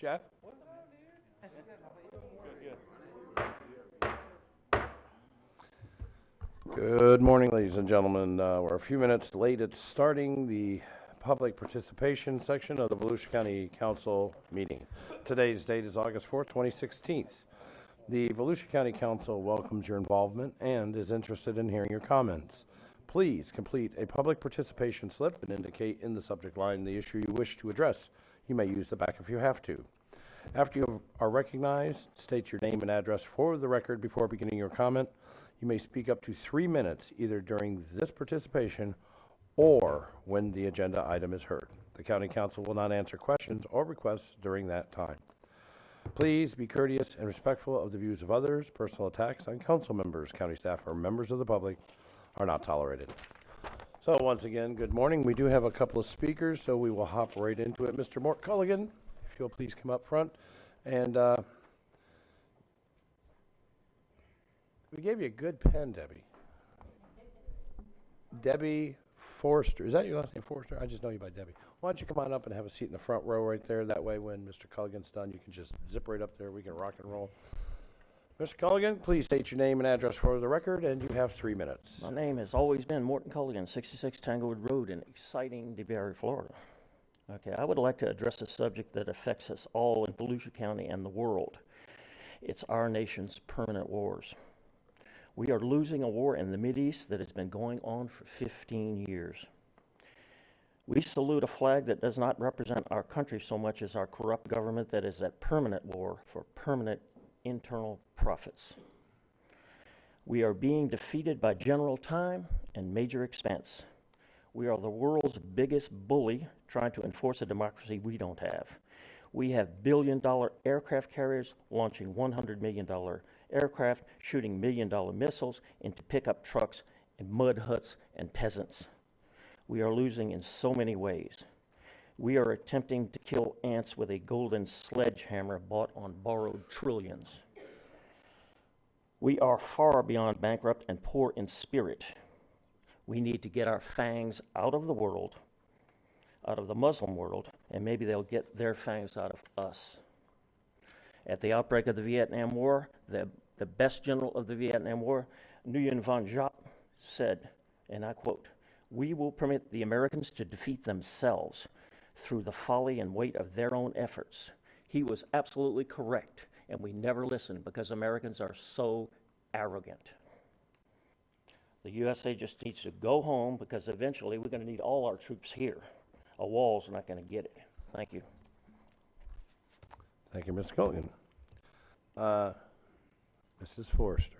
Jeff? Good morning, ladies and gentlemen. We're a few minutes late at starting the public participation section of the Volusia County Council meeting. Today's date is August 4th, 2016. The Volusia County Council welcomes your involvement and is interested in hearing your comments. Please complete a public participation slip and indicate in the subject line the issue you wish to address. You may use the back if you have to. After you are recognized, state your name and address for the record before beginning your comment. You may speak up to 3 minutes either during this participation or when the agenda item is heard. The County Council will not answer questions or requests during that time. Please be courteous and respectful of the views of others. Personal attacks on council members, county staff, or members of the public are not tolerated. So once again, good morning. We do have a couple of speakers, so we will hop right into it. Mr. Mort Culligan, if you'll please come up front. And we gave you a good pen, Debbie. Debbie Forrester. Is that your last name, Forrester? I just know you by Debbie. Why don't you come on up and have a seat in the front row right there? That way when Mr. Culligan's done, you can just zip right up there. We can rock and roll. Mr. Culligan, please state your name and address for the record, and you have 3 minutes. My name has always been Morton Culligan, 66 Tanglewood Road in exciting DeBerry, Florida. Okay, I would like to address a subject that affects us all in Volusia County and the world. It's our nation's permanent wars. We are losing a war in the Mideast that has been going on for 15 years. We salute a flag that does not represent our country so much as our corrupt government that is at permanent war for permanent internal profits. We are being defeated by general time and major expense. We are the world's biggest bully trying to enforce a democracy we don't have. We have billion-dollar aircraft carriers launching $100 million aircraft, shooting million-dollar missiles into pickup trucks and mud huts and peasants. We are losing in so many ways. We are attempting to kill ants with a golden sledgehammer bought on borrowed trillions. We are far beyond bankrupt and poor in spirit. We need to get our fangs out of the world, out of the Muslim world, and maybe they'll get their fangs out of us. At the outbreak of the Vietnam War, the best general of the Vietnam War, Nguyen Van Giap, said, and I quote, "We will permit the Americans to defeat themselves through the folly and weight of their own efforts." He was absolutely correct, and we never listen because Americans are so arrogant. The USA just needs to go home because eventually we're going to need all our troops here. A wall's not going to get it. Thank you. Thank you, Ms. Culligan. Mrs. Forrester.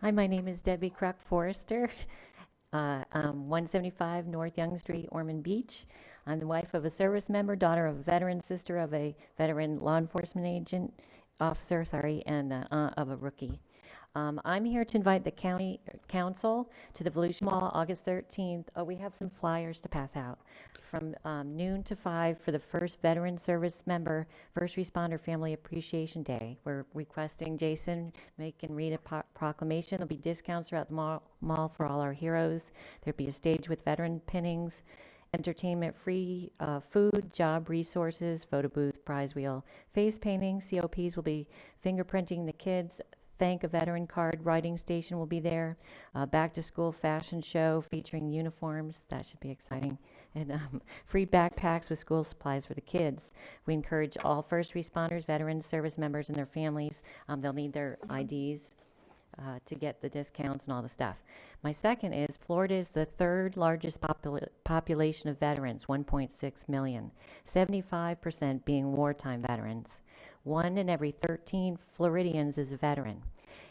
Hi, my name is Debbie Crock Forrester, 175 North Young Street, Ormond Beach. I'm the wife of a service member, daughter of a veteran, sister of a veteran law enforcement officer, and of a rookie. I'm here to invite the county council to the Volusia Mall August 13th. We have some flyers to pass out from noon to 5 for the first Veteran Service Member First Responder Family Appreciation Day. We're requesting Jason make and read a proclamation. There'll be discounts throughout the mall for all our heroes. There'll be a stage with veteran pinnings, entertainment, free food, job resources, photo booth, prize wheel, face painting. COPs will be fingerprinting the kids. Thank a Veteran card writing station will be there. Back to school fashion show featuring uniforms. That should be exciting. And free backpacks with school supplies for the kids. We encourage all first responders, veterans, service members, and their families. They'll need their IDs to get the discounts and all the stuff. My second is Florida is the third largest population of veterans, 1.6 million, 75% being wartime veterans. 1 in every 13 Floridians is a veteran.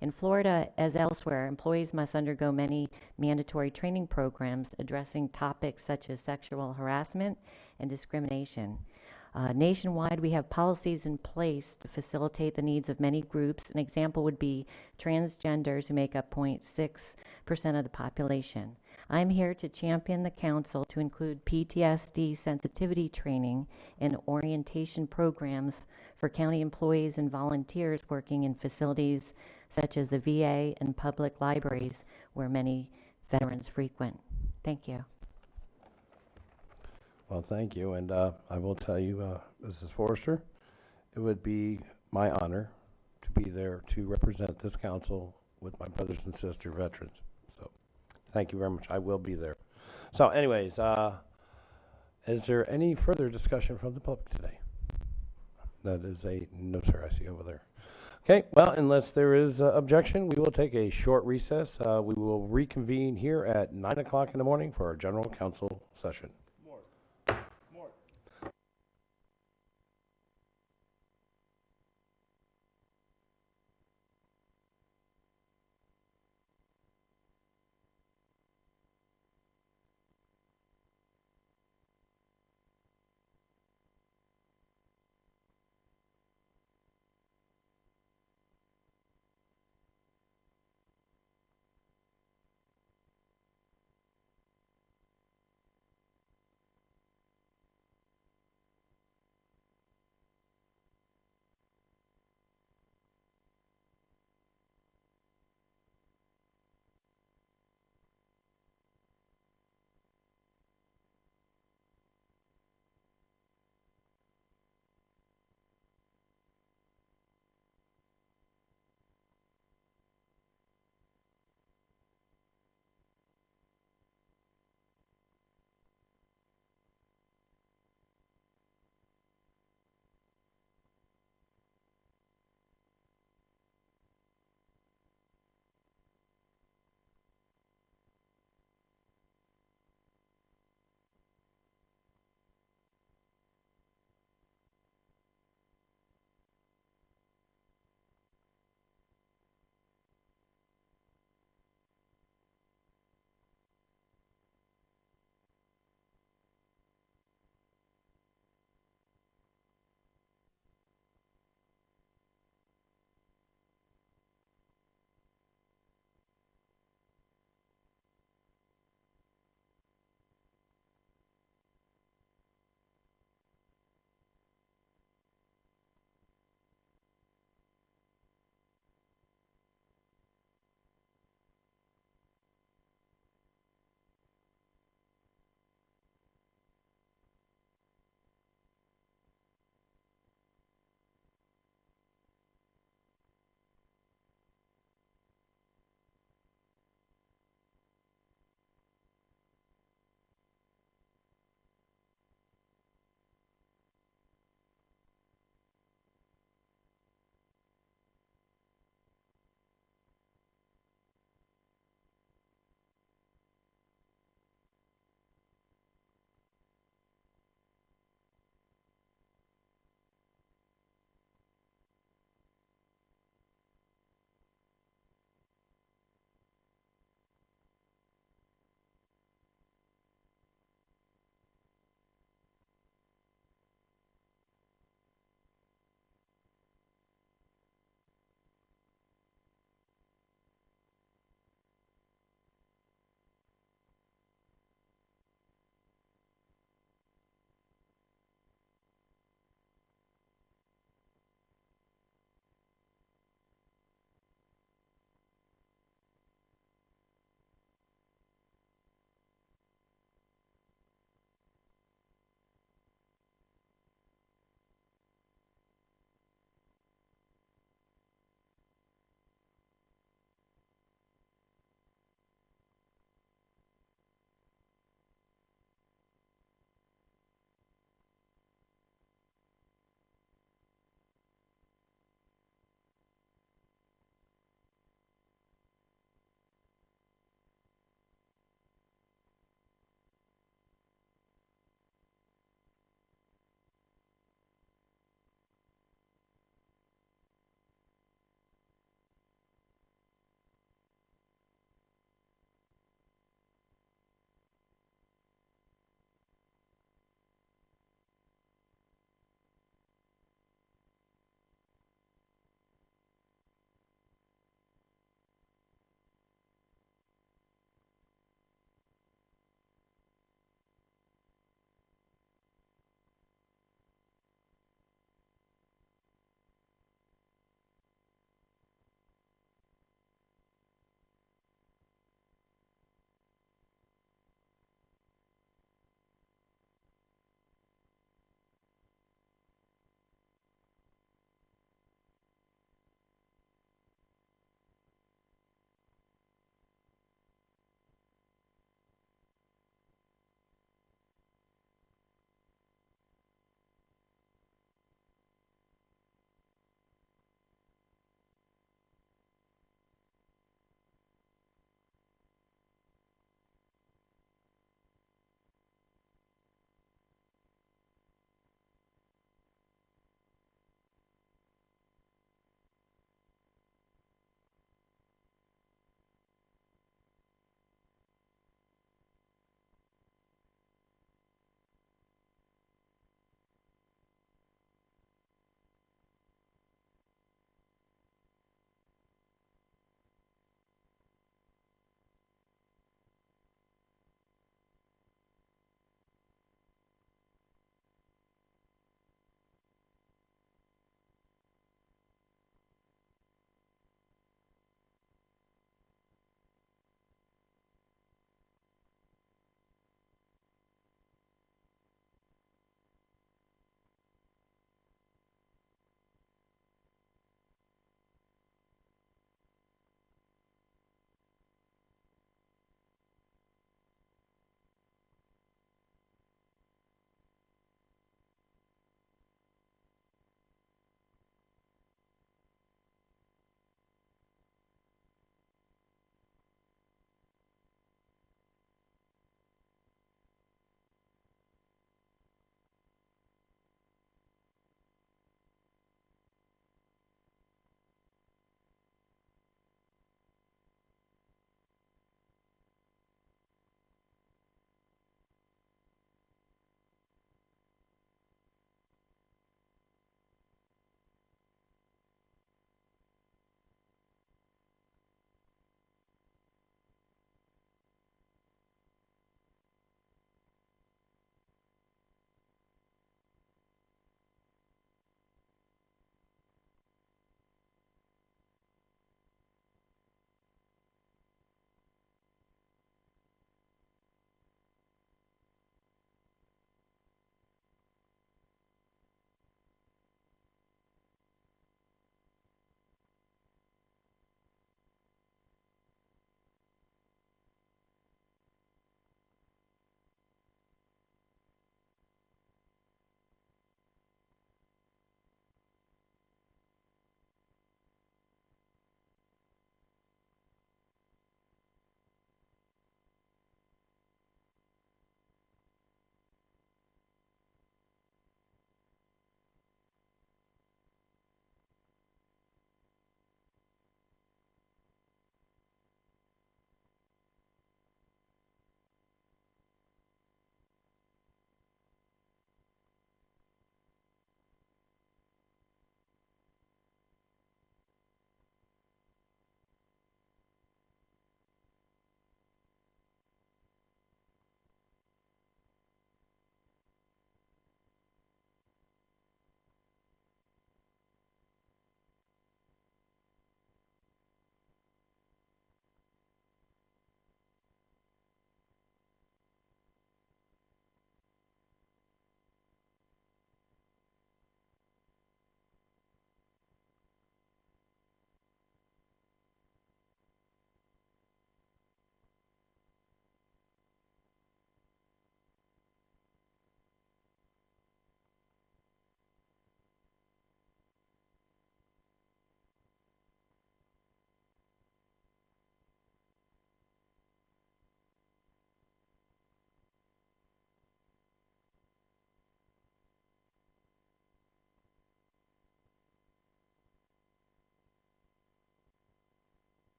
In Florida, as elsewhere, employees must undergo many mandatory training programs addressing topics such as sexual harassment and discrimination. Nationwide, we have policies in place to facilitate the needs of many groups. An example would be transgenders, who make up 0.6% of the population. I'm here to champion the council to include PTSD sensitivity training and orientation programs for county employees and volunteers working in facilities such as the VA and public libraries where many veterans frequent. Thank you. Well, thank you, and I will tell you, Mrs. Forrester, it would be my honor to be there to represent this council with my brothers and sister veterans. So, thank you very much. I will be there. So anyways, is there any further discussion from the public today? That is a no, sir, I see over there. Okay, well, unless there is objection, we will take a short recess. We will reconvene here at 9 o'clock in the morning for our general council session.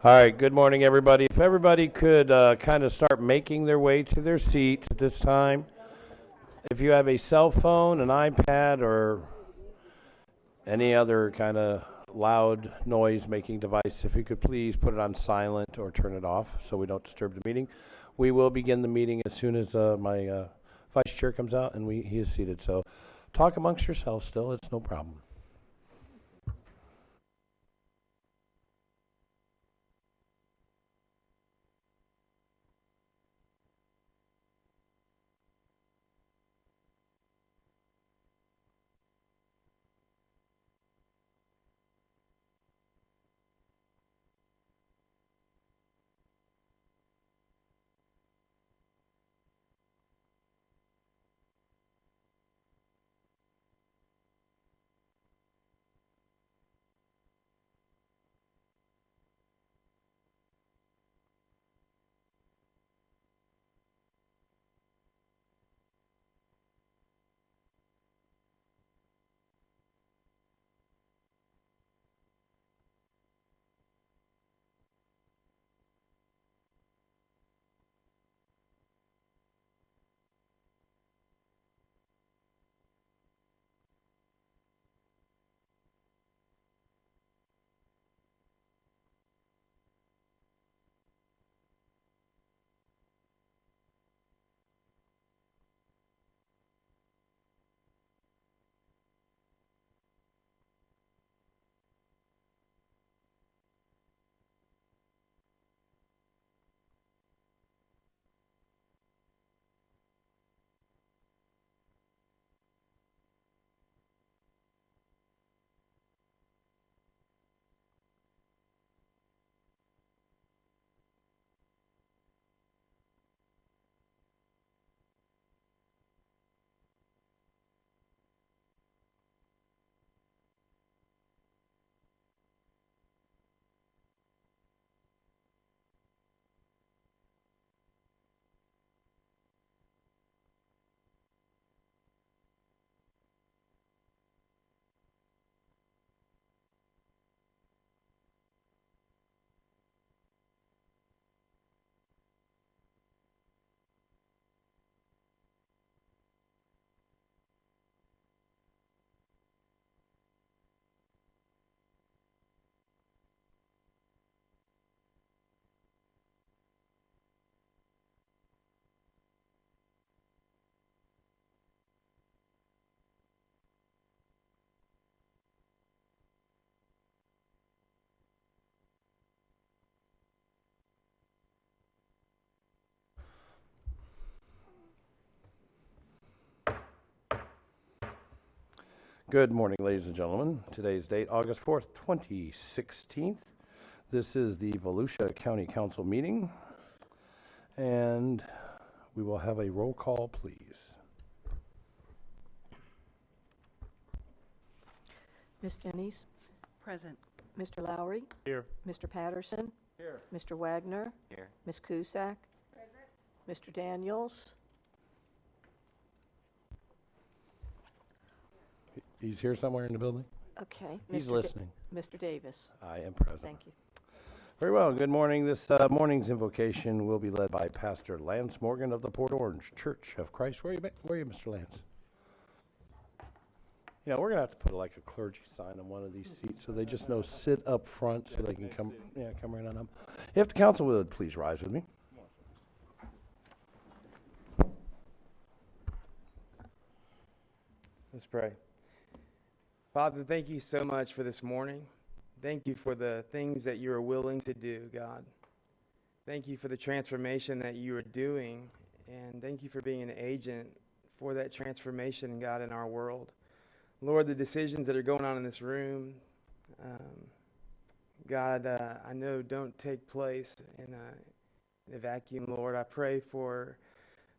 All right, good morning, everybody. If everybody could kind of start making their way to their seats at this time. If you have a cell phone, an iPad, or any other kind of loud noise-making device, if you could please put it on silent or turn it off so we don't disturb the meeting. We will begin the meeting as soon as my vice chair comes out and he is seated. So talk amongst yourselves still, it's no problem. Good morning, ladies and gentlemen. Today's date, August 4th, 2016. This is the Volusia County Council meeting, and we will have a roll call, please. Ms. Jennings, Present. Mr. Lowry, Here. Mr. Patterson, Here. Mr. Wagner, Here. Ms. Cusack, Mr. Daniels, He's here somewhere in the building? okay. He's Mr. Da- listening. Mr. Davis, I am present. thank you. Very well. Good morning. This morning's invocation will be led by Pastor Lance Morgan of the Port Orange Church of Christ. Where are you, Mr. Lance? You know, we're gonna have to put like a clergy sign on one of these seats so they just know sit up front so they can come right on up. If the council would please rise with me. Let's pray. Father, thank you so much for this morning. Thank you for the things that you are willing to do, God. Thank you for the transformation that you are doing, and thank you for being an agent for that transformation, God, in our world. Lord, the decisions that are going on in this room, God, I know don't take place in a vacuum, Lord. I pray for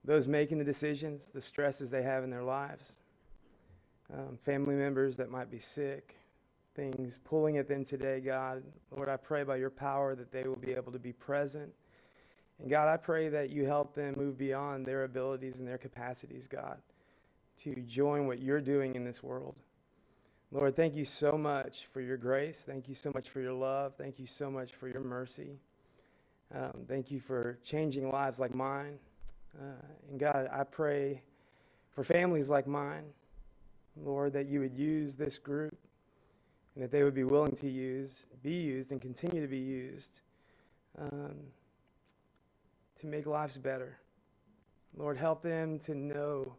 those making the decisions, the stresses they have in their lives, family members that might be sick, things pulling at them today, God. Lord, I pray by your power that they will be able to be present. And God, I pray that you help them move beyond their abilities and their capacities, God, to join what you're doing in this world. Lord, thank you so much for your grace. Thank you so much for your love. Thank you so much for your mercy. Thank you for changing lives like mine. And God, I pray for families like mine, Lord, that you would use this group and that they would be willing to be used, and continue to be used to make lives better. Lord, help them to know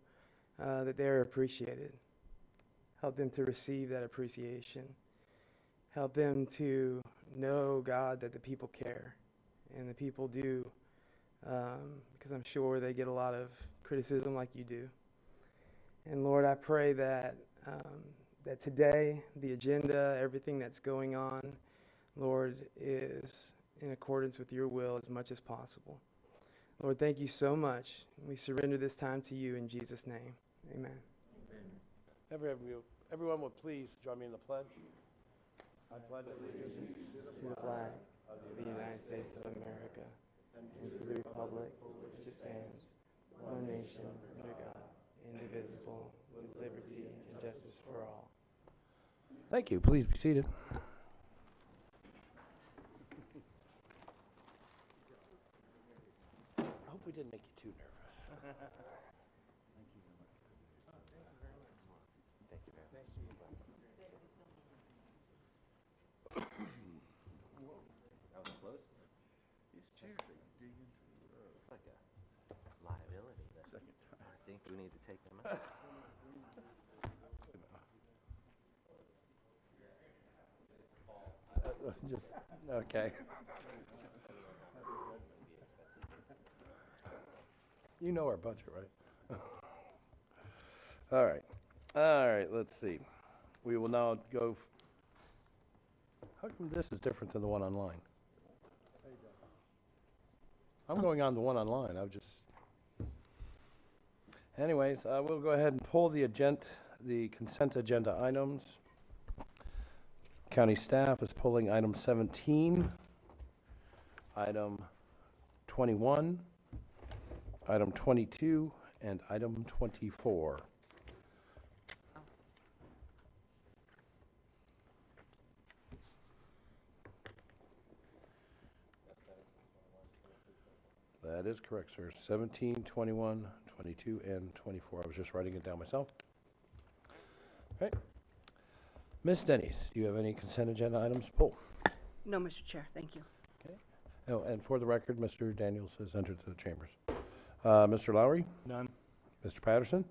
that they're appreciated. Help them to receive that appreciation. Help them to know, God, that the people care, and the people do, because I'm sure they get a lot of criticism like you do. And Lord, I pray that that today, the agenda, everything that's going on, Lord, is in accordance with your will as much as possible. Lord, thank you so much. We surrender this time to you in Jesus' name. Amen. Everyone would please join me in the pledge. I pledge allegiance To the flag of the United States of America and to the republic which stands, one nation, under God, indivisible, with liberty and justice for all. Thank you. Please be seated. I hope we didn't make you too nervous. Liability. I think we need to take them out. Just, okay. You know our budget, right? All right. All right, let's see. We will now go. How come this is different than the one online? I'm going on the one online. I've just. Anyways, we'll go ahead and pull the consent agenda items. County staff is pulling item 17, item 21, item 22, and item 24. That is correct, sir. 17, 21, 22, and 24. I was just writing it down myself. Okay. Ms. Denny's, do you have any consent agenda items to pull? No, Mr. Chair, thank you. Oh, and for the record, Mr. Daniels has entered the chambers. Mr. Lowry? None. Mr. Patterson?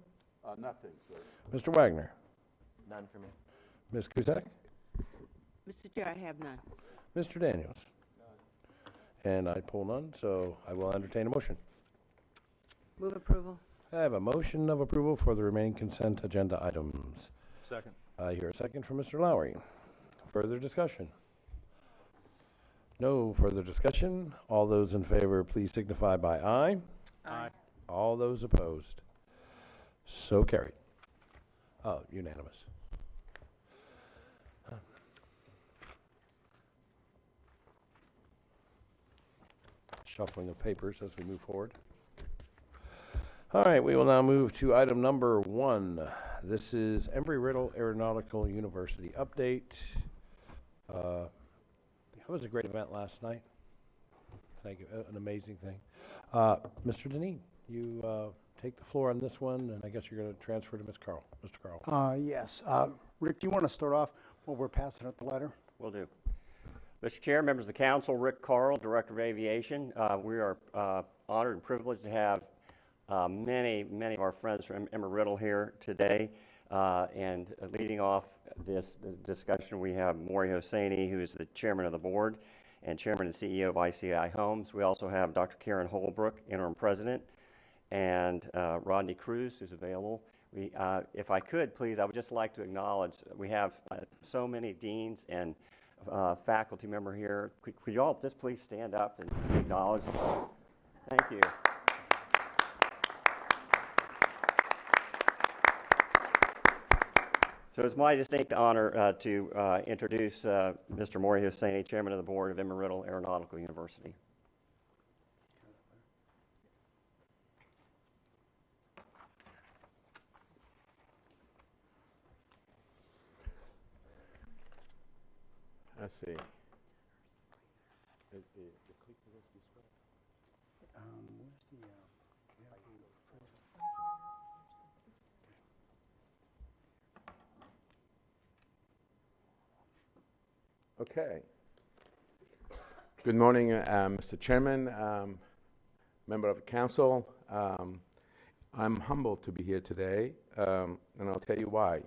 Nothing, sir. Mr. Wagner? None for me. Ms. Cusack? Mr. Chair, I have none. Mr. Daniels? And I pull none, so I will entertain a motion. Move approval. I have a motion of approval for the remaining consent agenda items. Second. I hear a second from Mr. Lowry. Further discussion? No further discussion. All those in favor, please signify by aye. Aye. All those opposed? So carried. Oh, unanimous. Shuffling of papers as we move forward. All right, we will now move to item number 1. This is Embry-Riddle Aeronautical University update. That was a great event last night. Thank you, an amazing thing. Mr. Deneen, you take the floor on this one, and I guess you're going to transfer to Mr. Carl. Yes. Rick, do you want to start off while we're passing out the letter? Will do. Mr. Chair, members of the council, Rick Carl, Director of Aviation. We are honored and privileged to have many of our friends from Embry-Riddle here today. And leading off this discussion, we have Maury Hosseini, who is the chairman of the board and chairman and CEO of ICI Homes. We also have Dr. Karen Holbrook, interim president, and Rodney Cruz, who's available. If I could, please, I would just like to acknowledge we have so many deans and faculty member here. Could you all just please stand up and acknowledge? Thank you. So it's my distinct honor to introduce Mr. Maury Hosseini, Chairman of the Board of Embry-Riddle Aeronautical University. Let's see. Okay. Good morning, Mr. Chairman, member of the council. I'm humbled to be here today, and I'll tell you why.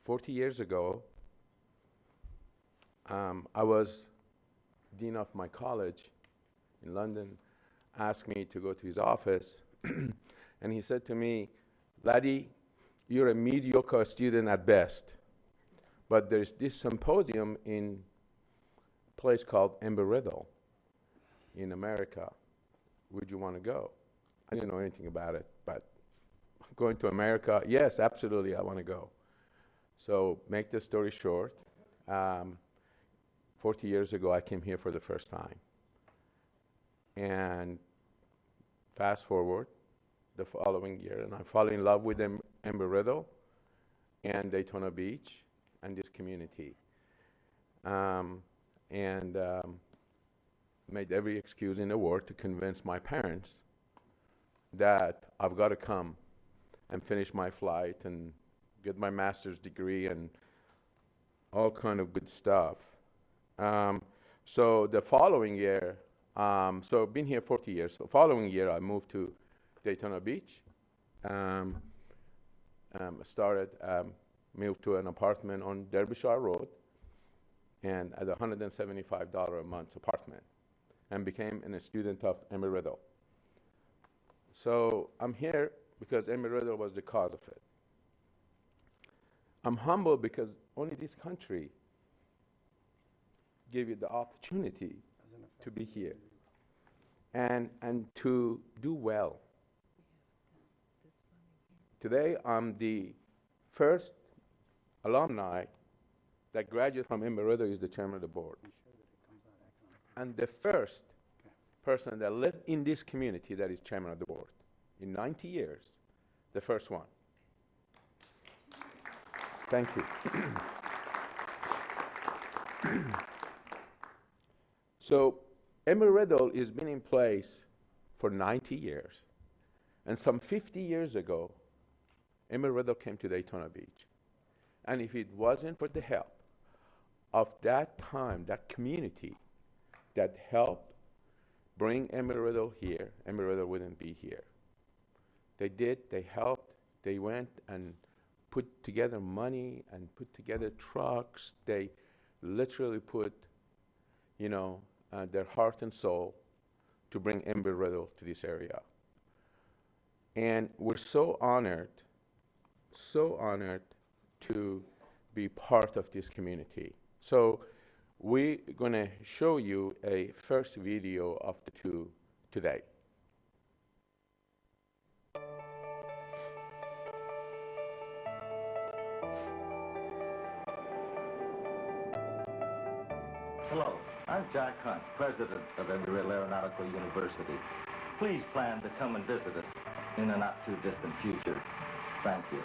40 years ago, I was dean of my college in London, asked me to go to his office, and he said to me, "Laddie, you're a mediocre student at best, but there's this symposium in a place called Embry-Riddle in America. Would you want to go?" I didn't know anything about it, but going to America, yes, absolutely, I want to go. So make the story short, 40 years ago, I came here for the first time. And fast forward the following year, and I fall in love with Embry-Riddle and Daytona Beach and this community. Made every excuse in the world to convince my parents that I've got to come and finish my flight and get my master's degree and all kind of good stuff. So the following year, so I've been here 40 years. So following year, I moved to Daytona Beach. Moved to an apartment on Derbyshire Road, and at $175 a month apartment, and became a student of Embry-Riddle. So I'm here because Embry-Riddle was the cause of it. I'm humble because only this country gave you the opportunity to be here and to do well. Today, I'm the first alumni that graduated from Embry-Riddle is the chairman of the board. And the first person that lived in this community that is chairman of the board. In 90 years, the first one. Thank you. So Embry-Riddle has been in place for 90 years. And some 50 years ago, Embry-Riddle came to Daytona Beach. And if it wasn't for the help of that time, that community that helped bring Embry-Riddle here, Embry-Riddle wouldn't be here. They did, they helped, they went and put together money and put together trucks. They literally put, their heart and soul to bring Embry-Riddle to this area. And we're so honored to be part of this community. So we're going to show you a first video of the two today. Hello, I'm Jack Hunt, president of Embry-Riddle Aeronautical University. Please plan to come and visit us in a not-too-distant future. Thank you.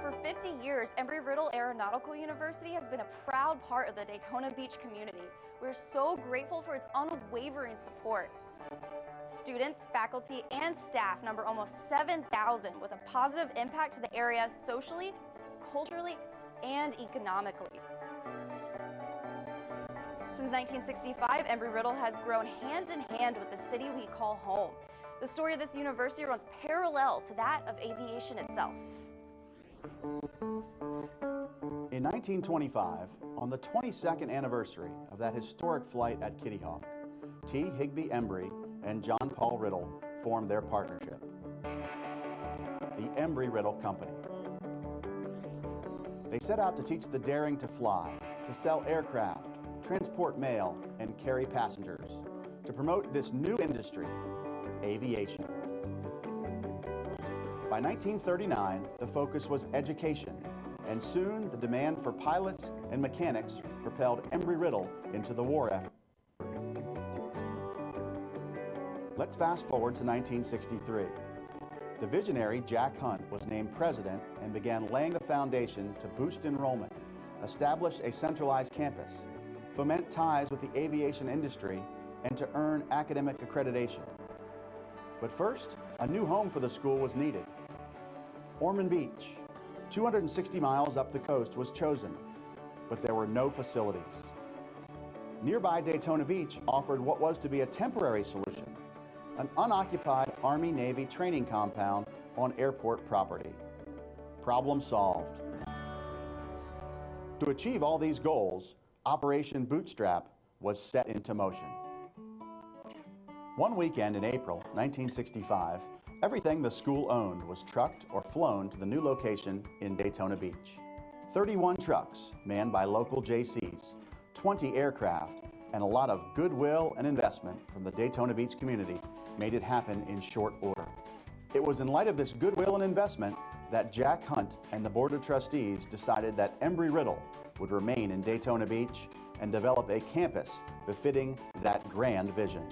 For 50 years, Embry-Riddle Aeronautical University has been a proud part of the Daytona Beach community. We're so grateful for its unwavering support. Students, faculty, and staff number almost 7,000 with a positive impact to the area socially, culturally, and economically. Since 1965, Embry-Riddle has grown hand in hand with the city we call home. The story of this university runs parallel to that of aviation itself. In 1925, on the 22nd anniversary of that historic flight at Kitty Hawk, T. Higbee Embry and John Paul Riddle formed their partnership, the Embry-Riddle Company. They set out to teach the daring to fly, to sell aircraft, transport mail, and carry passengers, to promote this new industry, aviation. By 1939, the focus was education, and soon the demand for pilots and mechanics propelled Embry-Riddle into the war effort. Let's fast forward to 1963. The visionary Jack Hunt was named president and began laying the foundation to boost enrollment, establish a centralized campus, foment ties with the aviation industry, and to earn academic accreditation. But first, a new home for the school was needed. Ormond Beach, 260 miles up the coast, was chosen, but there were no facilities. Nearby Daytona Beach offered what was to be a temporary solution, an unoccupied Army-Navy training compound on airport property. Problem solved. To achieve all these goals, Operation Bootstrap was set into motion. One weekend in April 1965, everything the school owned was trucked or flown to the new location in Daytona Beach. 31 trucks manned by local JCs, 20 aircraft, and a lot of goodwill and investment from the Daytona Beach community made it happen in short order. It was in light of this goodwill and investment that Jack Hunt and the Board of Trustees decided that Embry-Riddle would remain in Daytona Beach and develop a campus befitting that grand vision.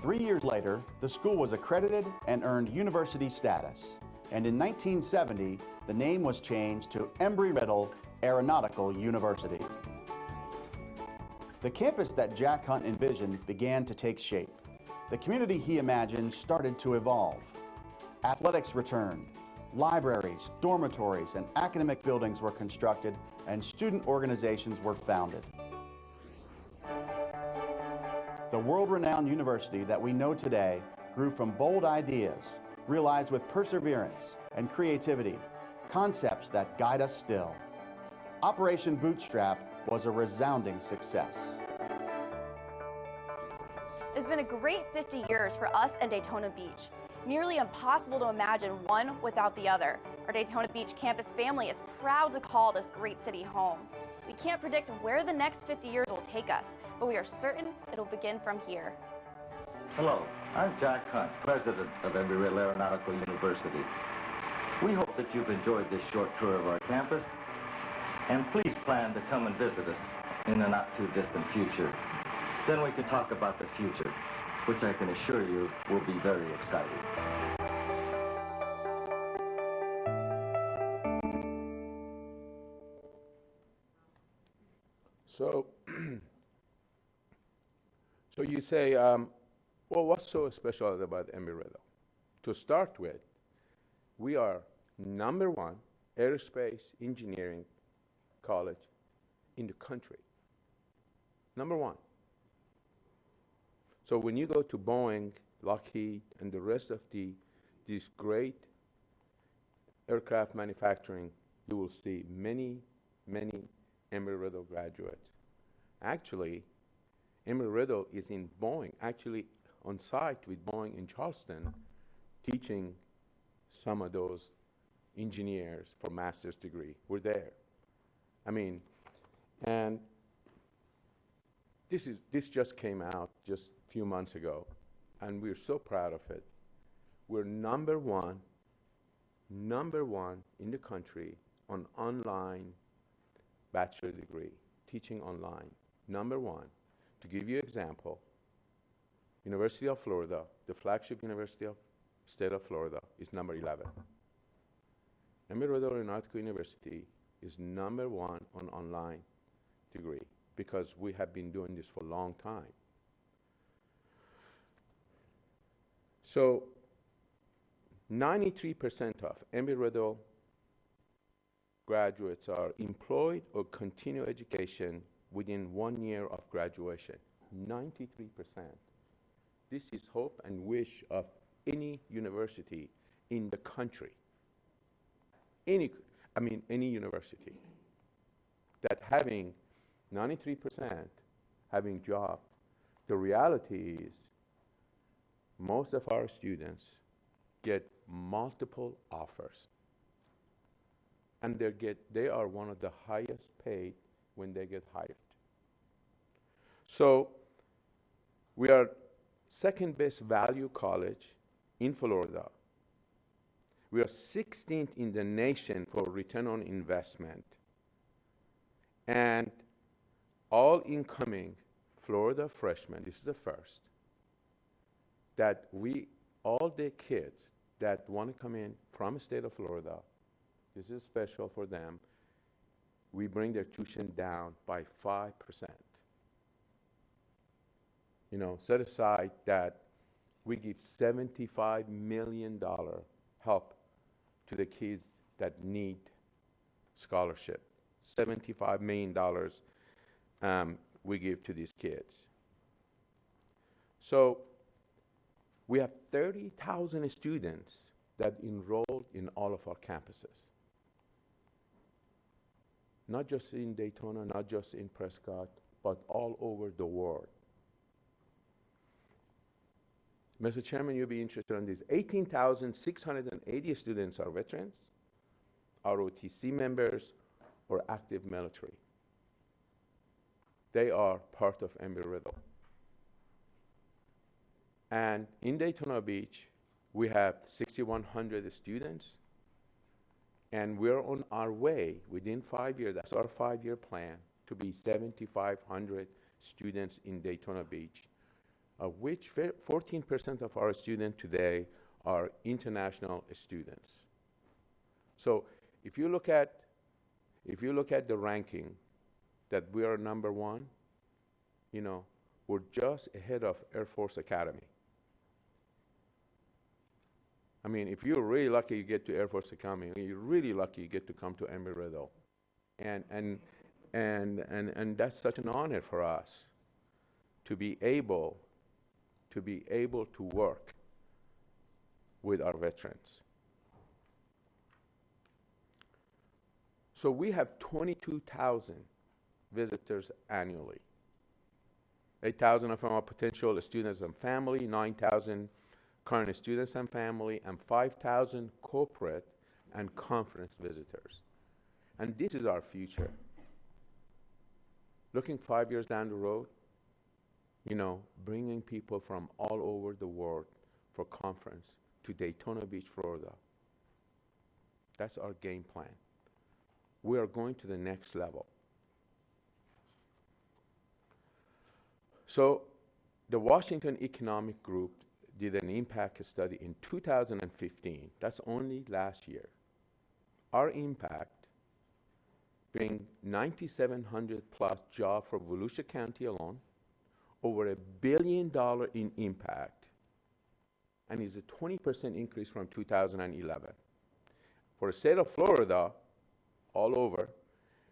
3 years later, the school was accredited and earned university status, and in 1970, the name was changed to Embry-Riddle Aeronautical University. The campus that Jack Hunt envisioned began to take shape. The community he imagined started to evolve. Athletics returned. Libraries, dormitories, and academic buildings were constructed, and student organizations were founded. The world-renowned university that we know today grew from bold ideas, realized with perseverance and creativity, concepts that guide us still. Operation Bootstrap was a resounding success. It's been a great 50 years for us and Daytona Beach. Nearly impossible to imagine one without the other. Our Daytona Beach campus family is proud to call this great city home. We can't predict where the next 50 years will take us, but we are certain it'll begin from here. Hello, I'm Jack Hunt, president of Embry-Riddle Aeronautical University. We hope that you've enjoyed this short tour of our campus, and please plan to come and visit us in the not-too-distant future. Then we can talk about the future, which I can assure you will be very exciting. So, so you say, well, what's so special about Embry-Riddle? To start with, we are #1 aerospace engineering college in the country. #1. So when you go to Boeing, Lockheed, and the rest of these great aircraft manufacturing, you will see many, many Embry-Riddle graduates. Actually, Embry-Riddle is in Boeing, actually on site with Boeing in Charleston, teaching some of those engineers for master's degree. We're there. I mean, and this just came out just a few months ago, and we're so proud of it. We're #1 in the country on online bachelor degree, teaching online. #1. To give you an example, University of Florida, the flagship university of state of Florida, is #11. Embry-Riddle Aeronautical University is #1 on online degree because we have been doing this for a long time. So 93% of Embry-Riddle graduates are employed or continue education within 1 year of graduation. 93%. This is hope and wish of any university in the country. Any university that having 93% having job. The reality is most of our students get multiple offers, and they are one of the highest paid when they get hired. So we are second best value college in Florida. We are 16th in the nation for return on investment. And all incoming Florida freshmen, this is the first, that we all the kids that want to come in from the state of Florida, this is special for them, we bring their tuition down by 5%. You know, set aside that we give $75 million help to the kids that need scholarship. $75 million we give to these kids. So we have 30,000 students that enrolled in all of our campuses. Not just in Daytona, not just in Prescott, but all over the world. Mr. Chairman, you'll be interested in this. 18,680 students are veterans, ROTC members, or active military. They are part of Embry-Riddle. And in Daytona Beach, we have 6,100 students, and we're on our way within 5 years, that's our 5-year plan, to be 7,500 students in Daytona Beach, of which 14% of our students today are international students. So if you look at the ranking that we are number one, you know, we're just ahead of Air Force Academy. I mean, if you're really lucky you get to Air Force Academy, you're really lucky you get to come to Embry-Riddle. And that's such an honor for us to be able to work with our veterans. So we have 22,000 visitors annually. 8,000 of them are potential students and family, 9,000 current students and family, and 5,000 corporate and conference visitors. And this is our future. Looking 5 years down the road, you know, bringing people from all over the world for conference to Daytona Beach, Florida. That's our game plan. We are going to the next level. So the Washington Economic Group did an impact study in 2015. That's only last year. Our impact bring 9,700 plus jobs for Volusia County alone, over $1 billion in impact, and is a 20% increase from 2011. For the state of Florida, all over,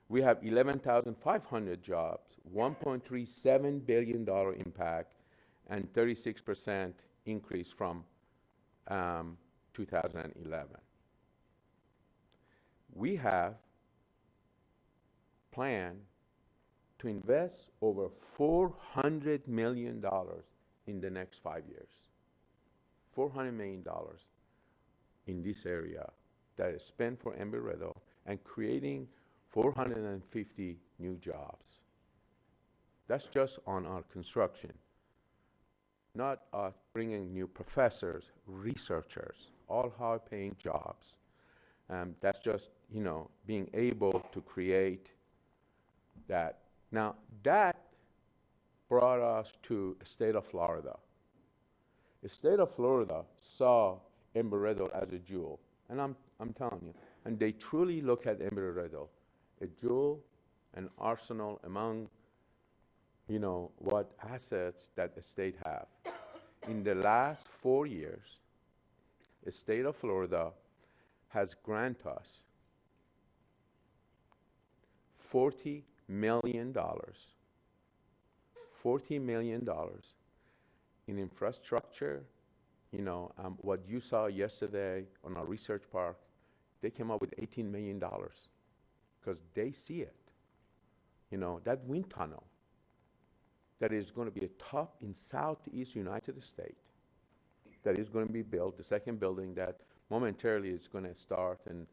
we have 11,500 jobs, $1.37 billion impact, and 36% increase from 2011. We have planned to invest over $400 million in the next 5 years. $400 million in this area that is spent for Embry-Riddle and creating 450 new jobs. That's just on our construction. Not bringing new professors, researchers, all high-paying jobs. That's just, you know, being able to create that. Now, that brought us to the state of Florida. The state of Florida saw Embry-Riddle as a jewel, and I'm telling you, and they truly look at Embry-Riddle, a jewel, an arsenal among, you know, what assets that the state have. In the last 4 years, the state of Florida has granted us $40 million in infrastructure. You know, what you saw yesterday on our research park, they came up with $18 million because they see it. You know, that wind tunnel that is going to be a top in Southeast United States that is going to be built, the second building that momentarily is going to start, and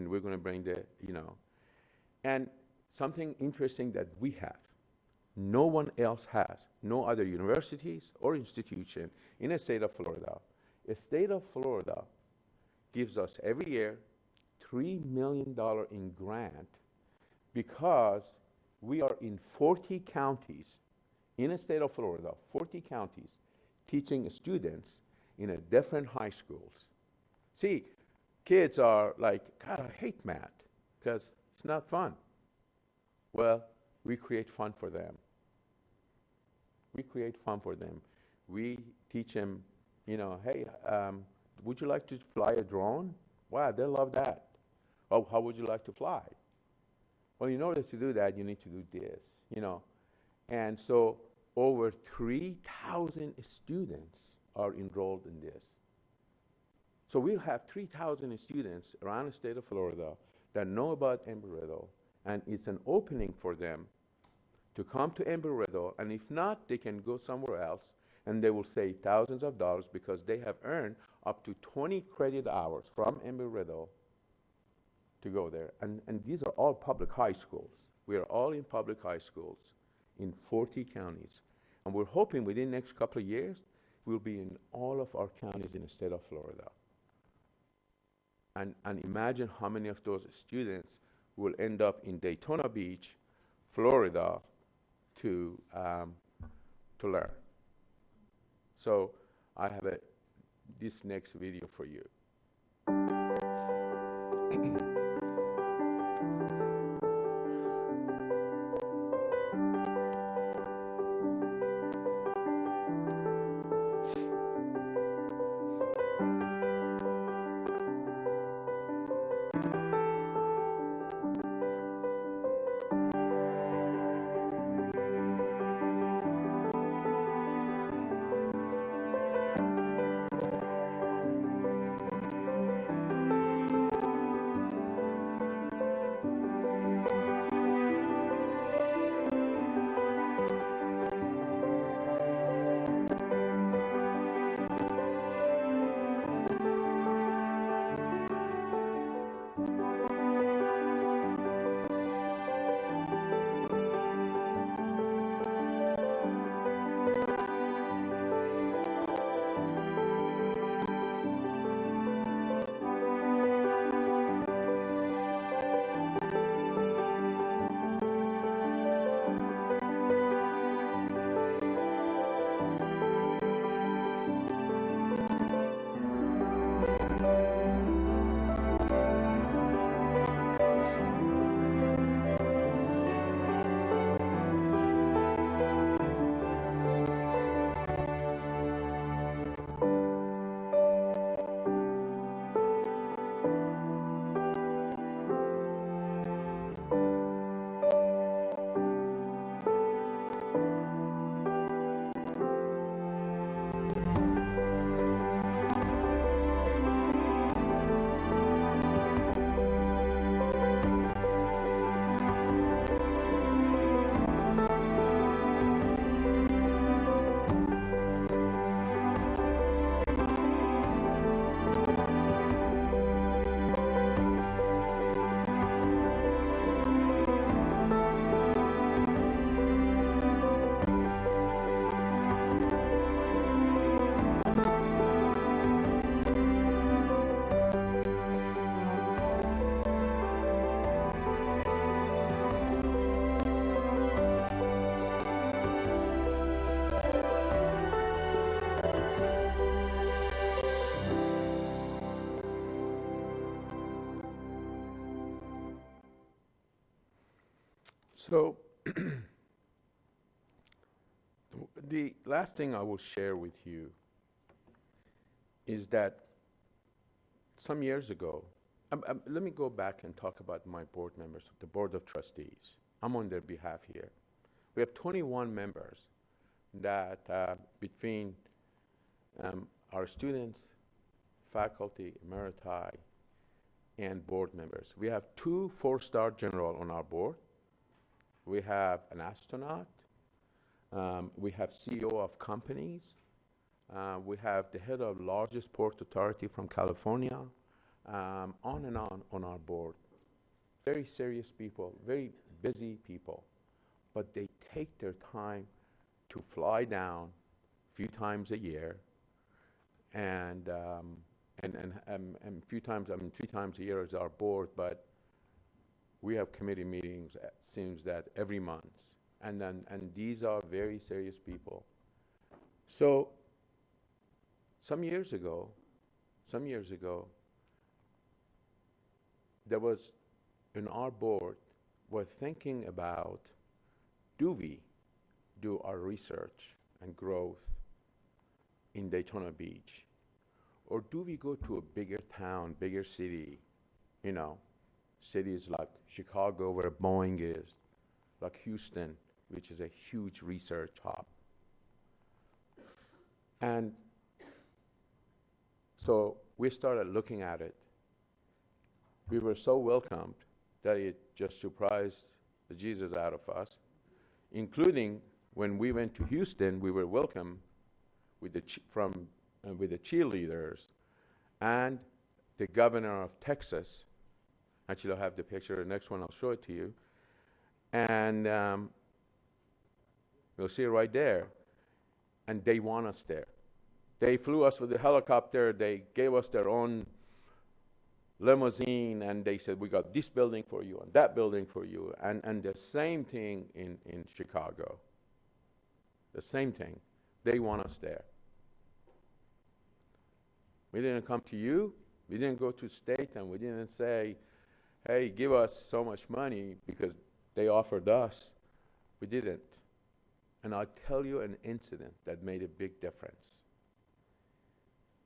we're going to bring the, you know. And something interesting that we have, no one else has, no other universities or institution in the state of Florida. The state of Florida gives us every year $3 million in grant because we are in 40 counties in the state of Florida, 40 counties, teaching students in a different high schools. See, kids are like, God, I hate math because it's not fun. Well, we create fun for them. We create fun for them. We teach them, you know, hey, would you like to fly a drone? Wow, they love that. Oh, how would you like to fly? Well, in order to do that, you need to do this, you know. And so over 3,000 students are enrolled in this. So we'll have 3,000 students around the state of Florida that know about Embry-Riddle, and it's an opening for them to come to Embry-Riddle, and if not, they can go somewhere else, and they will save thousands of dollars because they have earned up to 20 credit hours from Embry-Riddle to go there. And these are all public high schools. We are all in public high schools in 40 counties. And we're hoping within the next couple of years, we'll be in all of our counties in the state of Florida. And imagine how many of those students will end up in Daytona Beach, Florida, to learn. So I have this next video for you. So the last thing I will share with you is that some years ago, let me go back and talk about my board members, the Board of Trustees. I'm on their behalf here. We have 21 members that between our students, faculty, emeriti, and board members. We have 2 4-star general on our board. We have an astronaut. We have CEO of companies. We have the head of largest port authority from California. On and on our board. Very serious people, very busy people, but they take their time to fly down a few times a year, and few times, 3 times a year is our board, but we have committee meetings, it seems that every month, and these are very serious people. So some years ago, there was in our board were thinking about, do we do our research and growth in Daytona Beach? Or do we go to a bigger town, bigger city, cities like Chicago where Boeing is, like Houston, which is a huge research hub. And so we started looking at it. We were so welcomed that it just surprised the Jesus out of us, including when we went to Houston, we were welcomed with the cheerleaders and the governor of Texas. Actually, I'll have the picture. The next one, I'll show it to you. And you'll see it right there. And they want us there. They flew us with the helicopter. They gave us their own limousine, and they said, we got this building for you and that building for you. And the same thing in Chicago. The same thing. They want us there. We didn't come to you. We didn't go to state, and we didn't say, hey, give us so much money, because they offered us. We didn't. And I'll tell you an incident that made a big difference.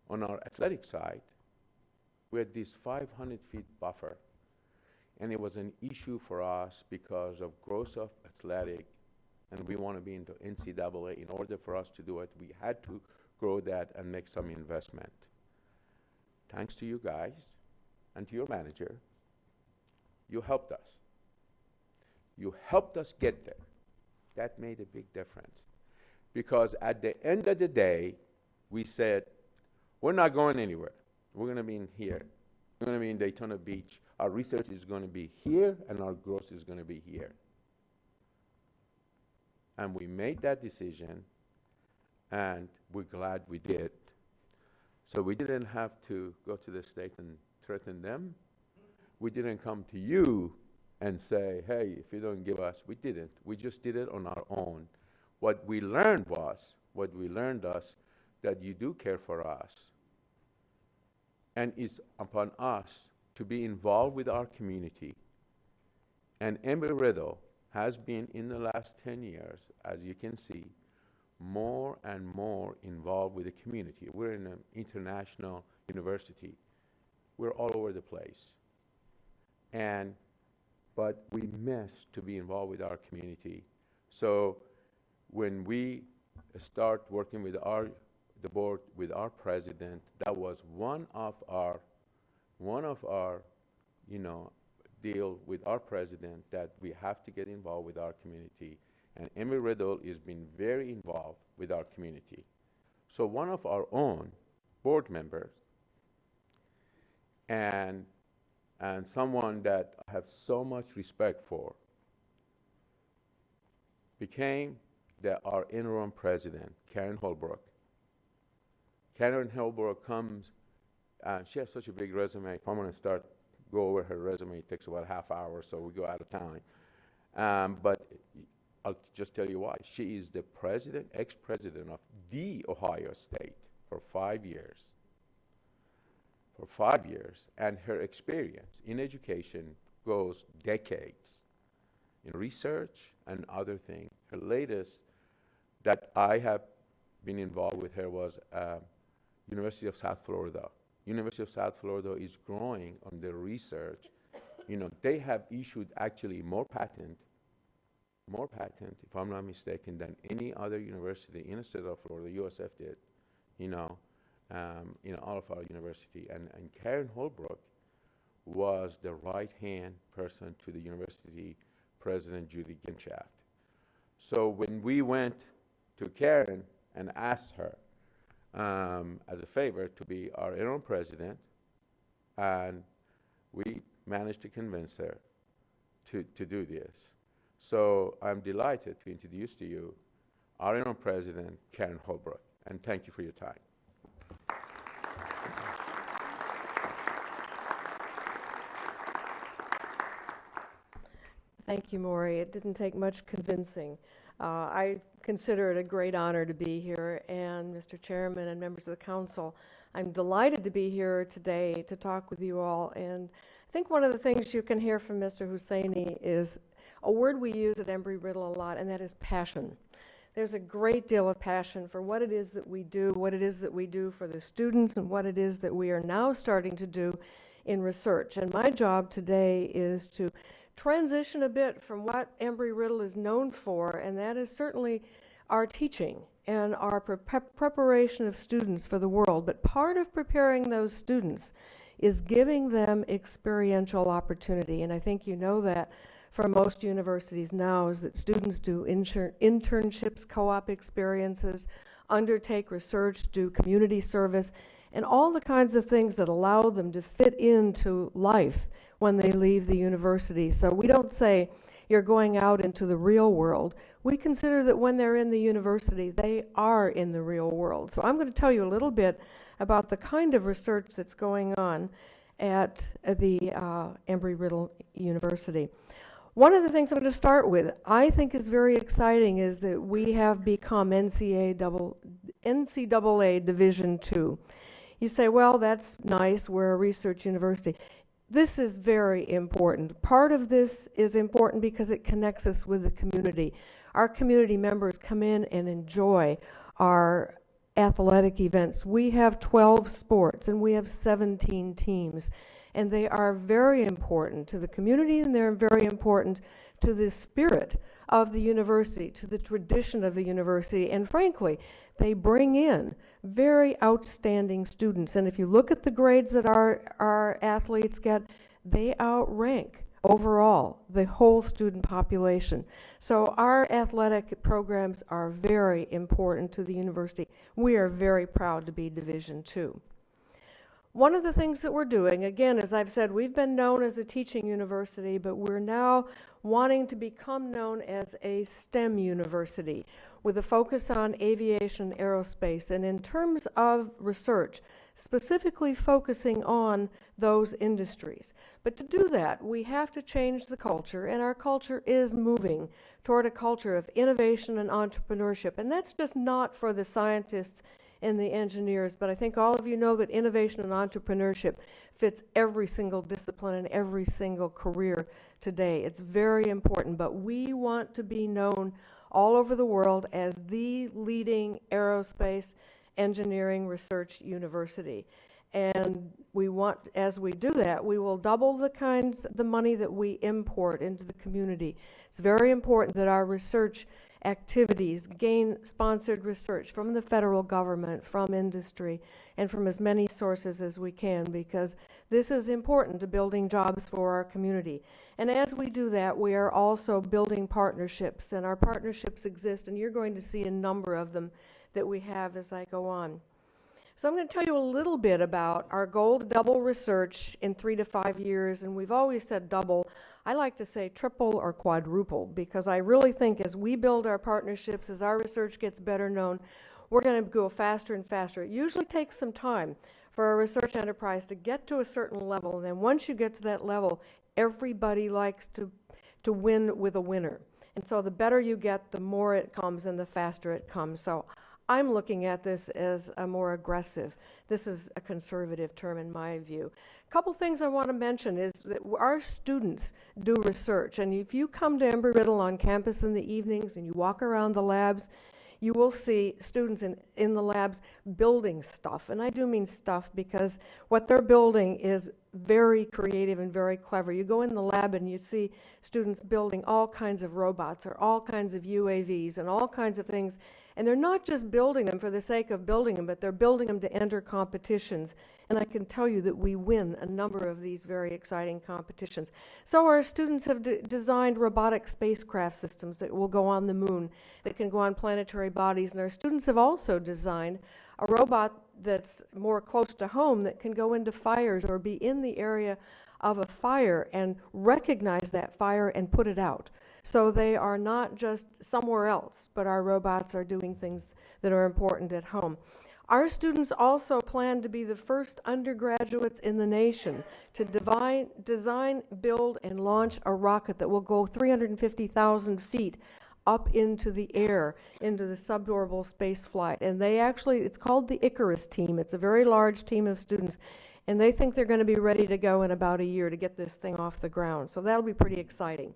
On our athletic side, we had this 500-feet buffer, and it was an issue for us because of growth of athletic, and we want to be into NCAA. In order for us to do it, we had to grow that and make some investment. Thanks to you guys and to your manager, you helped us. You helped us get there. That made a big difference. Because at the end of the day, we said, we're not going anywhere. We're going to be in here. We're going to be in Daytona Beach. Our research is going to be here, and our growth is going to be here. And we made that decision, and we're glad we did. So we didn't have to go to the state and threaten them. We didn't come to you and say, hey, if you don't give us, we didn't. We just did it on our own. What we learned that you do care for us. And it's upon us to be involved with our community. And Embry-Riddle has been, in the last 10 years, as you can see, more and more involved with the community. We're in an international university. We're all over the place. But we miss to be involved with our community. So when we start working with the board, with our president, that was one of our deal with our president, that we have to get involved with our community. And Embry-Riddle has been very involved with our community. So one of our own board members, and someone that I have so much respect for, became our interim president, Karen Holbrook. Karen Holbrook comes, she has such a big resume. If I'm going to go over her resume, it takes about a half hour, so we go out of time. But I'll just tell you why. She is the ex-president of the Ohio State for 5 years. And her experience in education goes decades in research and other things. Her latest that I have been involved with her was University of South Florida. University of South Florida is growing on their research. They have issued actually more patent, if I'm not mistaken, than any other university in the state of Florida. USF did, all of our university. And Karen Holbrook was the right-hand person to the university president, Judy Ginshaft. So when we went to Karen and asked her as a favor to be our interim president, and we managed to convince her to do this. So I'm delighted to introduce to you our interim president, Karen Holbrook, and thank you for your time. Thank you, Maury. It didn't take much convincing. I consider it a great honor to be here. And Mr. Chairman and members of the council, I'm delighted to be here today to talk with you all. And I think one of the things you can hear from Mr. Husseini is a word we use at Embry-Riddle a lot, and that is passion. There's a great deal of passion for what it is that we do, what it is that we do for the students, and what it is that we are now starting to do in research. And my job today is to transition a bit from what Embry-Riddle is known for, and that is certainly our teaching and our preparation of students for the world. But part of preparing those students is giving them experiential opportunity. And I think you know that from most universities now is that students do internships, co-op experiences, undertake research, do community service, and all the kinds of things that allow them to fit into life when they leave the university. So we don't say you're going out into the real world. We consider that when they're in the university, they are in the real world. So I'm going to tell you a little bit about the kind of research that's going on at the Embry-Riddle University. One of the things I'm going to start with, I think is very exciting, is that we have become NCAA Division II. You say, well, that's nice, we're a research university. This is very important. Part of this is important because it connects us with the community. Our community members come in and enjoy our athletic events. We have 12 sports and we have 17 teams. And they are very important to the community, and they're very important to the spirit of the university, to the tradition of the university. And frankly, they bring in very outstanding students. And if you look at the grades that our athletes get, they outrank overall the whole student population. So our athletic programs are very important to the university. We are very proud to be Division II. One of the things that we're doing, again, as I've said, we've been known as a teaching university, but we're now wanting to become known as a STEM university with a focus on aviation, aerospace, and in terms of research, specifically focusing on those industries. But to do that, we have to change the culture, and our culture is moving toward a culture of innovation and entrepreneurship, and that's just not for the scientists and the engineers, but I think all of you know that innovation and entrepreneurship fits every single discipline and every single career today. It's very important, but we want to be known all over the world as the leading aerospace engineering research university. And we want, as we do that, we will double the money that we import into the community. It's very important that our research activities gain sponsored research from the federal government, from industry, and from as many sources as we can, because this is important to building jobs for our community. And as we do that, we are also building partnerships, and our partnerships exist, and you're going to see a number of them that we have as I go on. So I'm going to tell you a little bit about our goal to double research in 3 to 5 years, and we've always said double. I like to say triple or quadruple, because I really think as we build our partnerships, as our research gets better known, we're going to go faster and faster. It usually takes some time for a research enterprise to get to a certain level, and then once you get to that level, everybody likes to win with a winner. And so the better you get, the more it comes and the faster it comes. So I'm looking at this as a more aggressive. This is a conservative term in my view. A couple things I want to mention is that our students do research, and if you come to Embry-Riddle on campus in the evenings and you walk around the labs, you will see students in the labs building stuff. And I do mean stuff because what they're building is very creative and very clever. You go in the lab and you see students building all kinds of robots or all kinds of UAVs and all kinds of things. And they're not just building them for the sake of building them, but they're building them to enter competitions. And I can tell you that we win a number of these very exciting competitions. So our students have designed robotic spacecraft systems that will go on the moon, that can go on planetary bodies. And our students have also designed a robot that's more close to home that can go into fires or be in the area of a fire and recognize that fire and put it out. So they are not just somewhere else, but our robots are doing things that are important at home. Our students also plan to be the first undergraduates in the nation to design, build, and launch a rocket that will go 350,000 feet up into the air, into the suborbital space flight. And they actually, it's called the Icarus team. It's a very large team of students. And they think they're going to be ready to go in about a year to get this thing off the ground. So that'll be pretty exciting.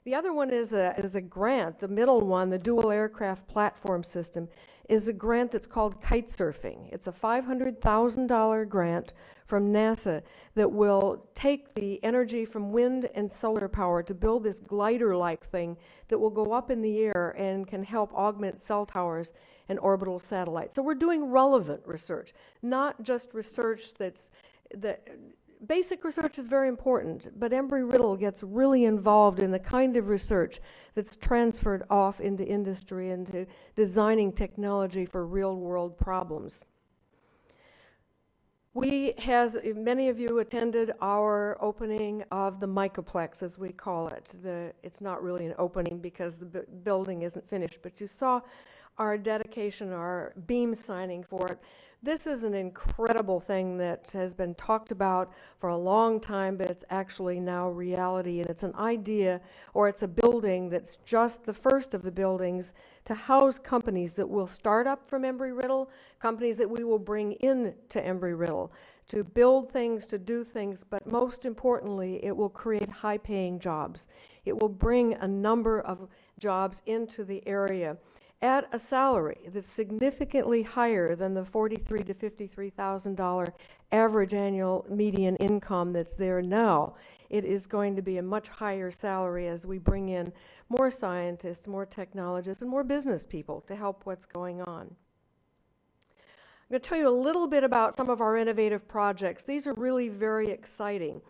The other one is a grant. The middle one, the Dual Aircraft Platform System, is a grant that's called kite surfing. It's a $500,000 grant from NASA that will take the energy from wind and solar power to build this glider-like thing that will go up in the air and can help augment cell towers and orbital satellites. So we're doing relevant research, not just research basic research is very important, but Embry-Riddle gets really involved in the kind of research that's transferred off into industry, into designing technology for real-world problems. Many of you attended our opening of the Microplex, as we call it. It's not really an opening because the building isn't finished, but you saw our dedication, our beam signing for it. This is an incredible thing that has been talked about for a long time, but it's actually now reality. And it's an idea, or it's a building that's just the first of the buildings to house companies that will start up from Embry-Riddle, companies that we will bring in to Embry-Riddle to build things, to do things, but most importantly, it will create high-paying jobs. It will bring a number of jobs into the area at a salary that's significantly higher than the $43,000 to $53,000 average annual median income that's there now. It is going to be a much higher salary as we bring in more scientists, more technologists, and more business people to help what's going on. I'm going to tell you a little bit about some of our innovative projects. These are really very exciting.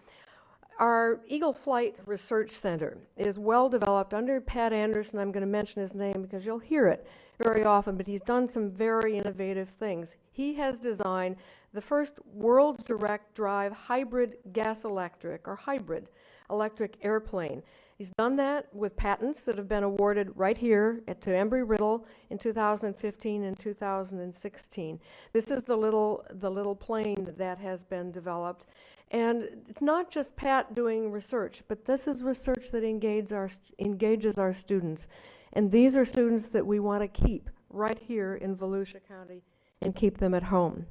Our Eagle Flight Research Center is well developed under Pat Anderson. I'm going to mention his name because you'll hear it very often, but he's done some very innovative things. He has designed the first world's direct drive hybrid gas electric or hybrid electric airplane. He's done that with patents that have been awarded right here to Embry-Riddle in 2015 and 2016. This is the little plane that has been developed. And it's not just Pat doing research, but this is research that engages our students. And these are students that we want to keep right here in Volusia County and keep them at home.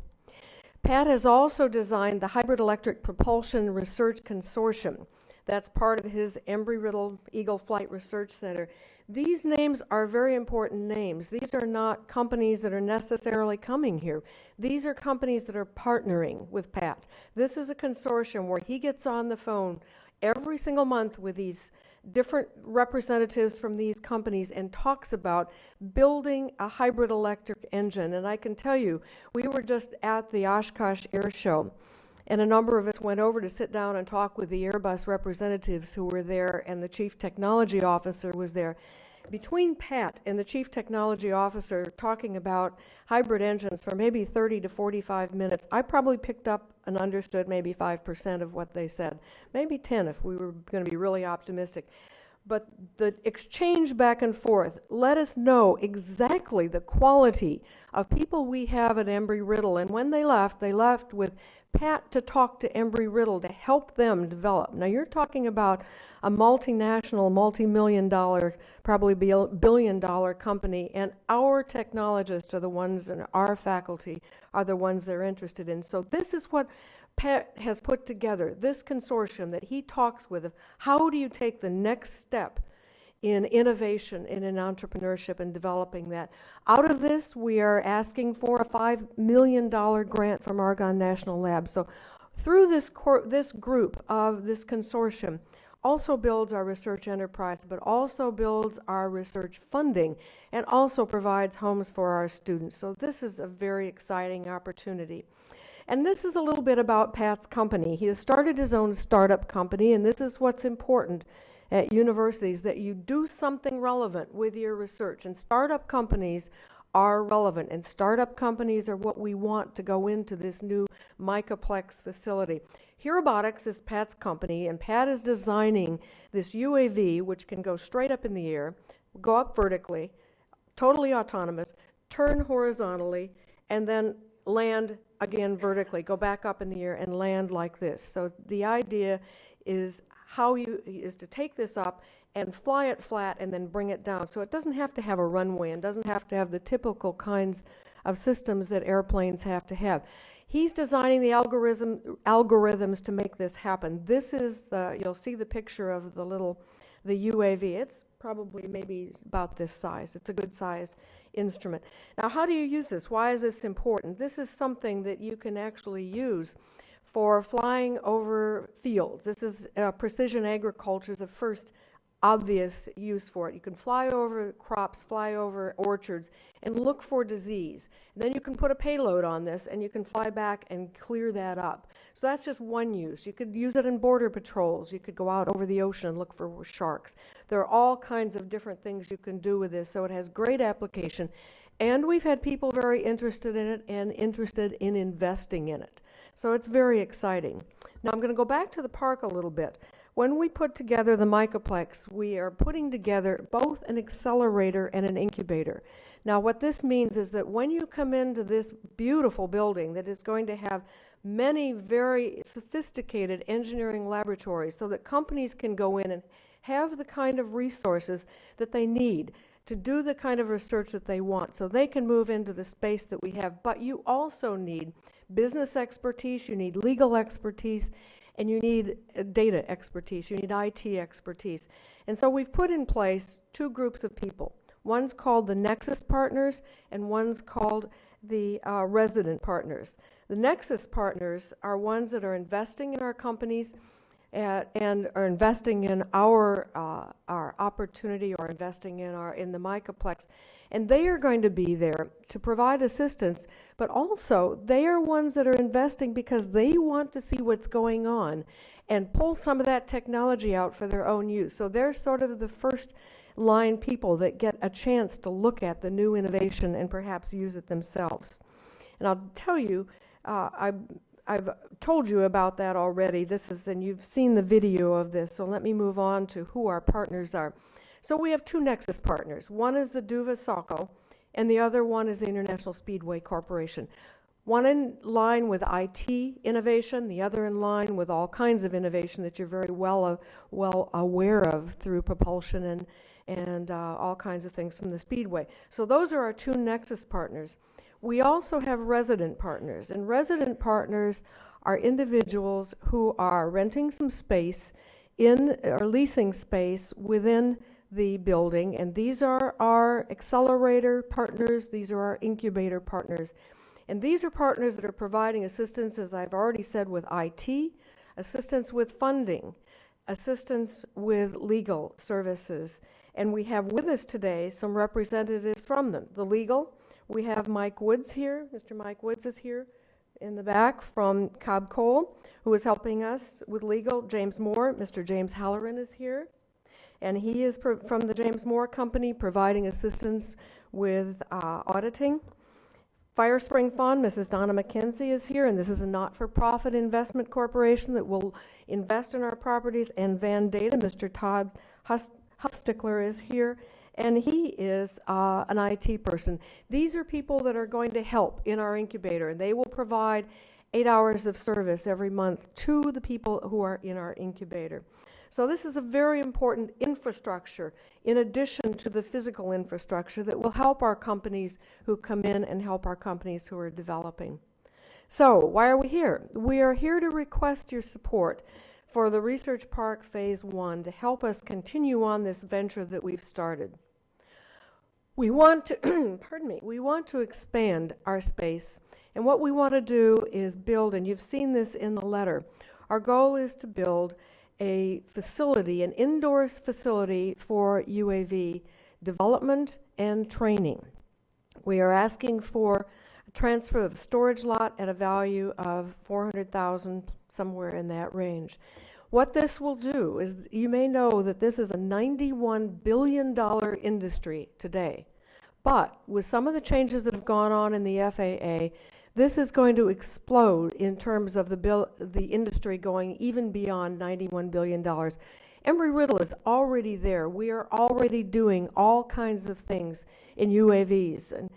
Pat has also designed the Hybrid Electric Propulsion Research Consortium. That's part of his Embry-Riddle Eagle Flight Research Center. These names are very important names. These are not companies that are necessarily coming here. These are companies that are partnering with Pat. This is a consortium where he gets on the phone every single month with these different representatives from these companies and talks about building a hybrid electric engine. And I can tell you, we were just at the Oshkosh Air Show, and a number of us went over to sit down and talk with the Airbus representatives who were there, and the chief technology officer was there. Between Pat and the chief technology officer talking about hybrid engines for maybe 30 to 45 minutes, I probably picked up and understood maybe 5% of what they said, maybe 10 if we were going to be really optimistic. But the exchange back and forth let us know exactly the quality of people we have at Embry-Riddle. And when they left with Pat to talk to Embry-Riddle to help them develop. Now you're talking about a multinational, multi-million-dollar, probably billion-dollar company, and our technologists are the ones, and our faculty are the ones they're interested in. So this is what Pat has put together, this consortium that he talks with. How do you take the next step in innovation and in entrepreneurship and developing that? Out of this, we are asking for a $5 million grant from Argonne National Lab. So through this group of this consortium also builds our research enterprise, but also builds our research funding and also provides homes for our students. So this is a very exciting opportunity. And this is a little bit about Pat's company. He has started his own startup company, and this is what's important at universities, that you do something relevant with your research. And startup companies are relevant, and startup companies are what we want to go into this new Microplex facility. Herobotics is Pat's company, and Pat is designing this UAV, which can go straight up in the air, go up vertically, totally autonomous, turn horizontally, and then land again vertically, go back up in the air and land like this. So the idea is to take this up and fly it flat and then bring it down. So it doesn't have to have a runway and doesn't have to have the typical kinds of systems that airplanes have to have. He's designing the algorithms to make this happen. This is you'll see the picture of the UAV. It's probably maybe about this size. It's a good size instrument. Now, how do you use this? Why is this important? This is something that you can actually use for flying over fields. This is precision agriculture is the first obvious use for it. You can fly over crops, fly over orchards, and look for disease. And then you can put a payload on this, and you can fly back and clear that up. So that's just one use. You could use it in border patrols. You could go out over the ocean and look for sharks. There are all kinds of different things you can do with this, so it has great application. And we've had people very interested in it and interested in investing in it. So it's very exciting. Now I'm going to go back to the park a little bit. When we put together the Microplex, we are putting together both an accelerator and an incubator. Now what this means is that when you come into this beautiful building that is going to have many very sophisticated engineering laboratories so that companies can go in and have the kind of resources that they need to do the kind of research that they want so they can move into the space that we have. But you also need business expertise, you need legal expertise, and you need data expertise, you need IT expertise. And so we've put in place two groups of people. One's called the Nexus Partners, and one's called the Resident Partners. The Nexus Partners are ones that are investing in our companies and are investing in our opportunity or investing in the Microplex. And they are going to be there to provide assistance, but also they are ones that are investing because they want to see what's going on and pull some of that technology out for their own use. So they're sort of the first line people that get a chance to look at the new innovation and perhaps use it themselves. And I'll tell you, I've told you about that already. And you've seen the video of this, so let me move on to who our partners are. So we have two Nexus partners. One is the Duva-Salco, and the other one is the International Speedway Corporation. One in line with IT innovation, the other in line with all kinds of innovation that you're very well aware of through propulsion and all kinds of things from the Speedway. So those are our two Nexus partners. We also have resident partners, and resident partners are individuals who are renting some space or leasing space within the building, and these are our accelerator partners, these are our incubator partners. And these are partners that are providing assistance, as I've already said, with IT, assistance with funding, assistance with legal services. And we have with us today some representatives from them. The legal, we have Mike Woods here. Mr. Mike Woods is here in the back from Cobb Cole, who is helping us with legal. James Moore, Mr. James Halloran is here. And he is from the James Moore Company, providing assistance with auditing. Fire Spring Fund, Mrs. Donna McKenzie is here, and this is a not-for-profit investment corporation that will invest in our properties. And Van Data, Mr. Todd Hufstickler is here, and he is an IT person. These are people that are going to help in our incubator, and they will provide 8 hours of service every month to the people who are in our incubator. So this is a very important infrastructure in addition to the physical infrastructure that will help our companies who come in and help our companies who are developing. So why are we here? We are here to request your support for the Research Park Phase 1 to help us continue on this venture that we've started. We want to, we want to expand our space, and what we want to do is build, and you've seen this in the letter, our goal is to build a facility, an indoor facility for UAV development and training. We are asking for a transfer of storage lot at a value of $400,000, somewhere in that range. What this will do is, you may know that this is a $91 billion industry today. But with some of the changes that have gone on in the FAA, this is going to explode in terms of the industry going even beyond $91 billion. Embry-Riddle is already there. We are already doing all kinds of things in UAVs,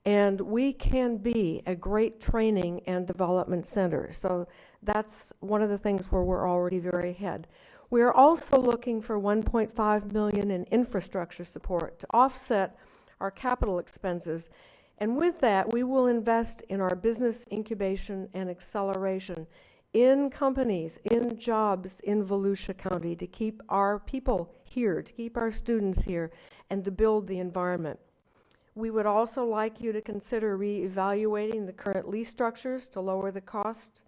and we can be a great training and development center. So that's one of the things where we're already very ahead. We are also looking for $1.5 million in infrastructure support to offset our capital expenses. And with that, we will invest in our business incubation and acceleration in companies, in jobs in Volusia County to keep our people here, to keep our students here, and to build the environment. We would also like you to consider reevaluating the current lease structures to lower the cost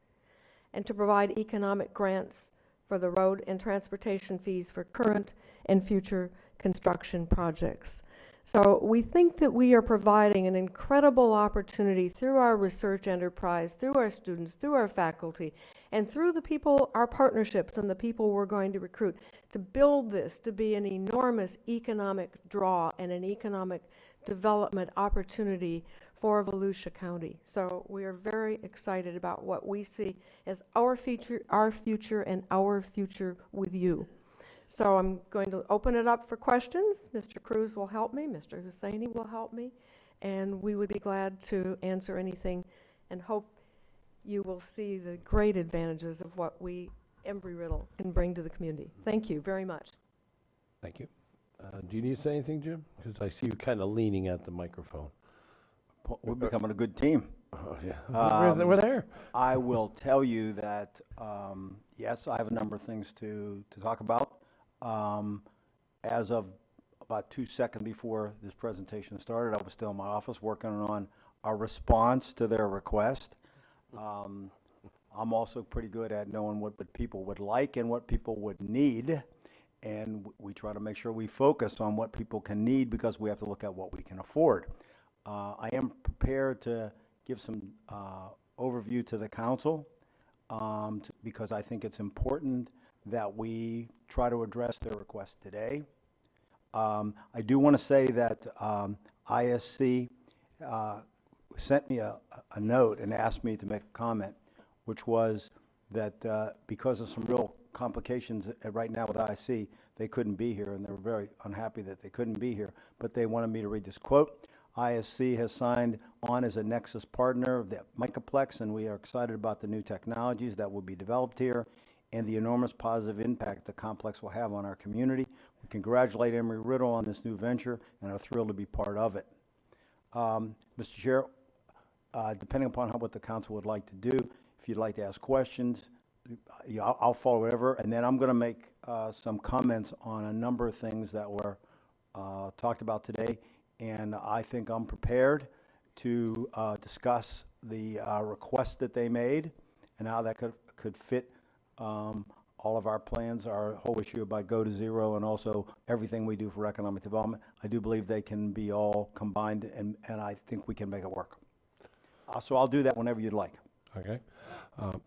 and to provide economic grants for the road and transportation fees for current and future construction projects. So we think that we are providing an incredible opportunity through our research enterprise, through our students, through our faculty, and through the people, our partnerships and the people we're going to recruit, to build this to be an enormous economic draw and an economic development opportunity for Volusia County. So we are very excited about what we see as our future and our future with you. So I'm going to open it up for questions. Mr. Cruz will help me, Mr. Hussaini will help me, and we would be glad to answer anything and hope you will see the great advantages of what we, Embry-Riddle, can bring to the community. Thank you very much. Thank you. Do you need to say anything, Jim? Because I see you kind of leaning at the microphone. We're becoming a good team. Oh, yeah. We're there. I will tell you that, yes, I have a number of things to talk about. As of about 2 seconds before this presentation started, I was still in my office working on our response to their request. I'm also pretty good at knowing what people would like and what people would need. And we try to make sure we focus on what people can need because we have to look at what we can afford. I am prepared to give some overview to the council because I think it's important that we try to address their request today. I do want to say that ISC sent me a note and asked me to make a comment, which was that because of some real complications right now with ISC, they couldn't be here, and they were very unhappy that they couldn't be here, but they wanted me to read this quote. ISC has signed on as a Nexus partner of the Microplex, and we are excited about the new technologies that will be developed here and the enormous positive impact the complex will have on our community. We congratulate Embry-Riddle on this new venture and are thrilled to be part of it. Mr. Chair, depending upon what the council would like to do, if you'd like to ask questions, I'll follow whatever, and then I'm going to make some comments on a number of things that were talked about today, and I think I'm prepared to discuss the request that they made and how that could fit all of our plans, our whole issue about Go to Zero, and also everything we do for economic development. I do believe they can be all combined, and I think we can make it work. So I'll do that whenever you'd like. Okay.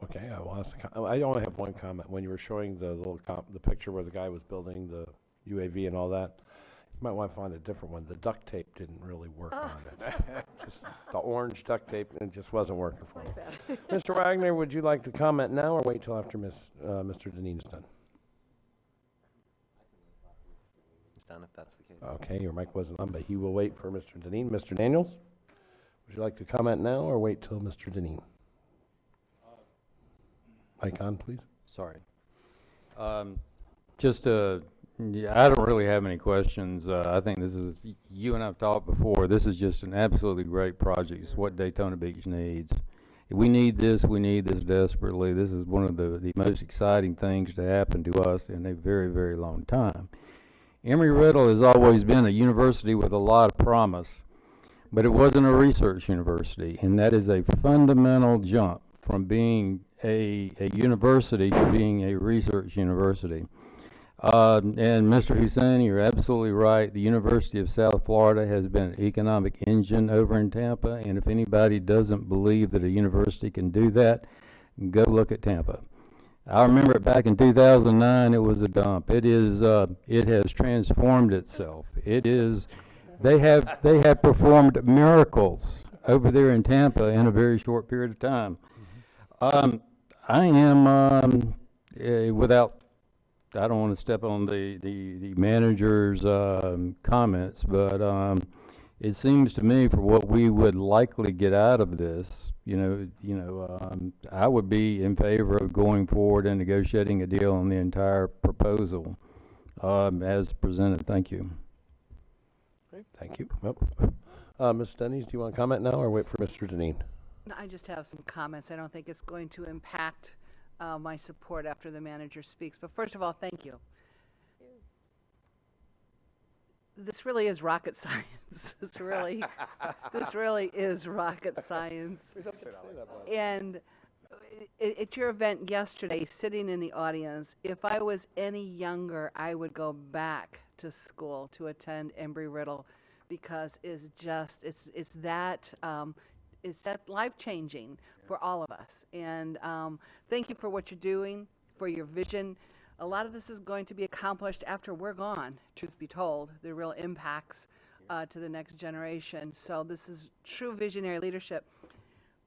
Okay. I will ask. I only have one comment. When you were showing the little the picture where the guy was building the UAV and all that, you might want to find a different one. The duct tape didn't really work on it. Just the orange duct tape, it just wasn't working for me. Mr. Wagner, would you like to comment now or wait till after Mr. Dineen is done? It's done if that's the case. Okay, your mic wasn't on, but he will wait for Mr. Dineen. Mr. Daniels, would you like to comment now or wait till Mr. Dineen? Mic on, please. Sorry. I don't really have any questions. I think this is, you and I've talked before, this is just an absolutely great project. It's what Daytona Beach needs. We need this desperately. This is one of the most exciting things to happen to us in a very, very long time. Embry-Riddle has always been a university with a lot of promise, but it wasn't a research university, and that is a fundamental jump from being a university to being a research university. And Mr. Hussaini, you're absolutely right. The University of South Florida has been an economic engine over in Tampa, and if anybody doesn't believe that a university can do that, go look at Tampa. I remember it back in 2009, it was a dump. It has transformed itself. They have performed miracles over there in Tampa in a very short period of time. I am, I don't want to step on the manager's comments, but it seems to me for what we would likely get out of this, I would be in favor of going forward and negotiating a deal on the entire proposal as presented. Thank you. Okay, thank you. Ms. Denny's, do you want to comment now or wait for Mr. Deneen? No, I just have some comments. I don't think it's going to impact my support after the manager speaks. But first of all, thank you. This really is rocket science. This really is rocket science. And at your event yesterday, sitting in the audience, if I was any younger, I would go back to school to attend Embry-Riddle, because it's that life-changing for all of us. And thank you for what you're doing, for your vision. A lot of this is going to be accomplished after we're gone, truth be told, the real impacts to the next generation. So this is true visionary leadership.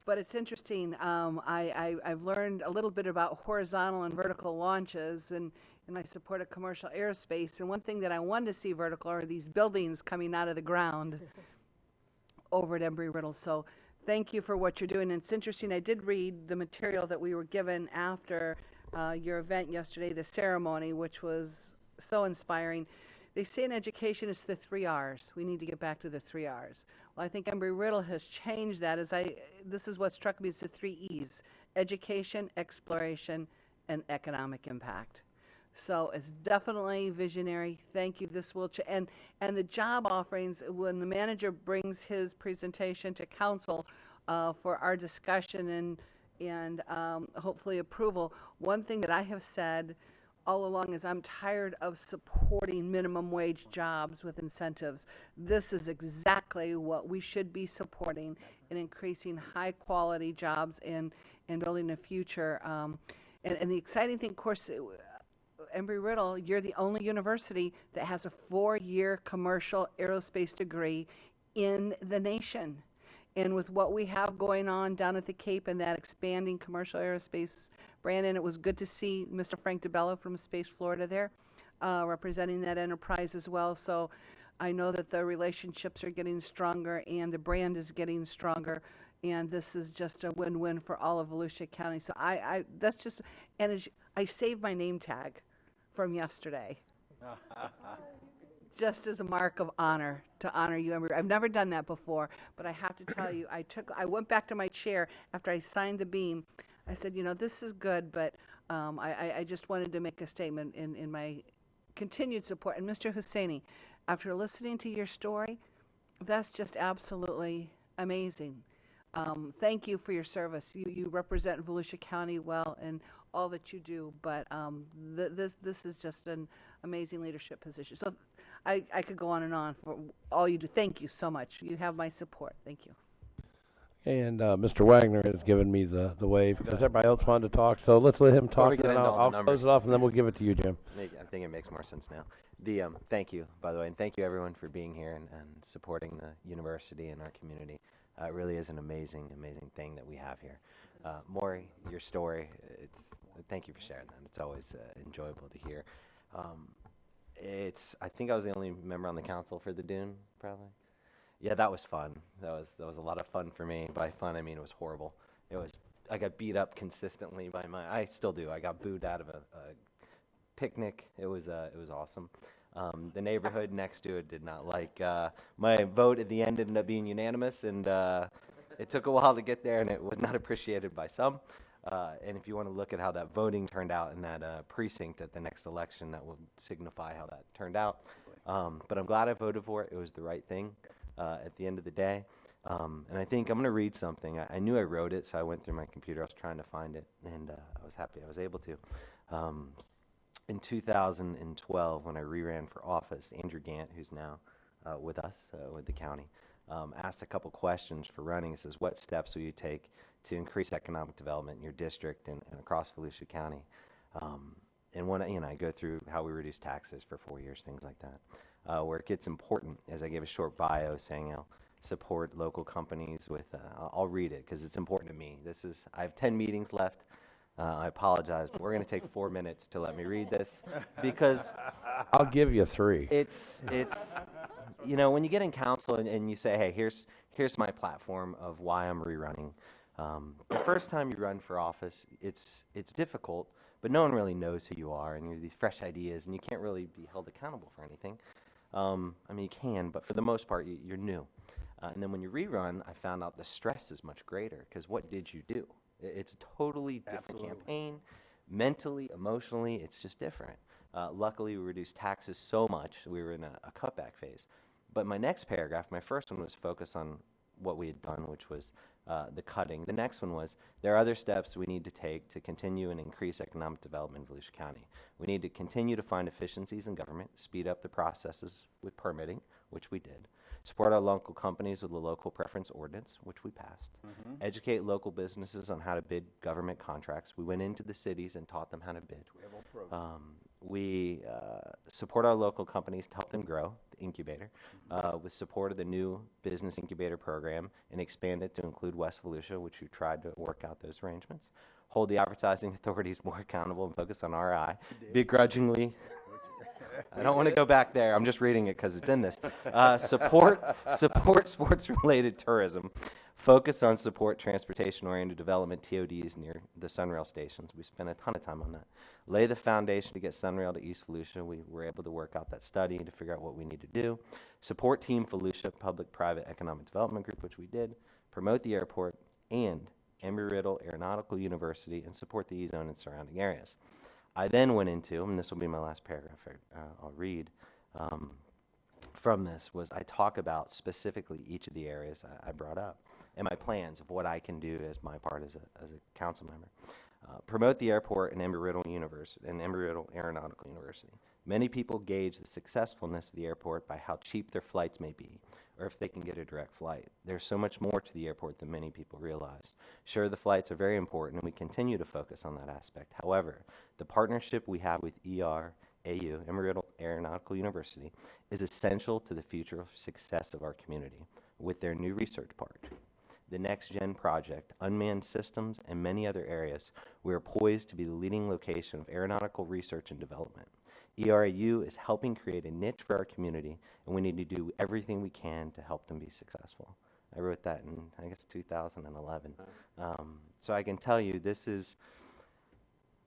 But it's interesting, I've learned a little bit about horizontal and vertical launches and in my support of commercial aerospace. And one thing that I wanted to see vertical are these buildings coming out of the ground over at Embry-Riddle. So thank you for what you're doing. And it's interesting, I did read the material that we were given after your event yesterday, the ceremony, which was so inspiring. They say in education it's the 3 R's. We need to get back to the 3 R's. Well, I think Embry-Riddle has changed that. This is what struck me as the 3 E's: education, exploration, and economic impact. So it's definitely visionary. Thank you. This will and the job offerings, when the manager brings his presentation to council for our discussion and hopefully approval, one thing that I have said all along is I'm tired of supporting minimum wage jobs with incentives. This is exactly what we should be supporting in increasing high quality jobs and building a future. And the exciting thing, of course, Embry-Riddle, you're the only university that has a 4-year commercial aerospace degree in the nation. And with what we have going on down at the Cape and that expanding commercial aerospace, Brandon, it was good to see Mr. Frank DeBello from Space Florida there representing that enterprise as well. So I know that the relationships are getting stronger and the brand is getting stronger. And this is just a win-win for all of Volusia County. So that's just, and I saved my name tag from yesterday. Just as a mark of honor, to honor you, Embry. I've never done that before, but I have to tell you, I went back to my chair after I signed the beam. I said, this is good, but I just wanted to make a statement in my continued support. And Mr. Husseini, after listening to your story, that's just absolutely amazing. Thank you for your service. You represent Volusia County well and all that you do, but this is just an amazing leadership position. So I could go on and on for all you do. Thank you so much. You have my support. Thank you. And Mr. Wagner has given me the wave because everybody else wanted to talk. So let's let him talk, and then I'll close it off, and then we'll give it to you, Jim. I think it makes more sense now. Thank you, by the way, and thank you everyone for being here and supporting the university and our community. It really is an amazing, amazing thing that we have here. Maury, your story, thank you for sharing that. It's always enjoyable to hear. I think I was the only member on the council for the Dune, probably. Yeah, that was fun. That was a lot of fun for me. By fun, I mean it was horrible. I got beat up consistently I still do. I got booed out of a picnic. It was awesome. The neighborhood next to it did not like my vote. At the end ended up being unanimous, and it took a while to get there, and it was not appreciated by some. And if you want to look at how that voting turned out in that precinct at the next election, that will signify how that turned out. But I'm glad I voted for it. It was the right thing at the end of the day. And I think I'm going to read something. I knew I wrote it, so I went through my computer. I was trying to find it, and I was happy I was able to. In 2012, when I re-ran for office, Andrew Gant, who's now with us, with the county, asked a couple questions for running. He says, what steps will you take to increase economic development in your district and across Volusia County? And when I go through how we reduce taxes for 4 years, things like that. Where it gets important, as I gave a short bio saying, support local companies with, I'll read it because it's important to me. I have 10 meetings left. I apologize, but we're going to take 4 minutes to let me read this because I'll give you 3. It's you know, when you get in council and you say, hey, here's my platform of why I'm rerunning. The first time you run for office, it's difficult, but no one really knows who you are, and you have these fresh ideas, and you can't really be held accountable for anything. I mean, you can, but for the most part, you're new. And then when you rerun, I found out the stress is much greater, because what did you do? It's a totally different campaign. Mentally, emotionally, it's just different. Luckily, we reduced taxes so much, we were in a cutback phase. But my next paragraph, my first one was focused on what we had done, which was the cutting. The next one was, there are other steps we need to take to continue and increase economic development in Volusia County. We need to continue to find efficiencies in government, speed up the processes with permitting, which we did. Support our local companies with the local preference ordinance, which we passed. Educate local businesses on how to bid government contracts. We went into the cities and taught them how to bid. We support our local companies to help them grow, the incubator, with support of the new business incubator program, and expand it to include West Volusia, which we tried to work out those arrangements. Hold the advertising authorities more accountable and focus on RI. Begrudgingly, I don't want to go back there. I'm just reading it because it's in this. Support sports-related tourism. Focus on support transportation-oriented development TODs near the Sunrail stations. We spent a ton of time on that. Lay the foundation to get Sunrail to East Volusia. We were able to work out that study to figure out what we need to do. Support Team Volusia, public-private economic development group, which we did. Promote the airport and Embry-Riddle Aeronautical University, and support the E-Zone and surrounding areas. I then went into, and this will be my last paragraph I'll read from this, was I talk about specifically each of the areas I brought up and my plans of what I can do as my part as a council member. Promote the airport and Embry-Riddle University and Embry-Riddle Aeronautical University. Many people gauge the successfulness of the airport by how cheap their flights may be, or if they can get a direct flight. There's so much more to the airport than many people realize. Sure, the flights are very important, and we continue to focus on that aspect. However, the partnership we have with AU, Embry-Riddle Aeronautical University, is essential to the future success of our community with their new research park, the Next Gen project, unmanned systems, and many other areas. We are poised to be the leading location of aeronautical research and development. ERAU is helping create a niche for our community, and we need to do everything we can to help them be successful. I wrote that in, I guess, 2011. So I can tell you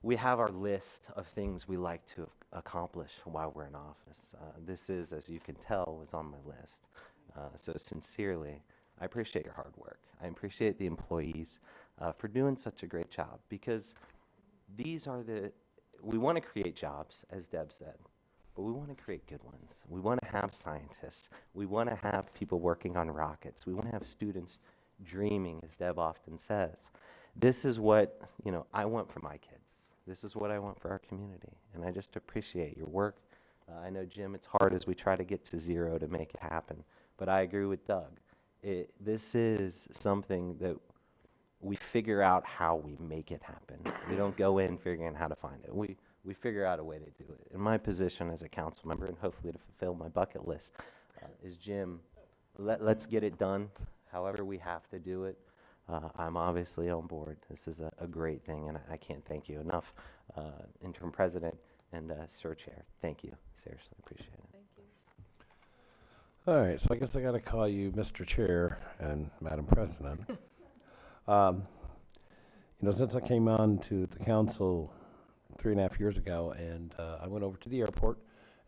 we have our list of things we like to accomplish while we're in office. This is, as you can tell, was on my list. So sincerely, I appreciate your hard work. I appreciate the employees for doing such a great job, because we want to create jobs, as Deb said, but we want to create good ones. We want to have scientists. We want to have people working on rockets. We want to have students dreaming, as Deb often says. This is what, I want for my kids. This is what I want for our community, and I just appreciate your work. I know, Jim, it's hard as we try to get to zero to make it happen, but I agree with Doug. This is something that we figure out how we make it happen. We don't go in figuring out how to find it. We figure out a way to do it. In my position as a council member, and hopefully to fulfill my bucket list, is Jim, let's get it done however we have to do it. I'm obviously on board. This is a great thing, and I can't thank you enough, Interim President and Sir Chair. Thank you. Seriously, appreciate it. Thank you. All right, so I guess I got to call you Mr. Chair and Madam President. Since I came on to the council 3.5 years ago, and I went over to the airport,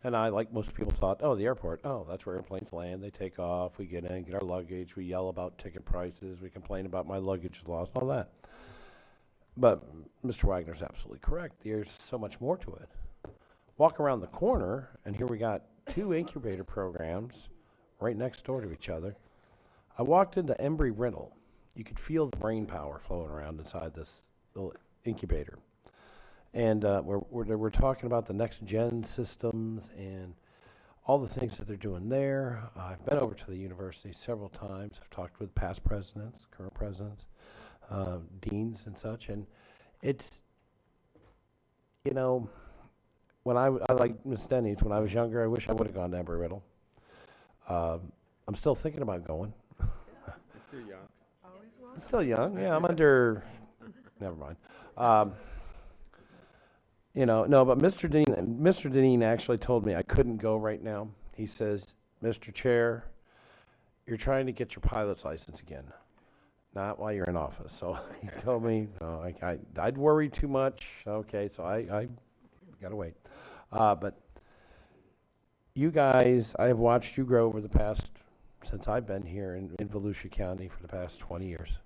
and I, like most people, thought, oh, the airport, that's where airplanes land. They take off, we get in, get our luggage, we yell about ticket prices, we complain about my luggage is lost, all that. But Mr. Wagner's absolutely correct. There's so much more to it. Walk around the corner, and here we got 2 incubator programs right next door to each other. I walked into Embry-Riddle. You could feel the brain power flowing around inside this little incubator. And we're talking about the next gen systems and all the things that they're doing there. I've been over to the university several times. I've talked with past presidents, current presidents, deans and such. And it's, when I like Miss Denny's, when I was younger, I wish I would have gone to Embry-Riddle. I'm still thinking about going. You're still young. I'm still young. Yeah, I'm under. Never mind. No, but Mr. Dean actually told me I couldn't go right now. He says, Mr. Chair, you're trying to get your pilot's license again, not while you're in office. So he told me, no, I'd worry too much. Okay, so I gotta wait. But you guys, I have watched you grow over the past, since I've been here in Volusia County for the past 20 years.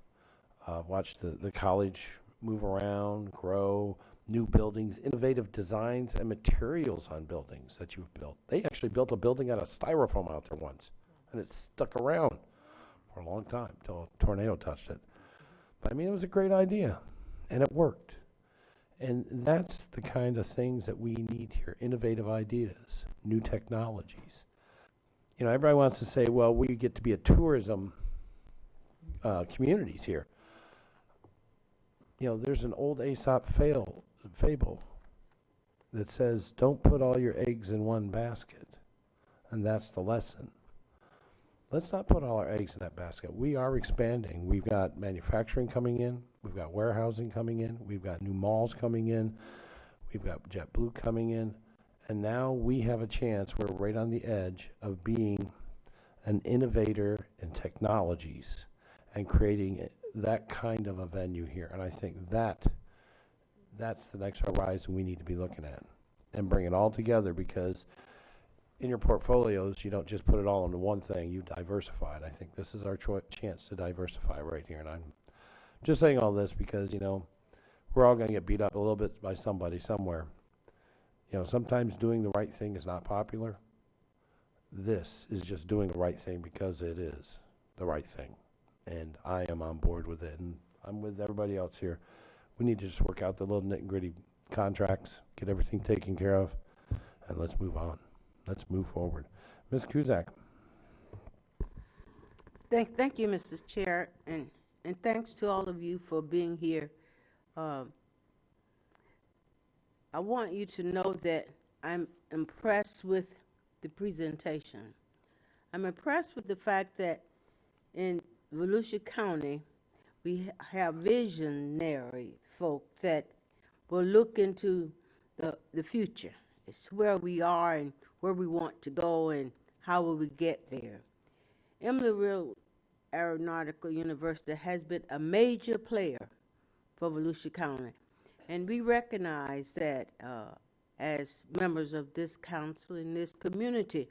Watched the college move around, grow, new buildings, innovative designs and materials on buildings that you've built. They actually built a building out of styrofoam out there once, and it stuck around for a long time until a tornado touched it. But I mean, it was a great idea, and it worked. And that's the kind of things that we need here, innovative ideas, new technologies. You know, everybody wants to say, well, we get to be a tourism communities here. You know, there's an old Aesop fable that says, don't put all your eggs in one basket. And that's the lesson. Let's not put all our eggs in that basket. We are expanding. We've got manufacturing coming in. We've got warehousing coming in. We've got new malls coming in. We've got JetBlue coming in. And now we have a chance. We're right on the edge of being an innovator in technologies and creating that kind of a venue here. And I think that's the next horizon we need to be looking at and bring it all together, because in your portfolios, you don't just put it all into one thing, you diversify it. I think this is our chance to diversify right here. And I'm just saying all this because, you know, we're all going to get beat up a little bit by somebody somewhere. You know, sometimes doing the right thing is not popular. This is just doing the right thing because it is the right thing. And I am on board with it, and I'm with everybody else here. We need to just work out the little nitty-gritty contracts, get everything taken care of, and let's move on. Let's move forward. Ms. Cusack. Thank you, Mr. Chair, and thanks to all of you for being here. I want you to know that I'm impressed with the presentation. I'm impressed with the fact that in Volusia County, we have visionary folk that will look into the future. It's where we are and where we want to go and how will we get there. Embry-Riddle Aeronautical University has been a major player for Volusia County, and we recognize that as members of this council in this community.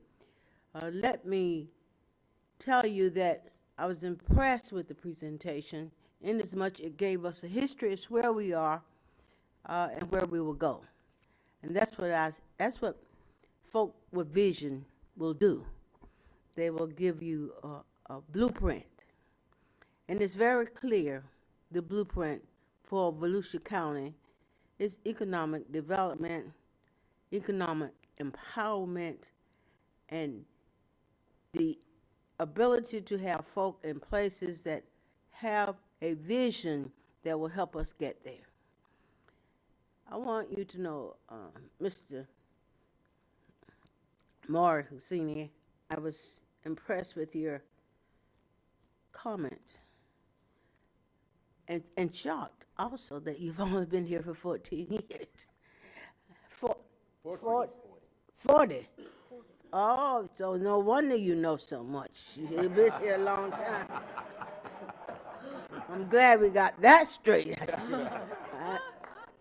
Let me tell you that I was impressed with the presentation in as much it gave us a history as where we are and where we will go. And that's what folk with vision will do. They will give you a blueprint. And it's very clear, the blueprint for Volusia County is economic development, economic empowerment, and the ability to have folk in places that have a vision that will help us get there. I want you to know, Mr. Maury Husseini, I was impressed with your comment and shocked also that you've only been here for 14 years. 40. Oh, so no wonder you know so much. You've been here a long time. I'm glad we got that straight.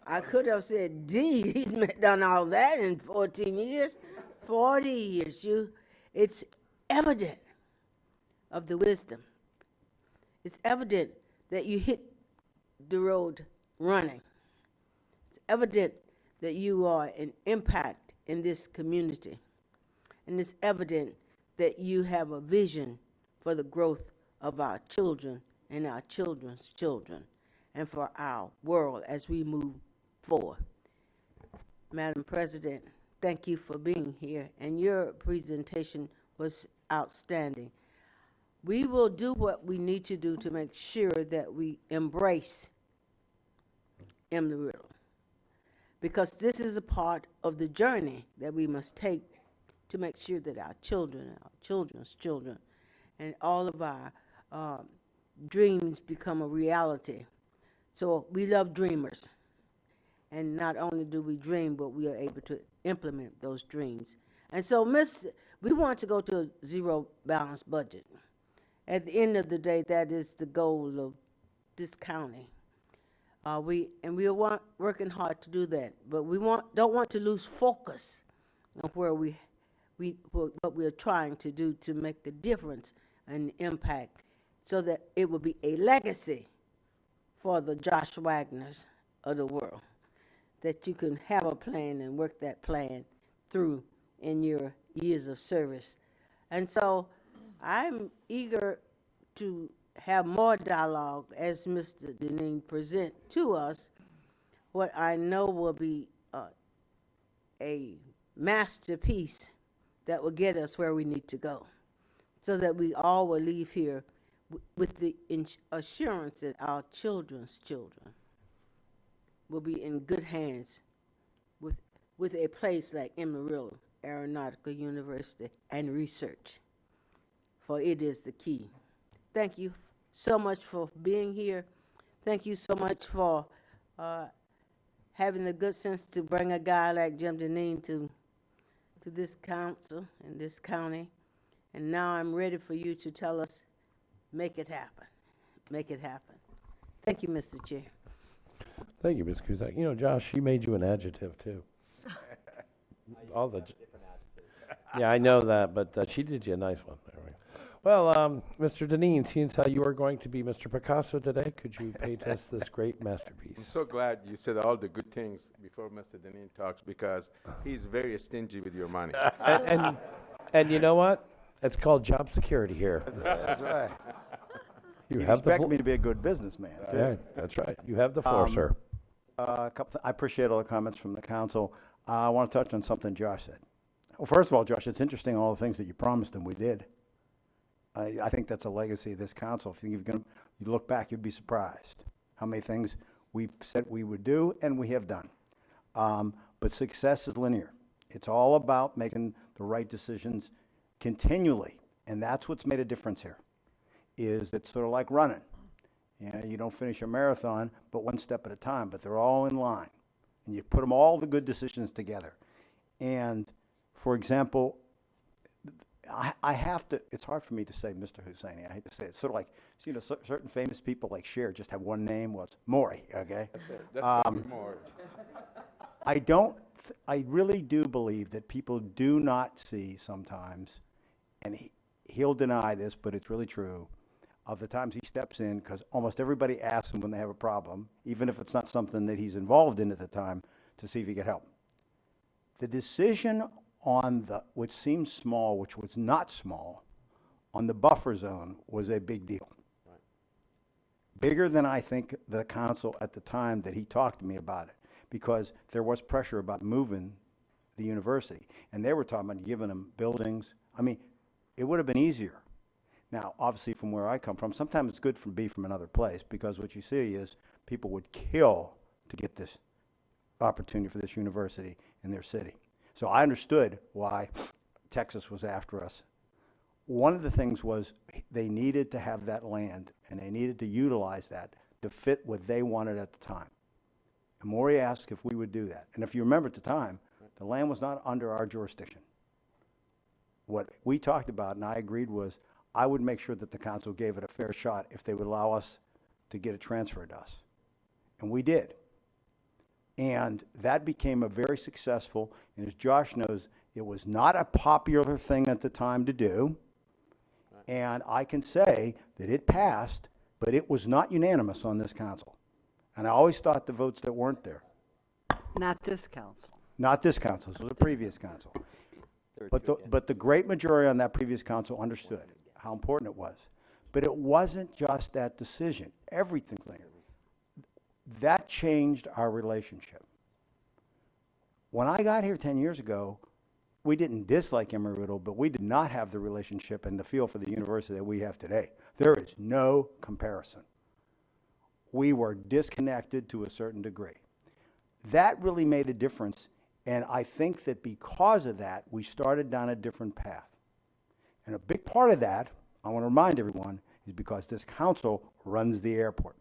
I could have said, D, he's done all that in 14 years. 40 years. It's evident of the wisdom. It's evident that you hit the road running. It's evident that you are an impact in this community. And it's evident that you have a vision for the growth of our children and our children's children and for our world as we move forward. Madam President, thank you for being here, and your presentation was outstanding. We will do what we need to do to make sure that we embrace Embry-Riddle, because this is a part of the journey that we must take to make sure that our children, our children's children, and all of our dreams become a reality. So we love dreamers. And not only do we dream, but we are able to implement those dreams. And so we want to go to a zero balanced budget. At the end of the day, that is the goal of this county. We are working hard to do that, but we don't want to lose focus of where what we are trying to do to make a difference and impact, so that it will be a legacy for the Josh Wagners of the world, that you can have a plan and work that plan through in your years of service. And so I'm eager to have more dialogue as Mr. Deneen present to us what I know will be a masterpiece that will get us where we need to go, so that we all will leave here with the assurance that our children's children will be in good hands with a place like Amarillo Aeronautical University and research, for it is the key. Thank you so much for being here. Thank you so much for having the good sense to bring a guy like Jim Deneen to this council and this county. And now I'm ready for you to tell us, make it happen. Make it happen. Thank you, Mr. Chair. Thank you, Ms. Cusack. You know, Josh, she made you an adjective, too. All the, yeah, I know that, but she did you a nice one. There we go. Well, Mr. Deneen, seeing how you are going to be Mr. Picasso today, could you paint us this great masterpiece? I'm so glad you said all the good things before Mr. Deneen talks, because he's very stingy with your money. And you know what? It's called job security here. That's right. You You'd have the expect me to be a good businessman, too. Yeah, that's right. You have the floor, sir. I appreciate all the comments from the council. I want to touch on something Josh said. Well, first of all, Josh, it's interesting all the things that you promised and we did. I think that's a legacy of this council. If you look back, you'd be surprised how many things we said we would do and we have done. But success is linear. It's all about making the right decisions continually, and that's what's made a difference here. Is it's sort of like running. You know, you don't finish a marathon, but one step at a time, but they're all in line. And you put them all the good decisions together. And, for example, I have to, it's hard for me to say Mr. Husseini. I hate to say it. It's sort of like, you know, certain famous people like Cher just have one name. Well, it's Maury, okay? That's Maury. I really do believe that people do not see sometimes, and he'll deny this, but it's really true, of the times he steps in, because almost everybody asks him when they have a problem, even if it's not something that he's involved in at the time, to see if he can help. The decision on which seems small, which was not small, on the buffer zone was a big deal. Right. Bigger than I think the council at the time that he talked to me about it, because there was pressure about moving the university, and they were talking about giving them buildings. I mean, it would have been easier. Now, obviously, from where I come from, sometimes it's good to be from another place, because what you see is people would kill to get this opportunity for this university in their city. So I understood why Texas was after us. One of the things was they needed to have that land, and they needed to utilize that to fit what they wanted at the time. And Maury asked if we would do that. And if you remember at the time, the land was not under our jurisdiction. What we talked about, and I agreed, was I would make sure that the council gave it a fair shot if they would allow us to get it transferred to us. And we did. And that became a very successful, and as Josh knows, it was not a popular thing at the time to do. And I can say that it passed, but it was not unanimous on this council. And I always thought the votes that weren't there. Not this council. Not this council, so the previous council. But the great majority on that previous council understood how important it was. But it wasn't just that decision. Everything's there. That changed our relationship. When I got here 10 years ago, we didn't dislike Embry-Riddle, but we did not have the relationship and the feel for the university that we have today. There is no comparison. We were disconnected to a certain degree. That really made a difference, and I think that because of that, we started down a different path. And a big part of that, I want to remind everyone, is because this council runs the airport.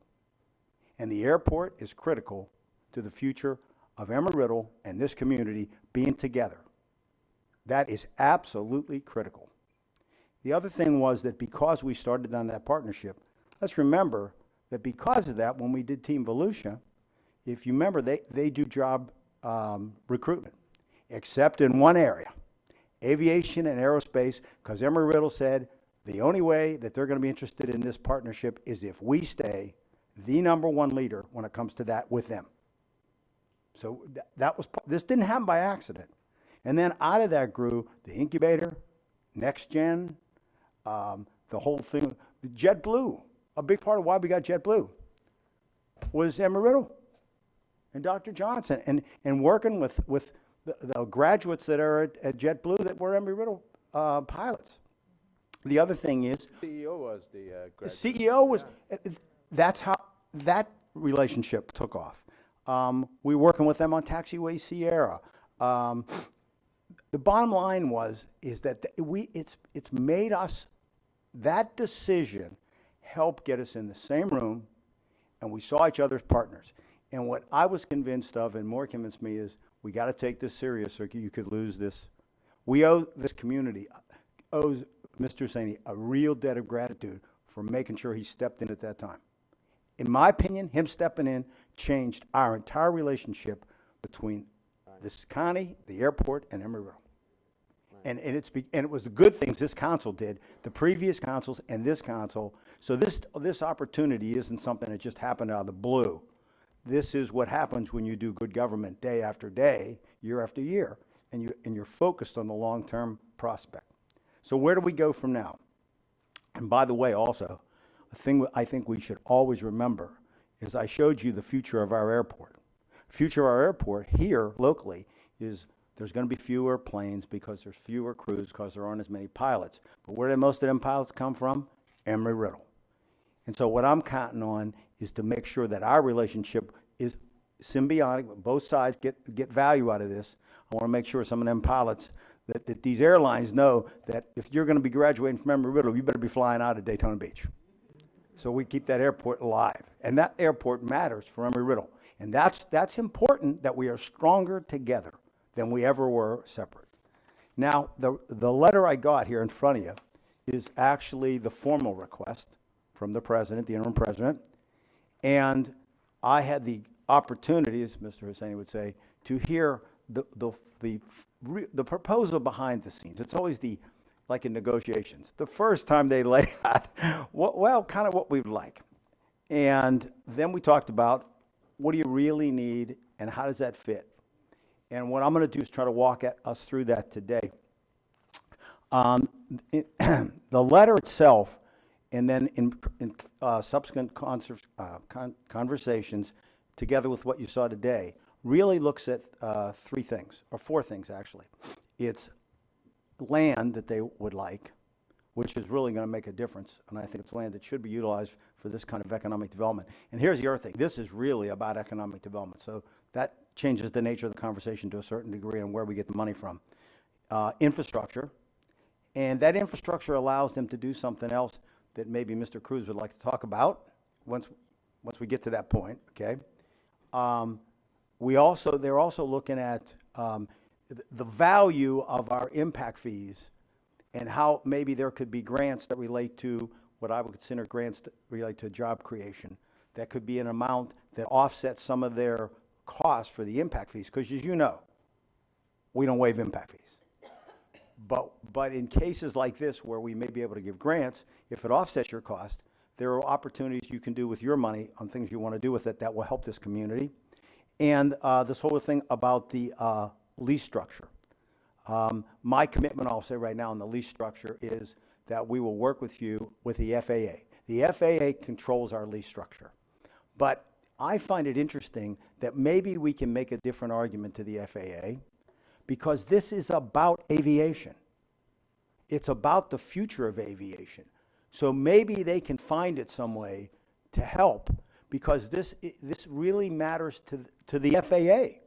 And the airport is critical to the future of Embry-Riddle and this community being together. That is absolutely critical. The other thing was that because we started on that partnership, let's remember that because of that, when we did Team Volusia, if you remember, they do job recruitment, except in one area, aviation and aerospace, because Embry-Riddle said the only way that they're going to be interested in this partnership is if we stay the #1 leader when it comes to that with them. So that was, this didn't happen by accident. And then out of that grew the incubator, Next Gen, the whole thing, JetBlue. A big part of why we got JetBlue was Embry-Riddle and Dr. Johnson, and working with the graduates that are at JetBlue that were Embry-Riddle pilots. The other thing is, CEO was the the CEO was, that's how that relationship took off. We were working with them on Taxiway Sierra. The bottom line is that it's made us, that decision helped get us in the same room, and we saw each other as partners. And what I was convinced of, and more convinced me, is we got to take this serious or you could lose this. We owe this community, owes Mr. Husseini a real debt of gratitude for making sure he stepped in at that time. In my opinion, him stepping in changed our entire relationship between this county, the airport, and Embry-Riddle. And it was the good things this council did, the previous councils and this council. So this opportunity isn't something that just happened out of the blue. This is what happens when you do good government day after day, year after year, and you're focused on the long-term prospect. So where do we go from now? And by the way, also, a thing I think we should always remember is I showed you the future of our airport. Future of our airport here locally is there's going to be fewer planes because there's fewer crews because there aren't as many pilots. But where did most of them pilots come from? Embry-Riddle. And so what I'm counting on is to make sure that our relationship is symbiotic, both sides get value out of this. I want to make sure some of them pilots, that these airlines know that if you're going to be graduating from Embry-Riddle, you better be flying out of Daytona Beach. So we keep that airport alive. And that airport matters for Embry-Riddle. And that's important, that we are stronger together than we ever were separate. Now, the letter I got here in front of you is actually the formal request from the president, the interim president. And I had the opportunity, as Mr. Husseini would say, to hear the proposal behind the scenes. It's always like in negotiations, the first time they lay out, kind of what we'd like. And then we talked about, what do you really need and how does that fit? And what I'm going to do is try to walk us through that today. The letter itself, and then in subsequent conversations, together with what you saw today, really looks at three things, or four things actually. It's land that they would like, which is really going to make a difference, and I think it's land that should be utilized for this kind of economic development. And here's the other thing, this is really about economic development, so that changes the nature of the conversation to a certain degree and where we get the money from. Infrastructure, and that infrastructure allows them to do something else that maybe Mr. Cruz would like to talk about once we get to that point, okay? They're also looking at the value of our impact fees and how maybe there could be grants that relate to what I would consider grants that relate to job creation. That could be an amount that offsets some of their costs for the impact fees, because as you know, we don't waive impact fees. But in cases like this where we may be able to give grants, if it offsets your cost, there are opportunities you can do with your money on things you want to do with it that will help this community. And this whole thing about the lease structure. My commitment, I'll say right now, on the lease structure is that we will work with you with the FAA. The FAA controls our lease structure. But I find it interesting that maybe we can make a different argument to the FAA, because this is about aviation. It's about the future of aviation. So maybe they can find it some way to help, because this really matters to the FAA,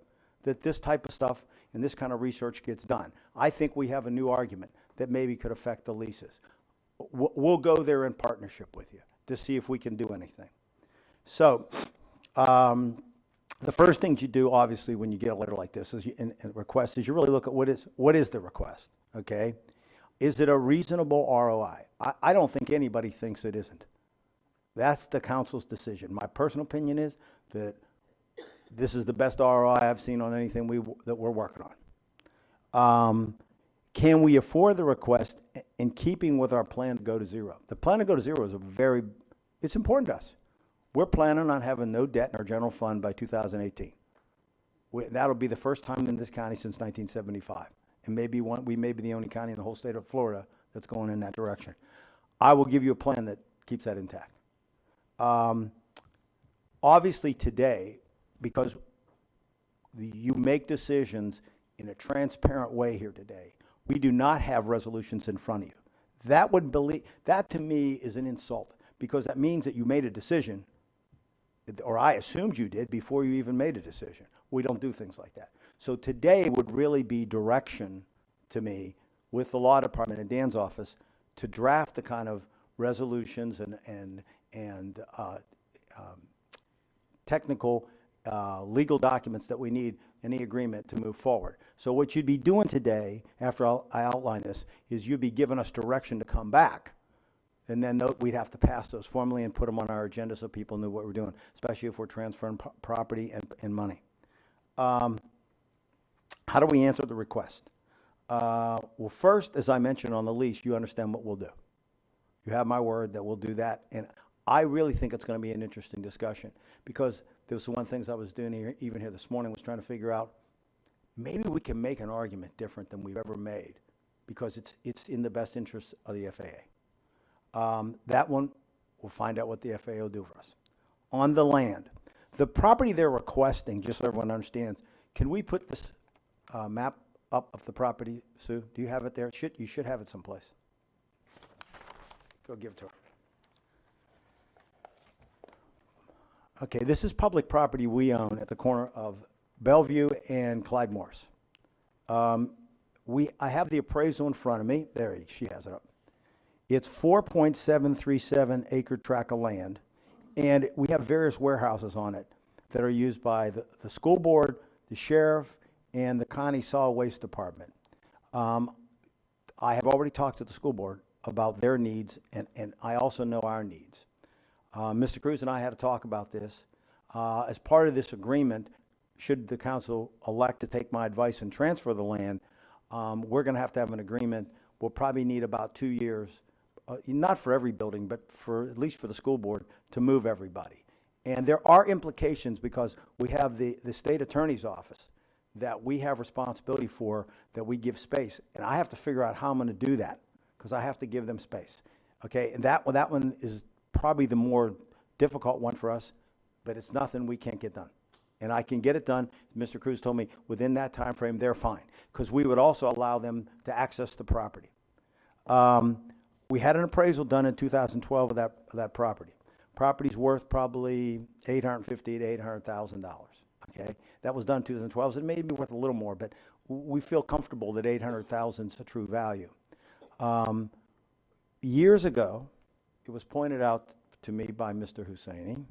that this type of stuff and this kind of research gets done. I think we have a new argument that maybe could affect the leases. We'll go there in partnership with you to see if we can do anything. So the first things you do, obviously, when you get a letter like this is and request is you really look at what is the request, okay? Is it a reasonable ROI? I don't think anybody thinks it isn't. That's the council's decision. My personal opinion is that this is the best ROI I've seen on anything that we're working on. Can we afford the request in keeping with our plan to go to zero? The plan to go to zero is it's important to us. We're planning on having no debt in our general fund by 2018. That'll be the first time in this county since 1975. And we may be the only county in the whole state of Florida that's going in that direction. I will give you a plan that keeps that intact. Obviously today, because you make decisions in a transparent way here today, we do not have resolutions in front of you. That to me is an insult, because that means that you made a decision, or I assumed you did before you even made a decision. We don't do things like that. So today would really be direction to me with the law department and Dan's office to draft the kind of resolutions and technical legal documents that we need in the agreement to move forward. So what you'd be doing today, after I outline this, is you'd be giving us direction to come back. And then we'd have to pass those formally and put them on our agenda so people knew what we're doing, especially if we're transferring property and money. How do we answer the request? Well, first, as I mentioned on the lease, you understand what we'll do. You have my word that we'll do that. And I really think it's going to be an interesting discussion, because there was one of the things I was doing here, even here this morning, was trying to figure out maybe we can make an argument different than we've ever made, because it's in the best interest of the FAA. That one, we'll find out what the FAA will do for us. On the land, the property they're requesting, just so everyone understands, can we put this map up of the property, Sue? Do you have it there? You should have it someplace. Go give it to her. Okay, this is public property we own at the corner of Bellevue and Clyde Morris. I have the appraisal in front of me. There, she has it up. It's 4.737 acre tract of land, and we have various warehouses on it that are used by the school board, the sheriff, and the county solid waste department. I have already talked to the school board about their needs, and I also know our needs. Mr. Cruz and I had to talk about this. As part of this agreement, should the council elect to take my advice and transfer the land, we're going to have an agreement. We'll probably need about 2 years, not for every building, but at least for the school board, to move everybody. And there are implications, because we have the state attorney's office that we have responsibility for, that we give space. And I have to figure out how I'm going to do that, because I have to give them space. Okay, and that one is probably the more difficult one for us, but it's nothing we can't get done. And I can get it done. Mr. Cruz told me within that time frame, they're fine, because we would also allow them to access the property. We had an appraisal done in 2012 of that property. Property's worth probably $850,000 to $800,000. Okay, that was done in 2012. So it may be worth a little more, but we feel comfortable that $800,000 is a true value. Years ago, it was pointed out to me by Mr. Husseini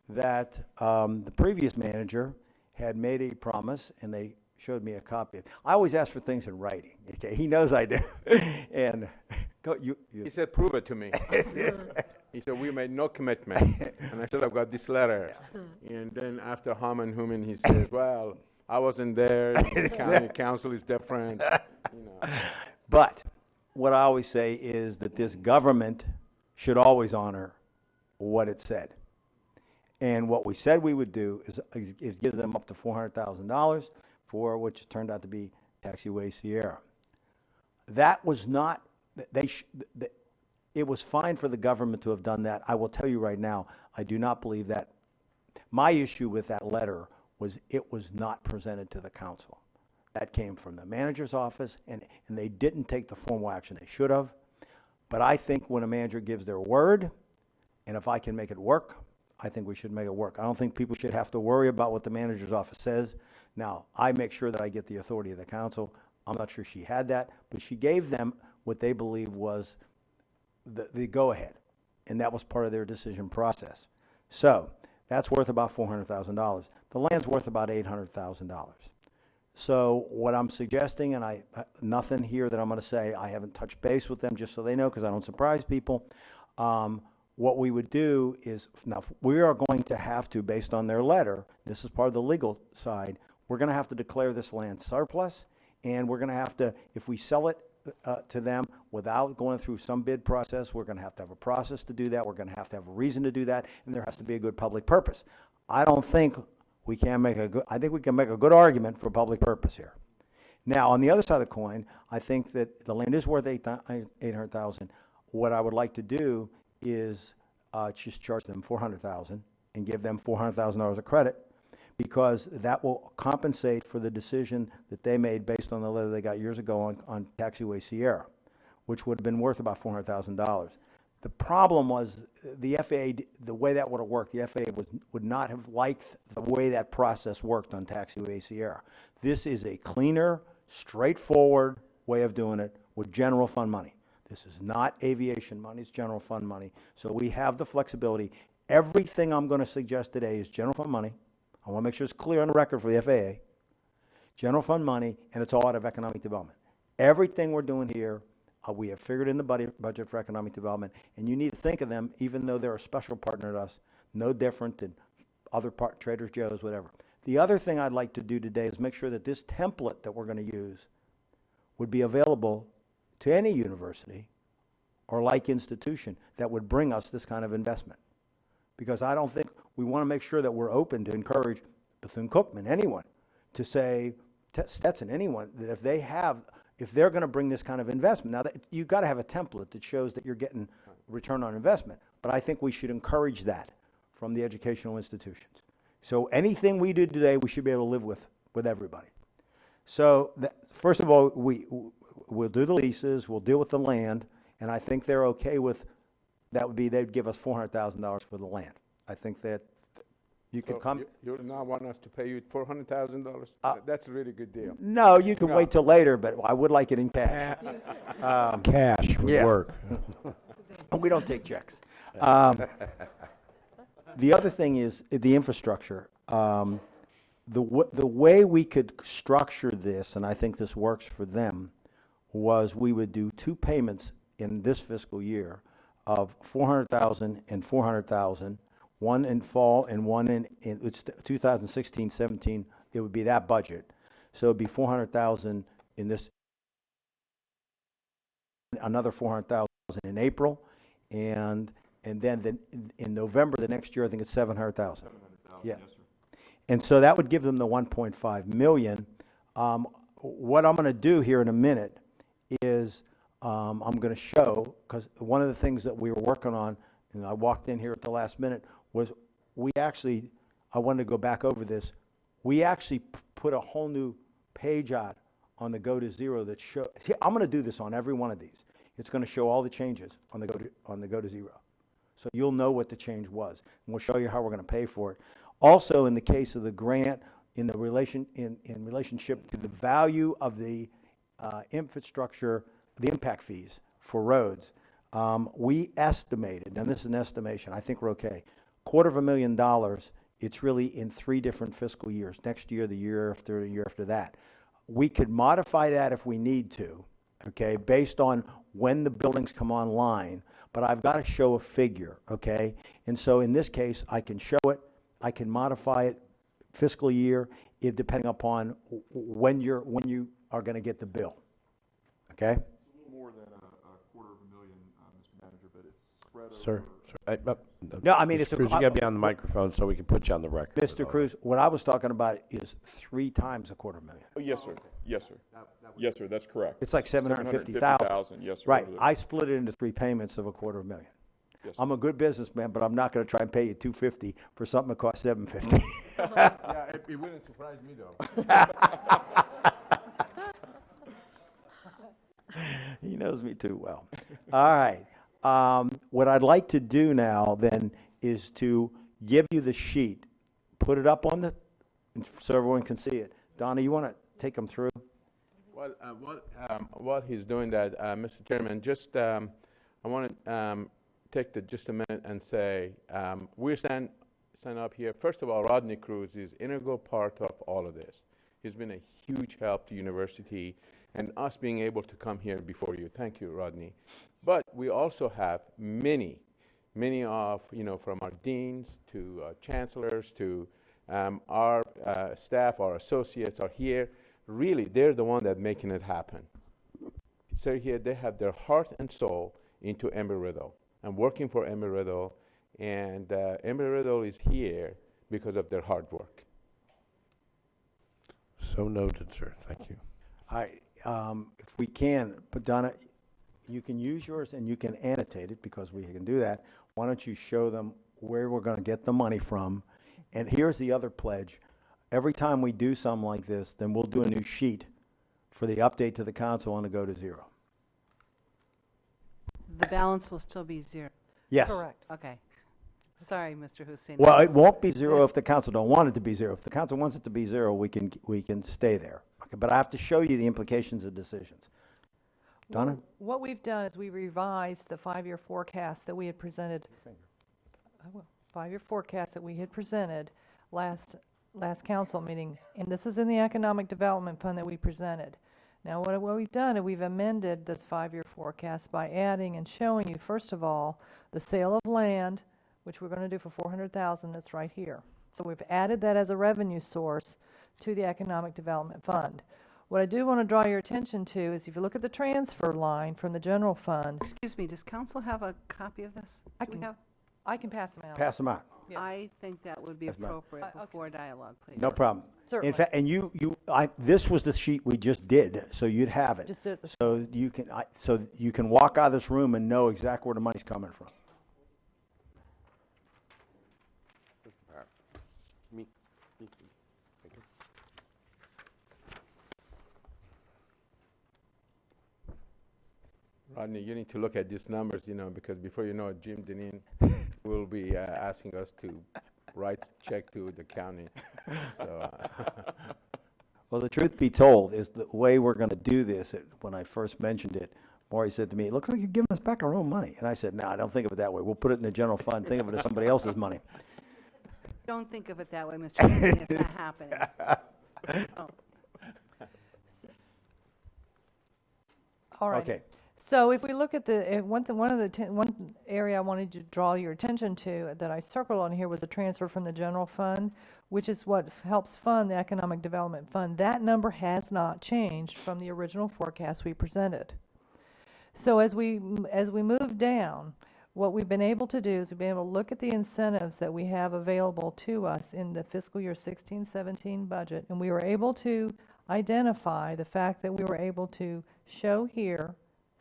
that the previous manager had made a promise, and they showed me a copy. I always ask for things in writing. Okay, he knows I do. And he said, "Prove it to me." He said, "We made no commitment." And I said, "I've got this letter." And then after hum and humming, he says, "Well, I wasn't there. The county council is different." You know. But what I always say is that this government should always honor what it said. And what we said we would do is give them up to $400,000 for which turned out to be Taxiway Sierra. That was not, it was fine for the government to have done that. I will tell you right now, I do not believe that. My issue with that letter was it was not presented to the council. That came from the manager's office, and they didn't take the formal action they should have. But I think when a manager gives their word, and if I can make it work, I think we should make it work. I don't think people should have to worry about what the manager's office says. Now, I make sure that I get the authority of the council. I'm not sure she had that, but she gave them what they believe was the go-ahead, and that was part of their decision process. So that's worth about $400,000. The land's worth about $800,000. So what I'm suggesting, and nothing here that I'm going to say, I haven't touched base with them just so they know, because I don't surprise people. What we would do is, now we are going to have to, based on their letter, this is part of the legal side, we're going to have to declare this land surplus, and we're going to have to, if we sell it to them without going through some bid process, we're going to have a process to do that. We're going to have a reason to do that, and there has to be a good public purpose. I don't think we can make a good, I think we can make a good argument for public purpose here. Now, on the other side of the coin, I think that the land is worth $800,000. What I would like to do is just charge them $400,000 and give them $400,000 of credit, because that will compensate for the decision that they made based on the letter they got years ago on Taxiway Sierra, which would have been worth about $400,000. The problem was the FAA, the way that would have worked, the FAA would not have liked the way that process worked on Taxiway Sierra. This is a cleaner, straightforward way of doing it with general fund money. This is not aviation money, it's general fund money. So we have the flexibility. Everything I'm going to suggest today is general fund money. I want to make sure it's clear on the record for the FAA. General fund money, and it's all out of economic development. Everything we're doing here, we have figured in the budget for economic development, and you need to think of them, even though they're a special partner to us, no different than other Trader Joe's, whatever. The other thing I'd like to do today is make sure that this template that we're going to use would be available to any university or like institution that would bring us this kind of investment. Because I don't think, we want to make sure that we're open to encourage Bethune-Cookman, anyone, to say, Stetson, anyone, that if they're going to bring this kind of investment, now you've got to have a template that shows that you're getting return on investment. But I think we should encourage that from the educational institutions. So anything we do today, we should be able to live with everybody. So first of all, we'll do the leases, we'll deal with the land, and I think they're okay with, that would be, they'd give us $400,000 for the land. I think that you could come. You now want us to pay you $400,000? That's a really good deal. No, you can wait till later, but I would like it in cash. Cash would work. We don't take checks. The other thing is the infrastructure. The way we could structure this, and I think this works for them, was we would do 2 payments in this fiscal year of $400,000 and $400,000, one in fall and one in it's 2016-17. It would be that budget, so it'd be $400,000 in this, another $400,000 in April, and then in November the next year I think it's $700,000. Yeah. Yes, sir. And so that would give them the 1.5 million. What I'm going to do here in a minute is I'm going to show, because one of the things that we were working on, and I walked in here at the last minute, was I wanted to go back over this. We actually put a whole new page out on the Go to Zero that show. See, I'm going to do this on every one of these. It's going to show all the changes on the Go to Zero, so you'll know what the change was, and we'll show you how we're going to pay for it. Also, in the case of the grant, in relationship to the value of the infrastructure, the impact fees for roads, we estimated, and this is an estimation, I think we're okay, $250,000. It's really in 3 different fiscal years, next year, the year after, the year after that. We could modify that if we need to, okay, based on when the buildings come online, but I've got to show a figure, okay? And so in this case, I can show it, I can modify it fiscal year, depending upon when you are going to get the bill, okay? It's a little more than a $250,000, Mr. Manager, but it's spread over. Sir, no, I mean, Mr. it's Cruz, you got to be on the microphone so we can put you on the record. Mr. Cruz, what I was talking about is 3 times a $250,000. Oh, yes, sir. Yes, sir. Yes, sir. That's correct. It's like $750,000. Yes, sir. Right. I split it into 3 payments of a $250,000. Yes, I'm a good businessman, but I'm not going to try and pay you $250,000 for something that costs $750,000. Yeah, it wouldn't surprise me though. He knows me too well. All right. What I'd like to do now then is to give you the sheet, put it up on so everyone can see it. Donna, you want to take them through? Well, while he's doing that, Mr. Chairman, just I want to take just a minute and say we stand stand up here. First of all, Rodney Cruz is integral part of all of this. He's been a huge help to university and us being able to come here before you. Thank you, Rodney. But we also have many of, from our deans to chancellors to our staff, our associates are here. Really, they're the one that making it happen. So here, they have their heart and soul into Embry-Riddle and working for Embry-Riddle, and Embry-Riddle is here because of their hard work. So noted, sir. Thank you. If we can, but Donna, you can use yours and you can annotate it because we can do that. Why don't you show them where we're going to get the money from? And here's the other pledge. Every time we do something like this, then we'll do a new sheet for the update to the council on the go to zero. The balance will still be zero. Yes. Correct. Okay. Sorry, Mr. Hussein. Well, it won't be zero if the council don't want it to be zero. If the council wants it to be zero, we can stay there. Okay, but I have to show you the implications of decisions. Donna? What we've done is we revised the five-year forecast that we had presented. Five-year forecast that we had presented last council meeting, and this is in the Economic Development Fund that we presented. Now, what we've done is we've amended this five-year forecast by adding and showing you, first of all, the sale of land, which we're going to do for $400,000. It's right here. So we've added that as a revenue source to the Economic Development Fund. What I do want to draw your attention to is if you look at the transfer line from the general fund. Excuse me, does council have a copy of this? I can pass them out. Pass them out. Yeah. I think that would be That's right. appropriate before dialogue, please. No problem. Certainly. In fact, and this was the sheet we just did, so you'd have it. Just did it So you can walk out of this room and know exactly where the money's coming from. Rodney, you need to look at these numbers, because before you know it, Jim Deneen will be asking us to write a check to the county. So, Well, the truth be told is the way we're going to do this, when I first mentioned it, Maury said to me, it looks like you're giving us back our own money. And I said, no, I don't think of it that way. We'll put it in the general fund. Think of it as somebody else's money. Don't think of it that way, Mr. Hussein. It's not happening. Oh. All right. Okay. So if we look at the one area I wanted to draw your attention to that I circled on here was a transfer from the general fund, which is what helps fund the Economic Development Fund. That number has not changed from the original forecast we presented. So as we move down, what we've been able to do is we've been able to look at the incentives that we have available to us in the fiscal year 16-17 budget, and we were able to identify the fact that we were able to show here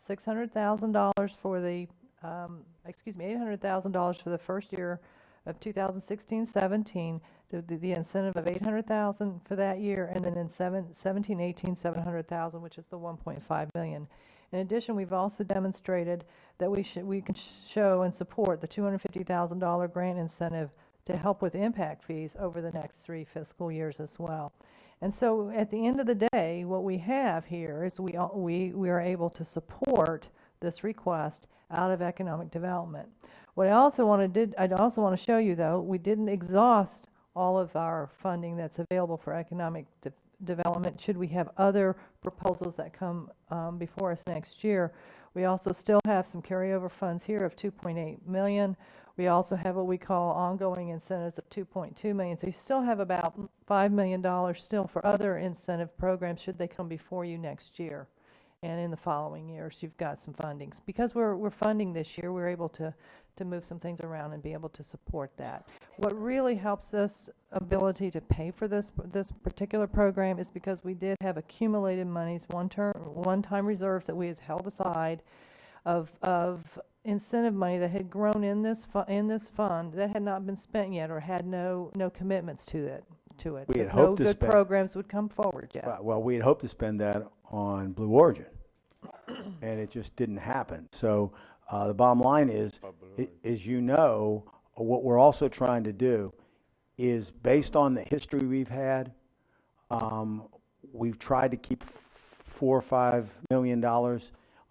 $600,000 for the, $800,000 for the first year of 2016-17, the incentive of $800,000 for that year, and then in 17-18, $700,000, which is the $1.5 million. In addition, we've also demonstrated that we can show and support the $250,000 grant incentive to help with impact fees over the next 3 fiscal years as well. And so at the end of the day, what we have here is we are able to support this request out of economic development. What I'd also want to show you, though, we didn't exhaust all of our funding that's available for economic development. Should we have other proposals that come before us next year, we also still have some carryover funds here of $2.8 million. We also have what we call ongoing incentives of $2.2 million. So you still have about $5 million still for other incentive programs should they come before you next year. And in the following years, you've got some fundings. Because we're funding this year, we're able to move some things around and be able to support that. What really helps us ability to pay for this particular program is because we did have accumulated monies, one-time reserves that we had held aside of incentive money that had grown in this fund that had not been spent yet or had no commitments to it. We had No hoped to good spend- programs would come forward yet. Right, well, we had hoped to spend that on Blue Origin, and it just didn't happen. So the bottom line is, what we're also trying to do is, based on the history we've had, we've tried to keep $4 or $5 million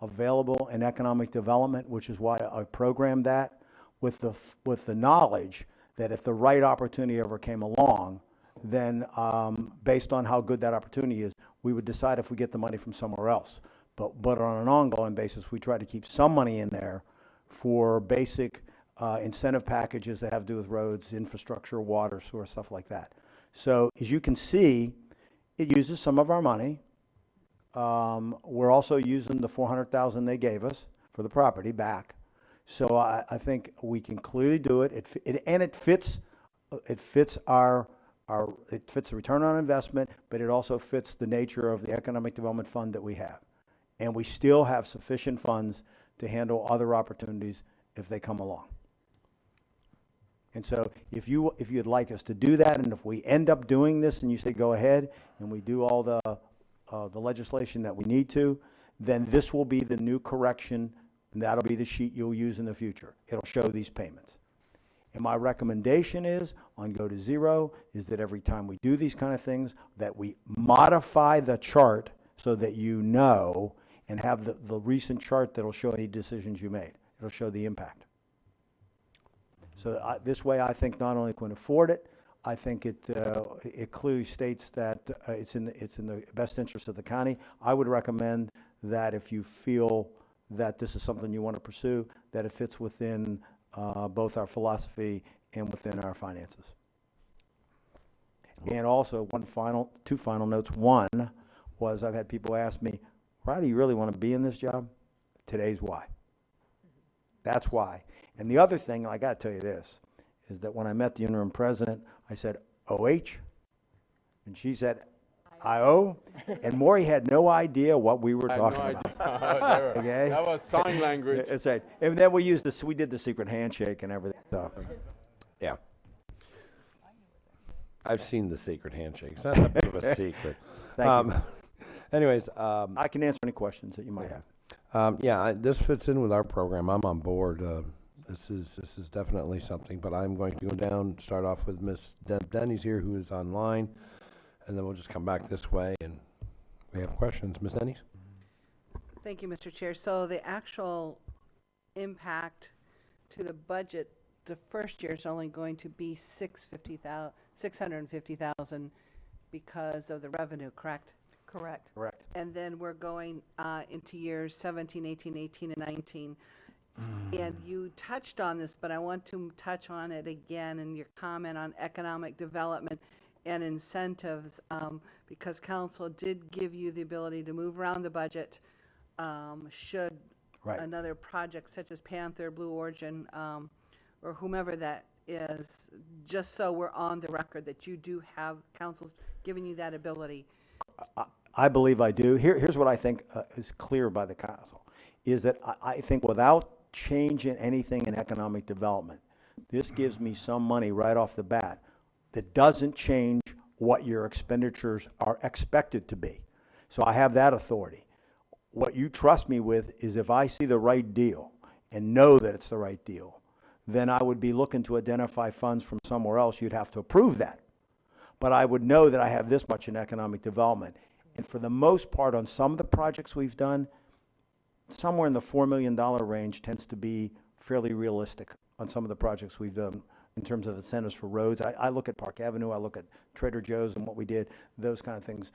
available in economic development, which is why I programmed that with the knowledge that if the right opportunity ever came along, then based on how good that opportunity is, we would decide if we get the money from somewhere else. But on an ongoing basis, we try to keep some money in there for basic incentive packages that have to do with roads, infrastructure, water, sewer, stuff like that. So as you can see, it uses some of our money. We're also using the $400,000 they gave us for the property back. So I think we can clearly do it. It fits it fits the return on investment, but it also fits the nature of the economic development fund that we have. And we still have sufficient funds to handle other opportunities if they come along. And so if you'd like us to do that, and if we end up doing this and you say go ahead and we do all the legislation that we need to, then this will be the new correction, and that'll be the sheet you'll use in the future. It'll show these payments. And my recommendation is on Go to Zero is that every time we do these kind of things, that we modify the chart so that you know and have the recent chart that'll show any decisions you made. It'll show the impact. So this way, I think not only can we afford it, I think it clearly states that it's in the best interest of the county. I would recommend that if you feel that this is something you want to pursue, that it fits within both our philosophy and within our finances. And also, two final notes. One was I've had people ask me, why do you really want to be in this job? Today's why. That's why. And the other thing, I got to tell you this, is that when I met the interim president, I said, OH, and she said, IO, and Maury had no idea what we were talking about. Okay? That was sign language. That's right. And then we did the secret handshake and everything. So. Yeah. I've seen the secret handshake. It's not that big of a secret. Thank you. Anyways. I can answer any questions that you might have. This fits in with our program. I'm on board. This is definitely something, but I'm going to go down, start off with Miss Deb Denny's here, who is online, and then we'll just come back this way, and we have questions. Miss Denny's? Thank you, Mr. Chair. So the actual impact to the budget, the first year is only going to be $650,000 because of the revenue, correct? Correct. Correct. And then we're going into years 17, 18, 18, and 19. And you touched on this, but I want to touch on it again in your comment on economic development and incentives, because council did give you the ability to move around the budget should another project such as Panther, Blue Origin, or whomever that is, just so we're on the record that you do have council's giving you that ability. I believe I do. Here's what I think is clear by the council, is that I think without changing anything in economic development, this gives me some money right off the bat that doesn't change what your expenditures are expected to be. So I have that authority. What you trust me with is if I see the right deal and know that it's the right deal, then I would be looking to identify funds from somewhere else. You'd have to approve that. But I would know that I have this much in economic development. And for the most part, on some of the projects we've done, somewhere in the $4 million range tends to be fairly realistic on some of the projects we've done in terms of incentives for roads. I look at Park Avenue, I look at Trader Joe's and what we did, those kind of things.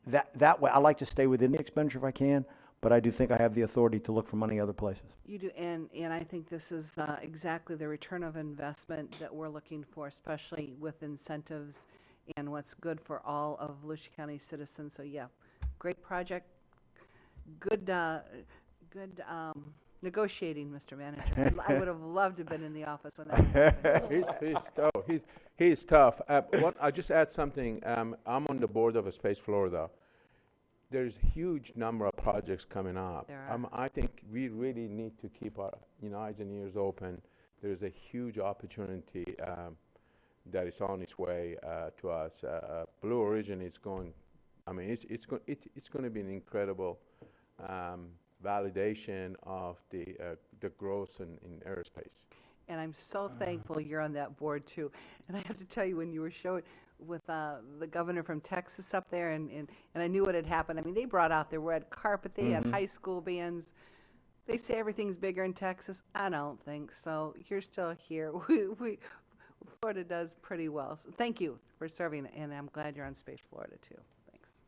That way, I like to stay within the expenditure if I can, but I do think I have the authority to look for money other places. You do, and I think this is exactly the return of investment that we're looking for, especially with incentives and what's good for all of Volusia County citizens. So yeah, great project, good negotiating, Mr. Manager. I would have loved to have been in the office when that happened. He's tough. I just add something. I'm on the board of Space Florida. There's a huge number of projects coming up. I think we really need to keep our eyes and ears open. There's a huge opportunity that is on its way to us. Blue Origin is going. I mean, it's going to be an incredible validation of the growth in aerospace. And I'm so thankful you're on that board too. And I have to tell you, when you were showing with the governor from Texas up there, and I knew what had happened. I mean, they brought out their red carpet. They had high school bands. They say everything's bigger in Texas. I don't think so. You're still here. Florida does pretty well. So thank you for serving, and I'm glad you're on Space Florida too. Thanks.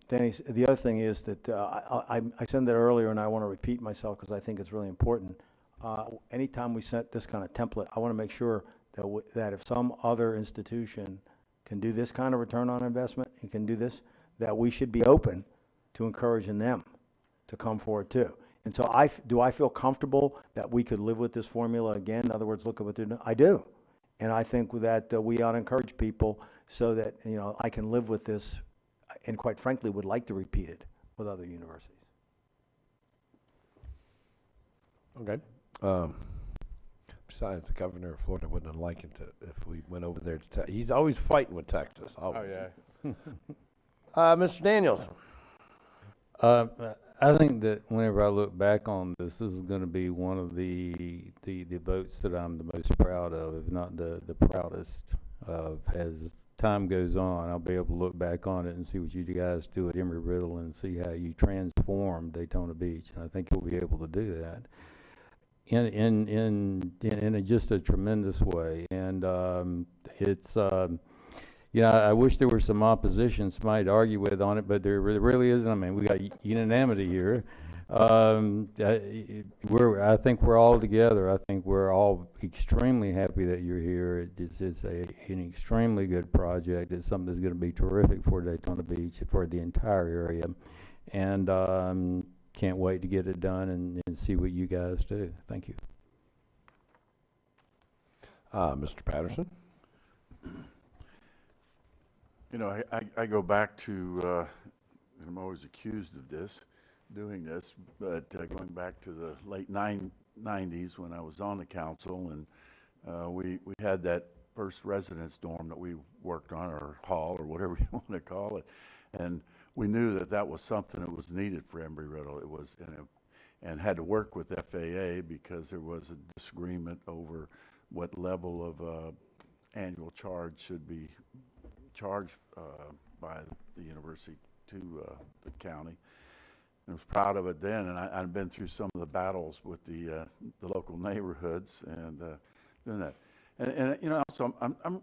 Danny, the other thing is that I said that earlier, and I want to repeat myself because I think it's really important. Anytime we set this kind of template, I want to make sure that if some other institution can do this kind of return on investment and can do this, that we should be open to encouraging them to come forward too. And so do I feel comfortable that we could live with this formula again? In other words, look at what they're doing. I do. And I think that we ought to encourage people so that, I can live with this and quite frankly would like to repeat it with other universities. Okay. Besides, the governor of Florida wouldn't have liked it if we went over there to he's always fighting with Texas. Always. Oh, yeah. Mr. Daniels. I think that whenever I look back on this is going to be one of the votes that I'm the most proud of, if not the proudest of. As time goes on, I'll be able to look back on it and see what you guys do at Embry-Riddle and see how you transform Daytona Beach. And I think you'll be able to do that in just a tremendous way. And it's I wish there were some opposition, somebody to argue with on it, but there really isn't. I mean, we got unanimity here. I think we're all together. I think we're all extremely happy that you're here. It's an extremely good project. It's something that's going to be terrific for Daytona Beach, for the entire area. And can't wait to get it done and see what you guys do. Thank you. Mr. Patterson. I go back to, and I'm always accused of doing this, but going back to the late 90s when I was on the council, and we had that first residence dorm that we worked on, or hall, or whatever you want to call it, and we knew that was something that was needed for Embry-Riddle. It was, and had to work with FAA because there was a disagreement over what level of annual charge should be charged by the university to the county. I was proud of it then, and I've been through some of the battles with the local neighborhoods and doing that. And so I'm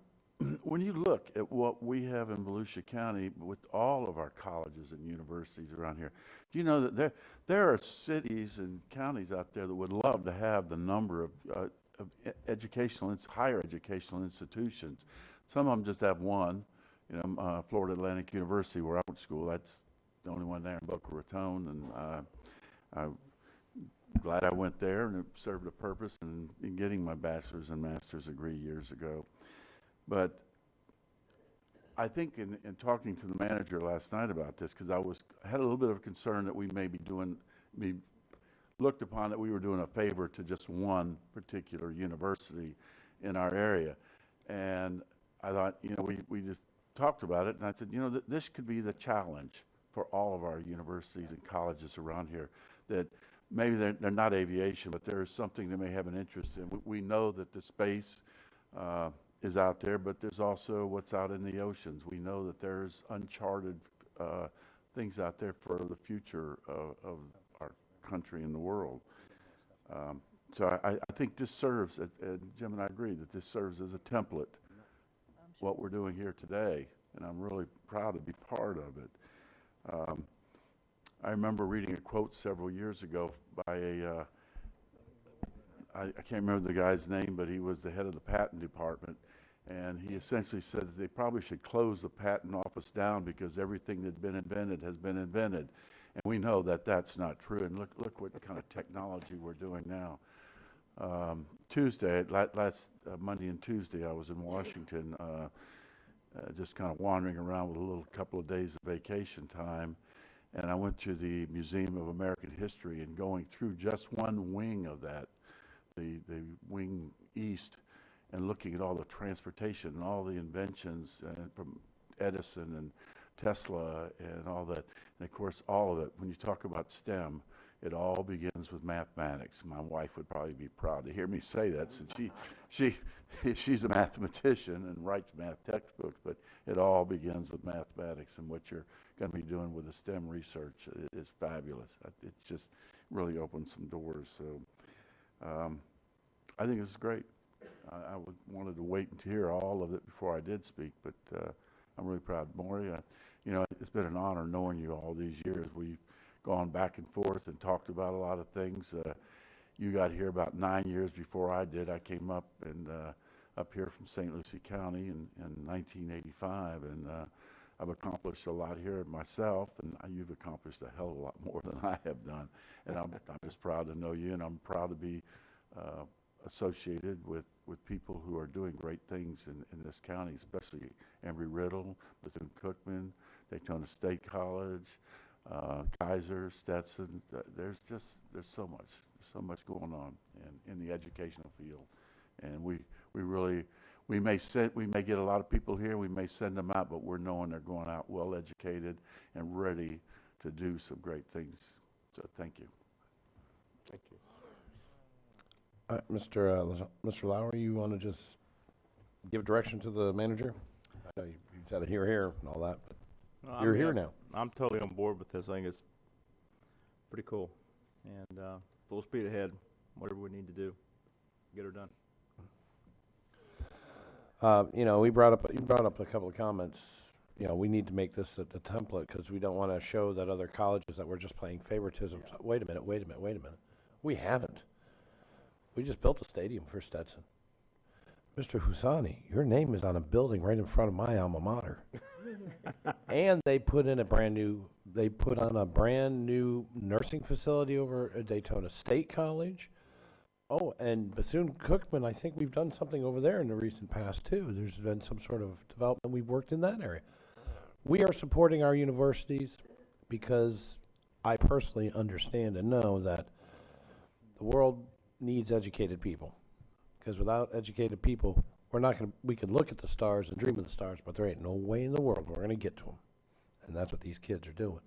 when you look at what we have in Volusia County with all of our colleges and universities around here, do you know that there are cities and counties out there that would love to have the number of higher educational institutions. Some of them just have one. Florida Atlantic University, where I went to school, that's the only one there in Boca Raton, and I'm glad I went there, and it served a purpose in getting my bachelor's and master's degree years ago. But I think in talking to the manager last night about this, because I had a little bit of concern that we may be looked upon that we were doing a favor to just one particular university in our area. And I thought, we just talked about it, and I said, this could be the challenge for all of our universities and colleges around here, that maybe they're not aviation, but there is something they may have an interest in. We know that the space is out there, but there's also what's out in the oceans. We know that there's uncharted things out there for the future of our country and the world. So I think this serves, and Jim and I agree, that this serves as a template, what we're doing here today, and I'm really proud to be part of it. I remember reading a quote several years ago by I can't remember the guy's name, but he was the head of the patent department, and he essentially said that they probably should close the patent office down because everything that's been invented has been invented. And we know that that's not true, and look what kind of technology we're doing now. Last Monday and Tuesday, I was in Washington, just kind of wandering around with a couple of days of vacation time, and I went to the Museum of American History, and going through just one wing of that, the wing east, and looking at all the transportation and all the inventions from Edison and Tesla and all that, and of course all of it. When you talk about STEM, it all begins with mathematics. My wife would probably be proud to hear me say that, since she's a mathematician and writes math textbooks, but it all begins with mathematics, and what you're going to be doing with the STEM research is fabulous. It's just really opened some doors. So I think it's great. Wanted to wait to hear all of it before I did speak, but I'm really proud. Maury, you know, it's been an honor knowing you all these years. We've gone back and forth and talked about a lot of things. You got here about 9 years before I did. I came up here from St. Lucie County in 1985, and I've accomplished a lot here myself, and you've accomplished a hell of a lot more than I have done. And I'm just proud to know you, and I'm proud to be associated with people who are doing great things in this county, especially Embry-Riddle, Bethune-Cookman, Daytona State College, Kaiser, Stetson. There's so much going on in the educational field, and we may get a lot of people here, we may send them out, but we're knowing they're going out well educated and ready to do some great things. So thank you. Thank you. Mr. Lowry, you want to just give direction to the manager? I know you said here and all that, but you're here now. I'm totally on board with this. I think it's pretty cool. And full speed ahead, whatever we need to do, get her done. You know, you brought up a couple of comments. You know, we need to make this a template because we don't want to show that other colleges that we're just playing favoritism. So, wait a minute. We haven't. We just built a stadium for Stetson. Mr. Husani, your name is on a building right in front of my alma mater. And they put on a brand new nursing facility over at Daytona State College. Oh, and Bethune-Cookman, I think we've done something over there in the recent past too. There's been some sort of development. We've worked in that area. We are supporting our universities because I personally understand and know that the world needs educated people. Because without educated people, we can look at the stars and dream of the stars, but there ain't no way in the world we're going to get to them. And that's what these kids are doing.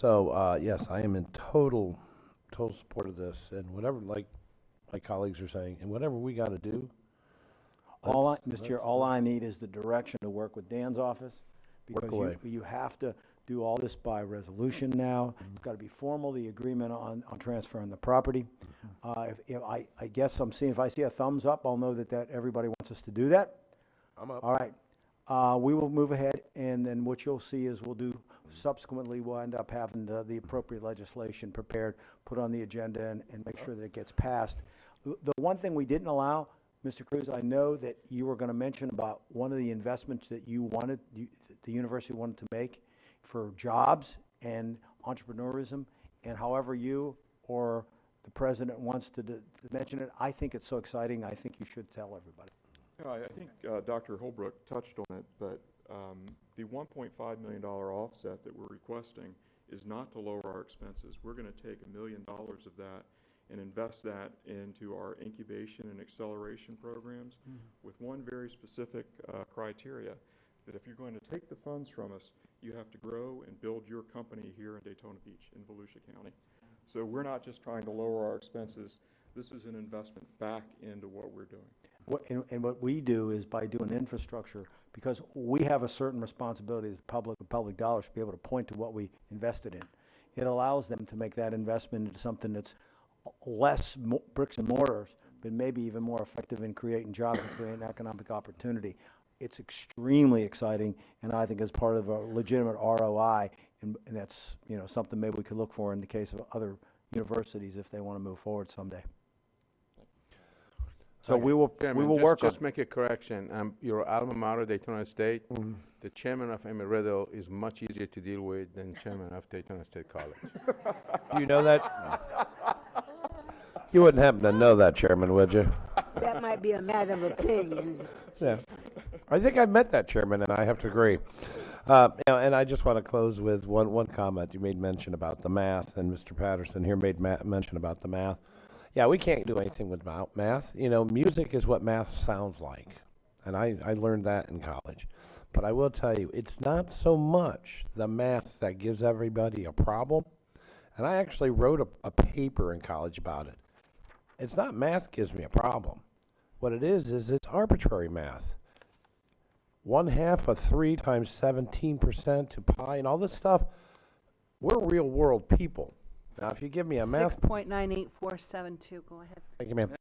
Yes, I am in total support of this, and whatever, like my colleagues are saying, and whatever we got to do. Mr. Chair, all I need is the direction to work with Dan's office, because away. you have to do all this by resolution now. It's got to be formal, the agreement on transferring the property. If I guess if I see a thumbs up, I'll know that everybody wants us to do that. I'm up. All right. We will move ahead, and then what you'll see is subsequently we'll end up having the appropriate legislation prepared, put on the agenda, and make sure that it gets passed. The one thing we didn't allow, Mr. Cruz, I know that you were going to mention about one of the investments that the university wanted to make for jobs and entrepreneurism, and however you or the president wants to mention it, I think it's so exciting, I think you should tell everybody. I think Dr. Holbrook touched on it, but the $1.5 million offset that we're requesting is not to lower our expenses. We're going to take $1 million of that and invest that into our incubation and acceleration programs with one very specific criteria, that if you're going to take the funds from us, you have to grow and build your company here in Daytona Beach, in Volusia County. So we're not just trying to lower our expenses. This is an investment back into what we're doing. What we do is by doing infrastructure, because we have a certain responsibility as public dollars to be able to point to what we invested in. It allows them to make that investment into something that's less bricks and mortars, but maybe even more effective in creating jobs and creating economic opportunity. It's extremely exciting, and I think as part of a legitimate ROI, and that's something maybe we could look for in the case of other universities if they want to move forward someday. So we will work on. Just make a correction. Your alma mater, Daytona State, the chairman of Embry-Riddle is much easier to deal with than chairman of Daytona State College. Do you know that? You wouldn't happen to know that, Chairman, would you? That might be a matter of opinion. Yeah. I think I met that chairman, and I have to agree. And I just want to close with one comment. You made mention about the math, and Mr. Patterson here made mention about the math. Yeah, we can't do anything without math. Music is what math sounds like, and I learned that in college. But I will tell you, it's not so much the math that gives everybody a problem. And I actually wrote a paper in college about it. It's not math gives me a problem. What it is it's arbitrary math. 1/2 of 3 times 17% to pi and all this stuff. We're real world people. Now, if you give me a math 6.98472, go ahead. Thank you, ma'am.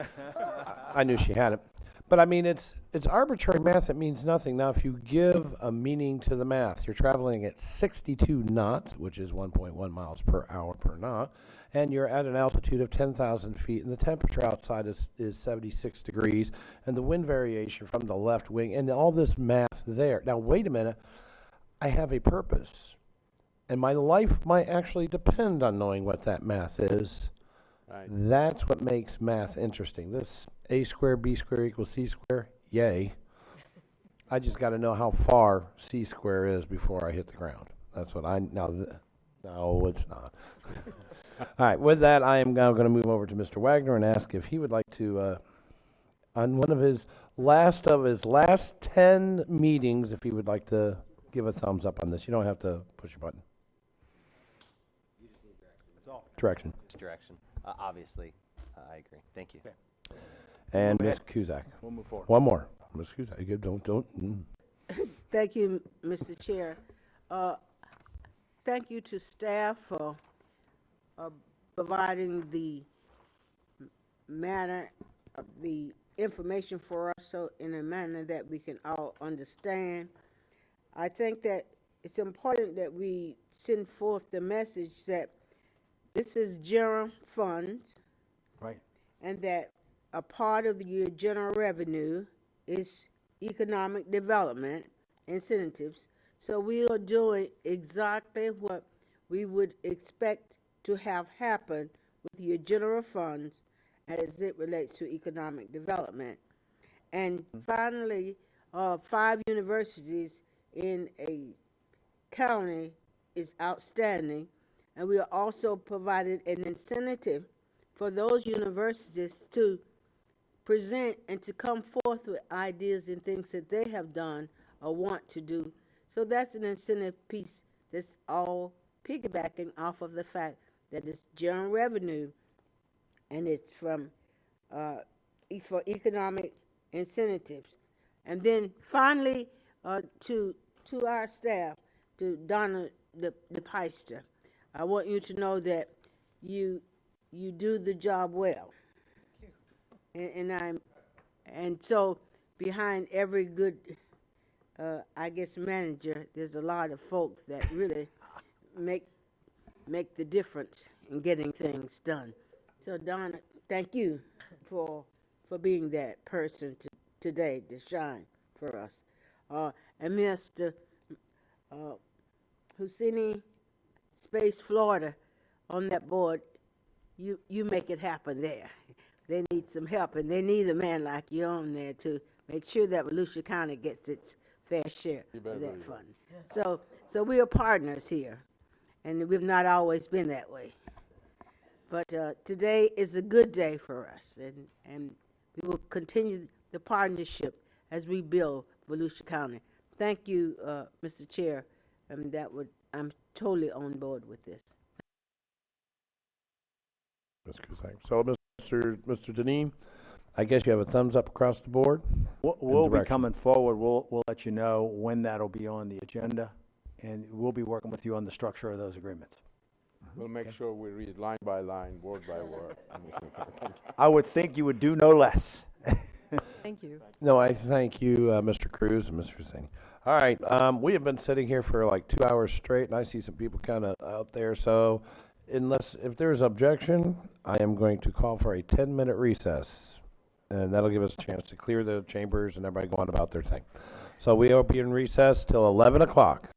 I knew she had it. But I mean, it's arbitrary math. It means nothing. Now, if you give a meaning to the math, you're traveling at 62 knots, which is 1.1 miles per hour per knot, and you're at an altitude of 10,000 feet, and the temperature outside is 76 degrees, and the wind variation from the left wing, and all this math there. Now, wait a minute. I have a purpose, and my life might actually depend on knowing what that math is. Right. That's what makes math interesting. This a squared b squared equals c squared, yay. I just got to know how far c squared is before I hit the ground. That's what no, it's not. All right, with that, I am now going to move over to Mr. Wagner and ask if he would like to, on one of his last 10 meetings, if he would like to give a thumbs up on this. You don't have to push your button. Direction. Just direction. Obviously, I agree. Thank you. And Ms. Cusack. We'll move forward. One more. Ms. Cusack, don't. Thank you, Mr. Chair. Thank you to staff for providing the manner of the information for us so in a manner that we can all understand. I think that it's important that we send forth the message that this is general funds. Right. And that a part of your general revenue is economic development incentives. So we are doing exactly what we would expect to have happen with your general funds as it relates to economic development. And finally, 5 universities in a county is outstanding. And we are also provided an incentive for those universities to present and to come forth with ideas and things that they have done or want to do. So that's an incentive piece that's all piggybacking off of the fact that it's general revenue and it's from for economic incentives. And then finally, to our staff, to Donna DePeister, I want you to know that you do the job well. And so behind every good, I guess, manager, there's a lot of folks that really make the difference in getting things done. So Donna, thank you for being that person today to shine for us. And Mr. Husseini, Space Florida, on that board, you make it happen there. They need some help, and they need a man like you on there to make sure that Volusia County gets its fair share of that fund. So we are partners here, and we've not always been that way. But today is a good day for us, and we will continue the partnership as we build Volusia County. Thank you, Mr. Chair. I'm totally on board with this. So, Mr. Deneen, I guess you have a thumbs up across the board? We'll be coming forward. We'll let you know when that'll be on the agenda, and we'll be working with you on the structure of those agreements. We'll make sure we read line by line, word by word. I would think you would do no less. Thank you. No, I thank you, Mr. Cruz and Mr. Hussein. All right, we have been sitting here for like 2 hours straight, and I see some people kind of out there. So if there's objection, I am going to call for a 10-minute recess, and that'll give us a chance to clear the chambers and everybody go on about their thing. So we will be in recess till 11 o'clock.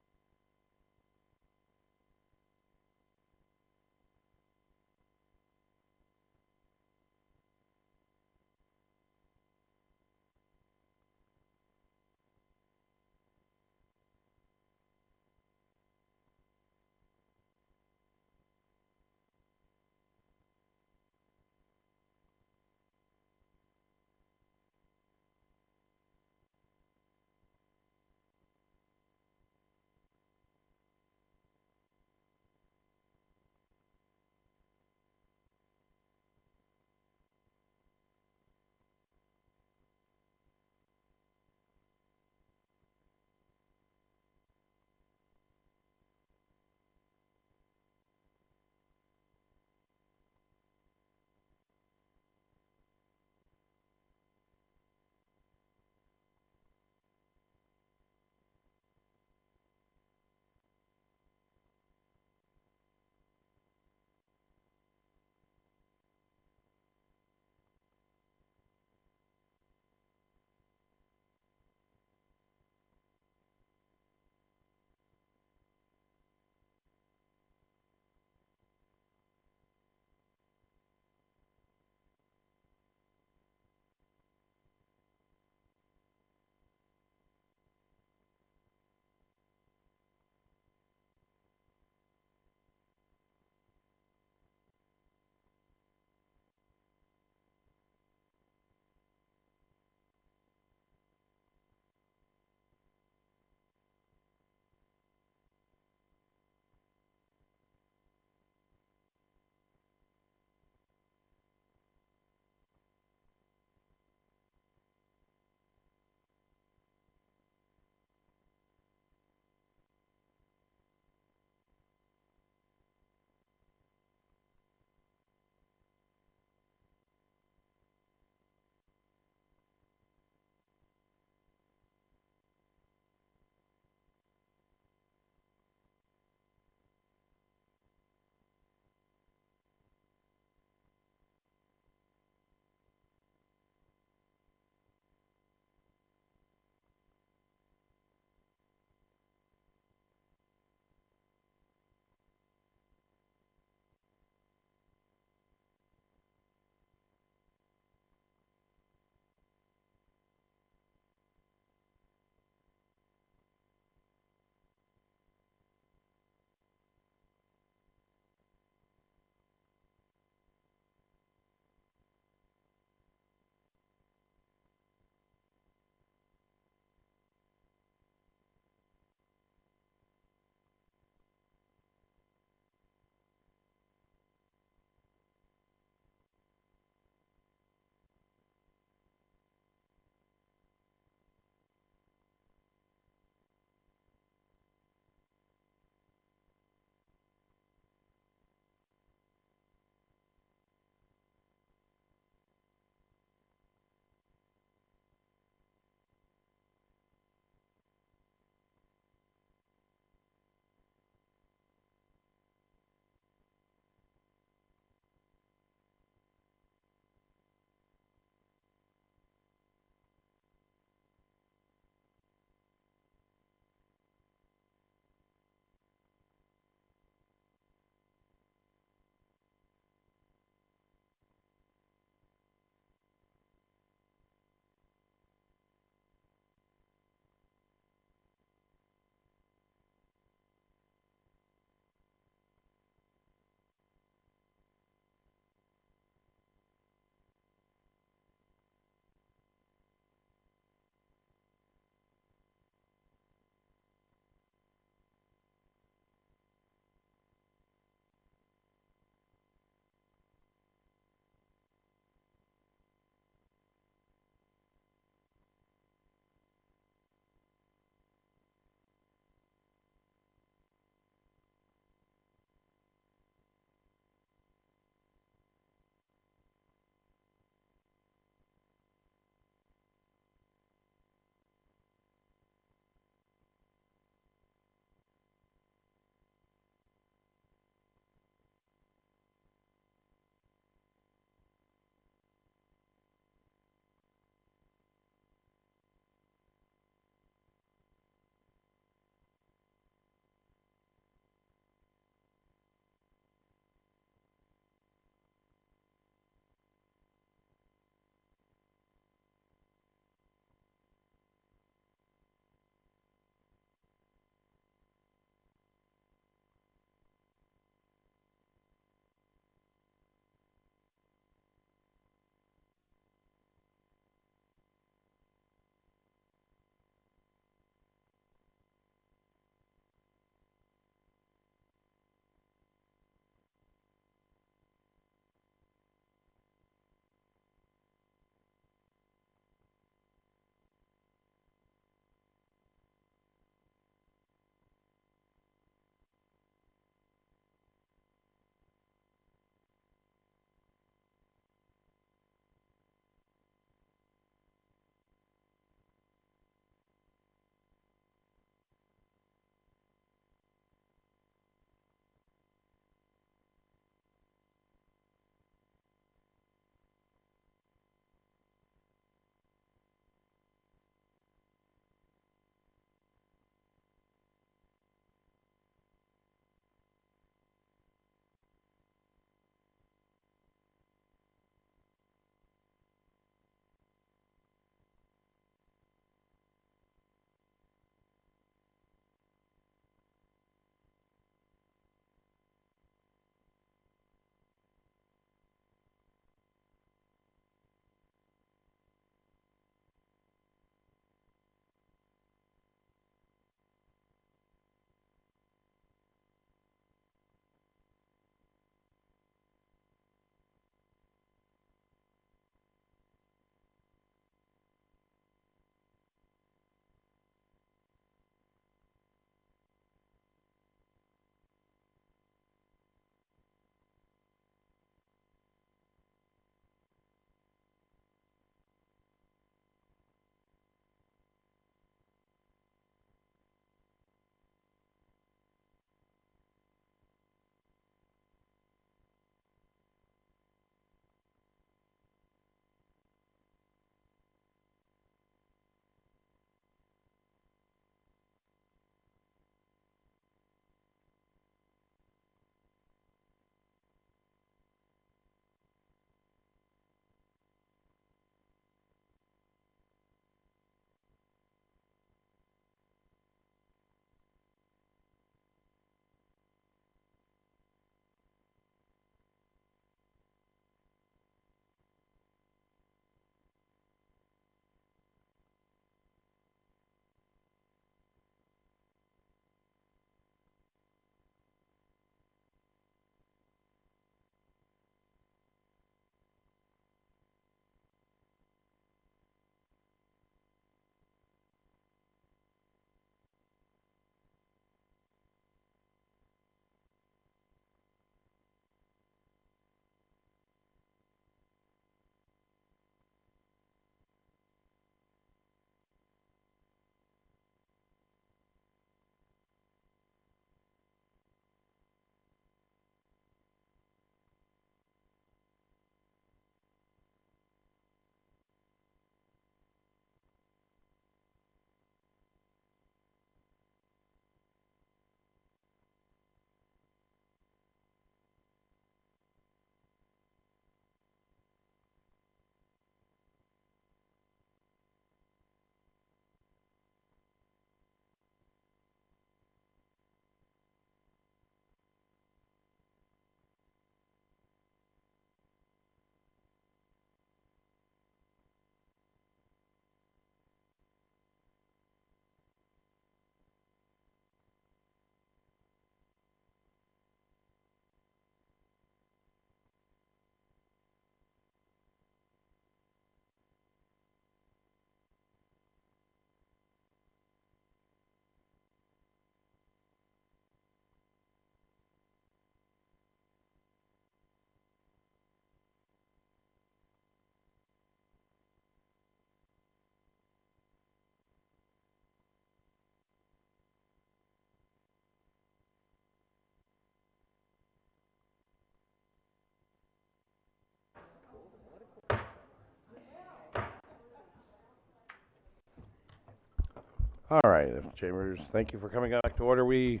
All right, Chambers, thank you for coming back to order. We're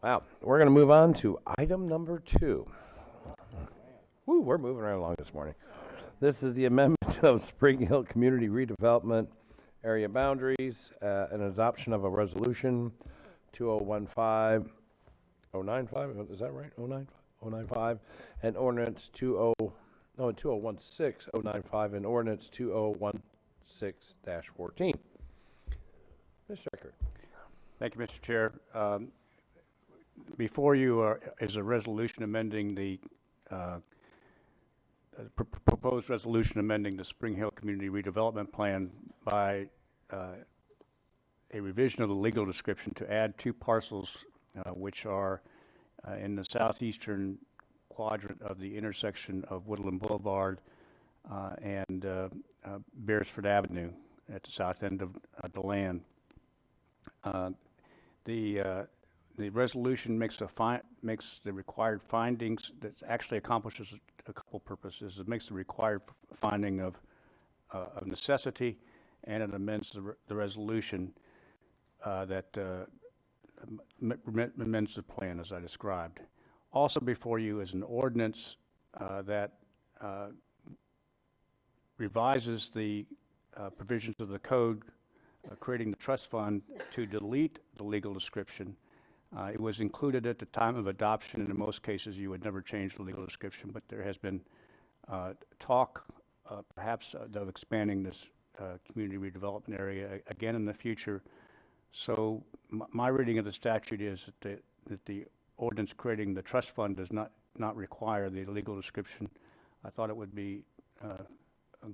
going to move on to item number 2. Woo, we're moving right along this morning. This is the amendment of Spring Hill Community Redevelopment Area Boundaries, and adoption of a resolution 2015-095, is that right? 095, and ordinance 2016-095, and ordinance 2016-14. Mr. Eckert. Thank you, Mr. Chair. Before you is a resolution amending the proposed resolution amending the Spring Hill Community Redevelopment Plan by a revision of the legal description to add 2 parcels which are in the southeastern quadrant of the intersection of Woodland Boulevard and Beresford Avenue at the south end of the land. The resolution makes the required findings that actually accomplishes a couple purposes. It makes the required finding of necessity, and it amends the resolution that amends the plan as I described. Also before you is an ordinance that revises the provisions of the code creating the trust fund to delete the legal description. It was included at the time of adoption, and in most cases you would never change the legal description, but there has been talk perhaps of expanding this community redevelopment area again in the future. So my reading of the statute is that the ordinance creating the trust fund does not require the legal description. I thought it would be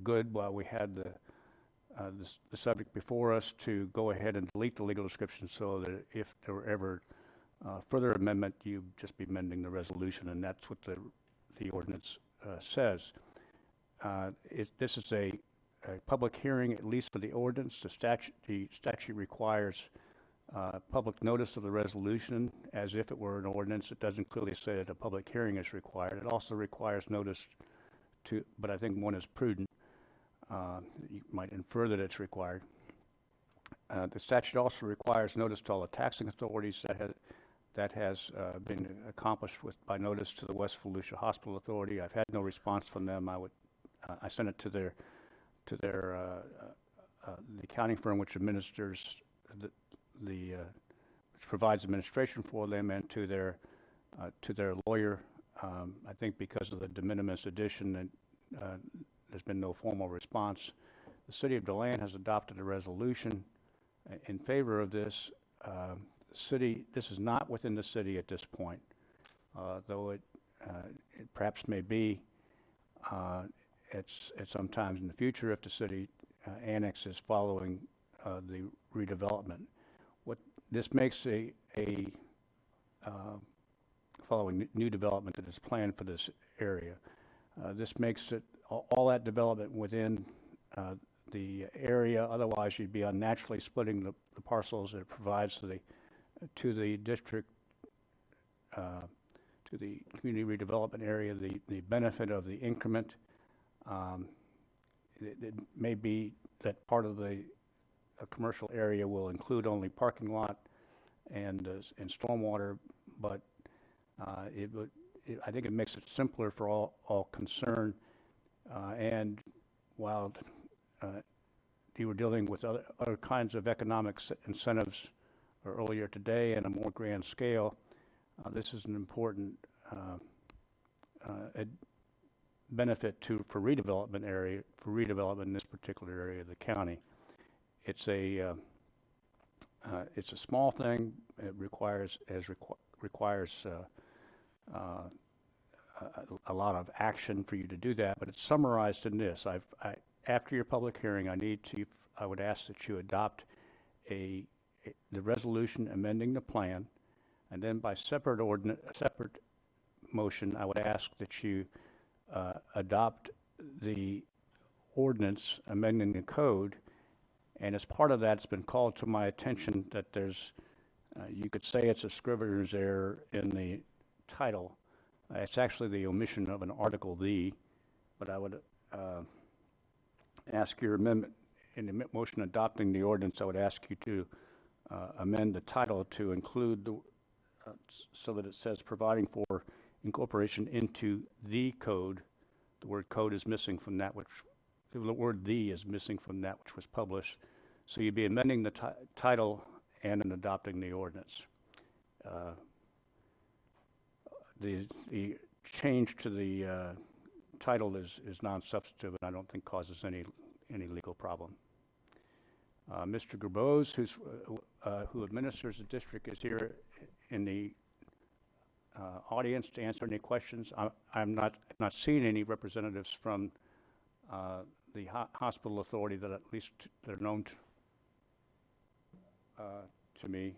good while we had the subject before us to go ahead and delete the legal description, so that if there were ever further amendment, you'd just be amending the resolution, and that's what the ordinance says. This is a public hearing, at least for the ordinance. The statute requires public notice of the resolution as if it were an ordinance. It doesn't clearly say that a public hearing is required. It also requires notice but I think one is prudent. You might infer that it's required. The statute also requires notice to all the taxing authorities. That has been accomplished by notice to the West Volusia Hospital Authority. I've had no response from them. I sent it to the accounting firm which administers which provides administration for them, and to their lawyer. I think because of the de minimis addition, there's been no formal response. The City of DeLand has adopted a resolution in favor of this. This is not within the city at this point, though it perhaps may be at sometimes in the future if the city annexes following the redevelopment. What this makes following new development that is planned for this area. This makes it all that development within the area. Otherwise, you'd be unnaturally splitting the parcels that it provides to the district, to the community redevelopment area. The benefit of the increment. It may be that part of the commercial area will include only parking lot and stormwater, but I think it makes it simpler for all concerned. And while you were dealing with other kinds of economic incentives earlier today in a more grand scale, this is an important benefit for redevelopment in this particular area of the county. It's a small thing. It requires a lot of action for you to do that, but it's summarized in this. After your public hearing, I would ask that you adopt the resolution amending the plan, and then by separate motion, I would ask that you adopt the ordinance amending the code. And as part of that, it's been called to my attention that there's, you could say it's a scrivener's error in the title. It's actually the omission of an Article D, but I would ask your amendment in the motion adopting the ordinance, I would ask you to amend the title to include the, so that it says providing for incorporation into the code. The word code is missing from that which, the word "the" is missing from that which was published. So you'd be amending the title and then adopting the ordinance. The change to the title is non-substantive, and I don't think causes any legal problem. Mr. Gerbose, who administers the district, is here in the audience to answer any questions. I'm not seeing any representatives from the hospital authority that at least that are known to me.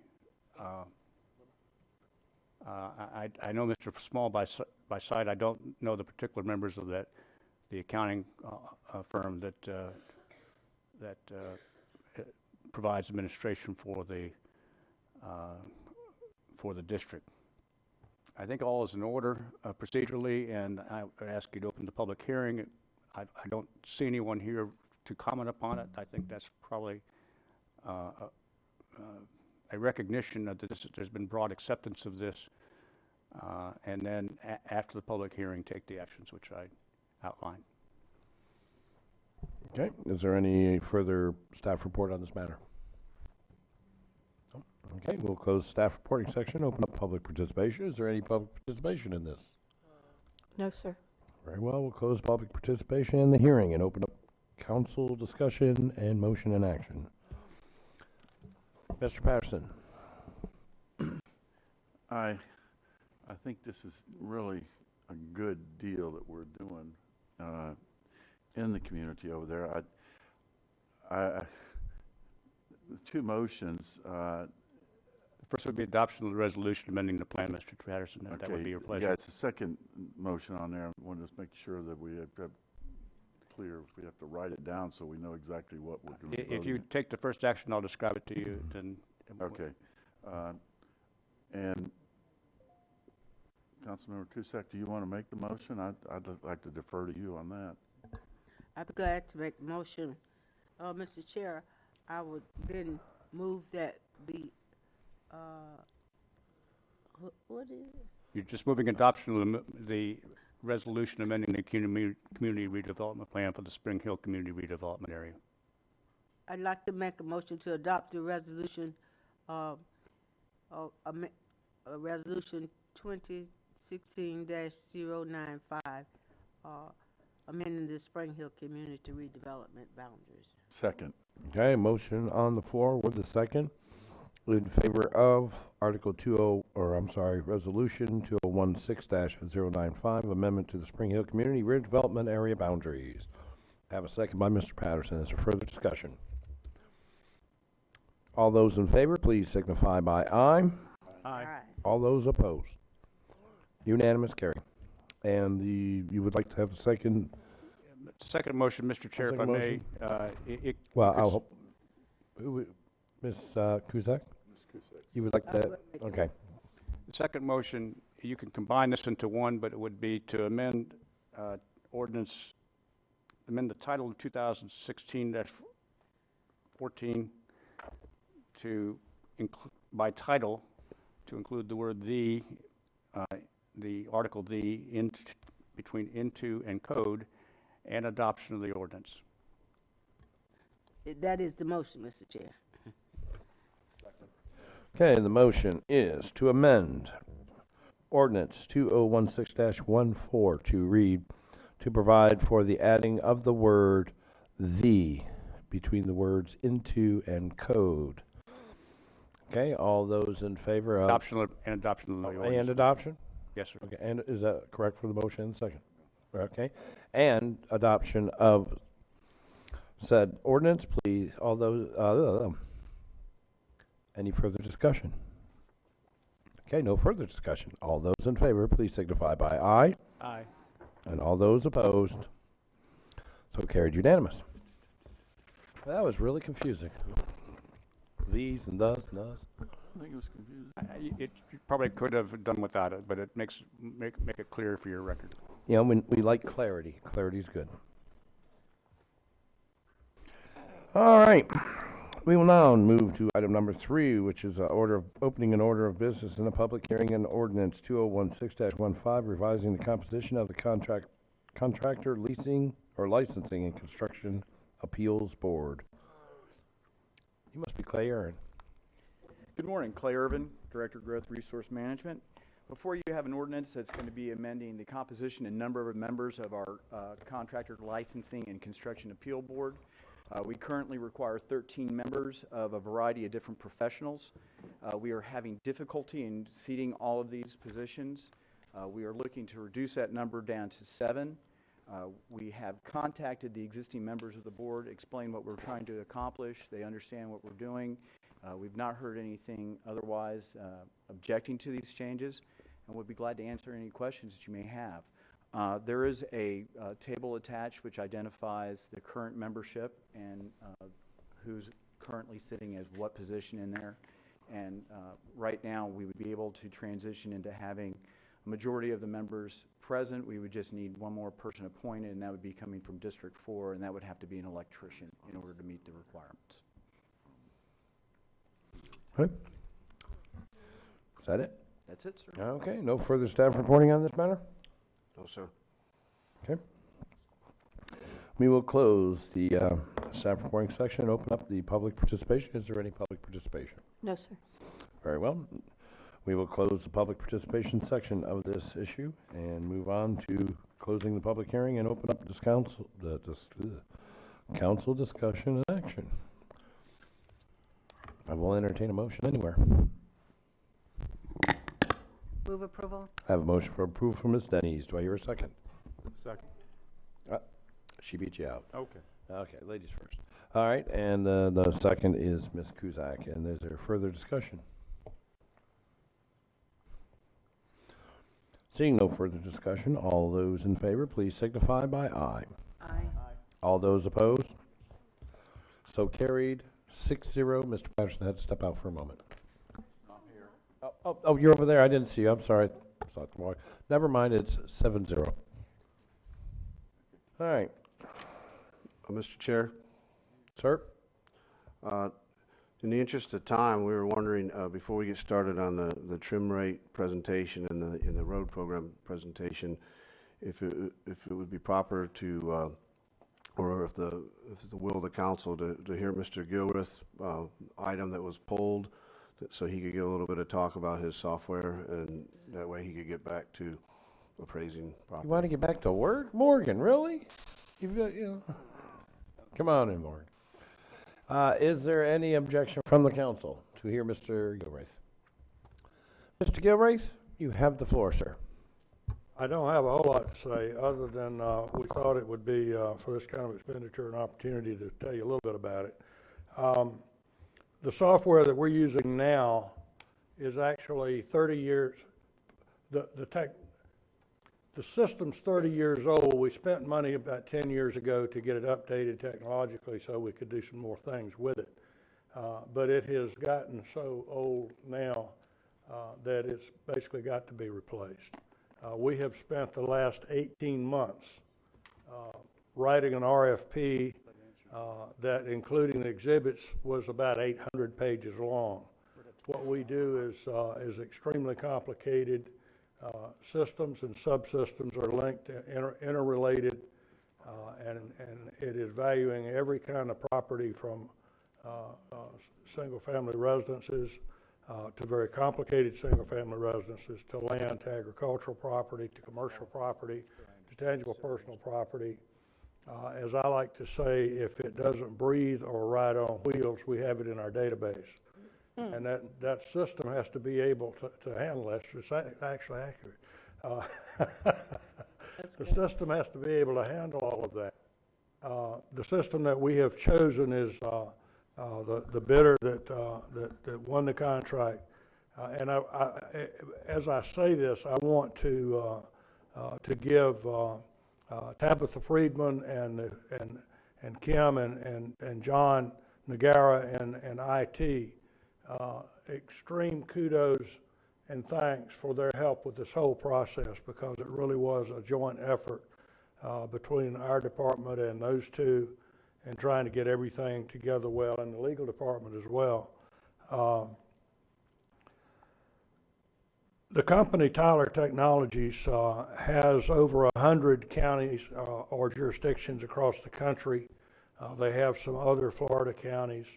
I know Mr. Small by sight. I don't know the particular members of the accounting firm that provides administration for the district. I think all is in order procedurally, and I would ask you to open the public hearing. I don't see anyone here to comment upon it. I think that's probably a recognition that there's been broad acceptance of this, and then after the public hearing, take the actions which I outlined. Okay, is there any further staff report on this matter? No? Okay, we'll close staff reporting section, open up public participation. Is there any public participation in this? No, sir. Very well, we'll close public participation in the hearing and open up council discussion and motion and action. Mr. Patterson. I think this is really a good deal that we're doing in the community over there. Two motions. First would be adoption of the resolution amending the plan, Mr. Patterson. That would be your pleasure. Yeah, it's the second motion on there. I want to just make sure that we have clear. We have to write it down so we know exactly what we're going to vote. If you take the first action, I'll describe it to you. Then. Okay. And Councilmember Cusack, do you want to make the motion? I'd like to defer to you on that. I'd be glad to make the motion. Mr. Chair, I would then move that the, what is it? You're just moving adoption of the resolution amending the community redevelopment plan for the Spring Hill Community Redevelopment Area. I'd like to make a motion to adopt the resolution, resolution 2016-095, amending the Spring Hill Community Redevelopment boundaries. Second. Okay, motion on the floor with the second. In favor of Resolution 2016-095, amendment to the Spring Hill Community Redevelopment Area boundaries. Have a second by Mr. Patterson. Is there further discussion? All those in favor, please signify by aye. Aye. All those opposed? Unanimous carry. And you would like to have the second? Second motion, Mr. Chair, if I may. I'll hope. Ms. Cusack? You would like that? Okay. The second motion, you can combine this into one, but it would be to amend amend the title of 2016-14 to by title to include the word the article "the" between into and code, and adoption of the ordinance. That is the motion, Mr. Chair. Okay, the motion is to amend ordinance 2016-14 to read, to provide for the adding of the word "the" between the words "into" and "code." Okay, all those in favor of Adoption of the ordinance. and adoption? Yes, sir. Okay, and is that correct for the motion and second? Okay, and adoption of said ordinance, please. All those. Any further discussion? Okay, no further discussion. All those in favor, please signify by aye. Aye. And all those opposed. So carried unanimous. That was really confusing. These and thus and thus. I think it was confusing. You probably could have done without it, but it make it clear for your record. You know, when we like clarity. Clarity's good. All right. We will now move to item number 3, which is opening an order of business in a public hearing in ordinance 2016-15, revising the composition of the contractor leasing or licensing and construction appeals board. You must be Clay Aaron. Good morning, Clay Irvin, Director of Growth Resource Management. Before you have an ordinance that's going to be amending the composition and number of members of our contractor licensing and construction appeal board. We currently require 13 members of a variety of different professionals. We are having difficulty in seating all of these positions. We are looking to reduce that number down to 7. We have contacted the existing members of the board, explained what we're trying to accomplish. They understand what we're doing. We've not heard anything otherwise objecting to these changes, and we'd be glad to answer any questions that you may have. There is a table attached which identifies the current membership and who's currently sitting as what position in there. And right now, we would be able to transition into having a majority of the members present. We would just need one more person appointed, and that would be coming from District 4, and that would have to be an electrician in order to meet the requirements. Right. Is that it? That's it, sir. Okay. No further staff reporting on this matter? No, sir. Okay. We will close the staff reporting section and open up the public participation. Is there any public participation? No, sir. Very well. We will close the public participation section of this issue and move on to closing the public hearing and open up this council discussion and action. I will entertain a motion anywhere. Move approval. I have a motion for approval from Ms. Denny's. Do I hear a second? Second. She beat you out. Okay. Okay, ladies first. All right, and the second is Ms. Kuzak. And is there further discussion? Seeing no further discussion, all those in favor, please signify by aye. Aye. All those opposed? So carried, 6-0. Mr. Patterson had to step out for a moment. Oh, you're over there. I didn't see you. I'm sorry. Never mind. It's 7-0. All right. Mr. Chair? Sir? In the interest of time, we were wondering, before we get started on the trim rate presentation and the road program presentation, if it would be proper to, or if the will of the council to hear Mr. Gilreath's item that was pulled, so he could get a little bit of talk about his software, and that way he could get back to appraising property. You want to get back to work? Morgan, really? You've got, come on in, Morgan. Is there any objection from the council to hear Mr. Gilreath? Mr. Gilreath, you have the floor, sir. I don't have a whole lot to say, other than we thought it would be, for this kind of expenditure, an opportunity to tell you a little bit about it. The software that we're using now is actually 30 years. The system's 30 years old. We spent money about 10 years ago to get it updated technologically so we could do some more things with it. But it has gotten so old now that it's basically got to be replaced. We have spent the last 18 months writing an RFP that, including the exhibits, was about 800 pages long. What we do is extremely complicated. Systems and subsystems are linked, interrelated, and it is valuing every kind of property from single-family residences to very complicated single-family residences, to land, to agricultural property, to commercial property, to tangible personal property. As I like to say, if it doesn't breathe or ride on wheels, we have it in our database. And that system has to be able to handle that. It's actually accurate. The system has to be able to handle all of that. The system that we have chosen is the bidder that won the contract. And as I say this, I want to give Tabitha Friedman and Kim and John Nagara and IT extreme kudos and thanks for their help with this whole process, because it really was a joint effort between our department and those two, and trying to get everything together well, and the legal department as well. The company Tyler Technologies has over 100 counties or jurisdictions across the country. They have some other Florida counties.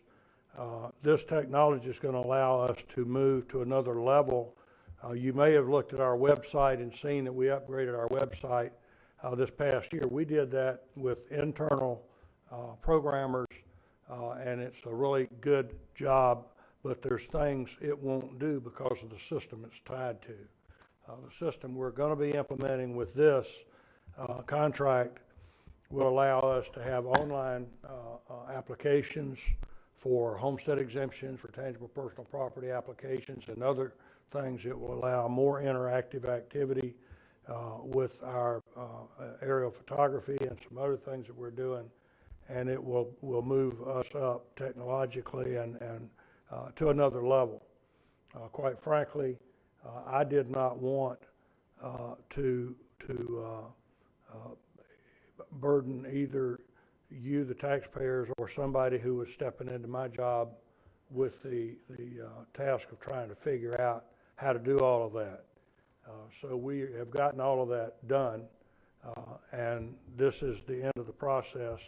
This technology is going to allow us to move to another level. You may have looked at our website and seen that we upgraded our website this past year. We did that with internal programmers, and it's a really good job, but there's things it won't do because of the system it's tied to. The system we're going to be implementing with this contract will allow us to have online applications for homestead exemptions, for tangible personal property applications, and other things. It will allow more interactive activity with our aerial photography and some other things that we're doing, and it will move us up technologically and to another level. Quite frankly, I did not want to burden either you, the taxpayers, or somebody who was stepping into my job with the task of trying to figure out how to do all of that. So we have gotten all of that done, and this is the end of the process,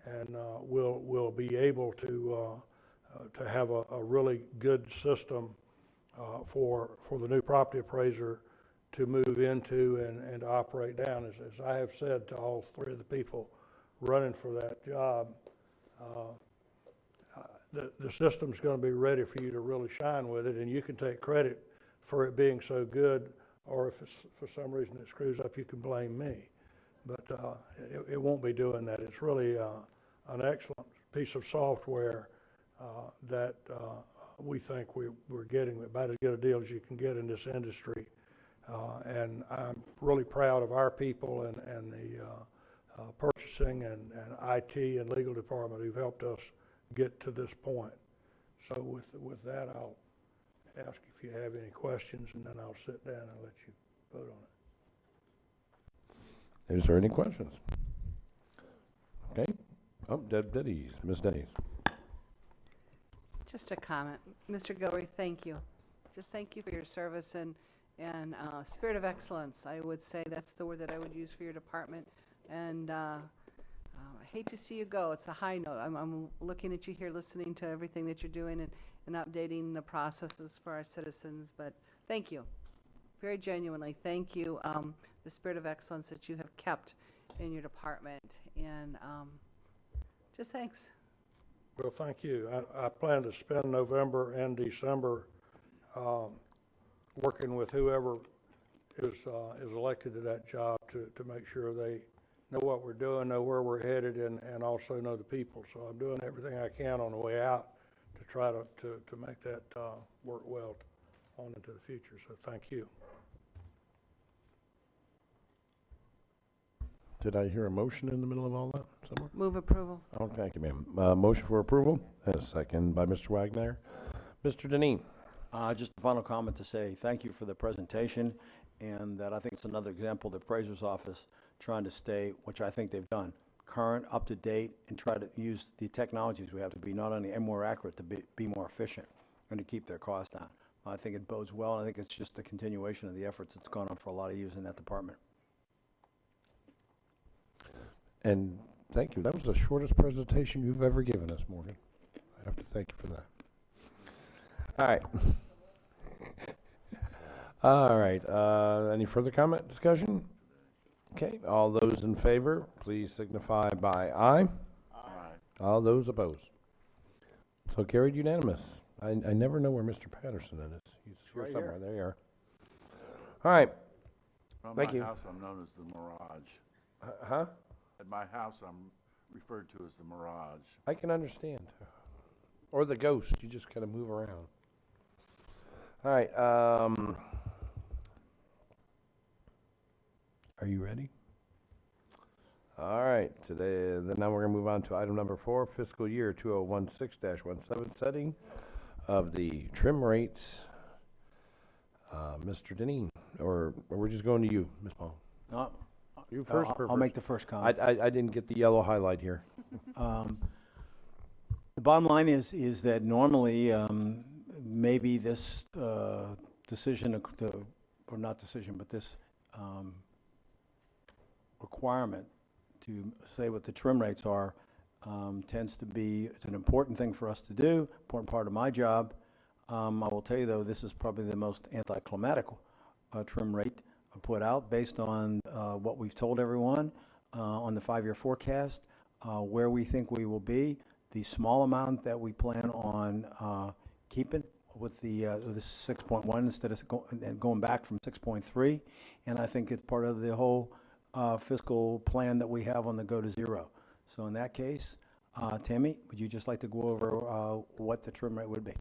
and we'll be able to have a really good system for the new property appraiser to move into and operate down. As I have said to all three of the people running for that job, the system's going to be ready for you to really shine with it, and you can take credit for it being so good, or if it's, for some reason it screws up, you can blame me. But it won't be doing that. It's really an excellent piece of software that we think we're getting about as good a deal as you can get in this industry. And I'm really proud of our people and the purchasing and IT and legal department who've helped us get to this point. So with that, I'll ask if you have any questions, and then I'll sit down and let you vote on it. Is there any questions? Okay. Oh, Denny's, Ms. Denny's. Just a comment. Mr. Gilroy, thank you. Just thank you for your service and spirit of excellence. I would say that's the word that I would use for your department. And I hate to see you go. It's a high note. I'm looking at you here, listening to everything that you're doing and updating the processes for our citizens. But thank you. Very genuinely, thank you. The spirit of excellence that you have kept in your department. And just thanks. Well, thank you. I plan to spend November and December working with whoever is elected to that job to make sure they know what we're doing, know where we're headed, and also know the people. So I'm doing everything I can on the way out to try to make that work well on into the future. So thank you. Did I hear a motion in the middle of all that somewhere? Move approval. Oh, thank you, ma'am. Motion for approval, and a second by Mr. Wagner. Mr. Deneen. Just a final comment to say thank you for the presentation, and that I think it's another example of the appraiser's office trying to stay, which I think they've done, current, up to date, and try to use the technologies we have to be not only more accurate, to be more efficient and to keep their costs down. I think it bodes well, and I think it's just the continuation of the efforts that's gone on for a lot of years in that department. And thank you. That was the shortest presentation you've ever given us, Morgan. I have to thank you for that. All right. All right. Any further comment, discussion? Okay. All those in favor, please signify by aye. Aye. All those opposed. So carried unanimous. I never know where Mr. Patterson is. He's here right somewhere. here. There you are. All right. From Thank my you. house, I'm known as the Mirage. Huh? At my house, I'm referred to as the Mirage. I can understand. Or the ghost. You just kind of move around. All right. Are you ready? All right. Now we're going to move on to item number 4, fiscal year 2016-17, setting of the trim rates. Mr. Deneen, or we're just going to you, Ms. Paul. You first, I'll make the first comment. I didn't get the yellow highlight here. The bottom line is that normally, maybe this decision, or not decision, but this requirement to say what the trim rates are tends to be, it's an important thing for us to do, important part of my job. I will tell you, though, this is probably the most anticlimactic trim rate put out based on what we've told everyone on the 5-year forecast, where we think we will be, the small amount that we plan on keeping with the 6.1 instead of going back from 6.3. And I think it's part of the whole fiscal plan that we have on the Go to Zero. So in that case, Tammy, would you just like to go over what the trim rate would be?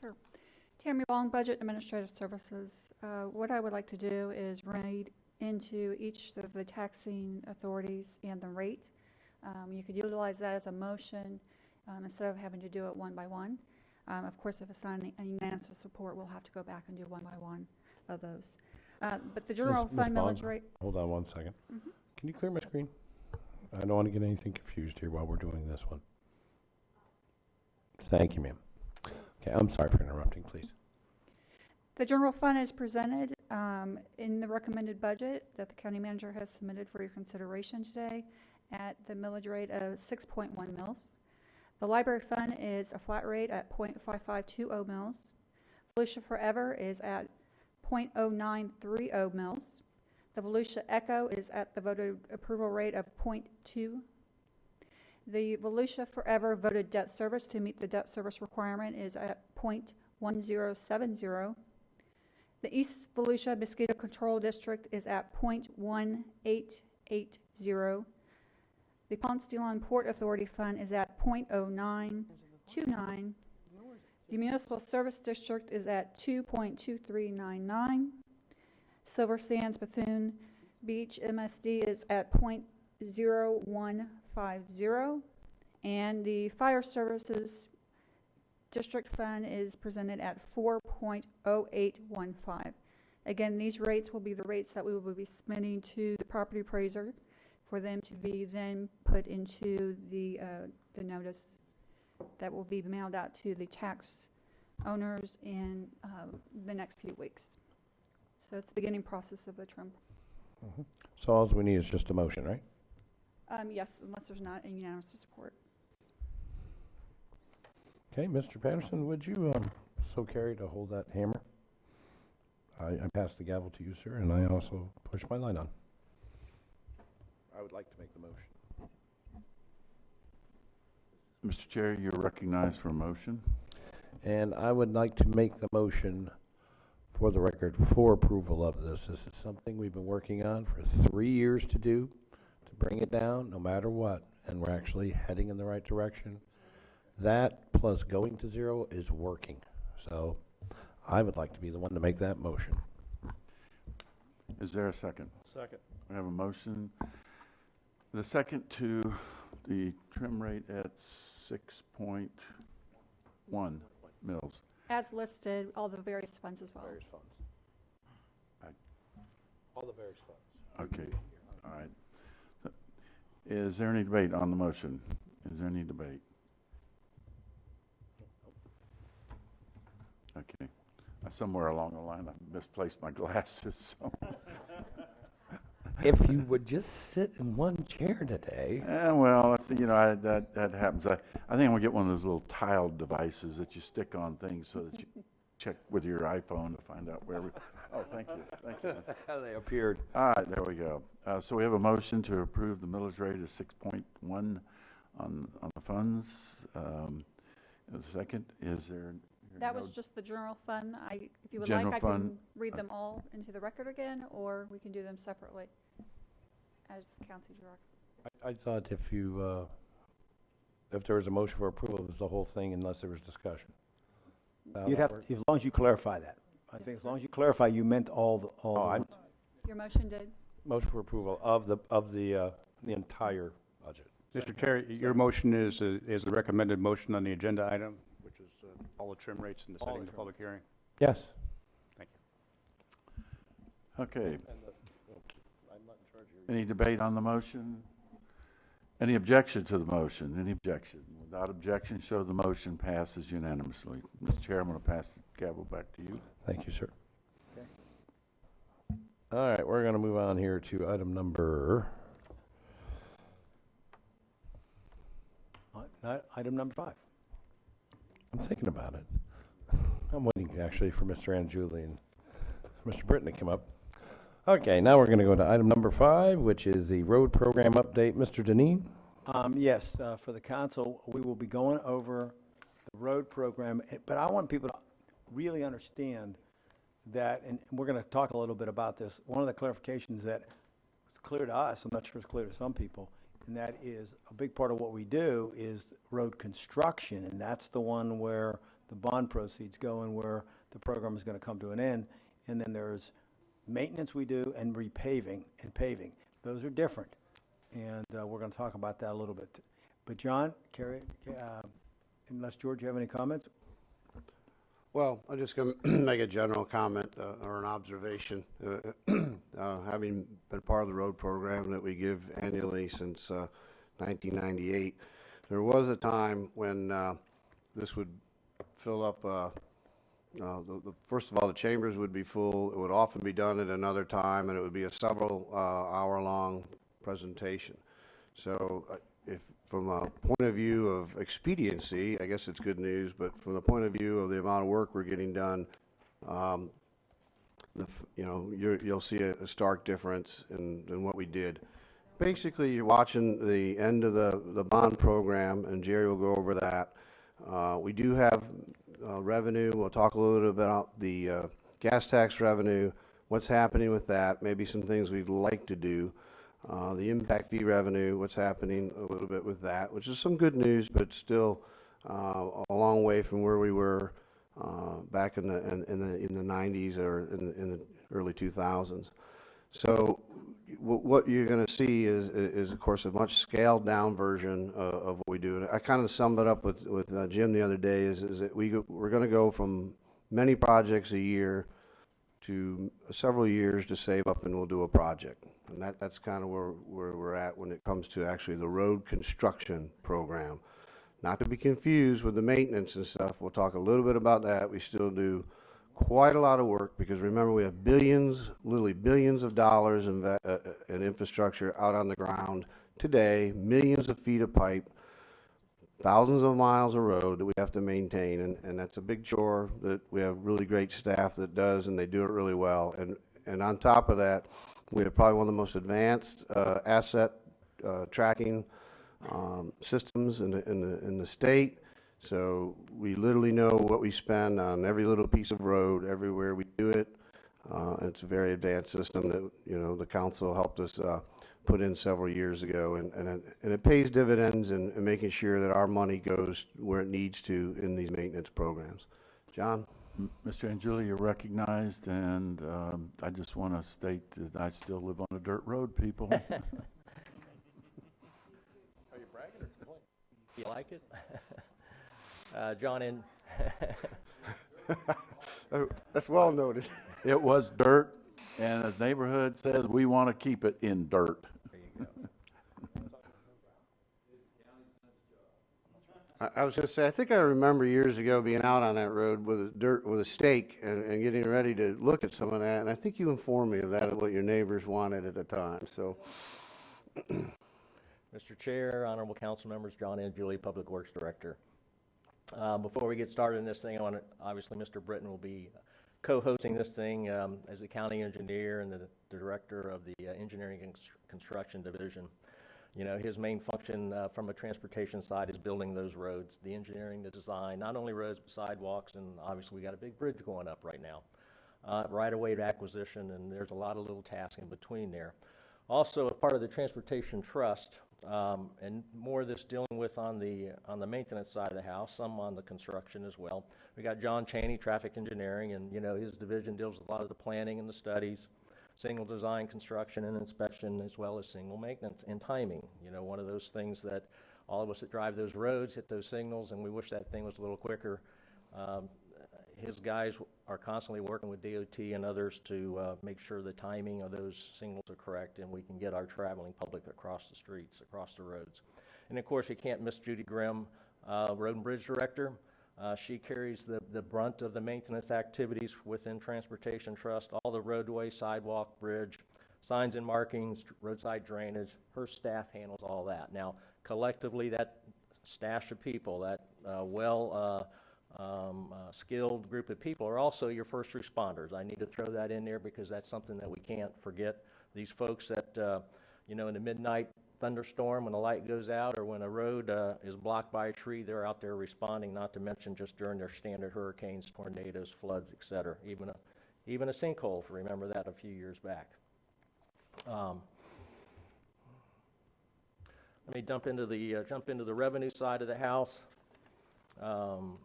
Sure. Tammy Bong, Budget Administrative Services. What I would like to do is read into each of the taxing authorities and the rate. You could utilize that as a motion instead of having to do it one by one. Of course, if it's not a unanimous support, we'll have to go back and do one by one of those. But the general Ms. fund Bond, millage rate. hold on one second. Can you clear my screen? I don't want to get anything confused here while we're doing this one. Thank you, ma'am. Okay, I'm sorry for interrupting, please. The general fund is presented in the recommended budget that the county manager has submitted for your consideration today at the millage rate of 6.1 mils. The library fund is a flat rate at 0.5520 mils. Volusia Forever is at 0.0930 mils. The Volusia Echo is at the voted approval rate of 0.2. The Volusia Forever voted debt service to meet the debt service requirement is at 0.1070. The East Volusia Mosquito Control District is at 0.1880. The Ponce de Leon Port Authority Fund is at 0.0929. The Municipal Service District is at 2.2399. Silver Sands Bethune Beach MSD is at 0.0150. And the Fire Services District Fund is presented at 4.0815. Again, these rates will be the rates that we will be submitting to the property appraiser for them to be then put into the notice that will be mailed out to the tax owners in the next few weeks. So it's the beginning process of the trim. So all we need is just a motion, right? Yes, unless there's not a unanimous support. Okay, Mr. Patterson, would you so carry to hold that hammer? I pass the gavel to you, sir, and I also push my line on. I would like to make the motion. Mr. Chair, you're recognized for a motion. And I would like to make the motion for the record for approval of this. This is something we've been working on for 3 years to do, to bring it down no matter what, and we're actually heading in the right direction. That plus going to zero is working. So I would like to be the one to make that motion. Is there a second? Second. We have a motion. The second to the trim rate at 6.1 mils. As listed, all the various funds as well. Various funds. All the various funds. Okay, all right. So, is there any debate on the motion? Is there any debate? Okay. Somewhere along the line, I misplaced my glasses. So. If you would just sit in one chair today. Well, that's, that happens. I think I'm going to get one of those little tiled devices that you stick on things so that you check with your iPhone to find out where. Oh, thank you. Thank you. They appeared. All right, there we go. So we have a motion to approve the millage rate of 6.1 on the funds. A second, is there? That was just the general fund. If you would General like, I fund. can read them all into the record again, or we can do them separately as the council director. I thought if there was a motion for approval, it was the whole thing unless there was discussion. You'd have, as long as you clarify that. I think as long as you clarify, you meant all the. Your motion did. Motion for approval of the entire budget. Mr. Chair, your motion is the recommended motion on the agenda item, which is all the trim rates and the setting of the public hearing. Yes. Thank you. Okay. I'm not in charge here. Any debate on the motion? Any objection to the motion? Any objection? Without objection, show the motion passes unanimously. Mr. Chair, I'm going to pass the gavel back to you. Thank you, sir. All right, we're going to move on here to item number, Item number 5. I'm thinking about it. I'm waiting actually for Mr. Anjuli and Mr. Britton to come up. Okay, now we're going to go to item number 5, which is the road program update. Mr. Deneen? Yes, for the council, we will be going over the road program, but I want people to really understand that, and we're going to talk a little bit about this. One of the clarifications that is clear to us, I'm not sure it's clear to some people, and that is a big part of what we do is road construction, and that's the one where the bond proceeds go and where the program is going to come to an end. And then there's maintenance we do and repaving and paving. Those are different, and we're going to talk about that a little bit. But John, Carrie, unless George, you have any comments? Well, I'm just going to make a general comment or an observation. Having been part of the road program that we give annually since 1998, there was a time when this would fill up, first of all, the chambers would be full. It would often be done at another time, and it would be a several hour-long presentation. So if from a point of view of expediency, I guess it's good news, but from the point of view of the amount of work we're getting done, you'll see a stark difference in what we did. Basically, you're watching the end of the bond program, and Jerry will go over that. We do have revenue. We'll talk a little bit about the gas tax revenue, what's happening with that, maybe some things we'd like to do. The impact fee revenue, what's happening a little bit with that, which is some good news, but still a long way from where we were back in the 90s or in the early 2000s. So what you're going to see is of course a much scaled down version of what we do. And I kind of summed it up with Jim the other day is that we're going to go from many projects a year to several years to save up and we'll do a project. And that's kind of where we're at when it comes to actually the road construction program. Not to be confused with the maintenance and stuff. We'll talk a little bit about that. We still do quite a lot of work because remember we have billions, literally billions of dollars in infrastructure out on the ground today, millions of feet of pipe, thousands of miles of road that we have to maintain, and that's a big chore that we have really great staff that does, and they do it really well. And on top of that, we have probably one of the most advanced asset tracking systems in the state. So we literally know what we spend on every little piece of road, everywhere we do it. And it's a very advanced system that the council helped us put in several years ago, and it pays dividends in making sure that our money goes where it needs to in these maintenance programs. John? Mr. Anjuli, you're recognized, and I just want to state that I still live on a dirt road, people. Are you bragging or complaining? Do you like it? John, in that's well noted. It was dirt, and the neighborhood says we want to keep it in dirt. There you go. I was going to say, I think I remember years ago being out on that road with a stake and getting ready to look at some of that, and I think you informed me of that, of what your neighbors wanted at the time. So, Mr. Chair, honorable council members, John Anjuli, Public Works Director. Before we get started in this thing, obviously Mr. Britton will be co-hosting this thing as the county engineer and the director of the engineering and construction division. You know, his main function from a transportation side is building those roads, the engineering, the design, not only roads but sidewalks, and obviously we got a big bridge going up right now. Right-of-way to acquisition, and there's a lot of little tasks in between there. Also, a part of the Transportation Trust, and more of this dealing with on the maintenance side of the house, some on the construction as well. We got John Chaney, traffic engineering, and his division deals with a lot of the planning and the studies, single design, construction, and inspection, as well as single maintenance and timing. One of those things that all of us that drive those roads hit those signals, and we wish that thing was a little quicker. his guys are constantly working with DOT and others to make sure the timing of those signals are correct and we can get our traveling public across the streets, across the roads. And of course, you can't miss Judy Grimm, Road and Bridge Director. She carries the brunt of the maintenance activities within Transportation Trust, all the roadway, sidewalk, bridge, signs and markings, roadside drainage. Her staff handles all that. Now, collectively, that stash of people, that skilled group of people are also your first responders. I need to throw that in there because that's something that we can't forget. These folks that, in the midnight thunderstorm, when the light goes out or when a road is blocked by a tree, they're out there responding, not to mention just during their standard hurricanes, tornadoes, floods, et cetera. Even a sinkhole, if you remember that a few years back. Let me jump into the revenue side of the house.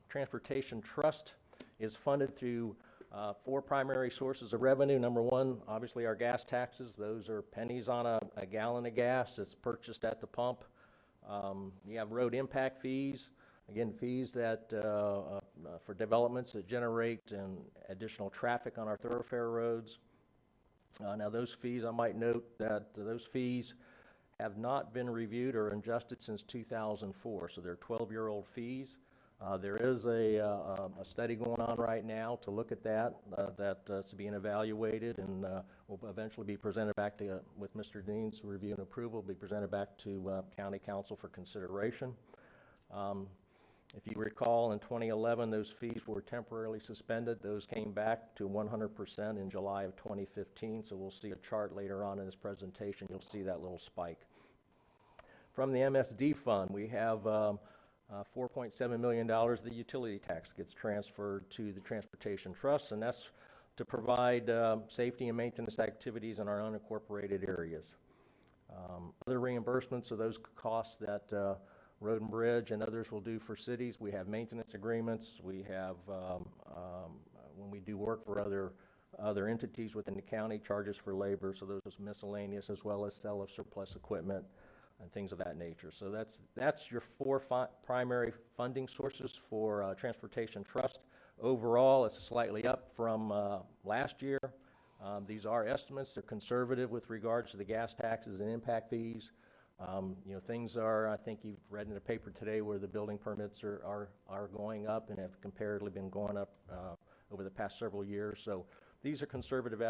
Transportation Trust is funded through 4 primary sources of revenue. Number one, obviously our gas taxes. Those are pennies on a gallon of gas that's purchased at the pump. You have road impact fees. Again, fees that for developments that generate additional traffic on our thoroughfare roads. Now those fees, I might note that those fees have not been reviewed or adjusted since 2004, so they're 12-year-old fees. There is a study going on right now to look at that, that's being evaluated, and will eventually be presented back to, with Mr. Dean's review and approval, be presented back to County Council for consideration. If you recall, in 2011, those fees were temporarily suspended. Those came back to 100% in July of 2015, so we'll see a chart later on in this presentation. You'll see that little spike. From the MSD fund, we have $4.7 million of the utility tax gets transferred to the Transportation Trust, and that's to provide safety and maintenance activities in our unincorporated areas. Other reimbursements of those costs that Road and Bridge and others will do for cities. We have maintenance agreements. We have, when we do work for other entities within the county, charges for labor, so those are miscellaneous, as well as sale of surplus equipment and things of that nature. So that's your 4 primary funding sources for Transportation Trust. Overall, it's slightly up from last year. These are estimates. They're conservative with regards to the gas taxes and impact fees. Things are, I think you've read in the paper today where the building permits are going up and have comparatively been going up over the past several years. So these are conservative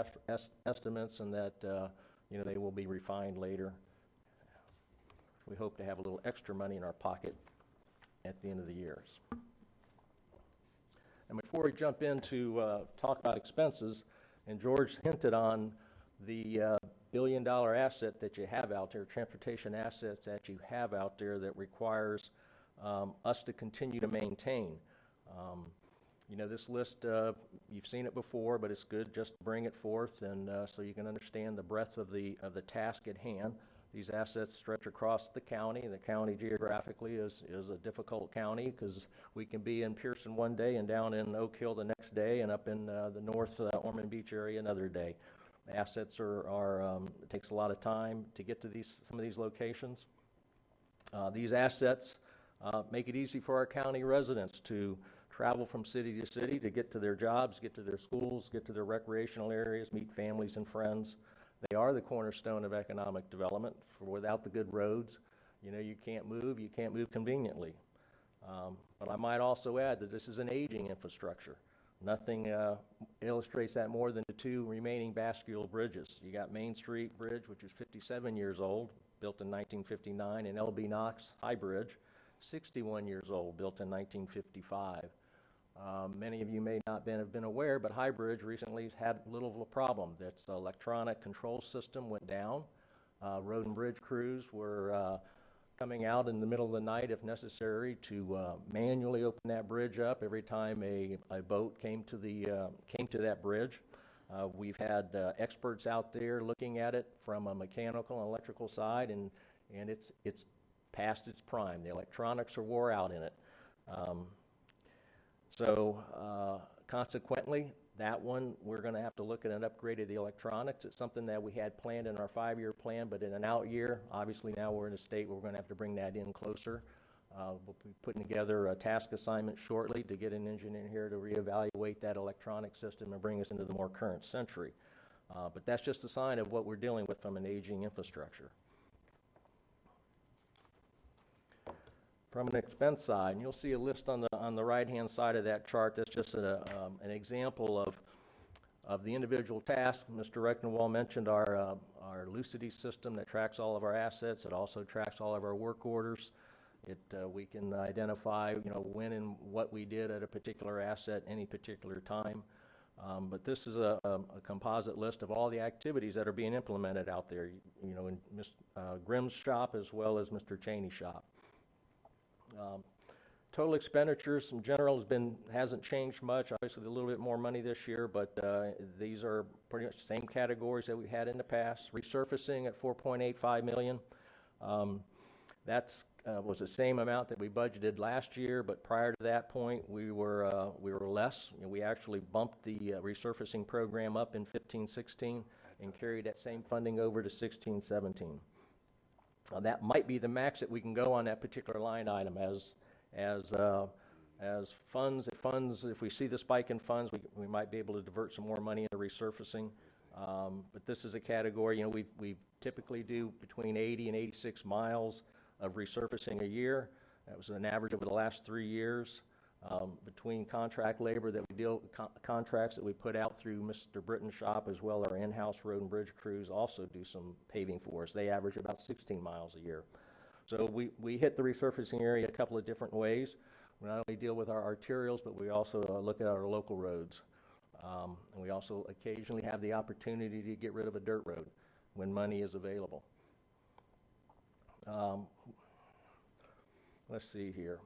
estimates, and that they will be refined later. We hope to have a little extra money in our pocket at the end of the years. And before we jump into talk about expenses, and George hinted on the billion-dollar asset that you have out there, transportation assets that you have out there that requires us to continue to maintain. This list, you've seen it before, but it's good just to bring it forth, and so you can understand the breadth of the task at hand. These assets stretch across the county. The county geographically is a difficult county because we can be in Pearson one day and down in Oak Hill the next day and up in the north Ormond Beach area another day. Assets it takes a lot of time to get to some of these locations. These assets make it easy for our county residents to travel from city to city to get to their jobs, get to their schools, get to their recreational areas, meet families and friends. They are the cornerstone of economic development. Without the good roads, you can't move conveniently. But I might also add that this is an aging infrastructure. Nothing illustrates that more than the 2 remaining bascule bridges. You got Main Street Bridge, which is 57 years old, built in 1959, and L.B. Knox High Bridge, 61 years old, built in 1955. Many of you may not have been aware, but High Bridge recently had a little of a problem. Its electronic control system went down. Road and Bridge crews were coming out in the middle of the night, if necessary, to manually open that bridge up every time a boat came to that bridge. We've had experts out there looking at it from a mechanical and electrical side, and it's past its prime. The electronics are wore out in it. Consequently, that one, we're going to have to look at an upgrade of the electronics. It's something that we had planned in our 5-year plan, but in an out year, obviously now we're in a state where we're going to have to bring that in closer. We'll be putting together a task assignment shortly to get an engineer here to reevaluate that electronic system and bring us into the more current century. But that's just a sign of what we're dealing with from an aging infrastructure. From an expense side, and you'll see a list on the right-hand side of that chart. That's just an example of the individual tasks. Mr. Rectenwald mentioned our Lucidity system that tracks all of our assets. It also tracks all of our work orders. We can identify, when and what we did at a particular asset any particular time. But this is a composite list of all the activities that are being implemented out there, in Ms. Grimm's shop as well as Mr. Cheney's shop. Total expenditures in general hasn't changed much. Obviously, a little bit more money this year, but these are pretty much the same categories that we had in the past. Resurfacing at $4.85 million. That's was the same amount that we budgeted last year, but prior to that point, we were less. We actually bumped the resurfacing program up in 15-16 and carried that same funding over to 16-17. That might be the max that we can go on that particular line item as funds. If we see the spike in funds, we might be able to divert some more money into resurfacing. But this is a category. We typically do between 80 and 86 miles of resurfacing a year. That was an average over the last 3 years. Between contract labor that we contracts that we put out through Mr. Britton's shop, as well as our in-house road and bridge crews also do some paving for us. They average about 16 miles a year. So we hit the resurfacing area a couple of different ways. We not only deal with our arterials, but we also look at our local roads. And we also occasionally have the opportunity to get rid of a dirt road when money is available. Let's see here.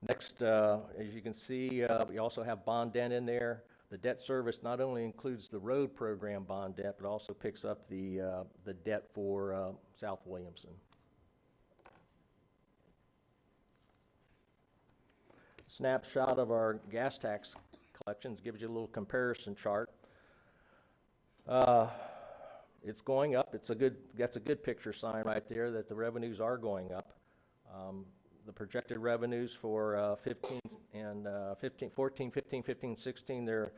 Next, as you can see, we also have bond debt in there. The debt service not only includes the road program bond debt, but also picks up the debt for South Williamson. Snapshot of our gas tax collections gives you a little comparison chart. It's going up. That's a good picture sign right there that the revenues are going up. The projected revenues for 15 and 14, 15, 16, they're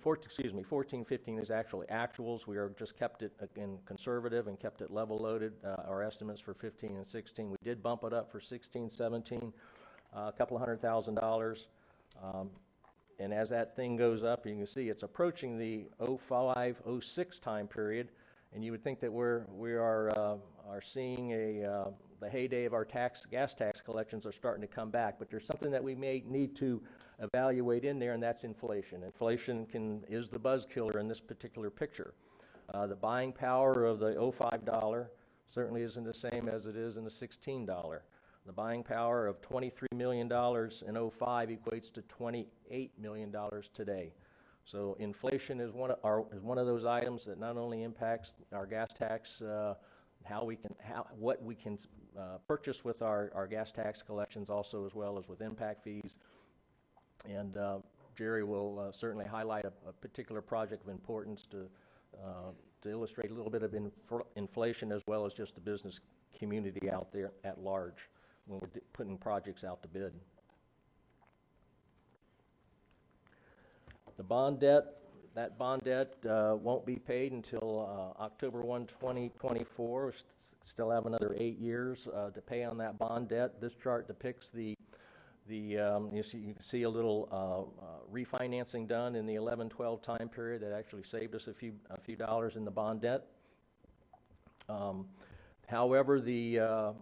14, 15 is actually actuals. We are just kept it again conservative and kept it level loaded. Our estimates for 15 and 16. We did bump it up for 16, 17, a couple of $100,000. And as that thing goes up, you can see it's approaching the 05, 06 time period, and you would think that we are seeing the heyday of our gas tax collections are starting to come back. But there's something that we may need to evaluate in there, and that's inflation. Inflation is the buzz killer in this particular picture. The buying power of the 05 dollar certainly isn't the same as it is in the $16. The buying power of $23 million in 05 equates to $28 million today. So inflation is one of those items that not only impacts our gas tax, what we can purchase with our gas tax collections, also as well as with impact fees. And Jerry will certainly highlight a particular project of importance to illustrate a little bit of inflation, as well as just the business community out there at large when we're putting projects out to bid. The bond debt, that bond debt won't be paid until October 1, 2024. We still have another 8 years to pay on that bond debt. This chart depicts you can see a little refinancing done in the 11-12 time period that actually saved us a few dollars in the bond debt. However, the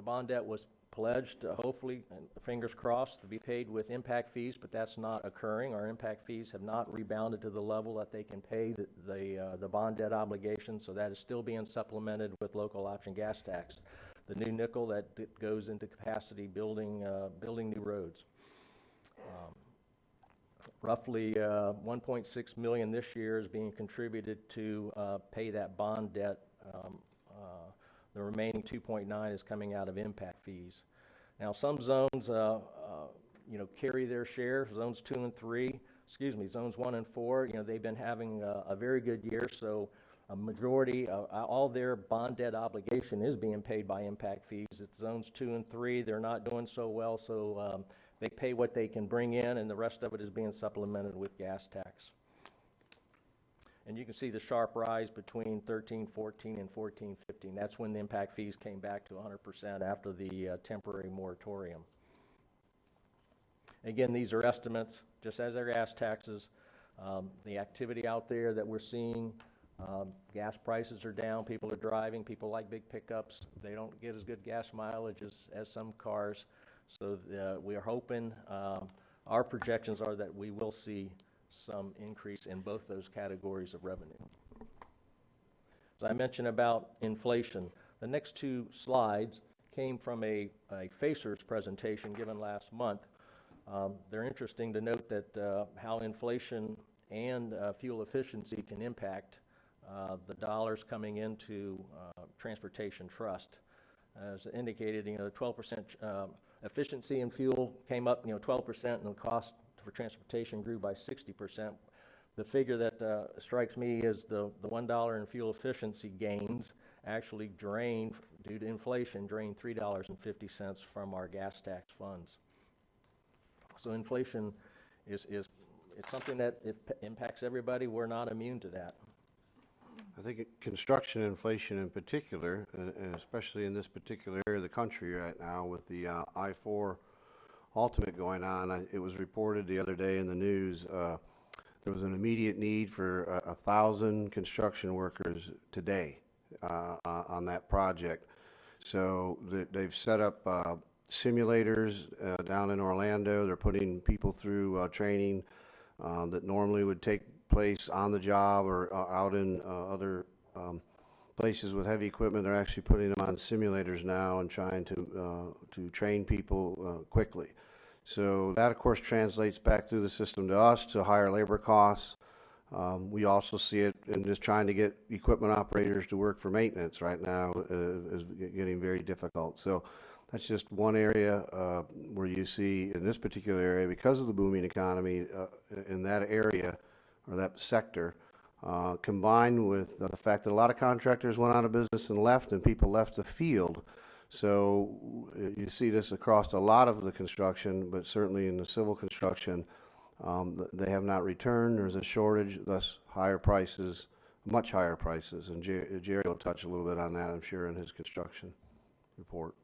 bond debt was pledged, hopefully, and fingers crossed, to be paid with impact fees, but that's not occurring. Our impact fees have not rebounded to the level that they can pay the bond debt obligation, so that is still being supplemented with local option gas tax, the new nickel that goes into capacity building new roads. Roughly $1.6 million this year is being contributed to pay that bond debt. The remaining 2.9 is coming out of impact fees. Now, some zones, carry their share. Zones 1 and 4, they've been having a very good year. So A majority, all their bond debt obligation is being paid by impact fees. It's zones 2 and 3. They're not doing so well, so they pay what they can bring in, and the rest of it is being supplemented with gas tax. And you can see the sharp rise between 13-14 and 14-15. That's when the impact fees came back to 100% after the temporary moratorium. Again, these are estimates, just as our gas taxes. The activity out there that we're seeing, gas prices are down, people are driving, people like big pickups. They don't get as good gas mileage as some cars. So we are hoping, our projections are that we will see some increase in both those categories of revenue. As I mentioned about inflation, the next two slides came from a FACERS presentation given last month. They're interesting to note that how inflation and fuel efficiency can impact the dollars coming into transportation trust. As indicated, the 12% efficiency in fuel came up, 12%, and the cost for transportation grew by 60%. The figure that strikes me is the $1 in fuel efficiency gains actually drained, due to inflation, drained $3.50 from our gas tax funds. So inflation it's something that impacts everybody. We're not immune to that. I think construction inflation in particular, and especially in this particular area of the country right now with the I-4 ultimate going on, it was reported the other day in the news, there was an immediate need for 1,000 construction workers today on that project. So they've set up simulators down in Orlando. They're putting people through training that normally would take place on the job or out in other places with heavy equipment. They're actually putting them on simulators now and trying to train people quickly. So that, of course, translates back through the system to us to higher labor costs. We also see it in just trying to get equipment operators to work for maintenance right now is getting very difficult. So that's just one area where you see in this particular area, because of the booming economy in that area or that sector, combined with the fact that a lot of contractors went out of business and left, and people left the field. So you see this across a lot of the construction, but certainly in the civil construction, they have not returned. There's a shortage, thus higher prices, much higher prices. And Jerry will touch a little bit on that, I'm sure, in his construction report.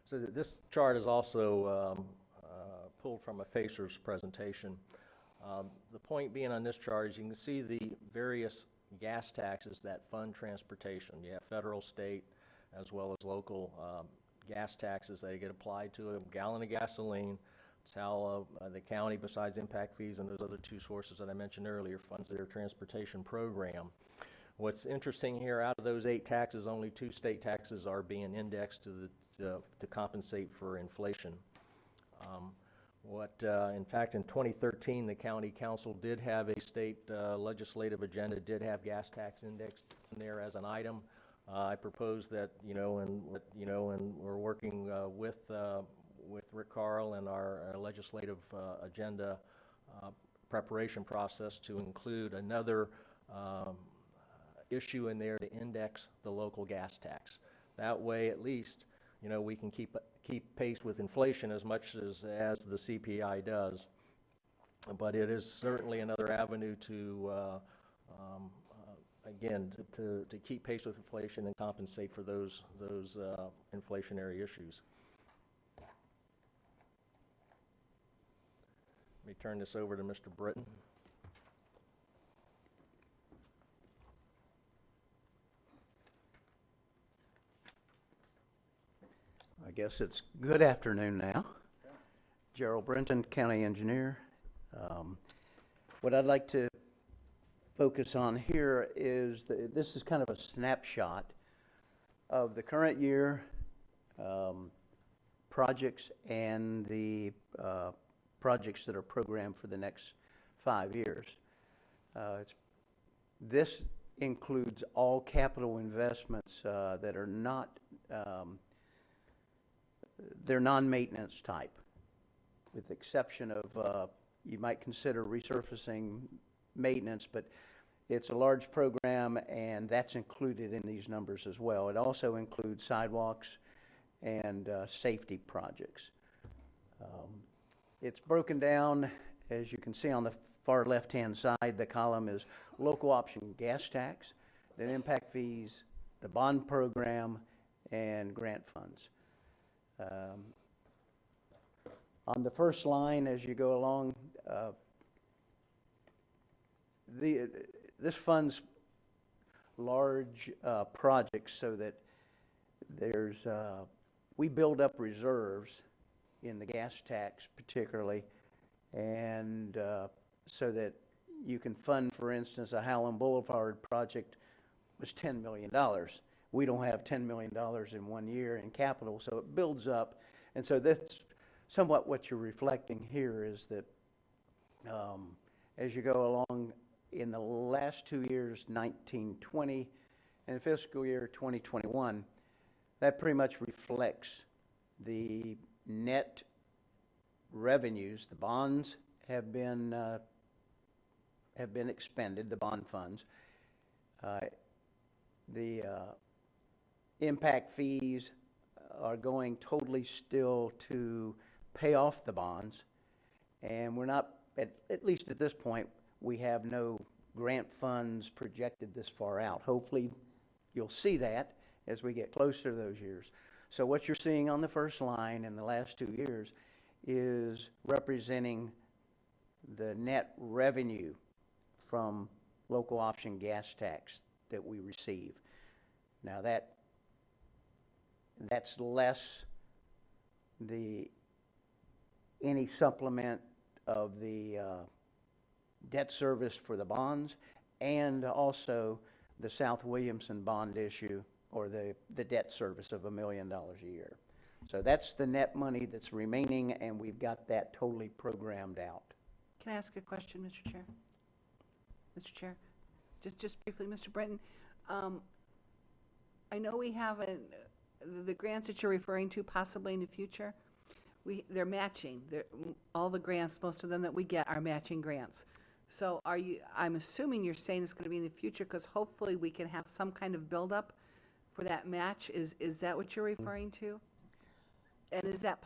So this chart is also pulled from a FACERS presentation. The point being on this chart is you can see the various gas taxes that fund transportation. You have federal, state, as well as local gas taxes that get applied to a gallon of gasoline. It's how the county, besides impact fees and those other two sources that I mentioned earlier, funds their transportation program. What's interesting here, out of those 8 taxes, only 2 state taxes are being indexed to compensate for inflation. In fact, in 2013, the county council did have a state legislative agenda, did have gas tax indexed in there as an item. I propose that, and we're working with Rick Carl and our legislative agenda preparation process to include another issue in there to index the local gas tax. That way, at least, we can keep pace with inflation as much as the CPI does. But it is certainly another avenue to again, to keep pace with inflation and compensate for those inflationary issues. Let me turn this over to Mr. Britton. I guess it's good afternoon now. Gerald Brenton, County Engineer. What I'd like to focus on here is this is kind of a snapshot of the current year projects and the projects that are programmed for the next 5 years. This includes all capital investments that are not, they're non-maintenance type, with the exception of, you might consider resurfacing maintenance, but It's a large program, and that's included in these numbers as well. It also includes sidewalks and safety projects. It's broken down, as you can see on the far left-hand side. The column is local option gas tax, then impact fees, the bond program, and grant funds. On the first line, as you go along, this funds large projects so that there's we build up reserves in the gas tax particularly, and so that you can fund, for instance, a Howland Boulevard project was $10 million. We don't have $10 million in 1 year in capital, so it builds up. And so that's somewhat what you're reflecting here, is that as you go along in the last 2 years, 1920, and fiscal year 2021, that pretty much reflects the net revenues. The bonds have been expended, the bond funds. The impact fees are going totally still to pay off the bonds, and we're not, at least at this point, we have no grant funds projected this far out. Hopefully you'll see that as we get closer to those years. So what you're seeing on the first line in the last 2 years is representing the net revenue from local option gas tax that we receive. Now that's less any supplement of the debt service for the bonds, and also the South Williamson bond issue, or the debt service of $1 million a year. So that's the net money that's remaining, and we've got that totally programmed out. Can I ask a question, Mr. Chair? Mr. Chair, just briefly, Mr. Brenton, I know we have the grants that you're referring to possibly in the future. They're matching. All the grants, most of them that we get are matching grants. So I'm assuming you're saying it's going to be in the future, because hopefully we can have some kind of buildup for that match. Is that what you're referring to? And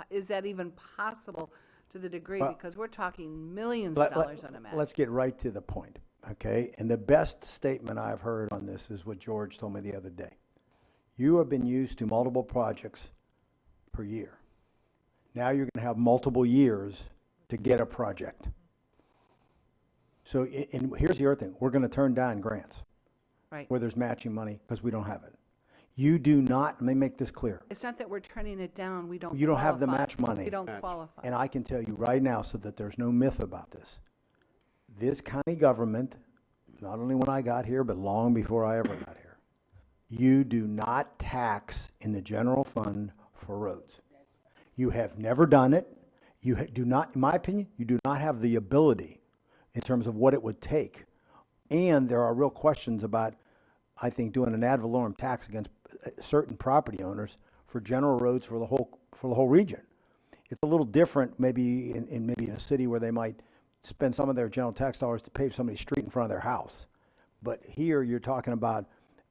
is that even possible to the degree, because we're talking millions of dollars on a match? Let's get right to the point, okay? And the best statement I've heard on this is what George told me the other day. You have been used to multiple projects per year. Now you're going to have multiple years to get a project. So, and here's the other thing. We're going to turn down grants where there's matching money because we don't have it. You do not, let me make this clear. It's not that we're turning it down. You don't have the match money. You don't qualify. And I can tell you right now, so that there's no myth about this. This county government, not only when I got here, but long before I ever got here, you do not tax in the general fund for roads. You have never done it. You do not, in my opinion, you do not have the ability in terms of what it would take. And there are real questions about, I think, doing an ad valorem tax against certain property owners for general roads for the whole region. It's a little different maybe in a city where they might spend some of their general tax dollars to pave somebody's street in front of their house. But here you're talking about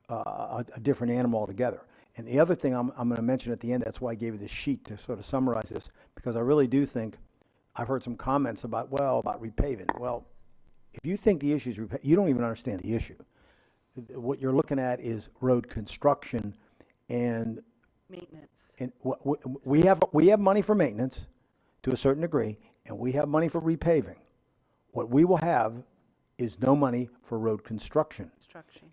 a different animal altogether. And the other thing I'm going to mention at the end, that's why I gave you this sheet to sort of summarize this, because I really do think, I've heard some comments about repaving. Well, if you think the issue is you don't even understand the issue. What you're looking at is road construction and maintenance. And we have money for maintenance to a certain degree, and we have money for repaving. What we will have is no money for road construction.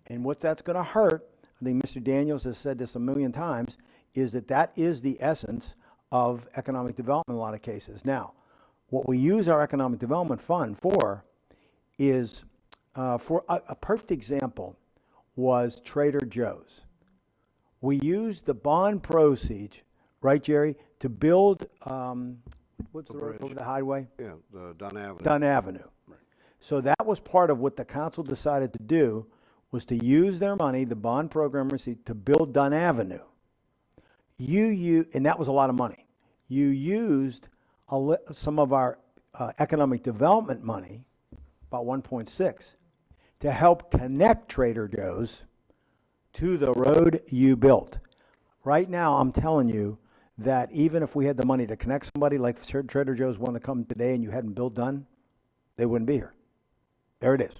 And what that's going to hurt, I think Mr. Daniels has said this a million times, is that is the essence of economic development in a lot of cases. Now, what we use our economic development fund for is, for a perfect example was Trader Joe's. We used the bond proceeds, right, Jerry, to build, what's the road over the highway? Yeah, the Dunn Avenue. Dunn Avenue. Right. So that was part of what the council decided to do, was to use their money, the bond program receipt, to build Dunn Avenue. And that was a lot of money. You used some of our economic development money, about 1.6, to help connect Trader Joe's to the road you built. Right now, I'm telling you that even if we had the money to connect somebody, like Trader Joe's wanted to come today and you hadn't built done, they wouldn't be here. There it is.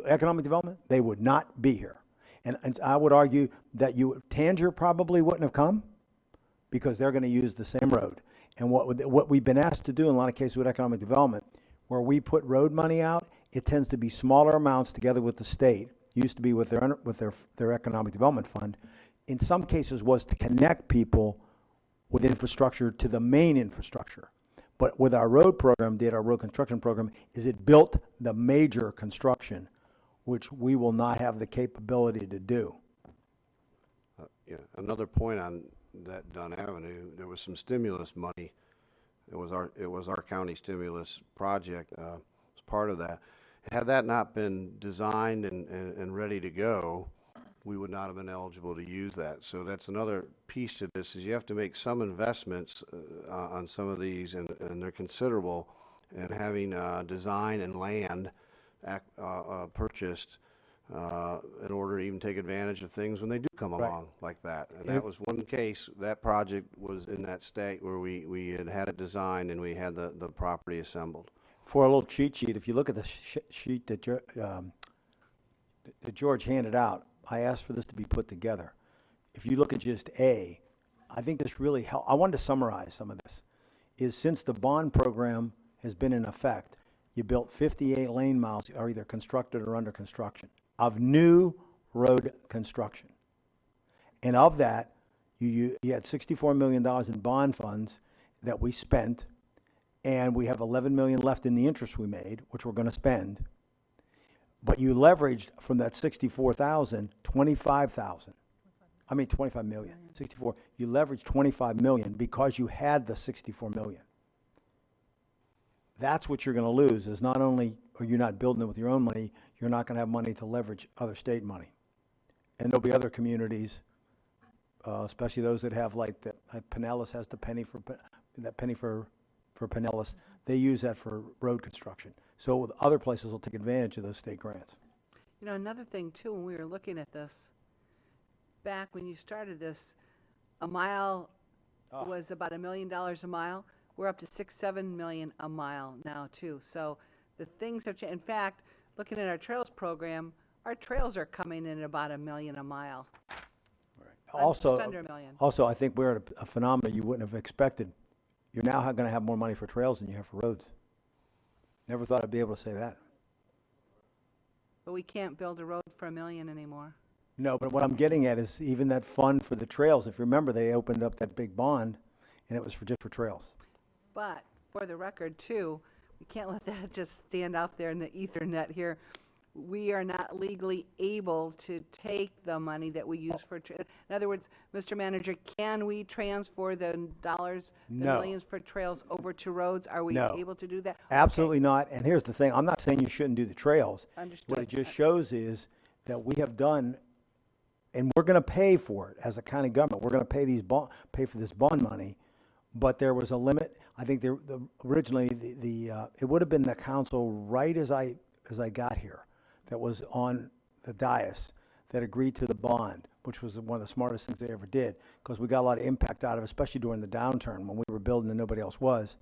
Economic development, they would not be here. And I would argue that Tanger probably wouldn't have come because they're going to use the same road. And what we've been asked to do in a lot of cases with economic development, where we put road money out, it tends to be smaller amounts together with the state. Used to be with their economic development fund. In some cases was to connect people with infrastructure to the main infrastructure. But with our road program, our road construction program, is it built the major construction, which we will not have the capability to do. Yeah, another point on that Dunn Avenue, there was some stimulus money. It was our county stimulus project, was part of that. Had that not been designed and ready to go, we would not have been eligible to use that. So that's another piece to this, is you have to make some investments on some of these, and they're considerable, and having design and land purchased in order to even take advantage of things when they do come along like that. And that was one case. That project was in that state where we had it designed and we had the property assembled. For a little cheat sheet, if you look at the sheet that George handed out, I asked for this to be put together. If you look at just I think this really helped. I wanted to summarize some of this. Is since the bond program has been in effect, you built 58 lane miles are either constructed or under construction of new road construction. And of that, you had $64 million in bond funds that we spent, and we have $11 million left in the interest we made, which we're going to spend. But you leveraged from that 64,000, 25,000. I mean 25 million. 64. You leveraged 25 million because you had the 64 million. That's what you're going to lose, is not only are you not building it with your own money, you're not going to have money to leverage other state money. And there'll be other communities, especially those that have like Pinellas has the penny for Pinellas. They use that for road construction. So other places will take advantage of those state grants. You know, another thing too, when we were looking at this, back when you started this, a mile was about $1 million a mile. We're up to 6-7 million a mile now too. So the things are in fact, looking at our trails program, our trails are coming in at about $1 million a mile. Also, just under $1 million. Also, I think we're at a phenomenon you wouldn't have expected. You're now going to have more money for trails than you have for roads. Never thought I'd be able to say that. But we can't build a road for $1 million anymore. No, but what I'm getting at is even that fund for the trails. If you remember, they opened up that big bond, and it was just for trails. But for the record too, we can't let that just stand out there in the Ethernet here. We are not legally able to take the money that we use for, in other words, Mr. Manager, can we transfer the dollars, the No. millions for trails over to roads? Are we No. able to do that? Absolutely not. And here's the thing. I'm not saying you shouldn't do the trails. Understood. What it just shows is that we have done, and we're going to pay for it as a county government. We're going to pay for this bond money, but there was a limit. I think originally it would have been the council right as I got here that was on the dais that agreed to the bond, which was one of the smartest things they ever did, because we got a lot of impact out of it, especially during the downturn when we were building and nobody else was.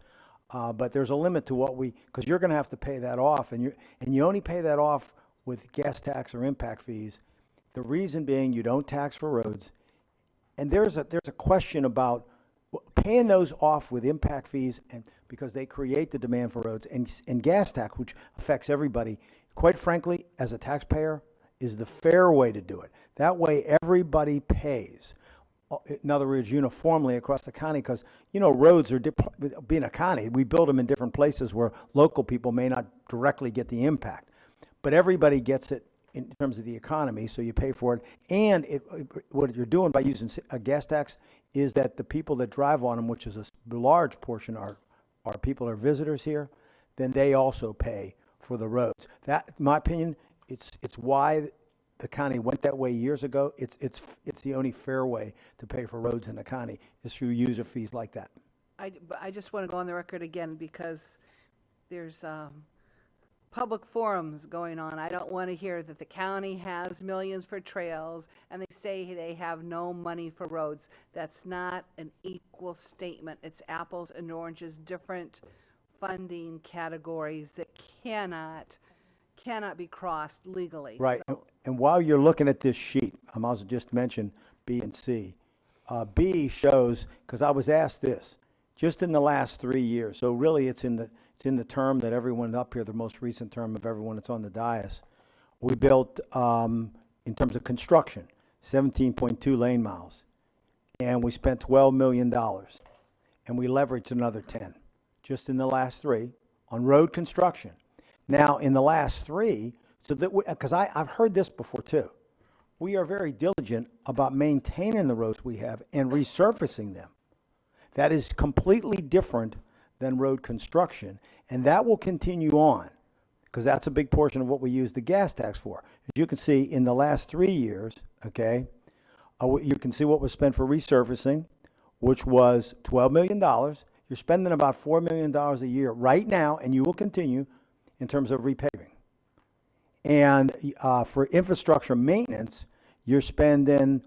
But there's a limit to what because you're going to have to pay that off, and you only pay that off with gas tax or impact fees. The reason being you don't tax for roads, and there's a question about paying those off with impact fees, and because they create the demand for roads, and gas tax, which affects everybody. Quite frankly, as a taxpayer, is the fair way to do it. That way, everybody pays. In other words, uniformly across the county, because roads are being a county. We build them in different places where local people may not directly get the impact, but everybody gets it in terms of the economy. So you pay for it, and what you're doing by using a gas tax is that the people that drive on them, which is a large portion, are people are visitors here, then they also pay for the roads. That, in my opinion, it's why the county went that way years ago. It's the only fair way to pay for roads in the county is through user fees like that. But I just want to go on the record again because there's public forums going on. I don't want to hear that the county has millions for trails and they say they have no money for roads. That's not an equal statement. It's apples and oranges, different funding categories that cannot be crossed legally. Right, So- and while you're looking at this sheet, I might as well just mention B and C. B shows, because I was asked this, just in the last 3 years, so really it's in the term that everyone up here, the most recent term of everyone that's on the dais, we built, in terms of construction, 17.2 lane miles, and we spent $12 million, and we leveraged another 10, just in the last 3, on road construction. Now, in the last 3, so that, because I've heard this before too, we are very diligent about maintaining the roads we have and resurfacing them. That is completely different than road construction, and that will continue on, because that's a big portion of what we use the gas tax for. As you can see, in the last 3 years, okay, you can see what was spent for resurfacing, which was $12 million. You're spending about $4 million a year right now, and you will continue in terms of repaving. And for infrastructure maintenance, you're spending,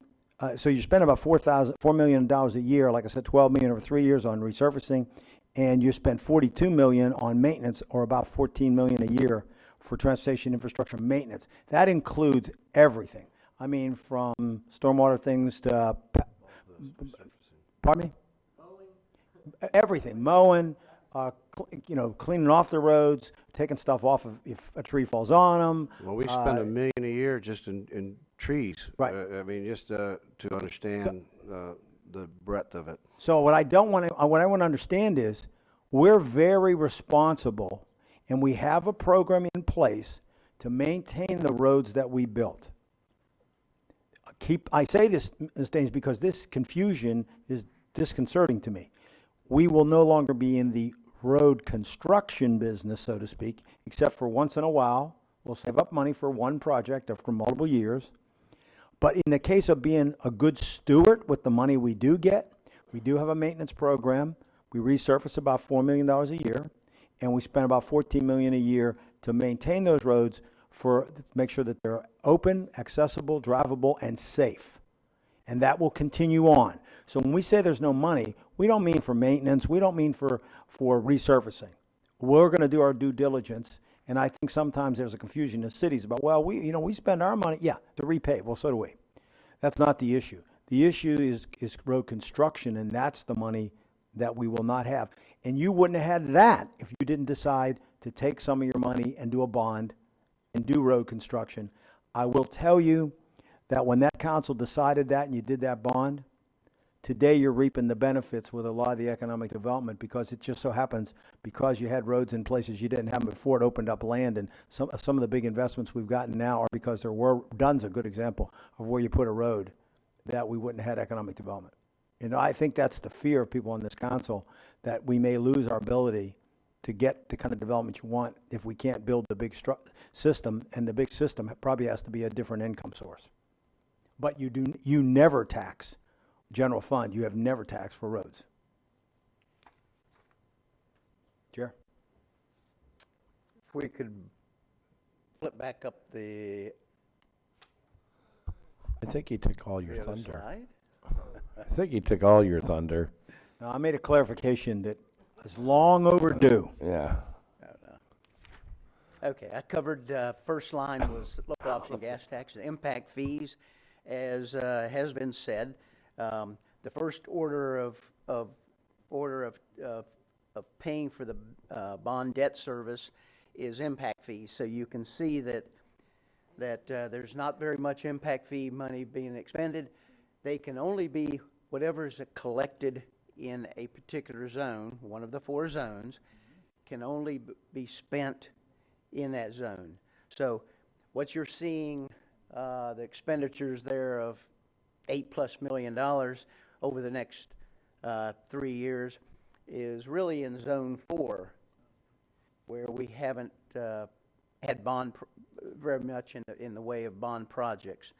so you spend about $4 million a year, like I said, $12 million over 3 years on resurfacing, and you spend $42 million on maintenance, or about $14 million a year for transportation infrastructure maintenance. That includes everything. I mean, from stormwater things to, pardon me? Everything, mowing, cleaning off the roads, taking stuff off if a tree falls on them. Well, we spend $1 million a year just in trees. Right. I mean, just to understand the breadth of it. So what I want to understand is, we're very responsible, and we have a program in place to maintain the roads that we built. I say this, Ms. Daines, because this confusion is disconcerting to me. We will no longer be in the road construction business, so to speak, except for once in a while. We'll save up money for one project or for multiple years. But in the case of being a good steward with the money we do get, we do have a maintenance program. We resurface about $4 million a year, and we spend about $14 million a year to maintain those roads to make sure that they're open, accessible, drivable, and safe. And that will continue on. So when we say there's no money, we don't mean for maintenance. We don't mean for resurfacing. We're going to do our due diligence. And I think sometimes there's a confusion in cities about, well, we spend our money, to repay. Well, so do we. That's not the issue. The issue is road construction, and that's the money that we will not have. And you wouldn't have had that if you didn't decide to take some of your money and do a bond and do road construction. I will tell you that when that council decided that and you did that bond, today you're reaping the benefits with a lot of the economic development, because it just so happens, because you had roads in places you didn't have before, it opened up land, and some of the big investments we've gotten now are because there were, Dunn's a good example of where you put a road that we wouldn't have had economic development. And I think that's the fear of people on this council, that we may lose our ability to get the kind of development you want if we can't build the big system, and the big system probably has to be a different income source. But you never tax general fund. You have never taxed for roads. Chair? If we could flip back up the I think he took all your the other thunder. slide. I think he took all your thunder. Now, I made a clarification that is long overdue. Yeah. Okay, I covered, first line was local option gas taxes, impact fees, as has been said. The first order of paying for the bond debt service is impact fees. So you can see that there's not very much impact fee money being expended. They can only be whatever is collected in a particular zone, one of the 4 zones, can only be spent in that zone. So what you're seeing, the expenditures there of $8+ million over the next 3 years is really in zone 4, where we haven't had bond very much in the way of bond projects.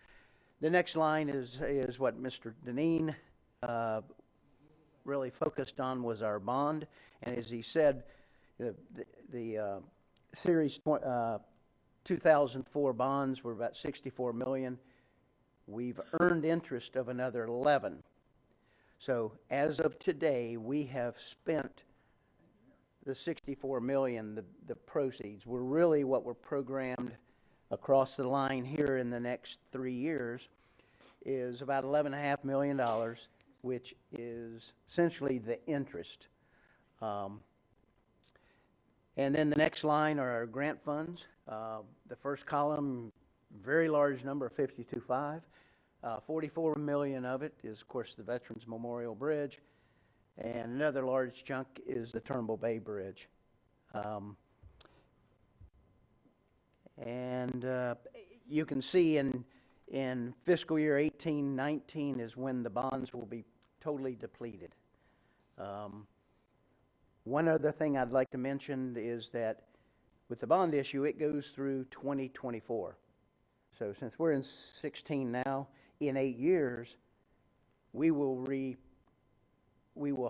The next line is what Mr. Deneen really focused on, was our bond. And as he said, the Series 2004 bonds were about 64 million. We've earned interest of another 11. So as of today, we have spent the 64 million, the proceeds. We're really what we're programmed across the line here in the next 3 years is about $11.5 million, which is essentially the interest. And then the next line are our grant funds. The first column, very large number, 52.5. 44 million of it is, of course, the Veterans Memorial Bridge, and another large chunk is the Turnbull Bay Bridge. You can see in fiscal year 18-19 is when the bonds will be totally depleted. One other thing I'd like to mention is that with the bond issue, it goes through 2024. So since we're in 16 now, in 8 years, we will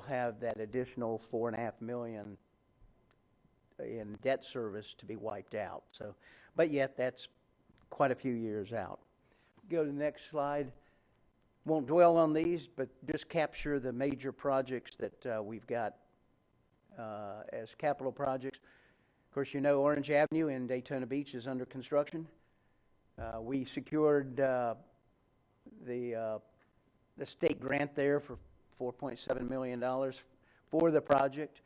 have that additional $4.5 million in debt service to be wiped out. So, but yet that's quite a few years out. Go to the next slide. Won't dwell on these, but just capture the major projects that we've got as capital projects. Of course, you know Orange Avenue in Daytona Beach is under construction. We secured the state grant there for $4.7 million for the project.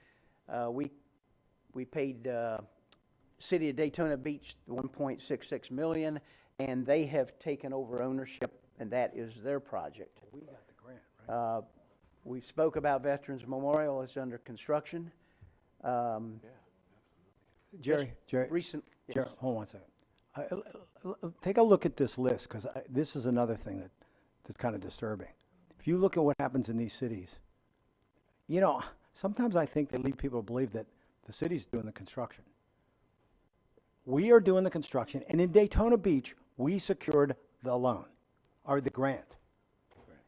We paid City of Daytona Beach $1.66 million, and they have taken over ownership, and that is their project. We got the grant, right? We spoke about Veterans Memorial. It's under construction. Jerry, recent. Jerry, hold on one second. Take a look at this list, because this is another thing that's kind of disturbing. If you look at what happens in these cities, you know, sometimes I think they lead people to believe that the city's doing the construction. We are doing the construction, and in Daytona Beach, we secured the loan, or the grant.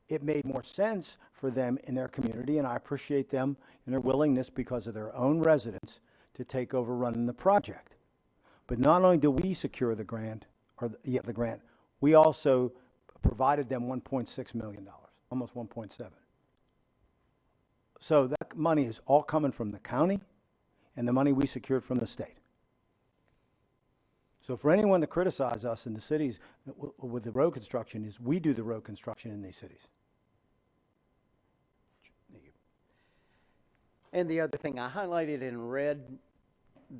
It made more sense for them in their community, and I appreciate them and their willingness because of their own residents to take over running the project. But not only do we secure the grant, the grant, we also provided them $1.6 million, almost 1.7. So that money is all coming from the county and the money we secured from the state. So for anyone to criticize us in the cities with the road construction, is we do the road construction in these cities. And the other thing I highlighted in red,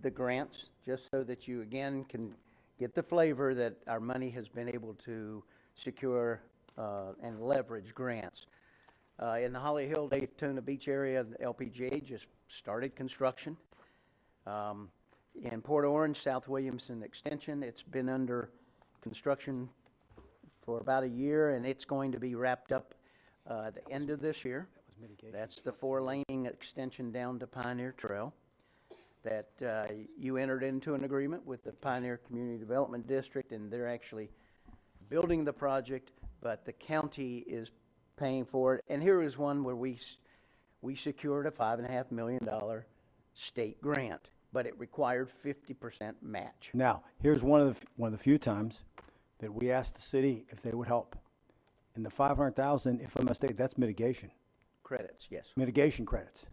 the grants, just so that you again can get the flavor that our money has been able to secure and leverage grants. In the Holly Hill, Daytona Beach area, the LPGA just started construction. In Port Orange, South Williamson Extension, it's been under construction for about a year, and it's going to be wrapped up at the end of this year. That's the 4-laning extension down to Pioneer Trail that you entered into an agreement with the Pioneer Community Development District, and they're actually building the project, but the county is paying for it. And here is one where we secured a $5.5 million state grant, but it required 50% match. Now, here's one of the few times that we asked the city if they would help. And the $500,000, if I'm not mistaken, that's mitigation. Credits, yes. Mitigation credits.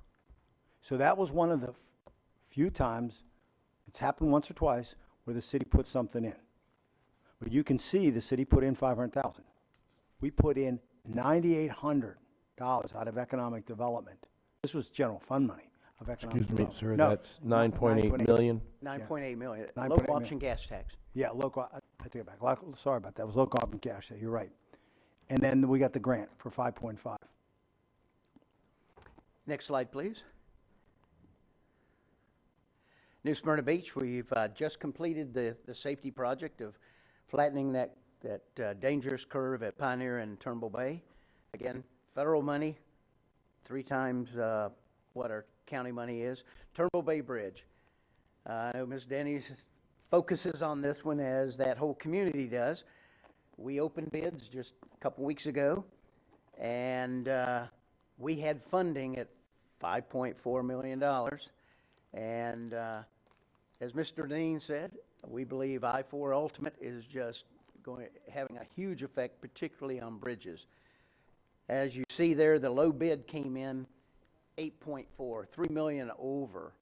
So that was one of the few times, it's happened once or twice, where the city put something in. But you can see the city put in $500,000. We put in $9,800 out of economic development. This was general fund money of economic Excuse me, development. sir, No, that's 9.8 million? 9.8 million. 9.8 Local million. option gas tax. Yeah, local, I take it back. Sorry about that. It was local option gas, you're right. And then we got the grant for 5.5. Next slide, please. New Smyrna Beach, we've just completed the safety project of flattening that dangerous curve at Pioneer and Turnbull Bay. Again, federal money, 3 times what our county money is. Turnbull Bay Bridge. I know Ms. Denny's focuses on this one as that whole community does. We opened bids just a couple weeks ago, and we had funding at $5.4 million, and as Mr. Dean said, we believe I-4 Ultimate is just having a huge effect, particularly on bridges. As you see there, the low bid came in 8.4, $3 million over.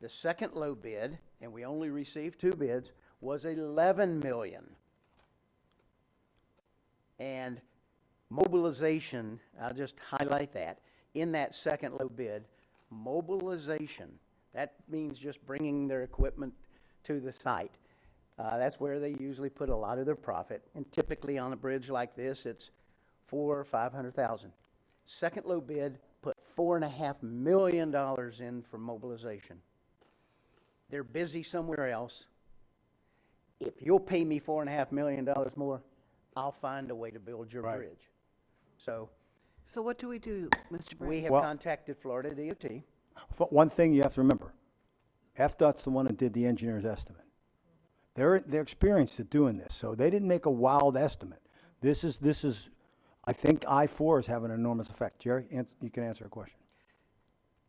The second low bid, and we only received 2 bids, was $11 million. And mobilization, I'll just highlight that, in that second low bid, mobilization, that means just bringing their equipment to the site. That's where they usually put a lot of their profit, and typically on a bridge like this, it's $400,000 or $500,000. Second low bid put $4.5 million in for mobilization. They're busy somewhere else. If you'll pay me $4.5 million more, I'll find a way to build your bridge. So what do we do, Mr. Brent? we have Well- contacted Florida DOT. One thing you have to remember, FDOT's the one that did the engineer's estimate. They're experienced at doing this, so they didn't make a wild estimate. This is, I think I-4 is having an enormous effect. Jerry, you can answer a question.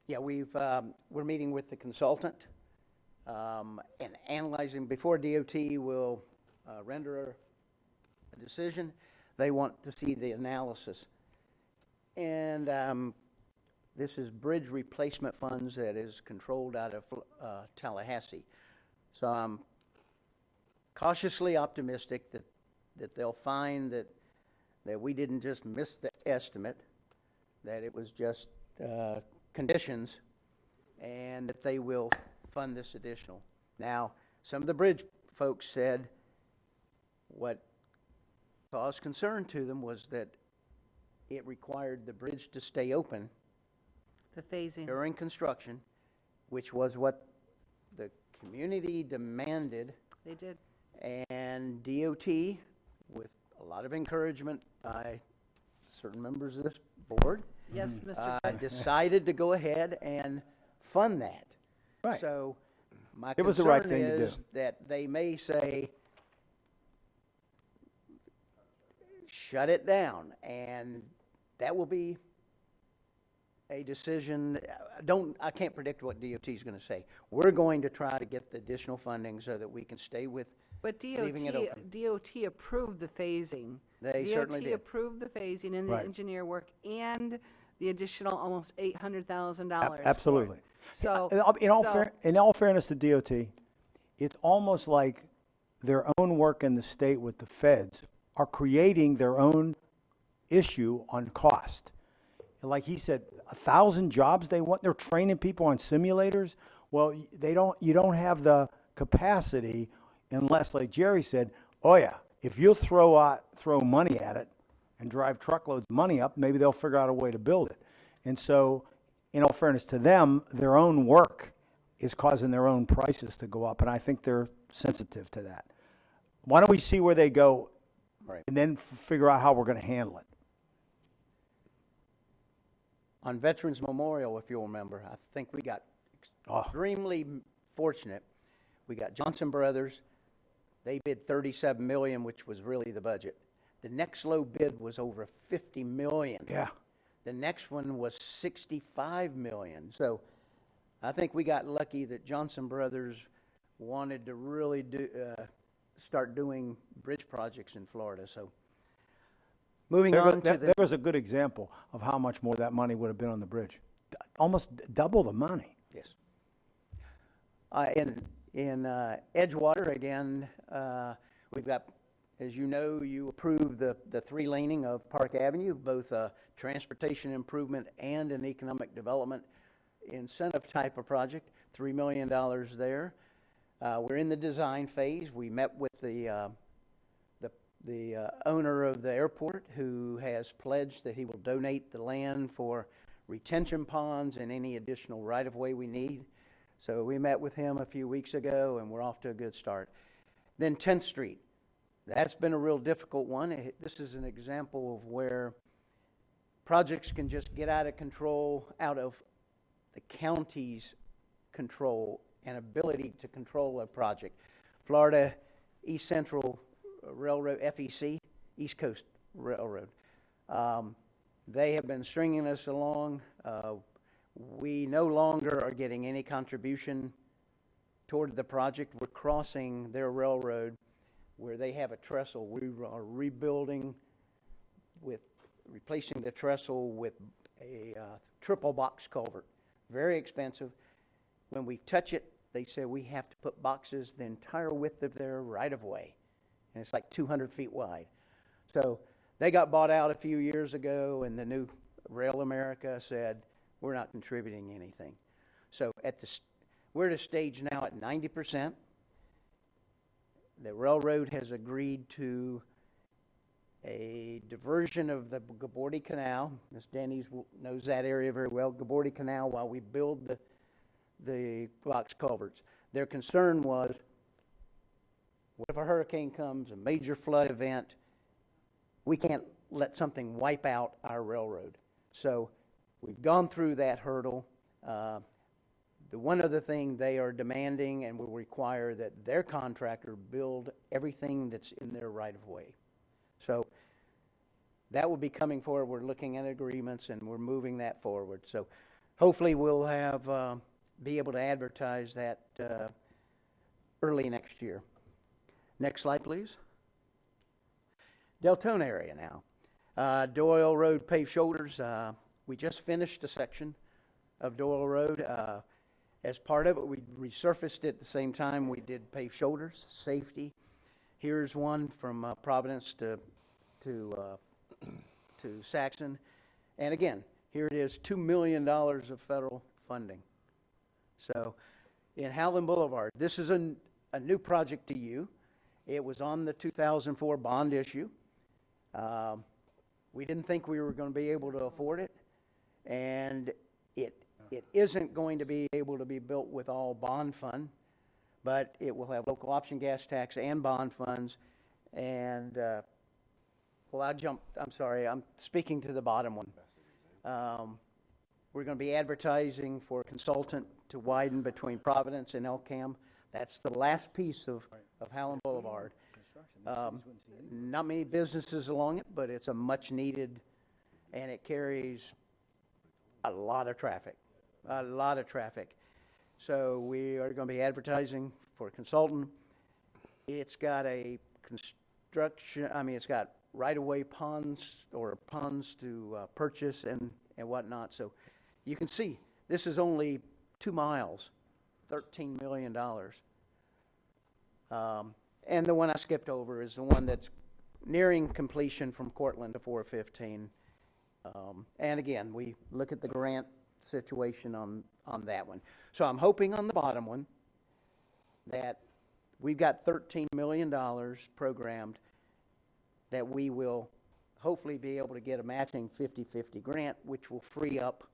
Yeah, we're meeting with the consultant and analyzing before DOT will render a decision. They want to see the analysis. And this is bridge replacement funds that is controlled out of Tallahassee. So I'm cautiously optimistic that they'll find that we didn't just miss the estimate, that it was just conditions, and that they will fund this additional. Now, some of the bridge folks said what caused concern to them was that it required the bridge to stay open The phasing. during construction, which was what the community demanded. They did. And DOT, with a lot of encouragement by certain members of this board, Yes, Mr. Brent. decided to go ahead and fund that. Right. So my It was the right concern thing to do. is that they may say, shut it down, and that will be a decision. I can't predict what DOT is going to say. We're going to try to get the additional funding so that we can stay with But leaving it open. DOT approved the phasing. They certainly did. DOT approved the phasing and the Right. engineer work and the additional almost $800,000. Absolutely. So, In all fairness to DOT, it's almost like their own work in the state with the feds are creating their own issue on cost. Like he said, 1,000 jobs they want. They're training people on simulators. Well, you don't have the capacity unless, like Jerry said, oh yeah, if you'll throw money at it and drive truckloads of money up, maybe they'll figure out a way to build it. And so, in all fairness to them, their own work is causing their own prices to go up, and I think they're sensitive to that. Why don't we see where they go, Right. and then figure out how we're going to handle it? On Veterans Memorial, if you'll remember, I think we got extremely fortunate. We got Johnson Brothers. They bid $37 million, which was really the budget. The next low bid was over $50 million. Yeah. The next one was $65 million. So I think we got lucky that Johnson Brothers wanted to really start doing bridge projects in Florida. So moving on to the... There was a good example of how much more that money would have been on the bridge. Almost double the money. Yes. In Edgewater, again, we've got, as you know, you approved the 3-laning of Park Avenue, both a transportation improvement and an economic development incentive type of project, $3 million there. We're in the design phase. We met with the owner of the airport, who has pledged that he will donate the land for retention ponds and any additional right-of-way we need. So we met with him a few weeks ago, and we're off to a good start. Then 10th Street. That's been a real difficult one. This is an example of where projects can just get out of control, out of the county's control and ability to control a project. Florida East Central Railroad, FEC, East Coast Railroad. They have been stringing us along. We no longer are getting any contribution toward the project. We're crossing their railroad where they have a trestle. We are rebuilding replacing the trestle with a triple box culvert. Very expensive. When we touch it, they say we have to put boxes the entire width of their right-of-way, and it's like 200 feet wide. So they got bought out a few years ago, and the new Rail America said, we're not contributing anything. So we're at a stage now at 90%. The railroad has agreed to a diversion of the Gabordi Canal. Ms. Denny's knows that area very well. Gabordi Canal, while we build the box culverts. Their concern was, what if a hurricane comes, a major flood event, we can't let something wipe out our railroad. So we've gone through that hurdle. The one other thing they are demanding and will require that their contractor build everything that's in their right-of-way. So that will be coming forward. We're looking at agreements and we're moving that forward. So hopefully we'll have be able to advertise that early next year. Next slide, please. Deltona area now. Doyle Road paved shoulders. We just finished a section of Doyle Road. As part of it, we resurfaced it at the same time we did paved shoulders, safety. Here's one from Providence to Saxon. And again, here it is, $2 million of federal funding. So in Howland Boulevard, this is a new project to you. It was on the 2004 bond issue. We didn't think we were going to be able to afford it, and it isn't going to be able to be built with all bond fund, but it will have local option gas tax and bond funds. And I'm sorry, I'm speaking to the bottom one. We're going to be advertising for a consultant to widen between Providence and Elkham. That's the last piece of Howland Boulevard. Not many businesses along it, but it's a much needed, and it carries a lot of traffic. So we are going to be advertising for a consultant. It's got a it's got right-of-way ponds to purchase and whatnot. So you can see this is only 2 miles, $13 million. And the one I skipped over is the one that's nearing completion from Cortland to 415. And again, we look at the grant situation on that one. So I'm hoping on the bottom one that we've got $13 million programmed that we will hopefully be able to get a matching 50-50 grant, which will free up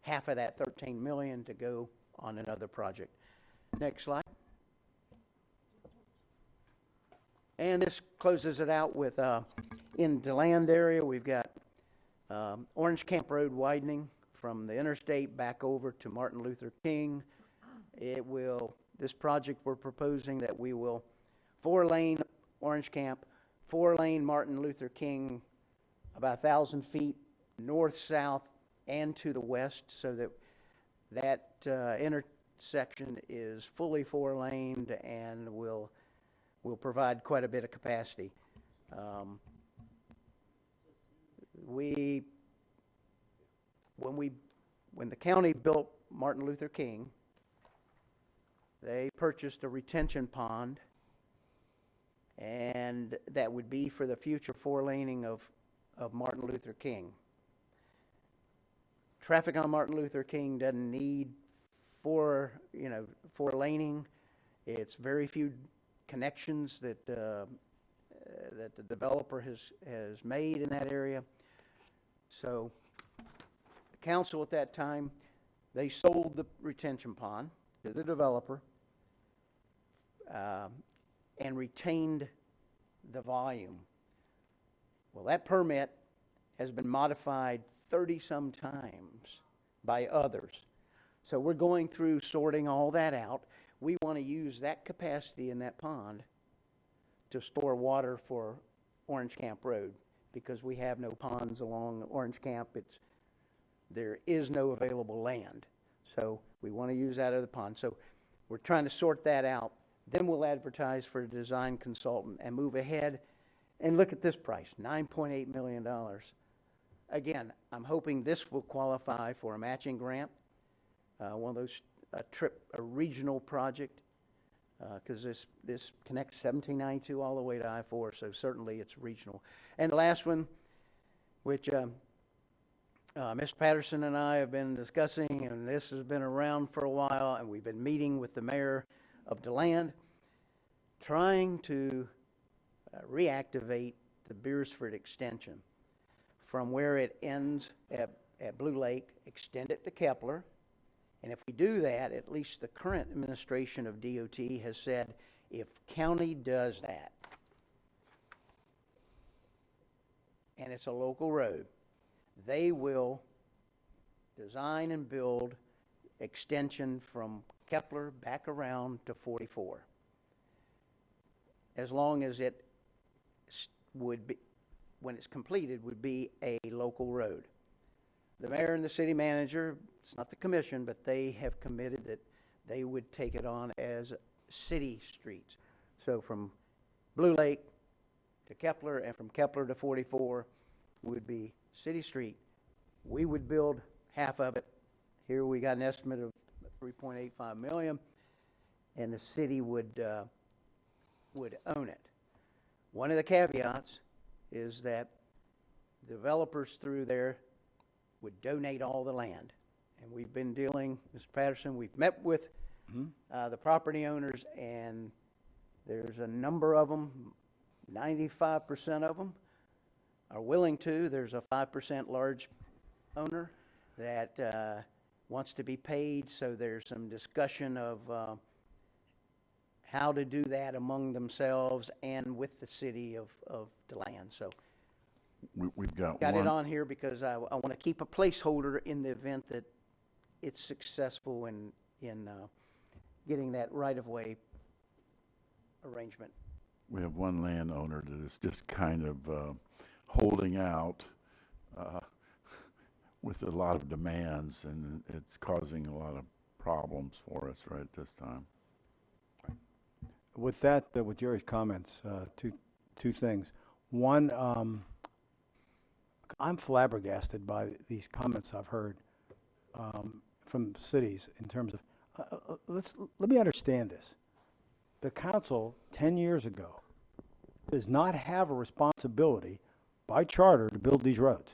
half of that $13 million to go on another project. Next slide. And this closes it out with, in the land area, we've got Orange Camp Road widening from the interstate back over to Martin Luther King. This project we're proposing that we will 4-lane Orange Camp, 4-lane Martin Luther King, about 1,000 feet north-south and to the west, so that intersection is fully 4-laned and will provide quite a bit of capacity. When the county built Martin Luther King, they purchased a retention pond, and that would be for the future 4-laning of Martin Luther King. Traffic on Martin Luther King doesn't need 4-laning. It's very few connections that the developer has made in that area. So the council at that time, they sold the retention pond to the developer and retained the volume. Well, that permit has been modified 30-some times by others. So we're going through sorting all that out. We want to use that capacity in that pond to store water for Orange Camp Road, because we have no ponds along Orange Camp. There is no available land. So we want to use that other pond. So We're trying to sort that out. Then we'll advertise for a design consultant and move ahead. And look at this price, $9.8 million. Again, I'm hoping this will qualify for a matching grant, one of those, a regional project, because this connects 1792 all the way to I-4, so certainly it's regional. And the last one, which Mr. Patterson and I have been discussing, and this has been around for a while, and we've been meeting with the mayor of DeLand, trying to reactivate the Beersford extension from where it ends at Blue Lake, extend it to Kepler. And if we do that, at least the current administration of DOT has said, if county does that, and it's a local road, they will design and build extension from Kepler back around to 44. As long as it would be, when it's completed, would be a local road. The mayor and the city manager, it's not the commission, but they have committed that they would take it on as city streets. So from Blue Lake to Kepler and from Kepler to 44 would be city street. We would build half of it. Here we got an estimate of $3.85 million, and the city would own it. One of the caveats is that developers through there would donate all the land. And we've been dealing, Mr. Patterson, we've met with the property owners, and there's a number of them, 95% of them are willing to. There's a 5% large owner that wants to be paid, so there's some discussion of how to do that among themselves and with the city of DeLand. So we've got it one. on here because I want to keep a placeholder in the event that it's successful in getting that right-of-way arrangement. We have one landowner that is just kind of holding out with a lot of demands, and it's causing a lot of problems for us right at this time. With that, with Jerry's comments, two things. One, I'm flabbergasted by these comments I've heard from cities in terms of, let me understand this. The council 10 years ago does not have a responsibility by charter to build these roads.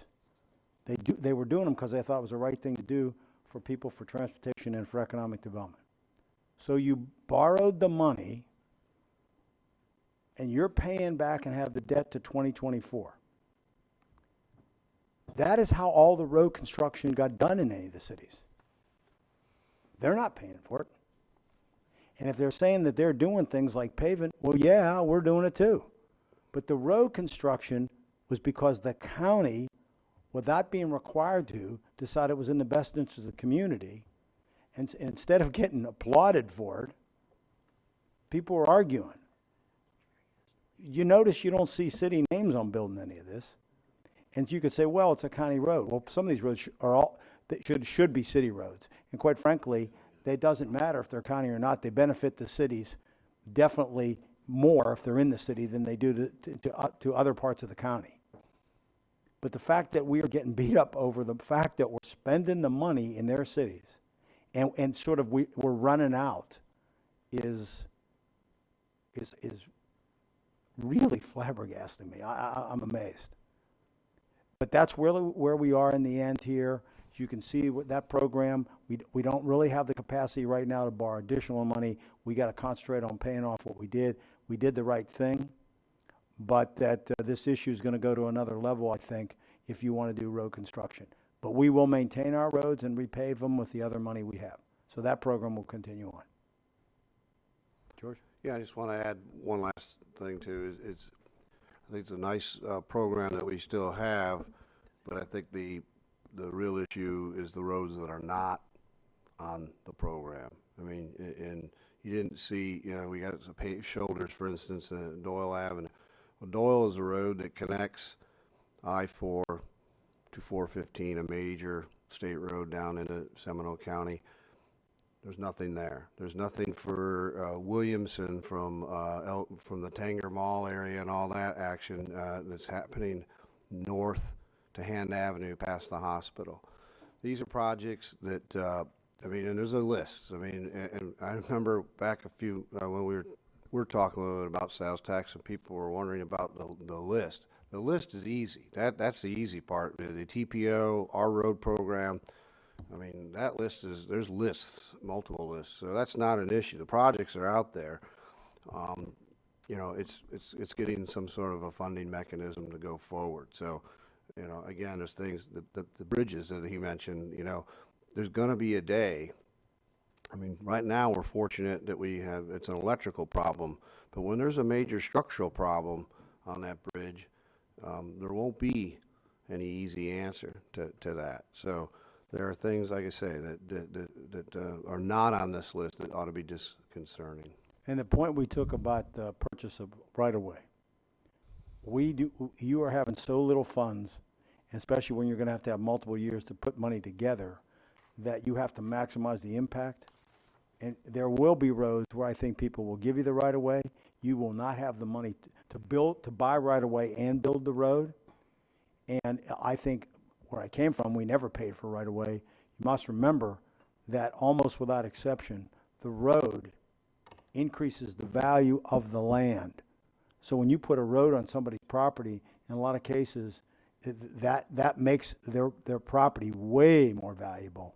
They were doing them because they thought it was the right thing to do for people, for transportation, and for economic development. So you borrowed the money, and you're paying back and have the debt to 2024. That is how all the road construction got done in any of the cities. They're not paying for it. And if they're saying that they're doing things like paving, well, yeah, we're doing it too. But the road construction was because the county, without being required to, decided it was in the best interest of the community. And instead of getting applauded for it, people were arguing. You notice you don't see city names on building any of this. And you could say, well, it's a county road. Well, some of these roads should be city roads. And quite frankly, it doesn't matter if they're county or not. They benefit the cities definitely more if they're in the city than they do to other parts of the county. But the fact that we are getting beat up over the fact that we're spending the money in their cities and sort of we're running out is really flabbergasting me. I'm amazed. But that's really where we are in the end here. As you can see with that program, we don't really have the capacity right now to borrow additional money. We got to concentrate on paying off what we did. We did the right thing, but that this issue is going to go to another level, I think, if you want to do road construction. But we will maintain our roads and repave them with the other money we have. So that program will continue on. George? Yeah, I just want to add one last thing too. I think it's a nice program that we still have, but I think the real issue is the roads that are not on the program. I mean, and you didn't see, we got some paved shoulders, for instance, Doyle Avenue. Well, Doyle is a road that connects I-4 to 415, a major state road down into Seminole County. There's nothing there. There's nothing for Williamson from the Tanger Mall area and all that action that's happening north to Hand Avenue past the hospital. These are projects that, I mean, and there's a list. I mean, and I remember back a few, when we were talking a little bit about sales tax, and people were wondering about the list. The list is easy. That's the easy part. The TPO, our road program, I mean, that list is, there's lists, multiple lists. So that's not an issue. The projects are out there. You know, it's getting some sort of a funding mechanism to go forward. So, you know, again, there's things, the bridges that he mentioned, you know, there's going to be a day. I mean, right now we're fortunate that it's an electrical problem, but when there's a major structural problem on that bridge, there won't be any easy answer to that. So there are things, like I say, that are not on this list that ought to be disconcerting. And the point we took about the purchase of right-of-way, you are having so little funds, especially when you're going to have multiple years to put money together, that you have to maximize the impact. And there will be roads where I think people will give you the right-of-way. You will not have the money to buy right-of-way and build the road. And I think where I came from, we never paid for right-of-way. You must remember that almost without exception, the road increases the value of the land. So when you put a road on somebody's property, in a lot of cases, that makes their property way more valuable.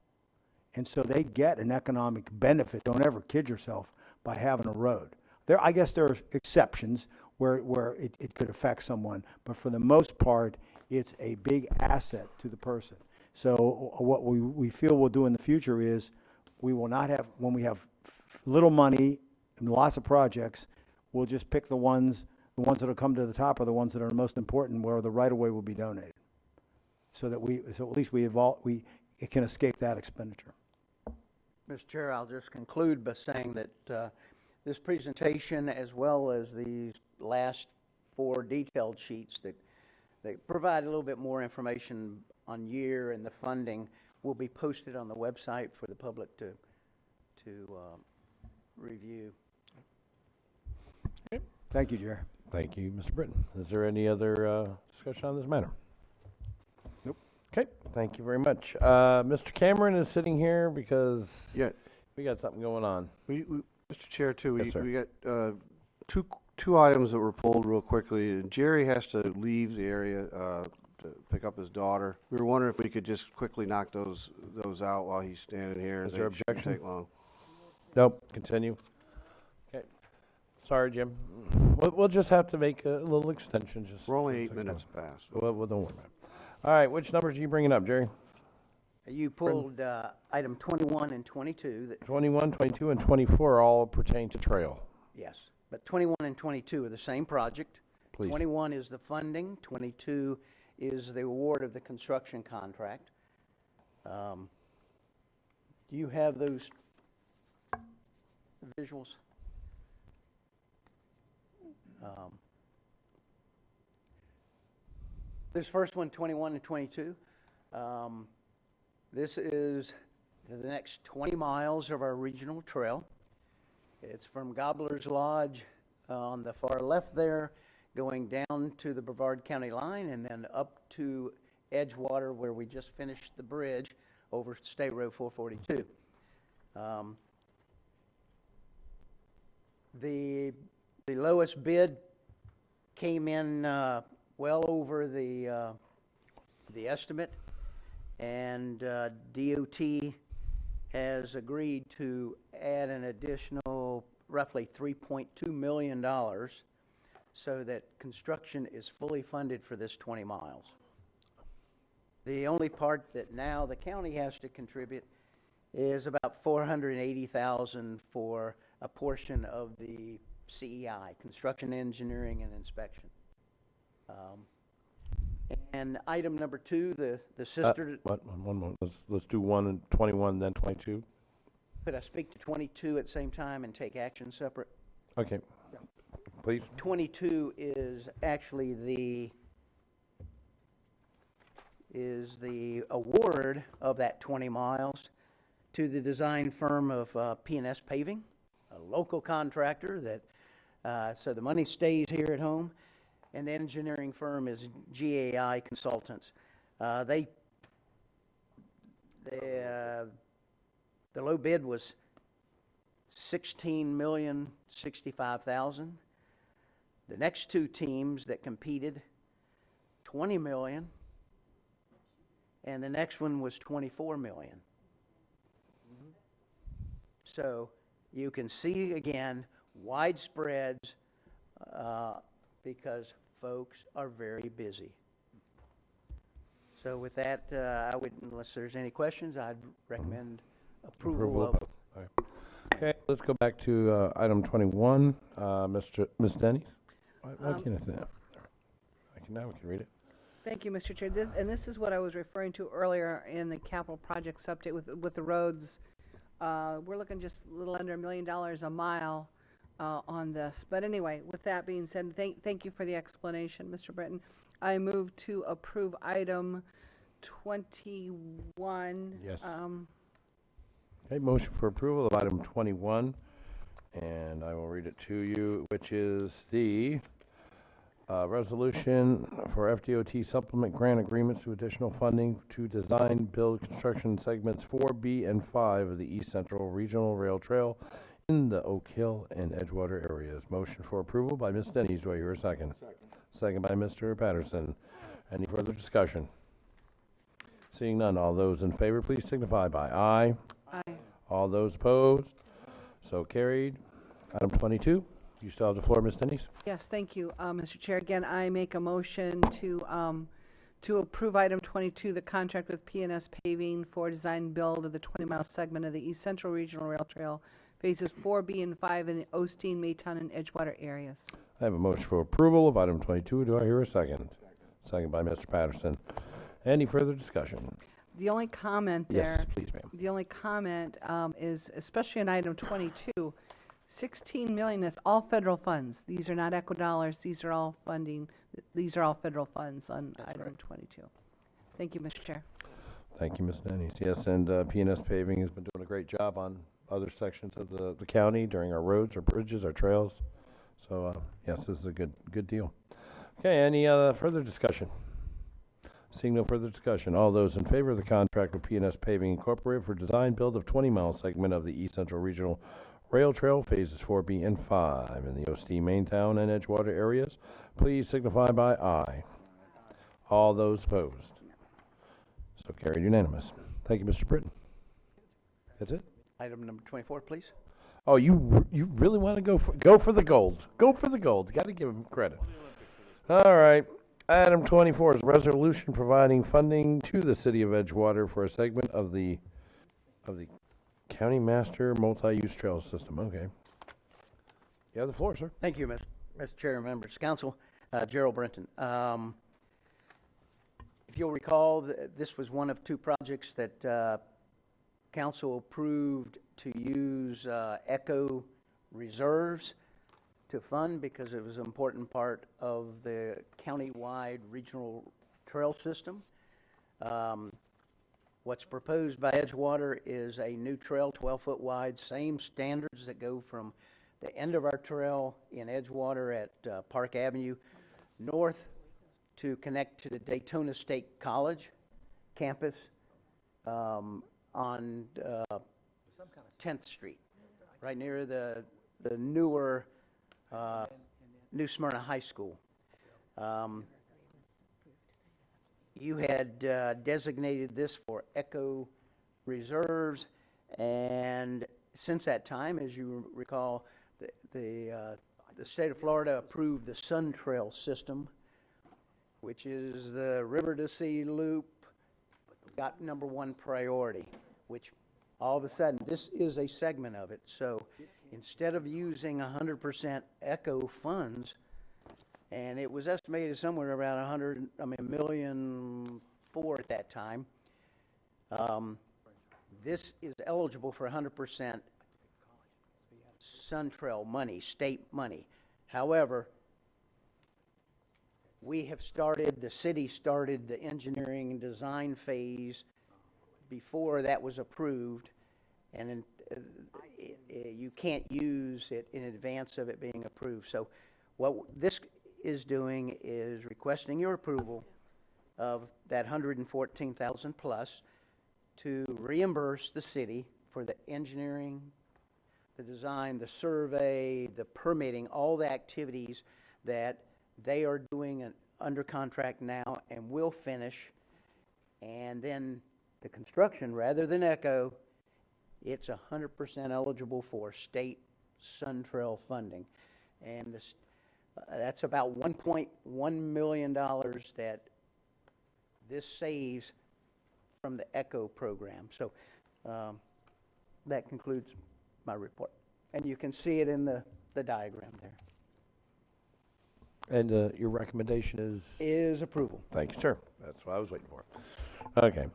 And so they get an economic benefit. Don't ever kid yourself by having a road. I guess there are exceptions where it could affect someone, but for the most part, it's a big asset to the person. So what we feel we'll do in the future is we will not have, when we have little money and lots of projects, we'll just pick the ones that will come to the top are the ones that are most important, where the right-of-way will be donated. So at least it can escape that expenditure. Mr. Chair, I'll just conclude by saying that this presentation, as well as these last 4 detailed sheets that provide a little bit more information on year and the funding, will be posted on the website for the public to review. Okay. Thank you, Jerry. Thank you, Mr. Britton. Is there any other discussion on this matter? Nope. Okay, thank you very much. Mr. Cameron is sitting here because we got something going on. Mr. Chair, too, Yes, sir. we got two items that were pulled real quickly. Jerry has to leave the area to pick up his daughter. We were wondering if we could just quickly knock those out while he's standing here. Is there They shouldn't objection? take long. Nope, continue. Okay. Sorry, Jim. We'll just have to make a little extension. We're only 8 minutes past. Well, don't worry about it. All right, which numbers are you bringing up, Jerry? You pulled item 21 and 22. 21, 22, and 24 all pertain to trail. Yes, but 21 and 22 are the same project. Please. 21 is the funding, 22 is the award of the construction contract. Do you have those visuals? This first one, 21 and 22, this is the next 20 miles of our regional trail. It's from Gobbler's Lodge on the far left there, going down to the Brevard County line, and then up to Edgewater, where we just finished the bridge over State Road 442. The lowest bid came in well over the estimate, and DOT has agreed to add an additional roughly $3.2 million so that construction is fully funded for this 20 miles. The only part that now the county has to contribute is about $480,000 for a portion of the CEI, construction, engineering, and inspection. And item number 2, the sister. One moment. Let's do 1 and 21, then 22. Could I speak to 22 at the same time and take action separate? Okay. Please. 22 is actually the award of that 20 miles to the design firm of P&S Paving, a local contractor that, so the money stays here at home. And the engineering firm is GAI Consultants. The low bid was $16,065,000. The next two teams that competed, $20 million, and the next one was $24 million. So you can see again widespreads because folks are very busy. So with that, I would, unless there's any questions, I'd recommend approval of. All right. Okay, let's go back to item 21. Ms. Denny's? Why can't I say that? Now we can read it. Thank you, Mr. Chair. And this is what I was referring to earlier in the capital projects update with the roads. We're looking just a little under $1 million a mile on this. But anyway, with that being said, thank you for the explanation, Mr. Britton. I move to approve item 21. Yes. Okay, motion for approval of item 21, and I will read it to you, which is the resolution for FDOT supplement grant agreements to additional funding to design, build, construction segments 4B and 5 of the East Central Regional Rail Trail in the Oak Hill and Edgewater areas. Motion for approval by Ms. Denny's. Do I hear a second? Second by Mr. Patterson. Any further discussion? Seeing none, all those in favor, please signify by aye. Aye. All those opposed? So carried. Item 22, you still have the floor, Ms. Denny's. Yes, thank you, Mr. Chair. Again, I make a motion to approve item 22, the contract with P&S Paving for design and build of the 20-mile segment of the East Central Regional Rail Trail, phases 4B and 5 in the Osteen, Maytown, and Edgewater areas. I have a motion for approval of item 22. Do I hear a second? Second by Mr. Patterson. Any further discussion? The only comment there. Yes, please, ma'am. The only comment is, especially in item 22, 16 million, that's all federal funds. These are not eco dollars. These are all funding. These are all federal funds on item 22. Thank you, Mr. Chair. Thank you, Ms. Denny's. Yes, and P&S Paving has been doing a great job on other sections of the county during our roads, our bridges, our trails. So, yes, this is a good deal. Okay, any further discussion? Seeing no further discussion, all those in favor of the contract with P&S Paving Incorporated for design build of 20-mile segment of the East Central Regional Rail Trail, phases 4B and 5 in the Osteen, Maintown, and Edgewater areas, please signify by aye. All those opposed? So carried unanimous. Thank you, Mr. Britton. That's it? Item number 24, please. Oh, you really want to go for the gold. Go for the gold. Got to give him credit. All right. Item 24 is a resolution providing funding to the city of Edgewater for a segment of the County Master Multi-Use Trail System. Okay. You have the floor, sir. Thank you, Mr. Chair and members of council. Gerald Brenton. If you'll recall, this was one of two projects that council approved to use ECHO reserves to fund because it was an important part of the county-wide regional trail system. What's proposed by Edgewater is a new trail, 12-foot wide, same standards that go from the end of our trail in Edgewater at Park Avenue north to connect to the Daytona State College campus on 10th Street, right near the newer New Smyrna High School. You had designated this for ECHO reserves, and since that time, as you recall, the state of Florida approved the Sun Trail system, which is the River to Sea Loop, got #1 priority, which all of a sudden, this is a segment of it. So instead of using 100% ECHO funds, and it was estimated somewhere around $1.4 million at that time. This is eligible for 100% Sun Trail money, state money. However, the city started the engineering and design phase before that was approved, and you can't use it in advance of it being approved. So what this is doing is requesting your approval of that 114,000 plus to reimburse the city for the engineering, the design, the survey, the permitting, all the activities that they are doing under contract now and will finish. And then the construction, rather than ECHO, it's 100% eligible for state SunTrail funding. And this, that's about $1.1 million that this saves from the ECHO program. So that concludes my report. And you can see it in the diagram there. And your recommendation Is approval. Thank you, sir. That's what I was waiting for. Okay.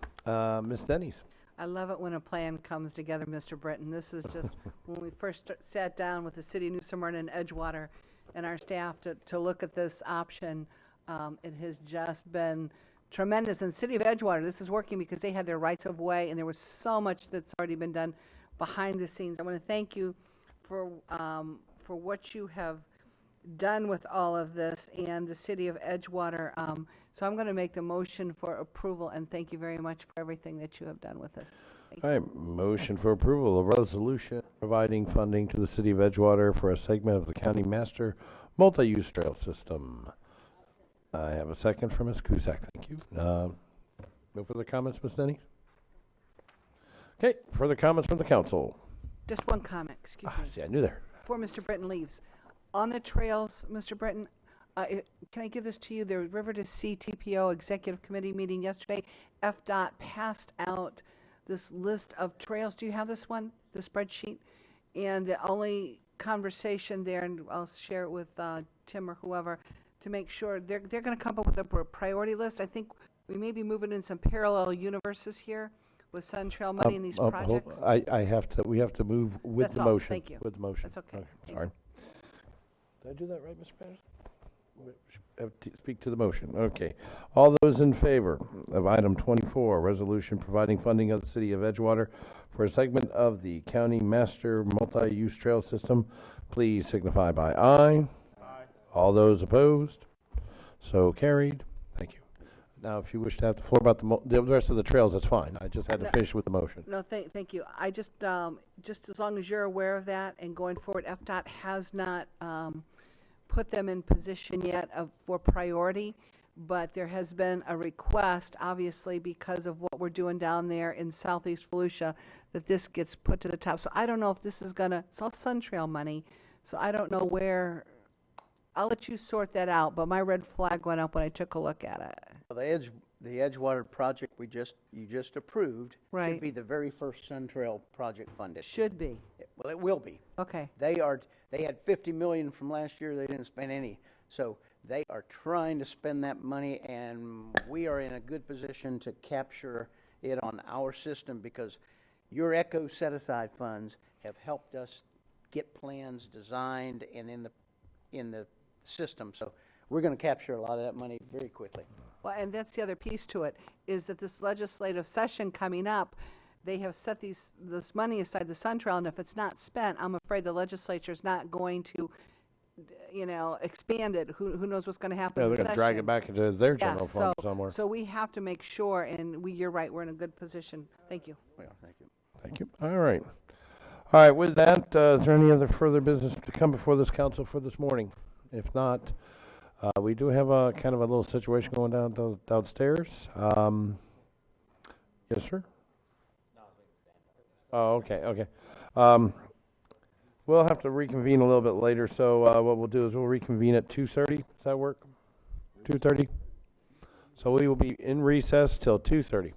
Ms. Denny's. I love it when a plan comes together, Mr. Britton. This is just, when we first sat down with the city of New Smyrna and Edgewater and our staff to look at this option, it has just been tremendous. And the city of Edgewater, this is working because they had their rights of way, and there was so much that's already been done behind the scenes. I want to thank you for what you have done with all of this, and the city of Edgewater. So I'm going to make the motion for approval, and thank you very much for everything that you have done with us. All right, motion for approval of resolution providing funding to the city of Edgewater for a segment of the county master multi-use trail system. I have a second from Ms. Cusack. Thank you. No further comments, Ms. Denny? Okay, further comments from the council. Just one comment, excuse me. See, I knew there. Before Mr. Britton leaves, on the trails, Mr. Britton, can I give this to you? The River to Sea TPO Executive Committee meeting yesterday. FDOT passed out this list of trails. Do you have this one, the spreadsheet? And the only conversation there, and I'll share it with Tim or whoever, to make sure they're going to come up with a priority list. I think we may be moving in some parallel universes here with Sun Trail money in these projects. We have to move with That's the all. motion. Thank you. With the motion. That's okay. Thank Sorry. Did I do that right, Mr. Patterson? Have to speak to the motion. Okay. All those in favor of item 24, resolution providing funding of the city of Edgewater for a segment of the county master multi-use trail system, please signify by aye. Aye. All those opposed? So carried. Thank you. Now, if you wish to have the floor about the rest of the trails, that's fine. I just had to finish with the motion. No, thank you. I just as long as you're aware of that, and going forward, FDOT has not put them in position yet for priority, but there has been a request, obviously, because of what we're doing down there in southeast Volusia, that this gets put to the top. So I don't know if this is it's all Sun Trail money, so I don't know where. I'll let you sort that out, but my red flag went up when I took a look at it. Well, the Edgewater project you just approved Right. should be the very first Sun Trail project funded. Should be. Well, it will be. Okay. They had 50 million from last year. They didn't spend any. So they are trying to spend that money, and we are in a good position to capture it on our system because your ECHO set-aside funds have helped us get plans designed and in the system. So we're going to capture a lot of that money very quickly. Well, and that's the other piece to it, is that this legislative session coming up, they have set this money aside, the Sun Trail, and if it's not spent, I'm afraid the legislature's not going to, expand it. Who knows what's going to happen Yeah, in they're the going to drag it session. back into their Yes, general fund somewhere. So we have to make sure, and you're right, we're in a good position. Thank you. Well, thank you. Thank you. All right. All right, with that, is there any other further business to come before this council for this morning? If not, we do have a kind of a little situation going downstairs. Yes, sir? Oh, okay. We'll have to reconvene a little bit later, so what we'll do is we'll reconvene at 2:30. Does that work? 2:30? So we will be in recess till 2:30.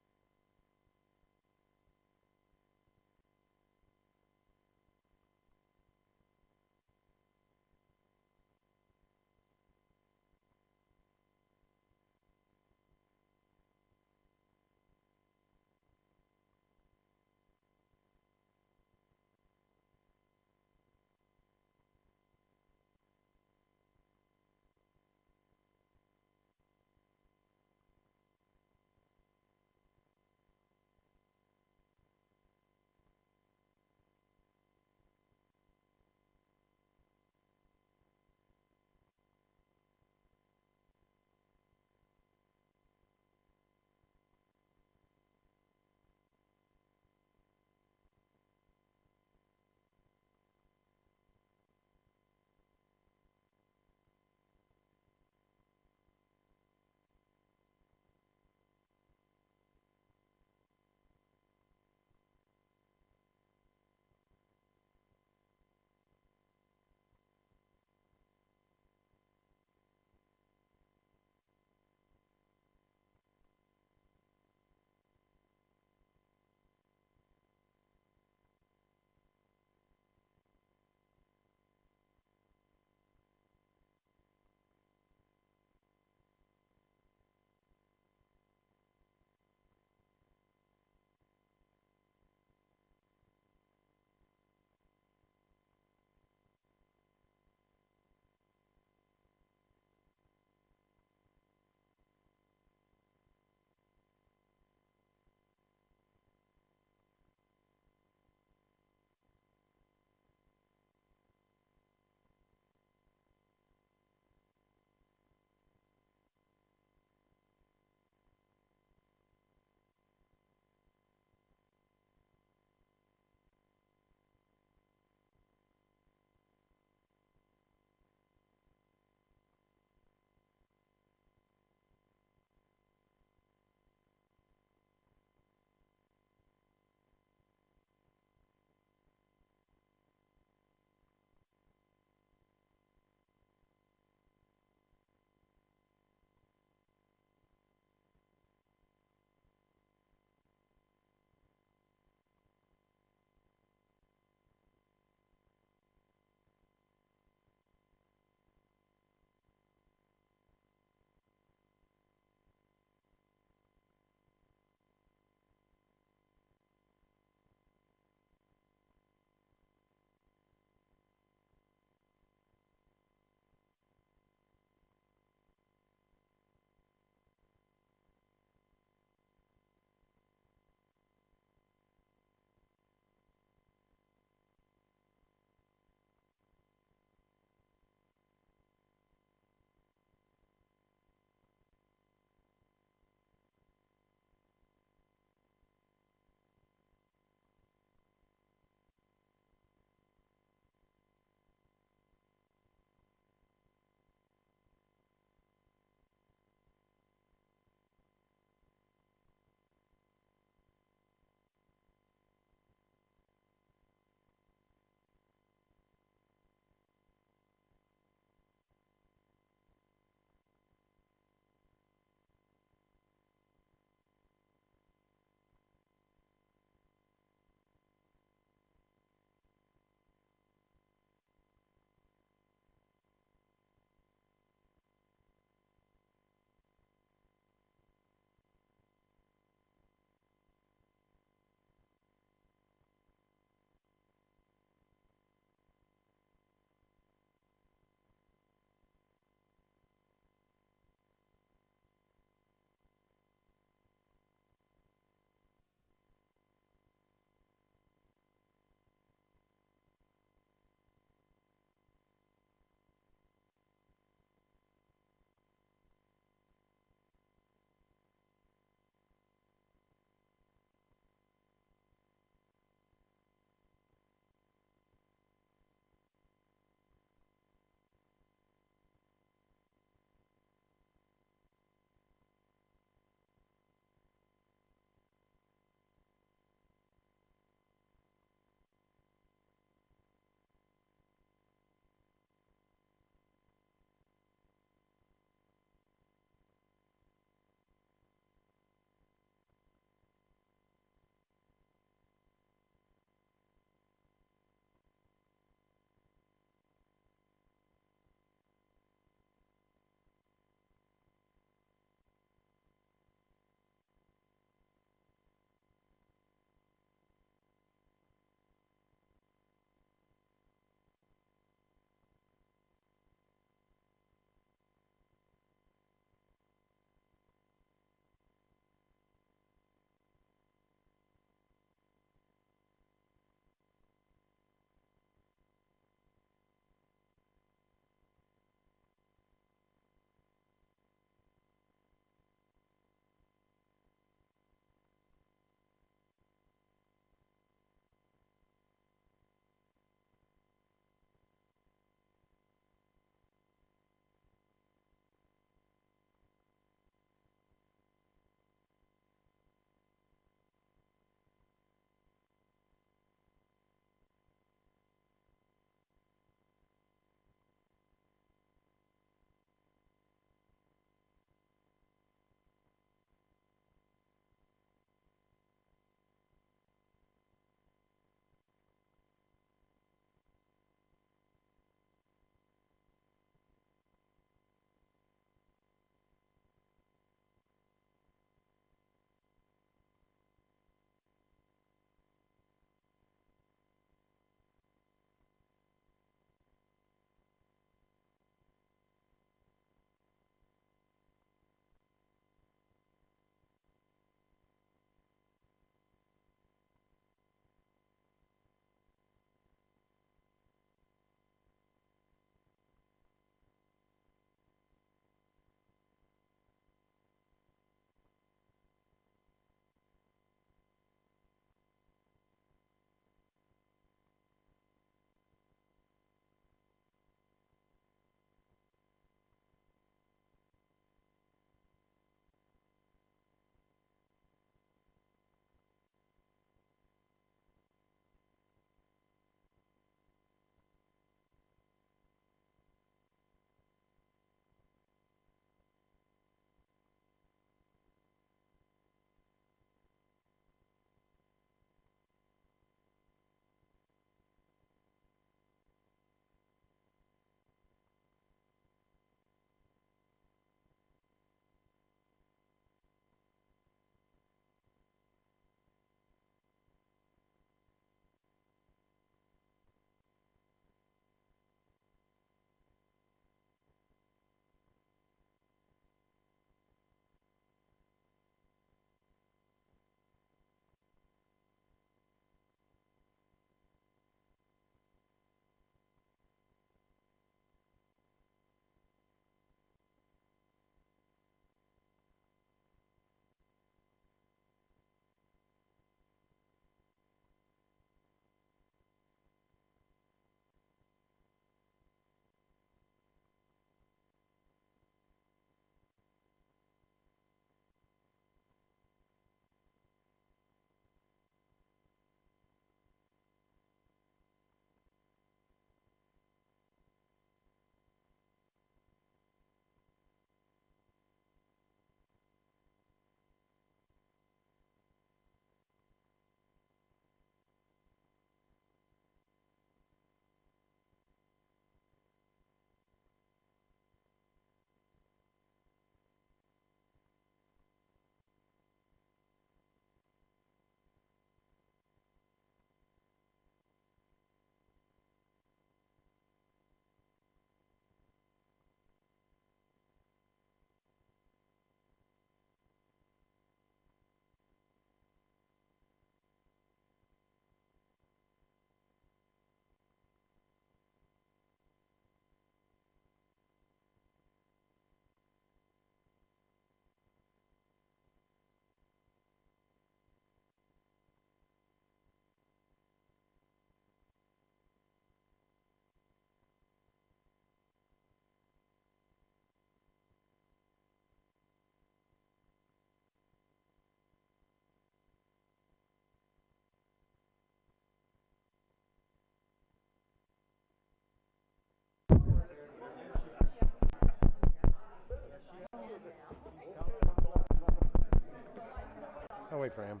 wait for him.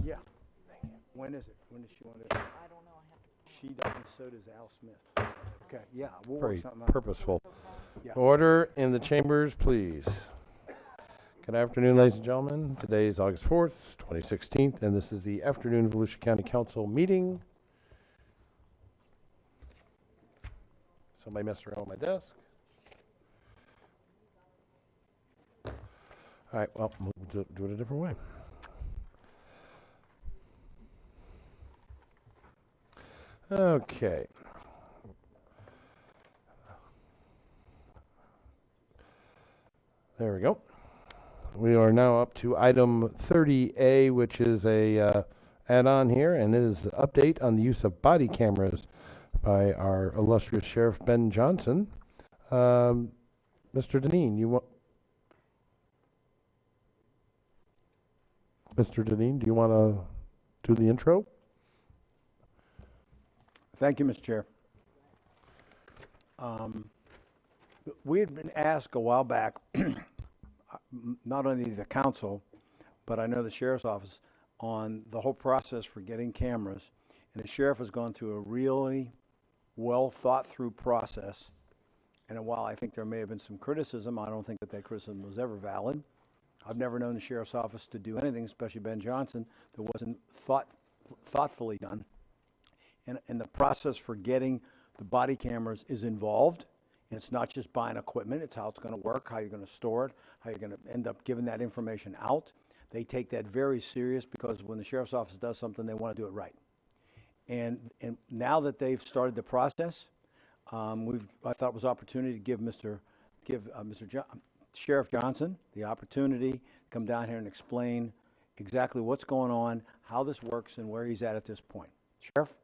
Yeah. When is it? When does she want it? I don't know. She doesn't, so does Al Smith. Okay, yeah, we'll work Very something out. purposeful. Yeah. Order in the chambers, please. Good afternoon, ladies and gentlemen. Today is August 4th, 2016, and this is the afternoon Volusia County Council meeting. Somebody messed around with my desk. All right, well, we'll do it a different way. Okay. There we go. We are now up to item 30A, which is a add-on here, and it is the update on the use of body cameras by our illustrious Sheriff Ben Johnson. Mr. Deneen, you want? Mr. Deneen, do you want to do the intro? Thank you, Mr. Chair. We had been asked a while back, not only the council, but I know the sheriff's office, on the whole process for getting cameras. And the sheriff has gone through a really well thought through process. And while I think there may have been some criticism, I don't think that criticism was ever valid. I've never known the sheriff's office to do anything, especially Ben Johnson, that wasn't thoughtfully done. And the process for getting the body cameras is involved. And it's not just buying equipment, it's how it's going to work, how you're going to store it, how you're going to end up giving that information out. They take that very serious because when the sheriff's office does something, they want to do it right. And now that they've started the process, I thought it was opportunity to give Sheriff Johnson the opportunity to come down here and explain exactly what's going on, how this works, and where he's at this point. Sheriff?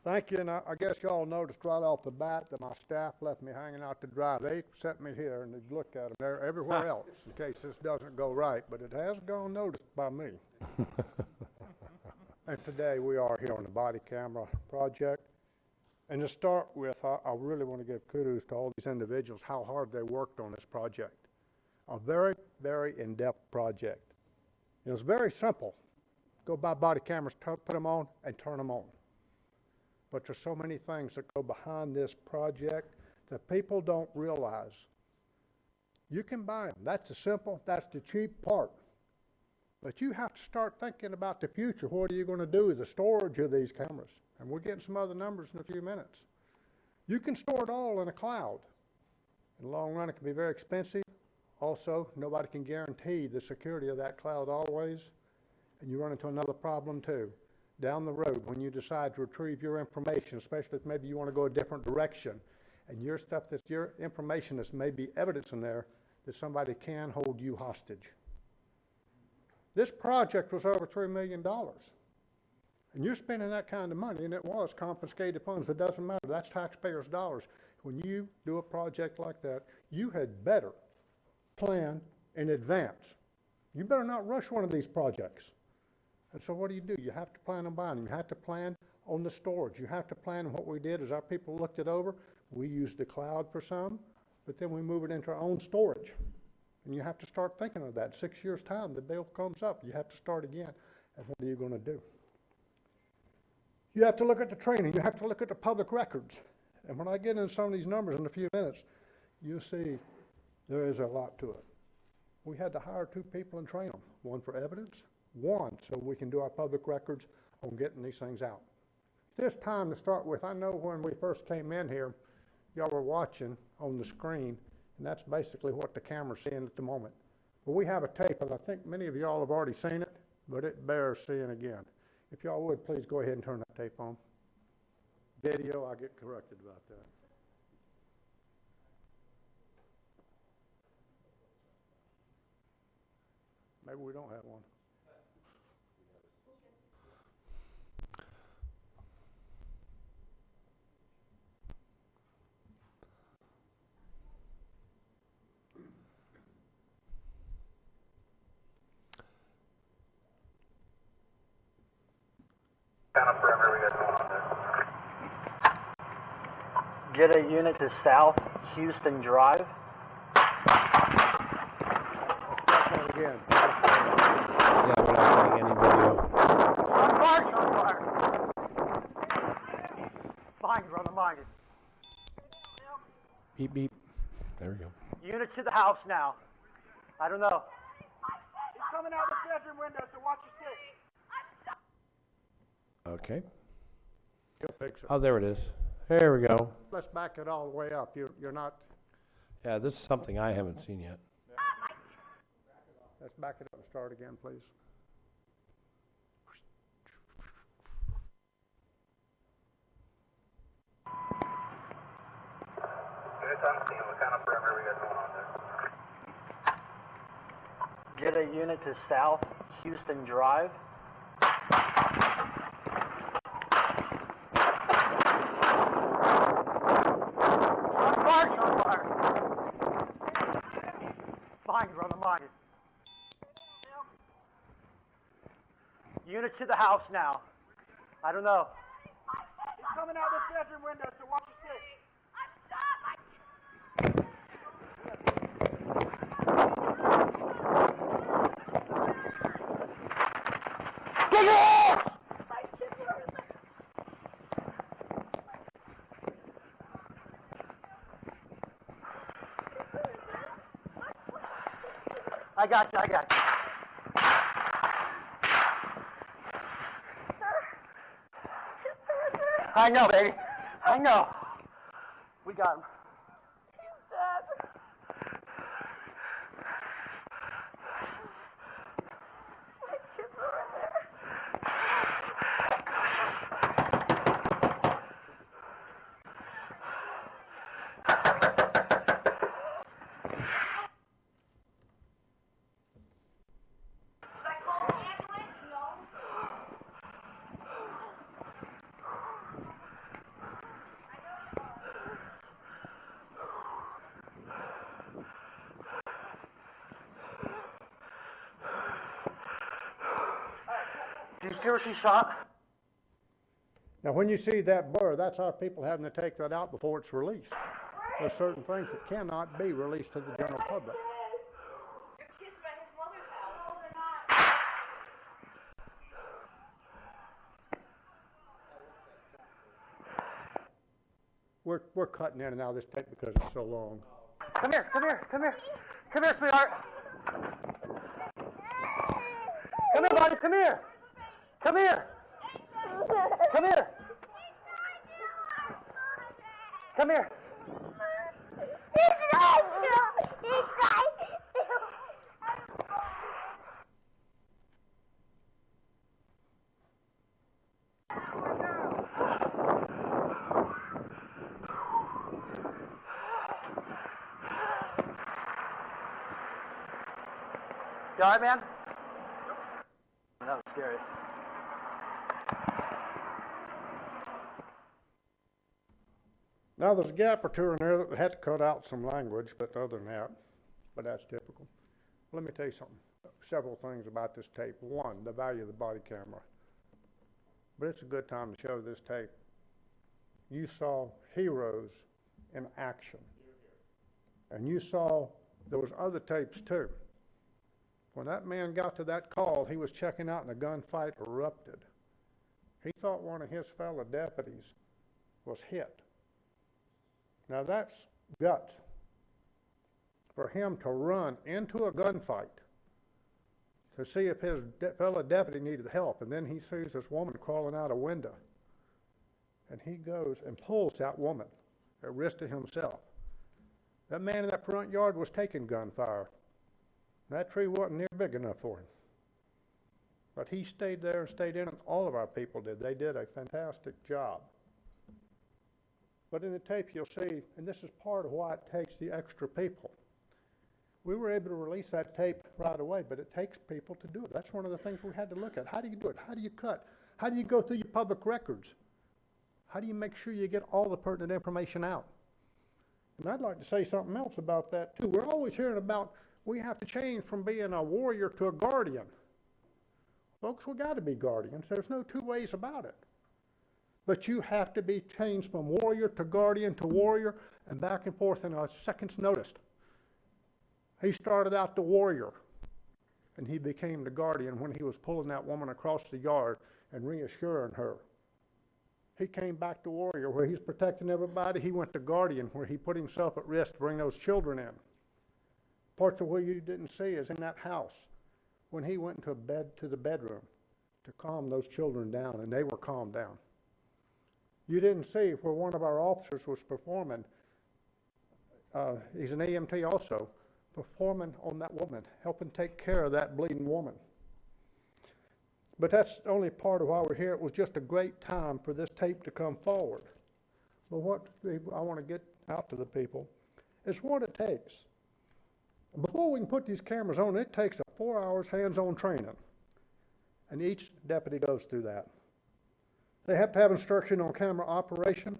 Thank you, and I guess y'all noticed right off the bat that my staff left me hanging out to dry. They set me here and they look at them. They're everywhere else in case this doesn't go right, but it has gone noticed by me. And today we are here on the body camera project. And to start with, I really want to give kudos to all these individuals, how hard they worked on this project. A very, very in-depth project. It was very simple. Go buy body cameras, put them on, and turn them on. But there's so many things that go behind this project that people don't realize. You can buy them. That's the cheap part. But you have to start thinking about the future. What are you going to do with the storage of these cameras? And we're getting some other numbers in a few minutes. You can store it all in a cloud. In the long run, it can be very expensive. Also, nobody can guarantee the security of that cloud always. And you run into another problem too. Down the road, when you decide to retrieve your information, especially if maybe you want to go a different direction, and your information that's maybe evidence in there, that somebody can hold you hostage. This project was over $3 million. And you're spending that kind of money, and it was confiscated funds. It doesn't matter. That's taxpayers' dollars. When you do a project like that, you had better plan in advance. You better not rush one of these projects. And so what do? You have to plan on buying them. You have to plan on the storage. You have to plan on what we did is our people looked it over. We used the cloud for some, but then we move it into our own storage. And you have to start thinking of that. 6 years' time, the bill comes up. You have to start again. And what are you going to do? You have to look at the training. You have to look at the public records. And when I get into some of these numbers in a few minutes, you'll see there is a lot to it. We had to hire 2 people and train them, one for evidence, one so we can do our public records on getting these things out. This time to start with, I know when we first came in here, y'all were watching on the screen, and that's basically what the camera's seeing at the moment. But we have a tape, and I think many of y'all have already seen it. but it bears seeing again. If y'all would, please go ahead and turn that tape on. Video, I get corrected about that. Maybe we don't have one. Get a unit to South Houston Drive. That again. Yeah, we're not getting any video. On fire! Behind you, brother, behind you. Beep, beep. There we go. Unit to the house now. I don't know. He's coming out the bedroom window, so watch your six. Okay. He'll fix it. Oh, there it is. There we go. Let's back it all the way up. You're not, Yeah, this is something I haven't seen yet. let's back it up and start again, please. Get a unit to South Houston Drive. On fire! Behind you, brother, behind you. Unit to the house now. I don't know. He's coming out the bedroom window, so watch your six. I got you. I know, baby. I know. We got him. Do you see where she shot? Now, when you see that blur, that's our people having to take that out before it's released. There's certain things that cannot be released to the general public. We're cutting in and out of this tape because it's so long. Come here, sweetheart. Come here, buddy, come here. Come here. Come here. Come here. You all right, man? That was scary. Now, there's a gap or two in there that we had to cut out some language, but other than that, but that's typical. Let me tell you something, several things about this tape. One, the value of the body camera. But it's a good time to show this tape. You saw heroes in action. And you saw there was other tapes too. When that man got to that call, he was checking out and a gunfight erupted. He thought one of his fellow deputies was hit. Now that's guts. For him to run into a gunfight to see if his fellow deputy needed help, and then he sees this woman crawling out a window. And he goes and pulls that woman at risk to himself. That man in that front yard was taking gunfire. That tree wasn't near big enough for him. But he stayed there and stayed in it. All of our people did. They did a fantastic job. But in the tape you'll see, and this is part of why it takes the extra people. We were able to release that tape right away, but it takes people to do it. That's one of the things we had to look at. How do you do it? How do you cut? How do you go through your public records? How do you make sure you get all the pertinent information out? And I'd like to say something else about that too. We're always hearing about we have to change from being a warrior to a guardian. Folks, we got to be guardians. There's no two ways about it. But you have to be changed from warrior to guardian to warrior and back and forth in a second's notice. He started out the warrior, and he became the guardian when he was pulling that woman across the yard and reassuring her. He came back to warrior where he's protecting everybody. He went to guardian where he put himself at risk to bring those children in. Parts of where you didn't see is in that house when he went into the bedroom to calm those children down, and they were calmed down. You didn't see where one of our officers was performing. He's an EMT also, performing on that woman, helping take care of that bleeding woman. But that's only part of why we're here. It was just a great time for this tape to come forward. But what I want to get out to the people is what it takes. Before we can put these cameras on, it takes 4 hours hands-on training. And each deputy goes through that. They have to have instruction on camera operation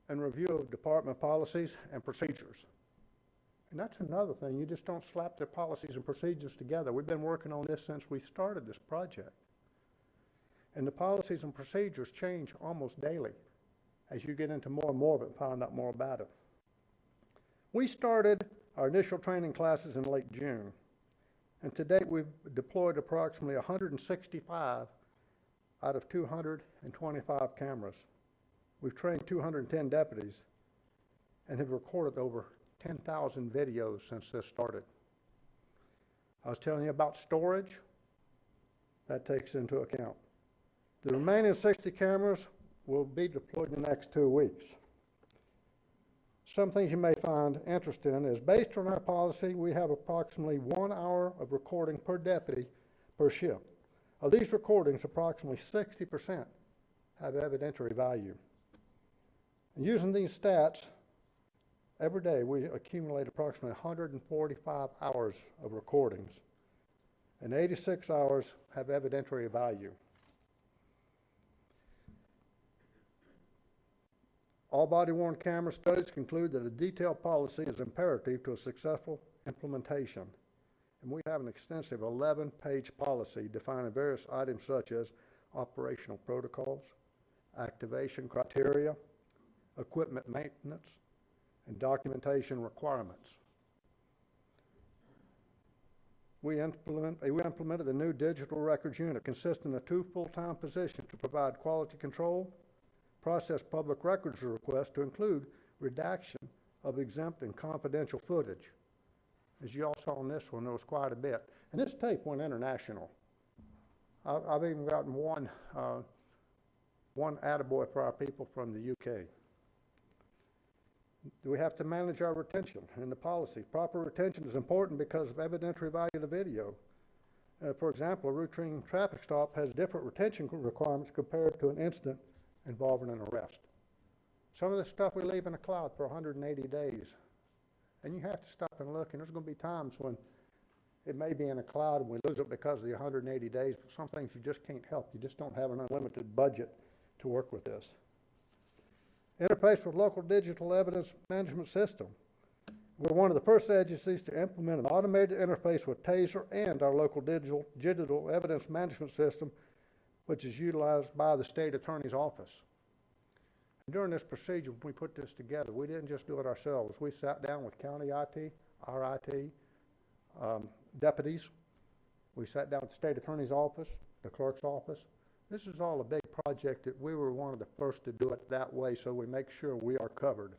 and review of department policies and procedures. And that's another thing. You just don't slap the policies and procedures together. We've been working on this since we started this project. And the policies and procedures change almost daily as you get into more and more of it and find out more about it. We started our initial training classes in late June. And to date, we've deployed approximately 165 out of 225 cameras. We've trained 210 deputies and have recorded over 10,000 videos since this started. I was telling you about storage. That takes into account. The remaining 60 cameras will be deployed in the next 2 weeks. Some things you may find interesting is based on our policy, we have approximately 1 hour of recording per deputy per shift. Of these recordings, approximately 60% have evidentiary value. And using these stats, every day we accumulate approximately 145 hours of recordings, and 86 hours have evidentiary value. All body-worn camera studies conclude that a detailed policy is imperative to a successful implementation. And we have an extensive 11-page policy defining various items such as operational protocols, activation criteria, equipment maintenance, and documentation requirements. We implemented the new digital records unit consisting of 2 full-time positions to provide quality control, process public records requests to include redaction of exempt and confidential footage. As you all saw on this one, there was quite a bit. And this tape went international. I've even gotten one attaboy for our people from the UK. We have to manage our retention in the policy. Proper retention is important because of evidentiary value of the video. For example, a routine traffic stop has different retention requirements compared to an incident involving an arrest. Some of the stuff we leave in the cloud for 180 days. And you have to stop and look, and there's going to be times when it may be in a cloud and we lose it because of the 180 days, but some things you just can't help. You just don't have an unlimited budget to work with this. Interface with local digital evidence management system. We're one of the first agencies to implement an automated interface with TASER and our local digital evidence management system, which is utilized by the state attorney's office. During this procedure, when we put this together, we didn't just do it ourselves. We sat down with county IT, our IT, deputies. We sat down with the state attorney's office, the clerk's office. This is all a big project that we were one of the first to do it that way, so we make sure we are covered.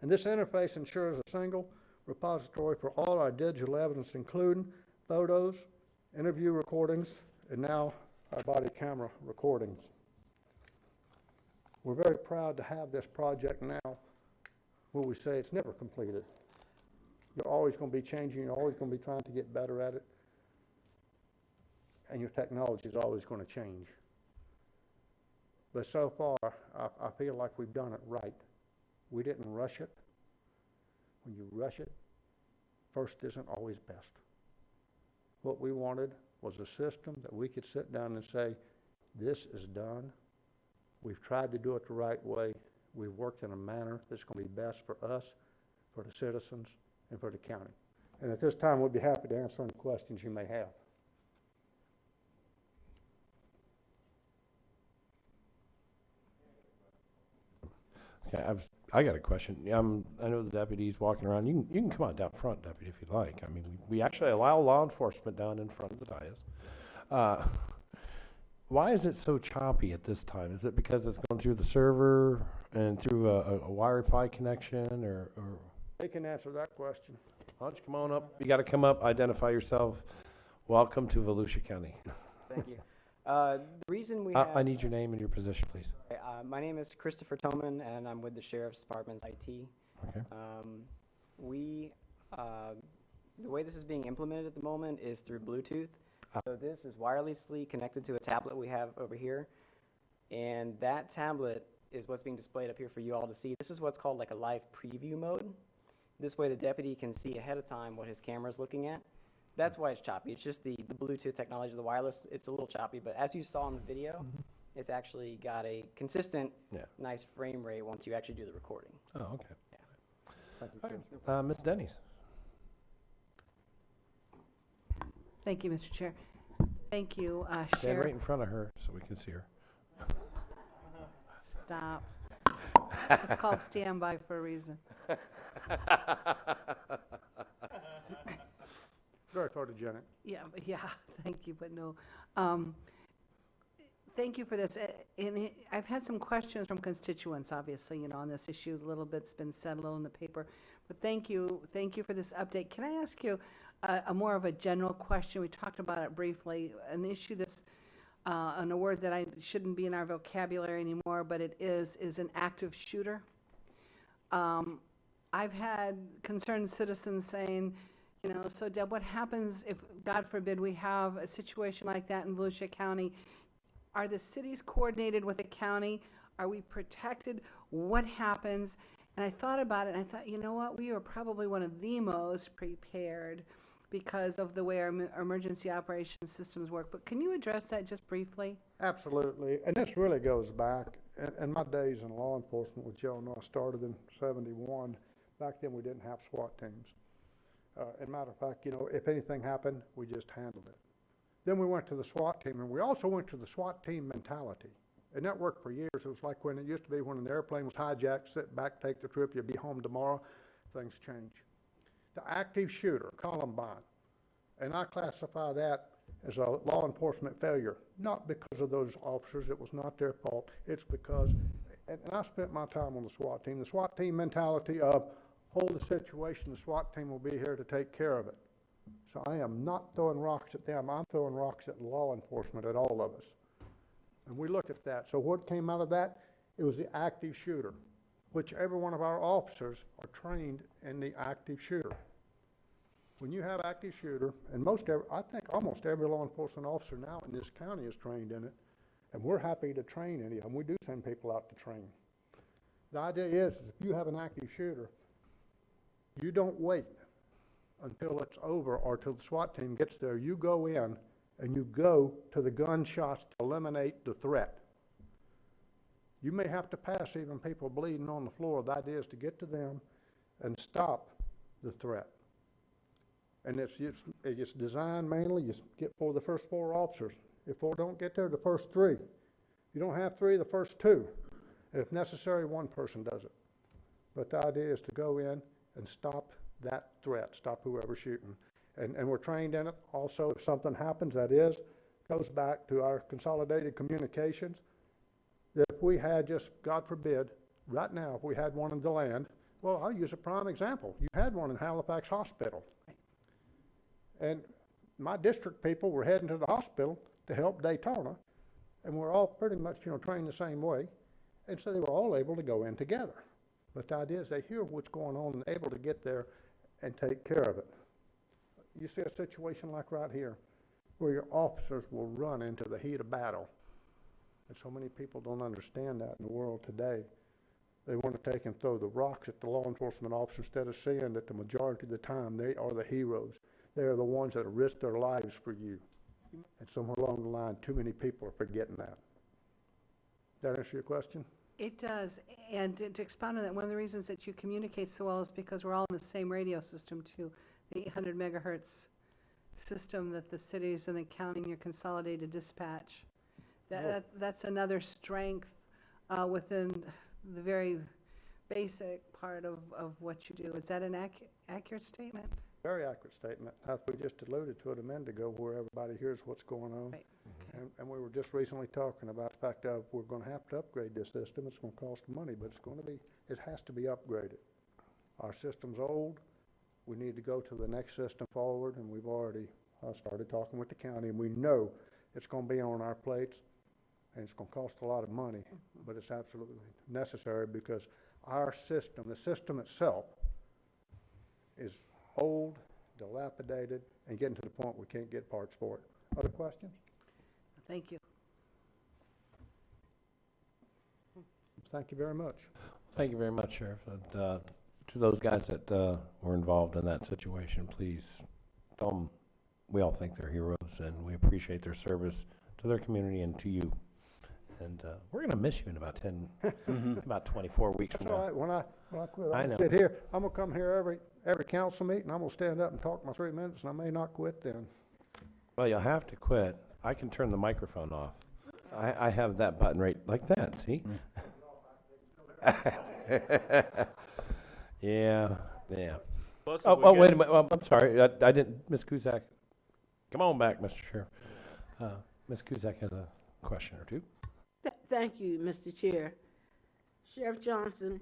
And this interface ensures a single repository for all our digital evidence, including photos, interview recordings, and now our body camera recordings. We're very proud to have this project now where we say it's never completed. You're always going to be changing, you're always going to be trying to get better at it. and your technology is always going to change. But so far, I feel like we've done it right. We didn't rush it. When you rush it, first isn't always best. What we wanted was a system that we could sit down and say, this is done. We've tried to do it the right way. We've worked in a manner that's going to be best for us, for the citizens, and for the county. And at this time, we'd be happy to answer any questions you may have. Okay, I got a question. I know the deputy's walking around. You can come on down front, deputy, if you like. I mean, we actually allow law enforcement down in front of the dais. Why is it so choppy at this time? Is it because it's going through the server and through a Wi-Fi connection, or? They can answer that question. Why don't you come on up? You got to come up, identify yourself. Welcome to Volusia County. Thank you. The reason we have... I need your name and your position, please. my name is Christopher Toman, and I'm with the Sheriff's Department's IT. Okay. The way this is being implemented at the moment is through Bluetooth. So this is wirelessly connected to a tablet we have over here, and that tablet is what's being displayed up here for you all to see. This is what's called like a live preview mode. This way the deputy can see ahead of time what his camera is looking at. That's why it's choppy. It's just the Bluetooth technology, the wireless, it's a little choppy, but as you saw in the video, it's actually got a consistent, nice frame rate once you actually do the recording. Oh, okay. Yeah. Ms. Denny's. Thank you, Mr. Chair. Thank you, Stand Sheriff. right in front of her so we can see her. Stop. It's called standby for a reason. Very photogenic. Yeah, thank you, but no. Thank you for this. I've had some questions from constituents, obviously, on this issue. A little bit's been said, a little in the paper. But thank you for this update. Can I ask you a more of a general question? We talked about it briefly. An issue that's, and a word that I shouldn't be in our vocabulary anymore, but it is an active shooter. I've had concerned citizens saying, so Deb, what happens if, God forbid, we have a situation like that in Volusia County? Are the cities coordinated with the county? Are we protected? What happens? And I thought about it, and I thought, you know what? We are probably one of the most prepared because of the way our emergency operations systems work. But can you address that just briefly? Absolutely. And this really goes back, in my days in law enforcement, which y'all know I started in '71. Back then, we didn't have SWAT teams. As a matter of fact, if anything happened, we just handled it. Then we went to the SWAT team, and we also went to the SWAT team mentality. And that worked for years. It was like when it used to be when an airplane was hijacked, sit back, take the trip, you'll be home tomorrow. Things change. The active shooter, Columbine, and I classify that as a law enforcement failure, not because of those officers. It was not their fault. It's because, and I spent my time on the SWAT team mentality of, hold the situation, the SWAT team will be here to take care of it. So I am not throwing rocks at them. I'm throwing rocks at law enforcement, at all of us. And we look at that. So what came out of that? It was the active shooter, which every one of our officers are trained in the active shooter. When you have active shooter, and I think almost every law enforcement officer now in this county is trained in it, and we're happy to train any of them. We do send people out to train. The idea is if you have an active shooter, you don't wait until it's over or till the SWAT team gets there. You go in and you go to the gunshots to eliminate the threat. You may have to pass even people bleeding on the floor. The idea is to get to them and stop the threat. And it's designed mainly, you get for the first 4 officers. If 4 don't get there, the first 3. You don't have 3, the first 2. And if necessary, 1 person does it. But the idea is to go in and stop that threat, stop whoever's shooting. And we're trained in it. Also, if something happens, goes back to our consolidated communications, that if we had just, God forbid, right now, if we had one in DeLand, well, I'll use a prime example. You had one in Halifax Hospital. And my district people were heading to the hospital to help Daytona, and we're all pretty much, trained the same way. And so they were all able to go in together. But the idea is they hear what's going on and able to get there and take care of it. You see a situation like right here. where your officers will run into the heat of battle. And so many people don't understand that in the world today. They want to take and throw the rocks at the law enforcement officer instead of seeing that the majority of the time they are the heroes. They are the ones that have risked their lives for you. And somewhere along the line, too many people are forgetting that. That answer your question? It does. And to expound on that, one of the reasons that you communicate so well is because we're all in the same radio system too. The 800 megahertz system that the cities and the county and your consolidated dispatch. That's another strength within the very basic part of what you do. Is that an accurate statement? Very accurate statement. As we just alluded to it a minute ago, where everybody hears what's going on. Right. Okay. And we were just recently talking about the fact that we're going to have to upgrade this system. It's going to cost money, but it has to be upgraded. Our system's old. We need to go to the next system forward, and we've already started talking with the county, and we know it's going to be on our plates, and it's going to cost a lot of money, but it's absolutely necessary because our system, the system itself, is old, dilapidated, and getting to the point we can't get parts for it. Other questions? Thank you. Thank you very much. Thank you very much, Sheriff. And, to those guys that were involved in that situation, please tell them we all think they're heroes and we appreciate their service to their community and to you. And we're going to miss you in about 24 weeks from That's all now. right. When I quit, I I'm know. going to sit here. I'm going to come here every council meeting. I'm going to stand up and talk my 3 minutes, and I may not quit then. Well, you'll have to quit. I can turn the microphone off. I have that button right like that, see? Yeah. Plus, if Oh, we wait get- a minute. Well, I'm sorry. I didn't, Ms. Kuzak. Come on back, Mr. Sheriff. Ms. Kuzak has a question or two. Thank you, Mr. Chair. Sheriff Johnson,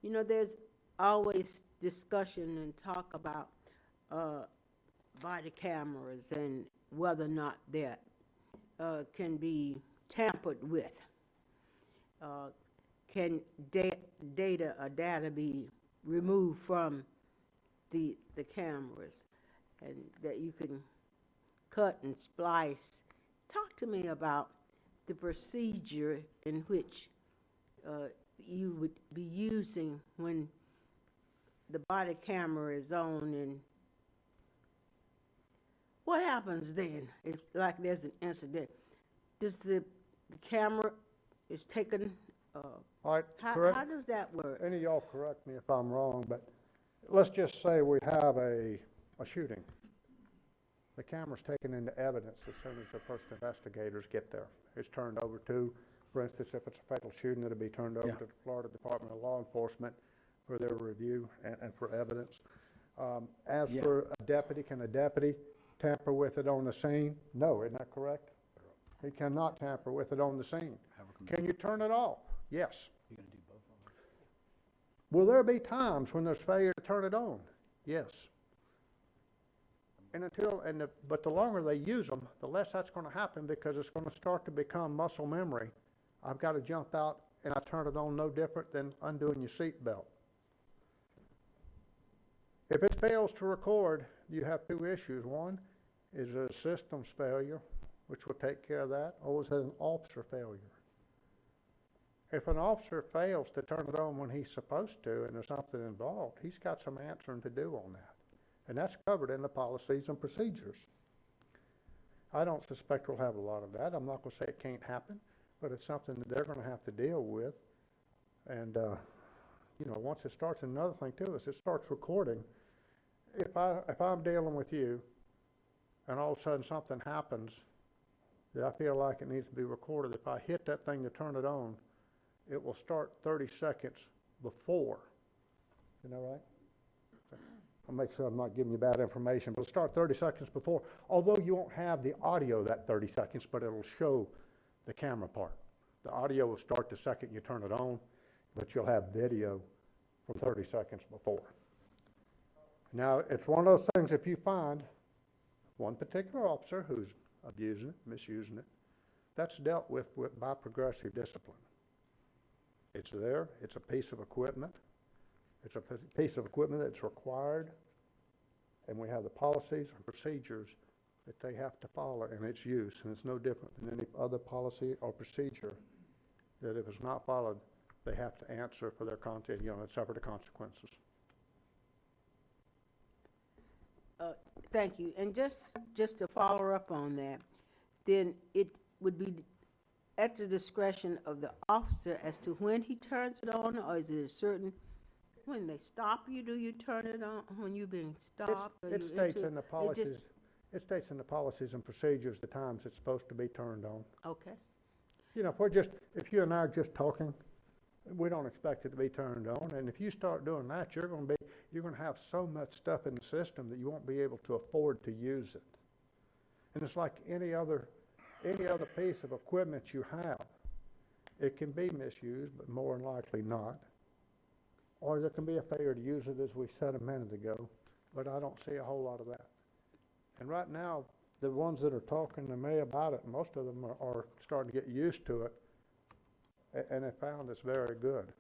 you know, there's always discussion and talk about body cameras and whether or not that can be tampered with. Can data be removed from the cameras and that you can cut and splice? Talk to me about the procedure in which you would be using when the body camera is on, and what happens then if, like, there's an incident? Does the camera is taken? All right, How correct. does that work? Any of y'all correct me if I'm wrong, but let's just say we have a shooting. The camera's taken into evidence as soon as the first investigators get there. It's turned over to, for instance, if it's a fatal shooting, it'll be turned over to the Florida Department of Law Enforcement for their review and for evidence. As for a deputy, can a deputy tamper with it on the scene? No, isn't that correct? He cannot tamper with it on the scene. Can you turn it off? Yes. Will there be times when there's failure to turn it on? Yes. And but the longer they use them, the less that's going to happen, because it's going to start to become muscle memory. I've got to jump out and I turn it on, no different than undoing your seatbelt. If it fails to record, you have two issues. One is a systems failure, which will take care of that, or is it an officer failure? If an officer fails to turn it on when he's supposed to and there's something involved, he's got some answering to do on that. And that's covered in the policies and procedures. I don't suspect we'll have a lot of that. I'm not going to say it can't happen, but it's something that they're going to have to deal with. And, you know, once it starts, another thing too is it starts recording. If I'm dealing with you and all of a sudden something happens that I feel like it needs to be recorded, if I hit that thing to turn it on, it will start 30 seconds before. Isn't that right? I'll make sure I'm not giving you bad information, but it'll start 30 seconds before, although you won't have the audio that 30 seconds, but it'll show the camera part. The audio will start the second you turn it on, but you'll have video from 30 seconds before. Now, it's one of those things, if you find one particular officer who's abusing it, misusing it, that's dealt with by progressive discipline. It's there, it's a piece of equipment. It's a piece of equipment that's required, and we have the policies and procedures that they have to follow in its use, and it's no different than any other policy or procedure, that if it's not followed, they have to answer for their content, suffer the consequences. Thank you. And just to follow up on that, then it would be at the discretion of the officer as to when he turns it on, or is it a certain, when they stop you, do you turn it on, when you're being stopped? or It you states into- in the it policies, just- it states in the policies and procedures the times it's supposed to be turned on. Okay. If you and I are just talking, we don't expect it to be turned on, and if you start doing that, you're gonna have so much stuff in the system that you won't be able to afford to use it. And it's like any other piece of equipment you have. It can be misused, but more than likely not. Or there can be a failure to use it, as we said a minute ago, but I don't see a whole lot of that. And right now, the ones that are talking to me about it, most of them are starting to get used to it, and they found it's very good.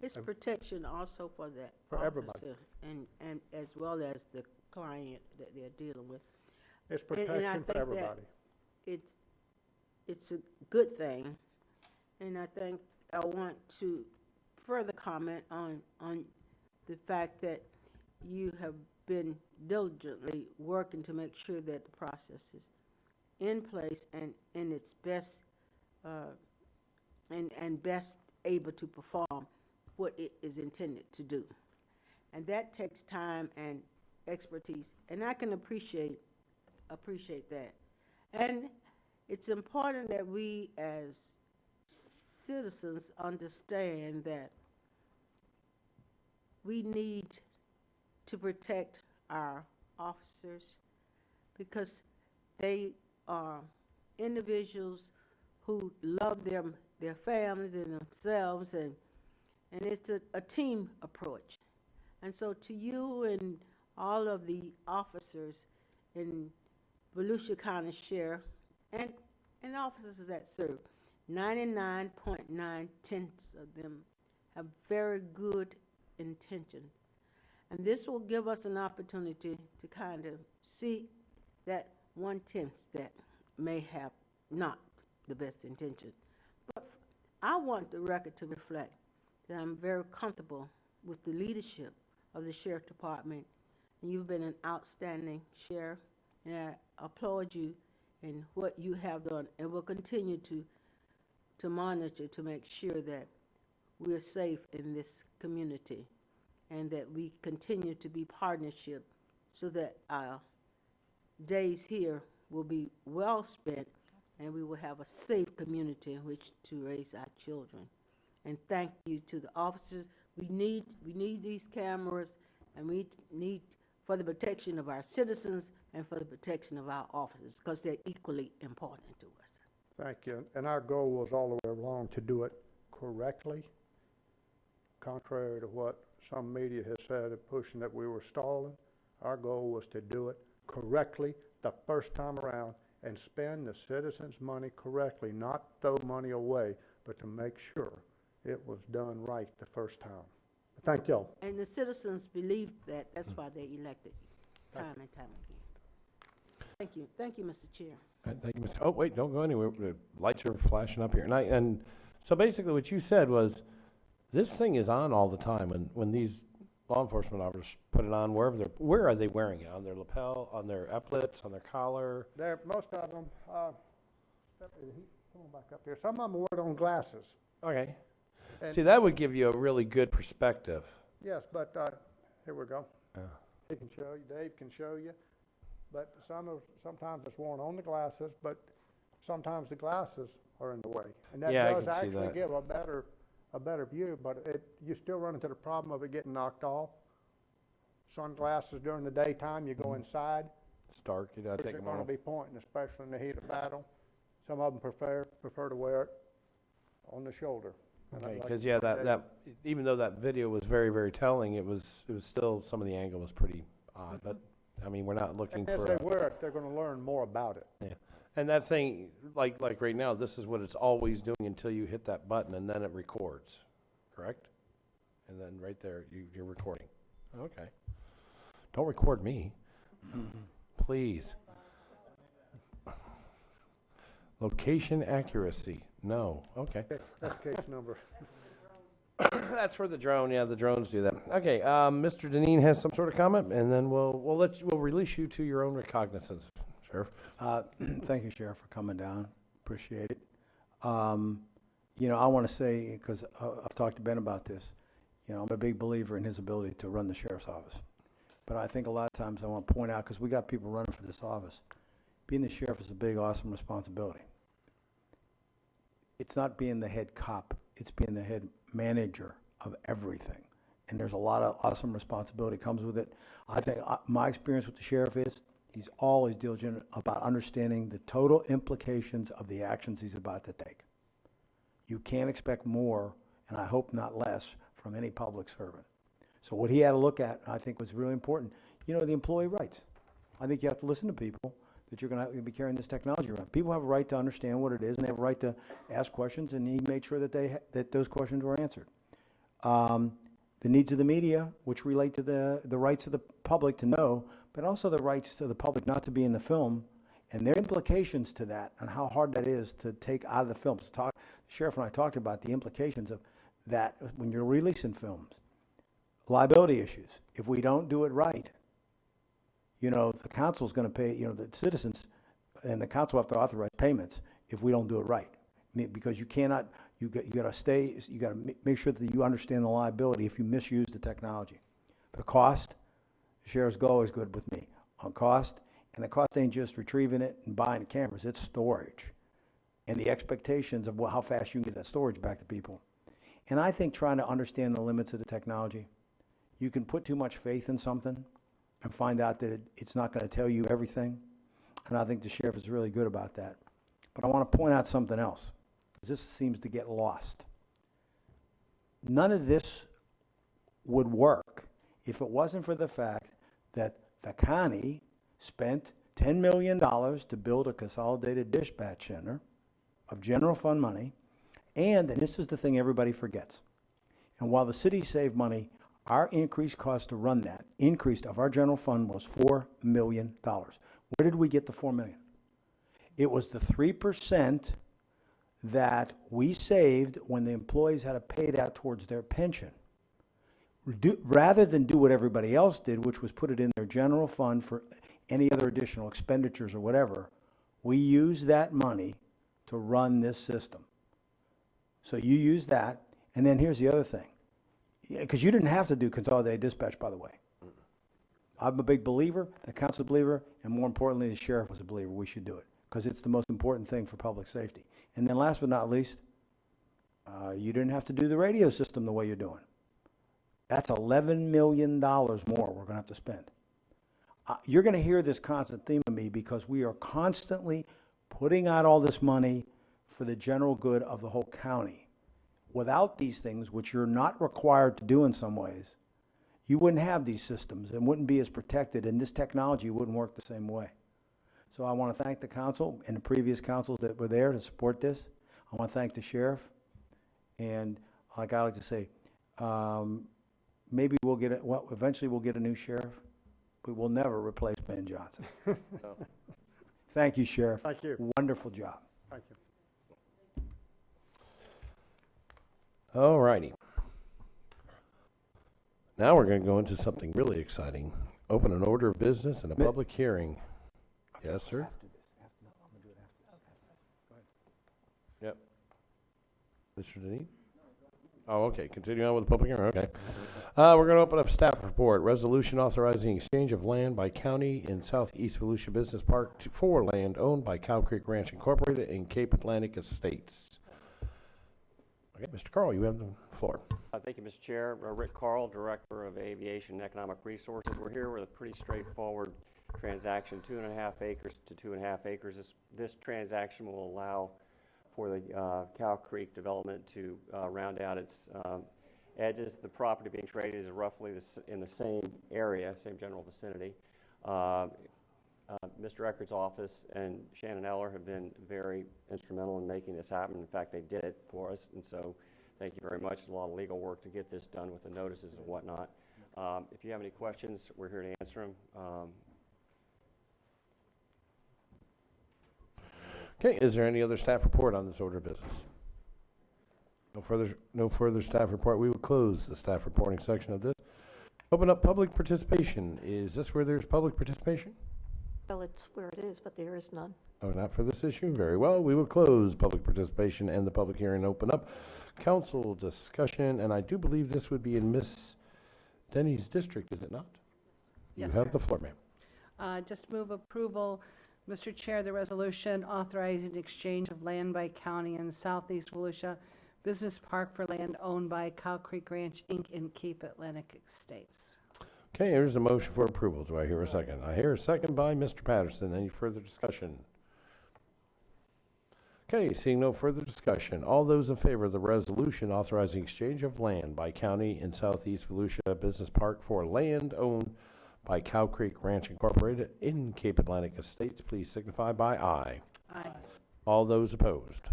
It's protection also for the For everybody. officer and as well as the client that they're dealing with. It's And I protection for think that everybody. It's a good thing, and I think I want to further comment on the fact that you have been diligently working to make sure that the process is in place and in its best, and best able to perform what it is intended to do. And that takes time and expertise, and I can appreciate that. And it's important that we as citizens understand that we need to protect our officers because they are individuals who love their families and themselves, and it's a team approach. And so to you and all of the officers in Volusia County Sheriff and officers that serve, 99.9% of them have very good intention. And this will give us an opportunity to kind of see that 1/10 that may have not the best intention. But I want the record to reflect that I'm very comfortable with the leadership of the Sheriff Department. And you've been an outstanding sheriff, and I applaud you in what you have done and will continue to monitor to make sure that we're safe in this community and that we continue to be partnership so that our days here will be well spent and we will have a safe community in which to raise our children. And thank you to the officers. We need these cameras, and we need for the protection of our citizens and for the protection of our officers, because they're equally important to us. Thank you. And our goal was all the way along to do it correctly, contrary to what some media has said, pushing that we were stalling. Our goal was to do it correctly the first time around and spend the citizens' money correctly, not throw money away, but to make sure it was done right the first time. Thank y'all. And the citizens believed that. That's why they elected you time and time again. Thank you. Thank you, Mr. Chair. Thank you, Mr. Oh, wait, don't go anywhere. The lights are flashing up here. And so basically what you said was, this thing is on all the time. When these law enforcement officers put it on, where are they wearing it? On their lapel, on their epaulets, on their collar? Most of them, come on back up here. Some of them wore it on glasses. Okay. And- See, that would give you a really good perspective. Yes, but here we go. Yeah. He can show you, Dave can show you. But sometimes it's worn on the glasses, but sometimes the glasses are in the way. And that Yeah, I does can see actually that. give a better view, but you still run into the problem of it getting knocked off. Sunglasses during the daytime, you go inside. It's dark, you gotta Which take are them gonna off. be pointing, especially in the heat of battle. Some of them prefer to wear it on the shoulder. And I'd Okay, like because to yeah, point that even though that video was very, very telling, it was still, some of the angle was pretty odd, but, I mean, we're not looking And for. as they wear it, they're gonna learn more about it. Yeah, and that thing, like right now, this is what it's always doing until you hit that button, and then it records, correct? And then right there, you're recording. Okay. Don't record me, please. Location accuracy, no, okay. That's case number. That's for the drone, yeah, the drones do that. Okay, Mr. Deneen has some sort of comment, and then we'll release you to your own recognizance, Sheriff. Thank you, Sheriff, for coming down. Appreciate it. You know, I want to say, because I've talked to Ben about this, you know, I'm a big believer in his ability to run the sheriff's office. But I think a lot of times I want to point out, because we got people running for this office, being the sheriff is a big, awesome responsibility. It's not being the head cop, it's being the head manager of everything. And there's a lot of awesome responsibility comes with it. I think my experience with the sheriff is he's always diligent about understanding the total implications of the actions he's about to take. You can't expect more, and I hope not less, from any public servant. So what he had to look at, I think, was really important. You know, the employee rights. I think you have to listen to people that you're going to be carrying this technology around. People have a right to understand what it is, and they have a right to ask questions, and he made sure that that those questions were answered. The needs of the media, which relate to the rights of the public to know, but also the rights to the public not to be in the film, and their implications to that, and how hard that is to take out of the films. Sheriff and I talked about the implications of that when you're releasing films. Liability issues. If we don't do it right, you know, the council's going to pay, you know, the citizens and the council have to authorize payments if we don't do it right. I mean, because you cannot, you got to make sure that you understand the liability if you misuse the technology. The cost, the sheriff's always good with me on cost, and the cost ain't just retrieving it and buying the cameras, it's storage. And the expectations of how fast you can get that storage back to people. And I think trying to understand the limits of the technology, you can put too much faith in something and find out that it's not going to tell you everything. And I think the sheriff is really good about that. But I want to point out something else, because this seems to get lost. None of this would work if it wasn't for the fact that the county spent $10 million to build a consolidated dispatch center of general fund money. And this is the thing everybody forgets. And while the city saved money, our increased cost to run that, increased of our general fund, was $4 million. Where did we get the $4 million? It was the 3% that we saved when the employees had to pay that towards their pension. Rather than do what everybody else did, which was put it in their general fund for any other additional expenditures or whatever, we used that money to run this system. So you use that, and then here's the other thing. Because you didn't have to do consolidated dispatch, by the way. I'm a big believer, the council's a believer, and more importantly, the sheriff was a believer. We should do it, because it's the most important thing for public safety. And then last but not least, you didn't have to do the radio system the way you're doing. That's $11 million more we're going to have to spend. You're going to hear this constant theme of me because we are constantly putting out all this money for the general good of the whole county. Without these things, which you're not required to do in some ways, you wouldn't have these systems and wouldn't be as protected, and this technology wouldn't work the same way. So I want to thank the council and the previous councils that were there to support this. I want to thank the sheriff. And like I like to say, maybe we'll get it, well, eventually we'll get a new sheriff, but we'll never replace Ben Johnson. Thank you, Sheriff. Thank you. Wonderful job. Thank you. All righty. Now we're going to go into something really exciting. Open an order of business and a public hearing. Yes, sir? Yep. Mr. Deneen? Oh, okay. Continue on with the public hearing. Okay. We're going to open up staff report. Resolution authorizing exchange of land by county in Southeast Volusia Business Park for land owned by Cow Creek Ranch Incorporated and Cape Atlantic Estates. Okay, Mr. Carl, you have the floor. Thank you, Mr. Chair. Rick Carl, Director of Aviation and Economic Resources. We're here with a pretty straightforward transaction, 2.5 acres to 2.5 acres. This transaction will allow for the Cow Creek development to round out its edges. The property being traded is roughly in the same area, same general vicinity. Mr. Eckert's office and Shannon Eller have been very instrumental in making this happen. In fact, they did it for us, and so thank you very much. There's a lot of legal work to get this done with the notices and whatnot. If you have any questions, we're here to answer them. Okay, is there any other staff report on this order of business? No further staff report. We will close the staff reporting section of this. Open up public participation. Is this where there's public participation? Well, it's where it is, but there is none. Oh, not for this issue? Very well. We will close public participation and the public hearing, open up council discussion, and I do believe this would be in Miss Denny's district, is it not? Yes, You have sir. the floor, ma'am. Just move approval, Mr. Chair, the resolution authorizing exchange of land by county in Southeast Volusia Business Park for land owned by Cow Creek Ranch, Inc. in Cape Atlantic Estates. Okay, here's a motion for approval. Do I hear a second? I hear a second by Mr. Patterson. Any further discussion? Okay, seeing no further discussion, all those in favor of the resolution authorizing exchange of land by county in Southeast Volusia Business Park for land owned by Cow Creek Ranch Incorporated in Cape Atlantic Estates, please signify by aye. Aye. All those opposed?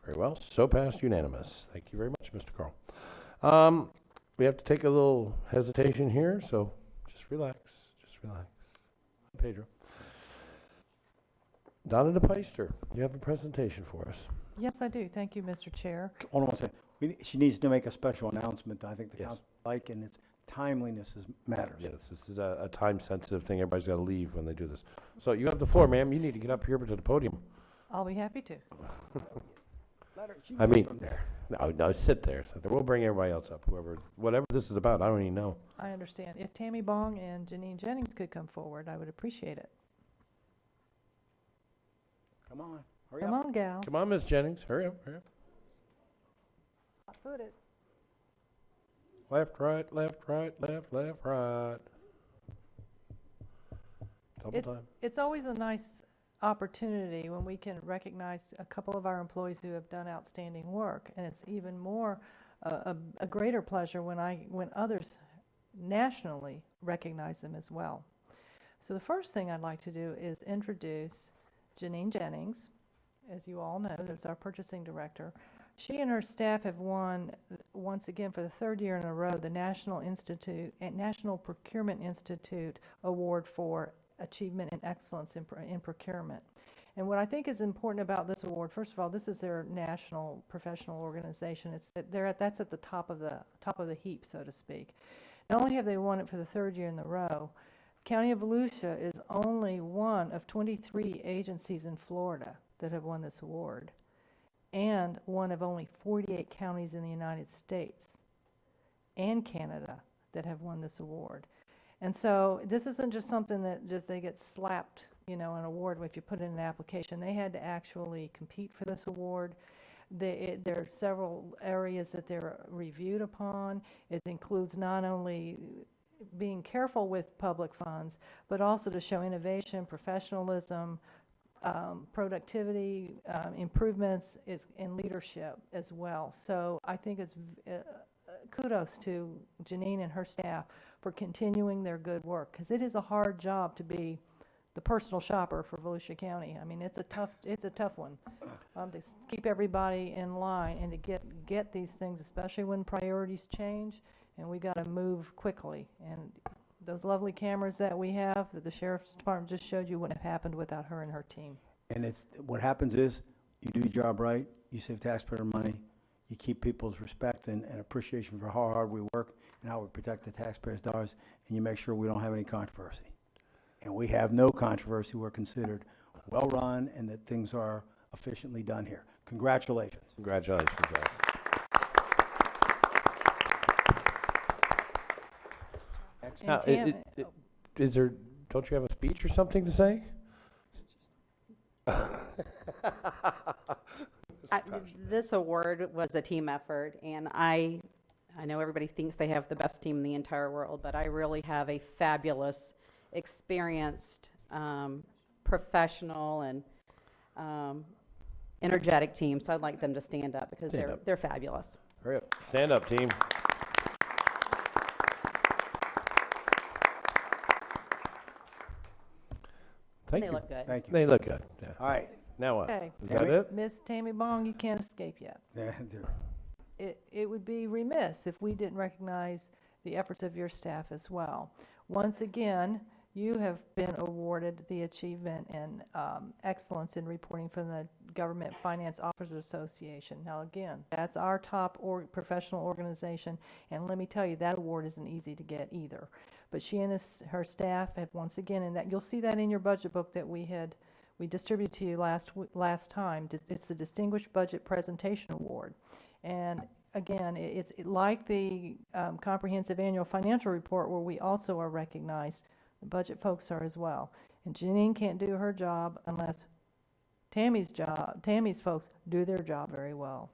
Very well, so passed unanimous. Thank you very much, Mr. Carl. We have to take a little hesitation here, so just relax, Pedro. Donna DePeister, you have a presentation for us. Yes, I do. Thank you, Mr. Chair. Hold on one second. She needs to make a special announcement. I think the Yes. council like, and its timeliness matters. Yes, this is a time-sensitive thing. Everybody's got to leave when they do this. So you have the floor, ma'am. You need to get up here to the podium. I'll be happy to. I mean, no, sit there. We'll bring everybody else up, whatever this is about. I don't even know. I understand. If Tammy Bong and Janine Jennings could come forward, I would appreciate it. Come on, hurry up. Come on, gal. Come on, Miss Jennings. Hurry up. Hot-footed. Left, right, left, right, left, right. Double time. It's always a nice opportunity when we can recognize a couple of our employees who have done outstanding work, and it's even more a greater pleasure when others nationally recognize them as well. So the first thing I'd like to do is introduce Janine Jennings. As you all know, there's our purchasing director. She and her staff have won, once again for the third year in a row, the National Procurement Institute Award for Achievement and Excellence in Procurement. And what I think is important about this award, first of all, this is their national professional organization. That's at the top of the heap, so to speak. Not only have they won it for the third year in a row, County of Volusia is only one of 23 agencies in Florida that have won this award, and one of only 48 counties in the United States and Canada that have won this award. And so this isn't just something that just they get slapped, an award if you put in an application. They had to actually compete for this award. There are several areas that they're reviewed upon. It includes not only being careful with public funds, but also to show innovation, professionalism, productivity, improvements in leadership as well. So I think it's kudos to Janine and her staff for continuing their good work, because it is a hard job to be the personal shopper for Volusia County. I mean, it's a tough one to keep everybody in line and to get these things, especially when priorities change, and we got to move quickly. And those lovely cameras that we have that the Sheriff's Department just showed you wouldn't have happened without her and her team. And what happens is, you do your job right, you save taxpayer money, you keep people's respect and appreciation for how hard we work and how we protect the taxpayers' dollars, and you make sure we don't have any controversy. And we have no controversy. We're considered well-run and that things are efficiently done here. Congratulations. Congratulations, guys. Now, don't you have a speech or something to say? This award was a team effort, and I know everybody thinks they have the best team in the entire world, but I really have a fabulous, experienced, professional, and energetic team. So I'd like them to stand up because they're fabulous. Hurry up. Stand up, team. Thank They you. look good. Thank you. They look good. Yeah. All right. Now what? Okay. Is that it? Miss Tammy Bong, you can't escape yet. It would be remiss if we didn't recognize the efforts of your staff as well. Once again, You have been awarded the Achievement and Excellence in Reporting from the Government Finance Officers Association. Now, again, that's our top professional organization, and let me tell you, that award isn't easy to get either. But she and her staff have once again, and that you'll see that in your budget book that we distributed to you last time. It's the Distinguished Budget Presentation Award, and again, it's like the Comprehensive Annual Financial Report, where we also are recognized. The budget folks are as well. And Janine can't do her job unless Tammy's folks do their job very well.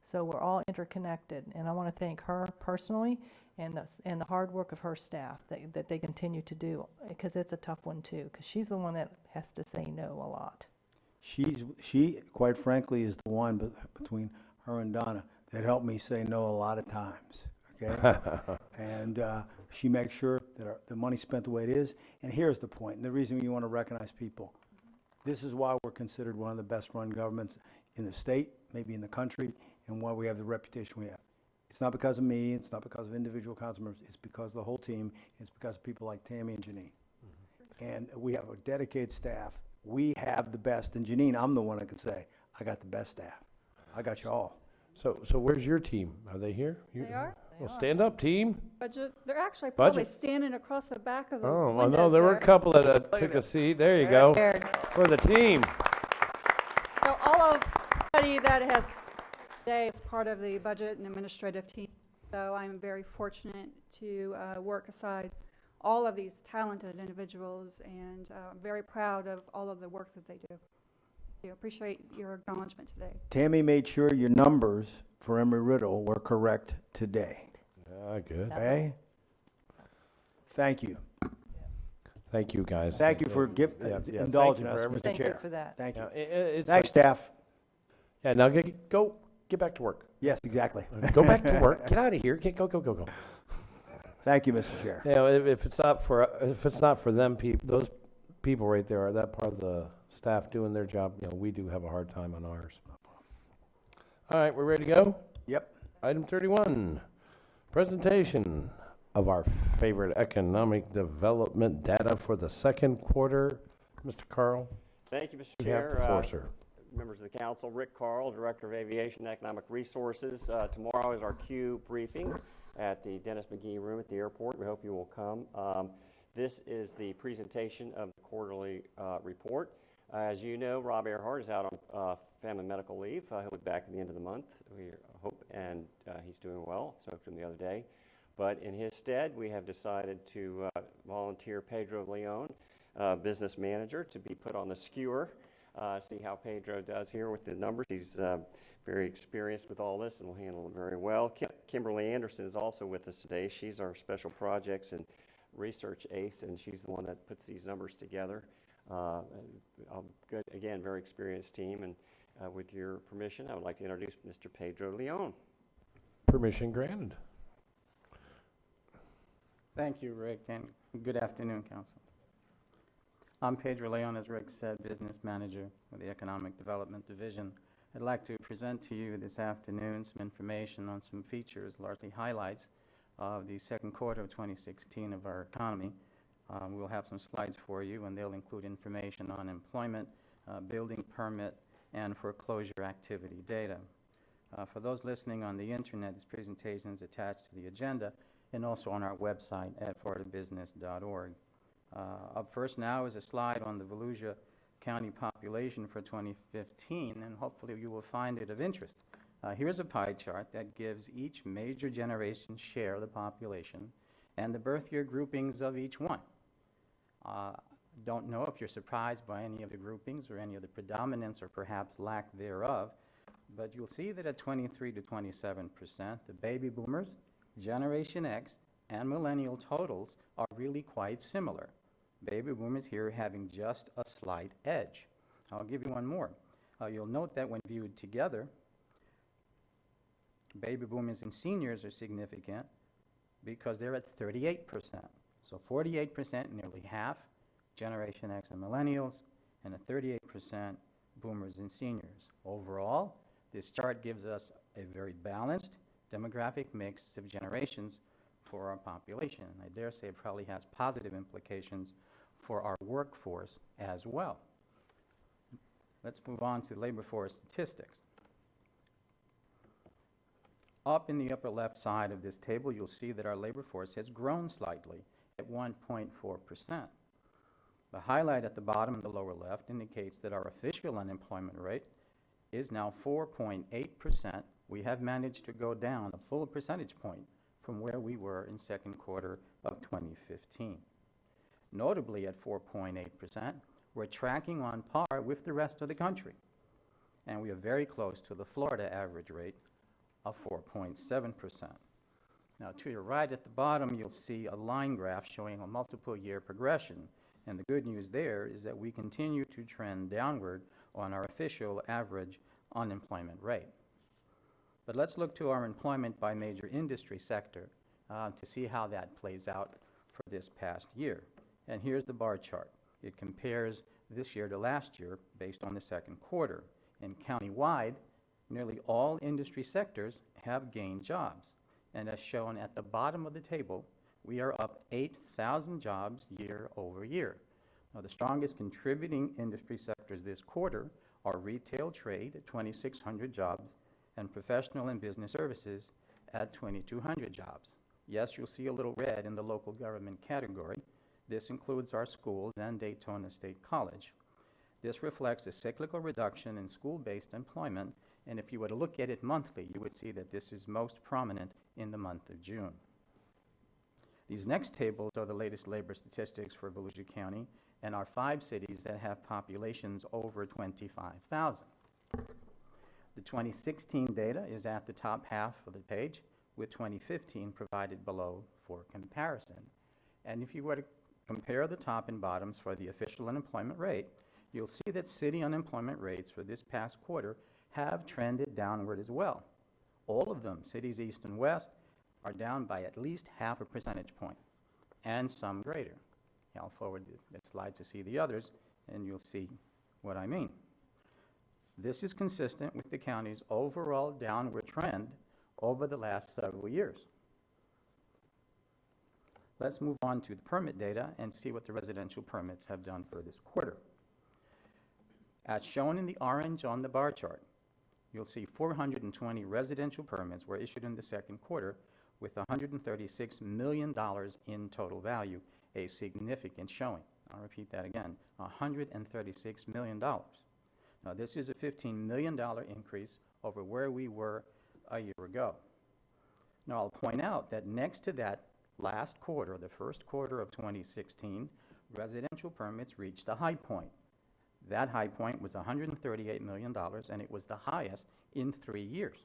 So we're all interconnected, and I want to thank her personally and the hard work of her staff that they continue to do, because it's a tough one too, because she's the one that has to say no a lot. She, quite frankly, is the one between her and Donna that helped me say no a lot of times, okay? And she makes sure that the money's spent the way it is. And here's the point, and the reason you want to recognize people. This is why we're considered one of the best-run governments in the state, maybe in the country, and why we have the reputation we have. It's not because of me, it's not because of individual council members, it's because of the whole team, it's because of people like Tammy and Janine. And we have a dedicated staff. We have the best, and Janine, I'm the one that can say, I got the best staff. I got you all. So where's your team? Are they here? They are. Well, stand up, team. Budget, they're actually probably Budget. standing across the back of the Oh, I windows know, there were a there. couple that took a seat. There you go. There. For the team. So all of everybody that has today is part of the budget and administrative team. So I'm very fortunate to work aside all of these talented individuals, and very proud of all of the work that they do. I appreciate your acknowledgement today. Tammy made sure your numbers for Embry-Riddle were correct today. Good. Okay? Thank you. Thank you, guys. Thank you for indulging us, Mr. Thank you Chair. for that. Thank you. It's Thanks, like- staff. Yeah, now get back to work. Yes, exactly. Go back to work. Get out of here. Go. Thank you, Mr. Chair. Yeah, if it's not for them, those people right there, are that part of the staff doing their job, we do have a hard time on ours. All right, we're ready to go? Yep. Item 31, presentation of our favorite economic development data for the second quarter. Mr. Carl? Thank you, Mr. You have Chair. the floor, sir. Members of the council, Rick Carl, Director of Aviation and Economic Resources. Tomorrow is our Q briefing at the Dennis McGee Room at the airport. We hope you will come. This is the presentation of the quarterly report. As you know, Rob Earhart is out on family medical leave. He'll be back at the end of the month, we hope, and he's doing well. Spoke to him the other day. But in his stead, we have decided to volunteer Pedro Leon, business manager, to be put on the skewer. See how Pedro does here with the numbers. He's very experienced with all this and will handle it very well. Kimberly Anderson is also with us today. She's our special projects and research ace, and she's the one that puts these numbers together. Good, again, very experienced team, and with your permission, I would like to introduce Mr. Pedro Leon. Permission granted. Thank you, Rick, and good afternoon, Council. I'm Pedro Leon, as Rick said, Business Manager with the Economic Development Division. I'd like to present to you this afternoon some information on some features, largely highlights, of the second quarter of 2016 of our economy. We'll have some slides for you, and they'll include information on employment, building permit, and foreclosure activity data. For those listening on the internet, this presentation is attached to the agenda and also on our website at floridabusiness.org. Up first now is a slide on the Volusia County population for 2015, and hopefully you will find it of interest. Here's a pie chart that gives each major generation share of the population and the birth year groupings of each one. Don't know if you're surprised by any of the groupings or any of the predominance or perhaps lack thereof, but you'll see that at 23 to 27%, the baby boomers, Generation X, and millennial totals are really quite similar. Baby boomers here having just a slight edge. I'll give you one more. You'll note that when viewed together, baby boomers and seniors are significant because they're at 38%. So 48%, nearly half, Generation X and millennials, and a 38% boomers and seniors. Overall, this chart gives us a very balanced demographic mix of generations for our population. I dare say it probably has positive implications for our workforce as well. Let's move on to labor force statistics. Up in the upper left side of this table, you'll see that our labor force has grown slightly at 1.4%. The highlight at the bottom in the lower left indicates that our official unemployment rate is now 4.8%. We have managed to go down a full percentage point from where we were in second quarter of 2015. Notably, at 4.8%, we're tracking on par with the rest of the country, and we are very close to the Florida average rate of 4.7%. Now, to your right at the bottom, you'll see a line graph showing a multiple year progression, and the good news there is that we continue to trend downward on our official average unemployment rate. But let's look to our employment by major industry sector to see how that plays out for this past year. And here's the bar chart. It compares this year to last year based on the second quarter. And countywide, nearly all industry sectors have gained jobs. And as shown at the bottom of the table, we are up 8,000 jobs year over year. Now, the strongest contributing industry sectors this quarter are retail trade at 2,600 jobs and professional and business services at 2,200 jobs. Yes, you'll see a little red in the local government category. This includes our schools and Daytona State College. This reflects a cyclical reduction in school-based employment, and if you were to look at it monthly, you would see that this is most prominent in the month of June. These next tables are the latest labor statistics for Volusia County and our 5 cities that have populations over 25,000. The 2016 data is at the top half of the page, with 2015 provided below for comparison. And if you were to compare the top and bottoms for the official unemployment rate, you'll see that city unemployment rates for this past quarter have trended downward as well. All of them, cities east and west, are down by at least half a percentage point, and some greater. I'll forward that slide to see the others, and you'll see what I mean. This is consistent with the county's overall downward trend over the last several years. Let's move on to the permit data and see what the residential permits have done for this quarter. As shown in the orange on the bar chart, you'll see 420 residential permits were issued in the second quarter with $136 million in total value, a significant showing. I'll repeat that again, $136 million. Now, this is a $15 million increase over where we were a year ago. Now, I'll point out that next to that last quarter, the first quarter of 2016, residential permits reached a high point. That high point was $138 million, and it was the highest in 3 years.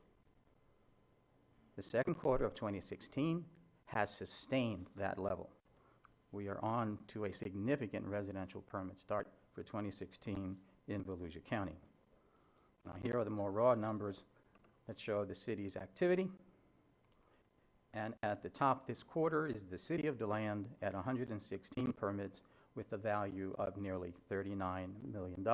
The second quarter of 2016 has sustained that level. We are on to a significant residential permit start for 2016 in Volusia County. Now, here are the more raw numbers that show the city's activity. And at the top this quarter is the city of DeLand at 116 permits with a value of nearly $39 million.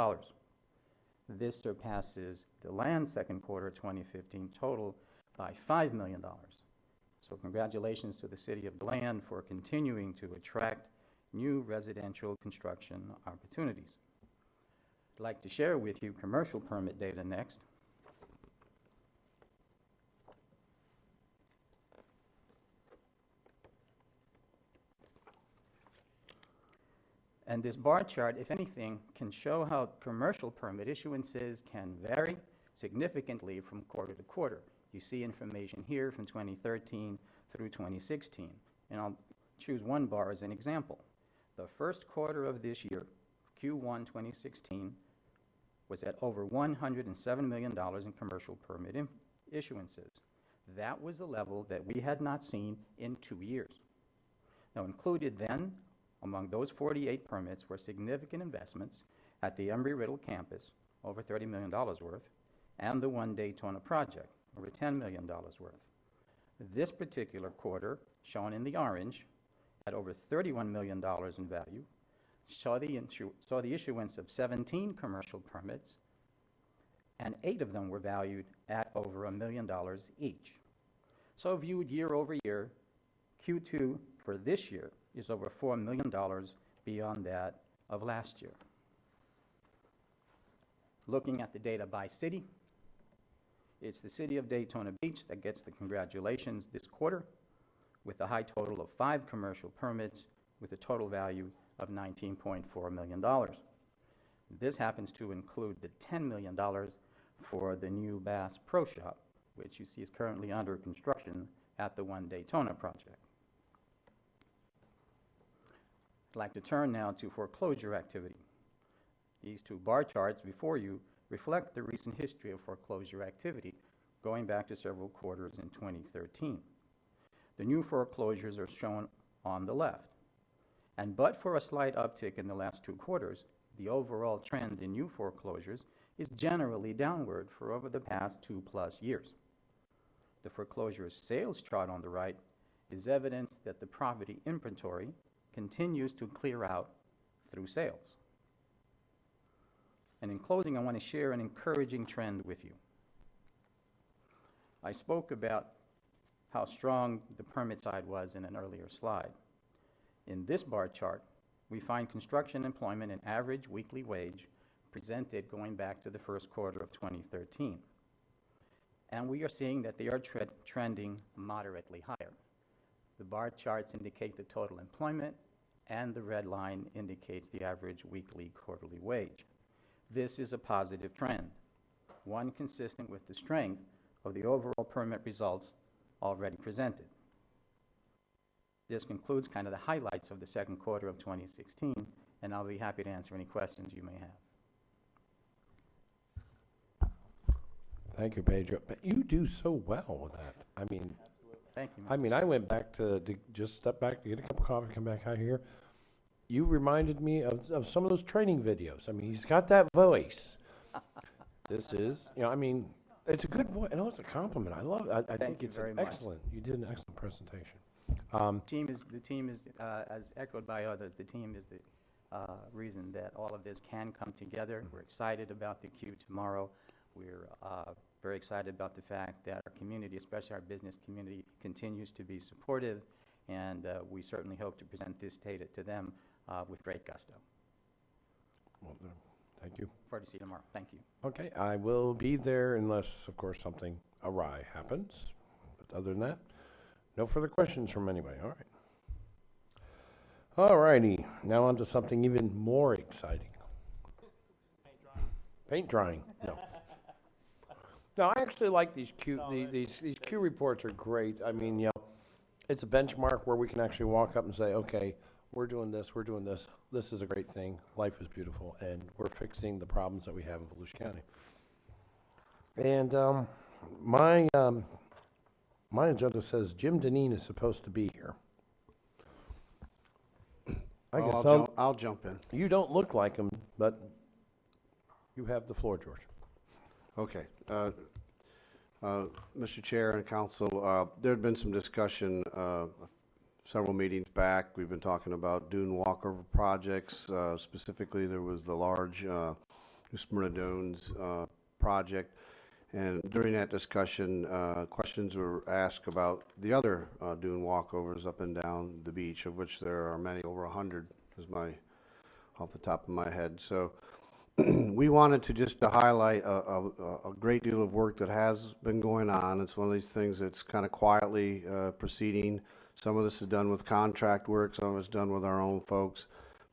This surpasses DeLand's second quarter 2015 total by $5 million. So congratulations to the city of DeLand for continuing to attract new residential construction opportunities. I'd like to share with you commercial permit data next. And this bar chart, if anything, can show how commercial permit issuances can vary significantly from quarter to quarter. You see information here from 2013 through 2016. And I'll choose one bar as an example. The first quarter of this year, Q1 2016, was at over $107 million in commercial permit issuances. That was a level that we had not seen in 2 years. Now, included then among those 48 permits were significant investments at the Embry-Riddle campus, over $30 million worth, and the One Daytona project, over $10 million worth. This particular quarter, shown in the orange, at over $31 million in value, saw the issuance of 17 commercial permits, and 8 of them were valued at over $1 million each. So viewed year over year, Q2 for this year is over $4 million beyond that of last year. Looking at the data by city, it's the city of Daytona Beach that gets the congratulations this quarter with a high total of 5 commercial permits with a total value of $19.4 million. This happens to include the $10 million for the new Bass Pro Shop, which you see is currently under construction at the One Daytona project. I'd like to turn now to foreclosure activity. These 2 bar charts before you reflect the recent history of foreclosure activity going back to several quarters in 2013. The new foreclosures are shown on the left. And but for a slight uptick in the last 2 quarters, the overall trend in new foreclosures is generally downward for over the past 2+ years. The foreclosure sales chart on the right is evidence that the property inventory continues to clear out through sales. And in closing, I want to share an encouraging trend with you. I spoke about how strong the permit side was in an earlier slide. In this bar chart, we find construction employment and average weekly wage presented going back to the first quarter of 2013. And we are seeing that they are trending moderately higher. The bar charts indicate the total employment, and the red line indicates the average weekly quarterly wage. This is a positive trend, one consistent with the strength of the overall permit results already presented. This concludes kind of the highlights of the second quarter of 2016, and I'll be happy to answer any questions you may have. Thank you, Pedro. But you do so well with that. I mean, Thank you, Mr. I mean, I went back to just step back to get a cup of coffee, come back out here. You reminded me of some of those training videos. I mean, he's got that voice. This is, you know, I mean, it's a good voice. I know it's a compliment. I love it. I think you it's very much. excellent. You did an excellent presentation. The team is, as echoed by others, the team is the reason that all of this can come together. We're excited about the queue tomorrow. We're very excited about the fact that our community, especially our business community, continues to be supportive, and we certainly hope to present this data to them with great gusto. Well, thank you. Forward to see you tomorrow. Thank you. Okay, I will be there unless, of course, something awry happens. But other than that, no further questions from anybody. All right. All righty. Now on to something even more exciting. Paint drying. No. No, I actually like these these Q reports are great. I mean, you know, it's a benchmark where we can actually walk up and say, okay, we're doing this, we're doing this. This is a great thing. Life is beautiful, and we're fixing the problems that we have in Volusia County. And my agenda says Jim Deneen is supposed to be here. I'll jump in. You don't look like him, but you have the floor, George. Okay. Mr. Chair and Council, there had been some discussion several meetings back. We've been talking about dune walkover projects. Specifically, there was the large Smyrna Dunes project. And during that discussion, questions were asked about the other dune walkovers up and down the beach, of which there are many, over 100, is off the top of my head. So we wanted to just to highlight a great deal of work that has been going on. It's one of these things that's kind of quietly proceeding. Some of this is done with contract work, some of it's done with our own folks.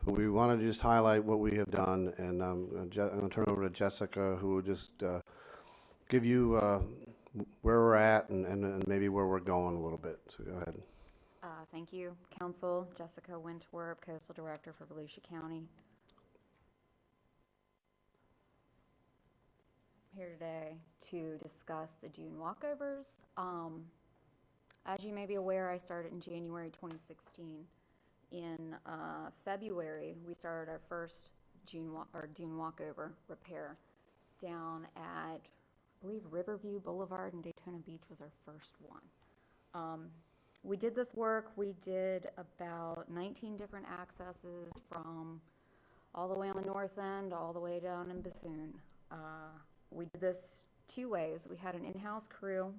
But we wanted to just highlight what we have done, and I'm going to turn it over to Jessica, who will just give you where we're at and maybe where we're going a little bit. So go ahead. Thank you, Council. Jessica Wintwerp, Coastal Director for Volusia County. I'm here today to discuss the dune walkovers. As you may be aware, I started in January 2016. In February, we started our first dune walkover repair down at, I believe, Riverview Boulevard in Daytona Beach was our first one. We did this work. We did about 19 different accesses from all the way on the north end all the way down in Bethune. We did this 2 ways. We had an in-house crew.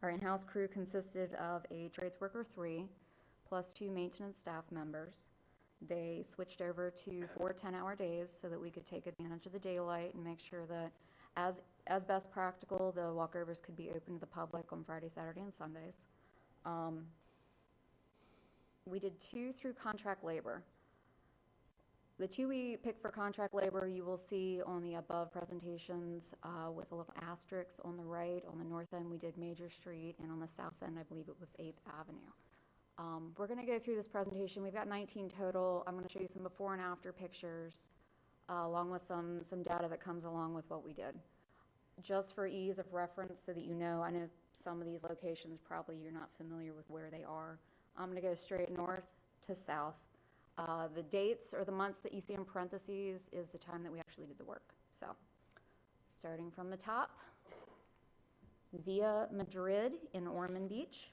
Our in-house crew consisted of a trades worker 3 plus 2 maintenance staff members. They switched over to 4 10-hour days so that we could take advantage of the daylight and make sure that as best practical, the walkovers could be open to the public on Friday, Saturday, and Sundays. We did 2 through contract labor. The 2 we picked for contract labor, you will see on the above presentations with a little asterisk on the right. On the north end, we did Major Street, and on the south end, I believe it was 8th Avenue. We're going to go through this presentation. We've got 19 total. I'm going to show you some before and after pictures, along with some data that comes along with what we did. Just for ease of reference so that you know, I know some of these locations probably you're not familiar with where they are. I'm going to go straight north to south. The dates or the months that you see in parentheses is the time that we actually did the work. So, starting from the top, Via Madrid in Ormond Beach.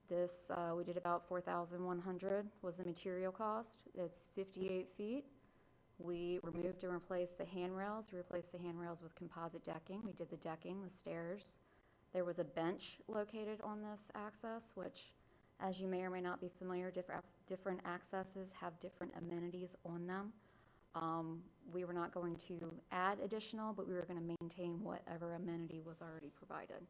This, we did about $4,100 was the material cost. It's 58 feet. We removed and replaced the handrails. We replaced the handrails with composite decking. We did the decking, the stairs. There was a bench located on this access, which, as you may or may not be familiar, different accesses have different amenities on them. We were not going to add additional, but we were going to maintain whatever amenity was already provided.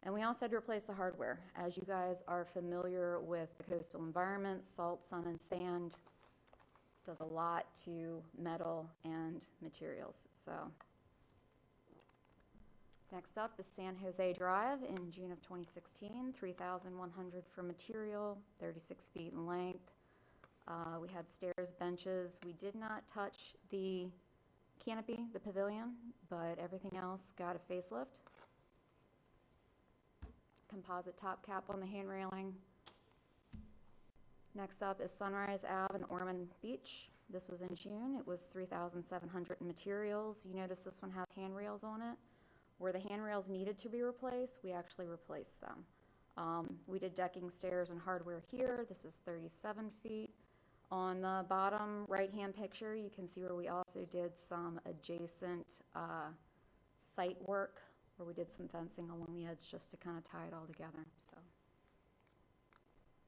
And we also had to replace the hardware. As you guys are familiar with the coastal environment, salt, sun, and sand does a lot to metal and materials. So next up is San Jose Drive in June of 2016, $3,100 for material, 36 feet in length. We had stairs, benches. We did not touch the canopy, the pavilion, but everything else got a facelift. Composite top cap on the hand railing. Next up is Sunrise Ave in Ormond Beach. This was in June. It was $3,700 in materials. You notice this one has handrails on it. Where the handrails needed to be replaced, we actually replaced them. We did decking, stairs, and hardware here. This is 37 feet. On the bottom right-hand picture, you can see where we also did some adjacent site work, where we did some fencing along the edge just to kind of tie it all together. So,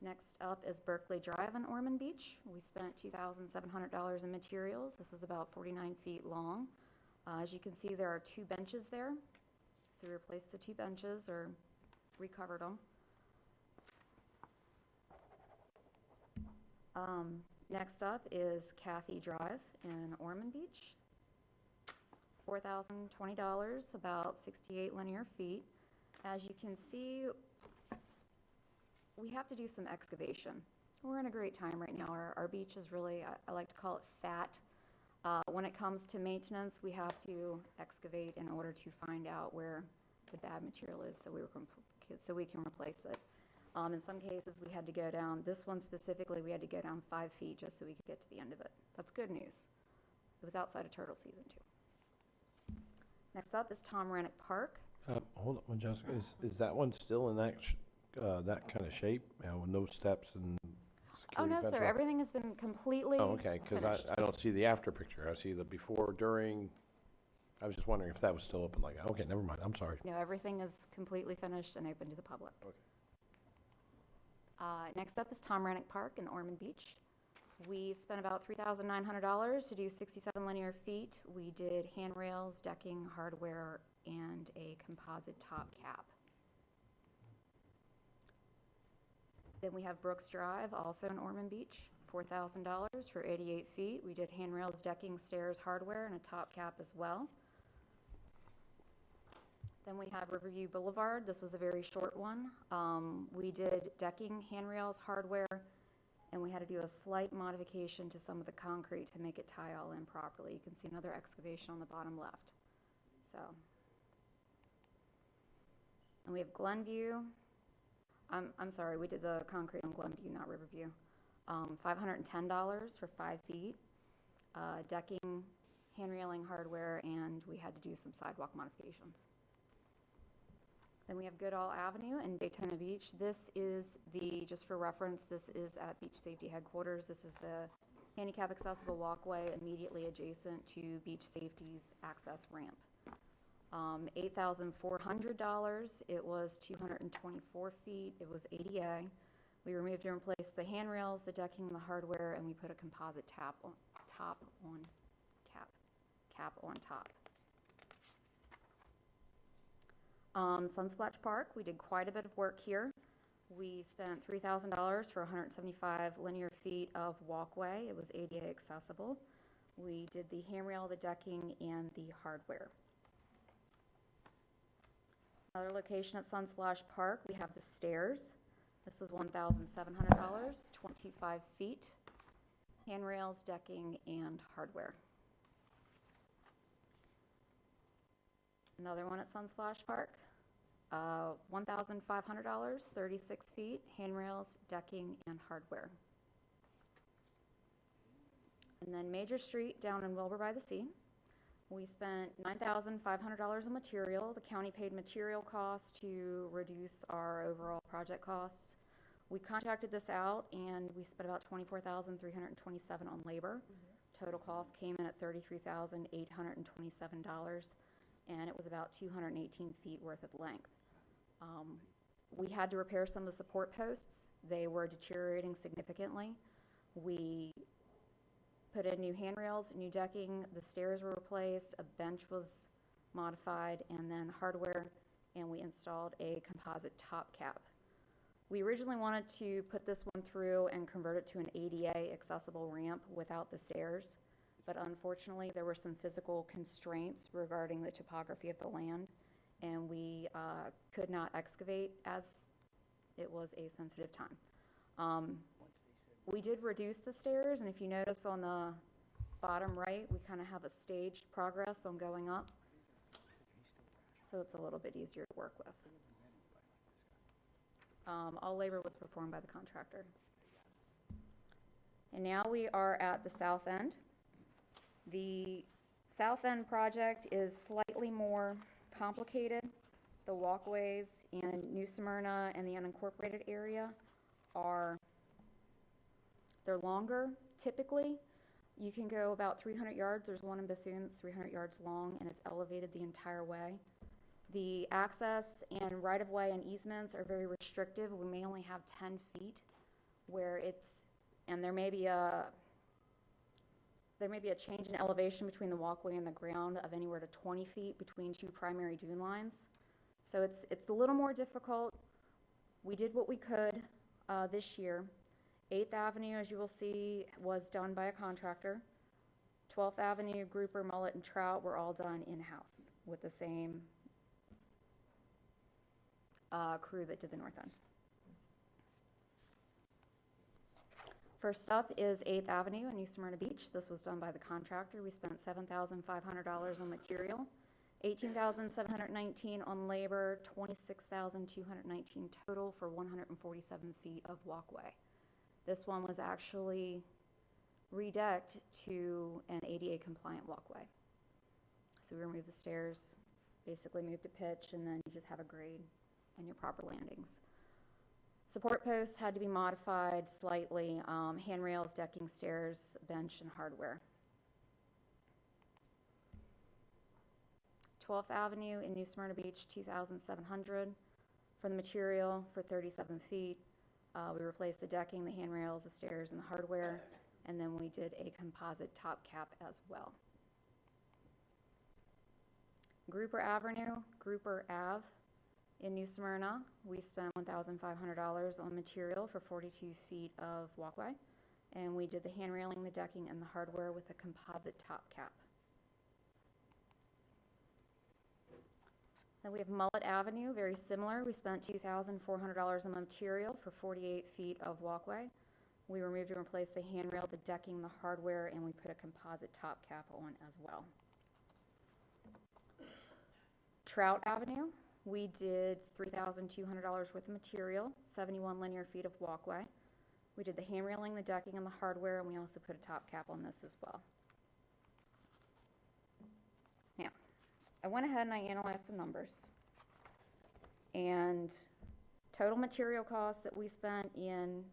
next up is Berkeley Drive in Ormond Beach. We spent $2,700 in materials. This was about 49 feet long. As you can see, there are 2 benches there. So we replaced the 2 benches or recovered them. Next up is Cathy Drive in Ormond Beach. $4,020, about 68 linear feet. As you can see, we have to do some excavation. We're in a great time right now. Our beach is really, I like to call it fat. When it comes to maintenance, we have to excavate in order to find out where the bad material is so we can replace it. In some cases, we had to go down, this one specifically, we had to go down 5 feet just so we could get to the end of it. That's good news. It was outside of turtle season too. Next up is Tom Rennick Park. Hold on, Jessica, is that one still in that kind of shape, with no steps and Oh, security no, fence sir, around? everything has been completely Oh, okay, because finished. I don't see the after picture. I see the before, during. I was just wondering if that was still open like that. Okay, never mind. I'm sorry. No, everything is completely finished and open to the public. Okay. Next up is Tom Rennick Park in Ormond Beach. We spent about $3,900 to do 67 linear feet. We did handrails, decking, hardware, and a composite top cap. Then we have Brooks Drive, also in Ormond Beach, $4,000 for 88 feet. We did handrails, decking, stairs, hardware, and a top cap as well. Then we have Riverview Boulevard. This was a very short one. We did decking, handrails, hardware, and we had to do a slight modification to some of the concrete to make it tie all in properly. You can see another excavation on the bottom left. So, and we have Glenview. I'm sorry, we did the concrete on Glenview, not Riverview. $510 for 5 feet. Decking, hand railing, hardware, and we had to do some sidewalk modifications. Then we have Goodall Avenue in Daytona Beach. This is just for reference, this is at Beach Safety Headquarters. This is the handicap accessible walkway immediately adjacent to Beach Safety's access ramp. $8,400. It was 224 feet. It was ADA. We removed and replaced the handrails, the decking, the hardware, and we put a composite cap on top. Sunsplash Park, we did quite a bit of work here. We spent $3,000 for 175 linear feet of walkway. It was ADA accessible. We did the handrail, the decking, and the hardware. Another location at Sunsplash Park, we have the stairs. This was $1,700, 25 feet, handrails, decking, and hardware. Another one at Sunsplash Park, $1,500, 36 feet, handrails, decking, and hardware. And then Major Street down in Wilbur by the Sea. We spent $9,500 on material. The county paid material costs to reduce our overall project costs. We contracted this out and we spent about $24,327 on labor. Total cost came in at $33,827, and it was about 218 feet worth of length. We had to repair some of the support posts. They were deteriorating significantly. We put in new handrails, new decking, the stairs were replaced, a bench was modified, and then hardware, and we installed a composite top cap. We originally wanted to put this one through and convert it to an ADA accessible ramp without the stairs, but unfortunately there were some physical constraints regarding the topography of the land, and we could not excavate as it was a sensitive time. We did reduce the stairs, and if you notice on the bottom right, we kind of have a staged progress on going up. So it's a little bit easier to work with. All labor was performed by the contractor. And now we are at the south end. The south end project is slightly more complicated. The walkways in New Smyrna and the unincorporated area they're longer, typically. You can go about 300 yards. There's one in Bethune that's 300 yards long, and it's elevated the entire way. The access and right-of-way and easements are very restrictive. We may only have 10 feet and there may be a change in elevation between the walkway and the ground of anywhere to 20 feet between two primary dune lines. So it's a little more difficult. We did what we could this year. 8th Avenue, as you will see, was done by a contractor. 12th Avenue, grouper, mullet, and trout were all done in-house with the same crew that did the north end. First up is 8th Avenue in New Smyrna Beach. This was done by the contractor. We spent $7,500 on material, $18,719 on labor, $26,219 total for 147 feet of walkway. This one was actually redecked to an ADA compliant walkway. So we removed the stairs, basically moved to pitch, and then you just have a grade and your proper landings. Support posts had to be modified slightly, handrails, decking, stairs, bench, and hardware. 12th Avenue in New Smyrna Beach, $2,700 for the material for 37 feet. We replaced the decking, the handrails, the stairs, and the hardware, and then we did a composite top cap as well. Grouper Ave in New Smyrna, we spent $1,500 on material for 42 feet of walkway, and we did the hand railing, the decking, and the hardware with a composite top cap. Then we have Mullet Avenue, very similar. We spent $2,400 on material for 48 feet of walkway. We removed and replaced the handrail, the decking, the hardware, and we put a composite top cap on as well. Trout Avenue, we did $3,200 worth of material, 71 linear feet of walkway. We did the hand railing, the decking, and the hardware, and we also put a top cap on this as well. Now, I went ahead and I analyzed some numbers. And total material cost that we spent in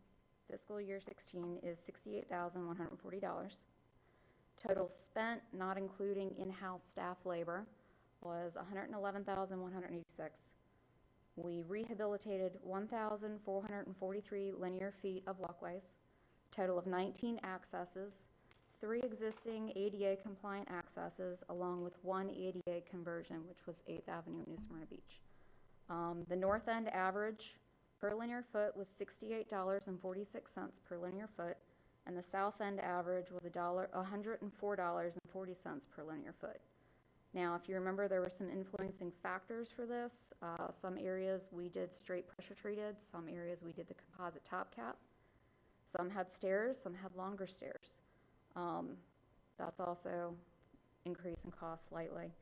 fiscal year 16 is $68,140. Total spent, not including in-house staff labor, was $111,186. We rehabilitated 1,443 linear feet of walkways, total of 19 accesses, 3 existing ADA compliant accesses, along with 1 ADA conversion, which was 8th Avenue, New Smyrna Beach. The north end average per linear foot was $68.46 per linear foot, and the south end average was $104.40 per linear foot. Now, if you remember, there were some influencing factors for this. Some areas we did straight pressure treated, some areas we did the composite top cap. Some had stairs, some had longer stairs. That's also increasing cost slightly.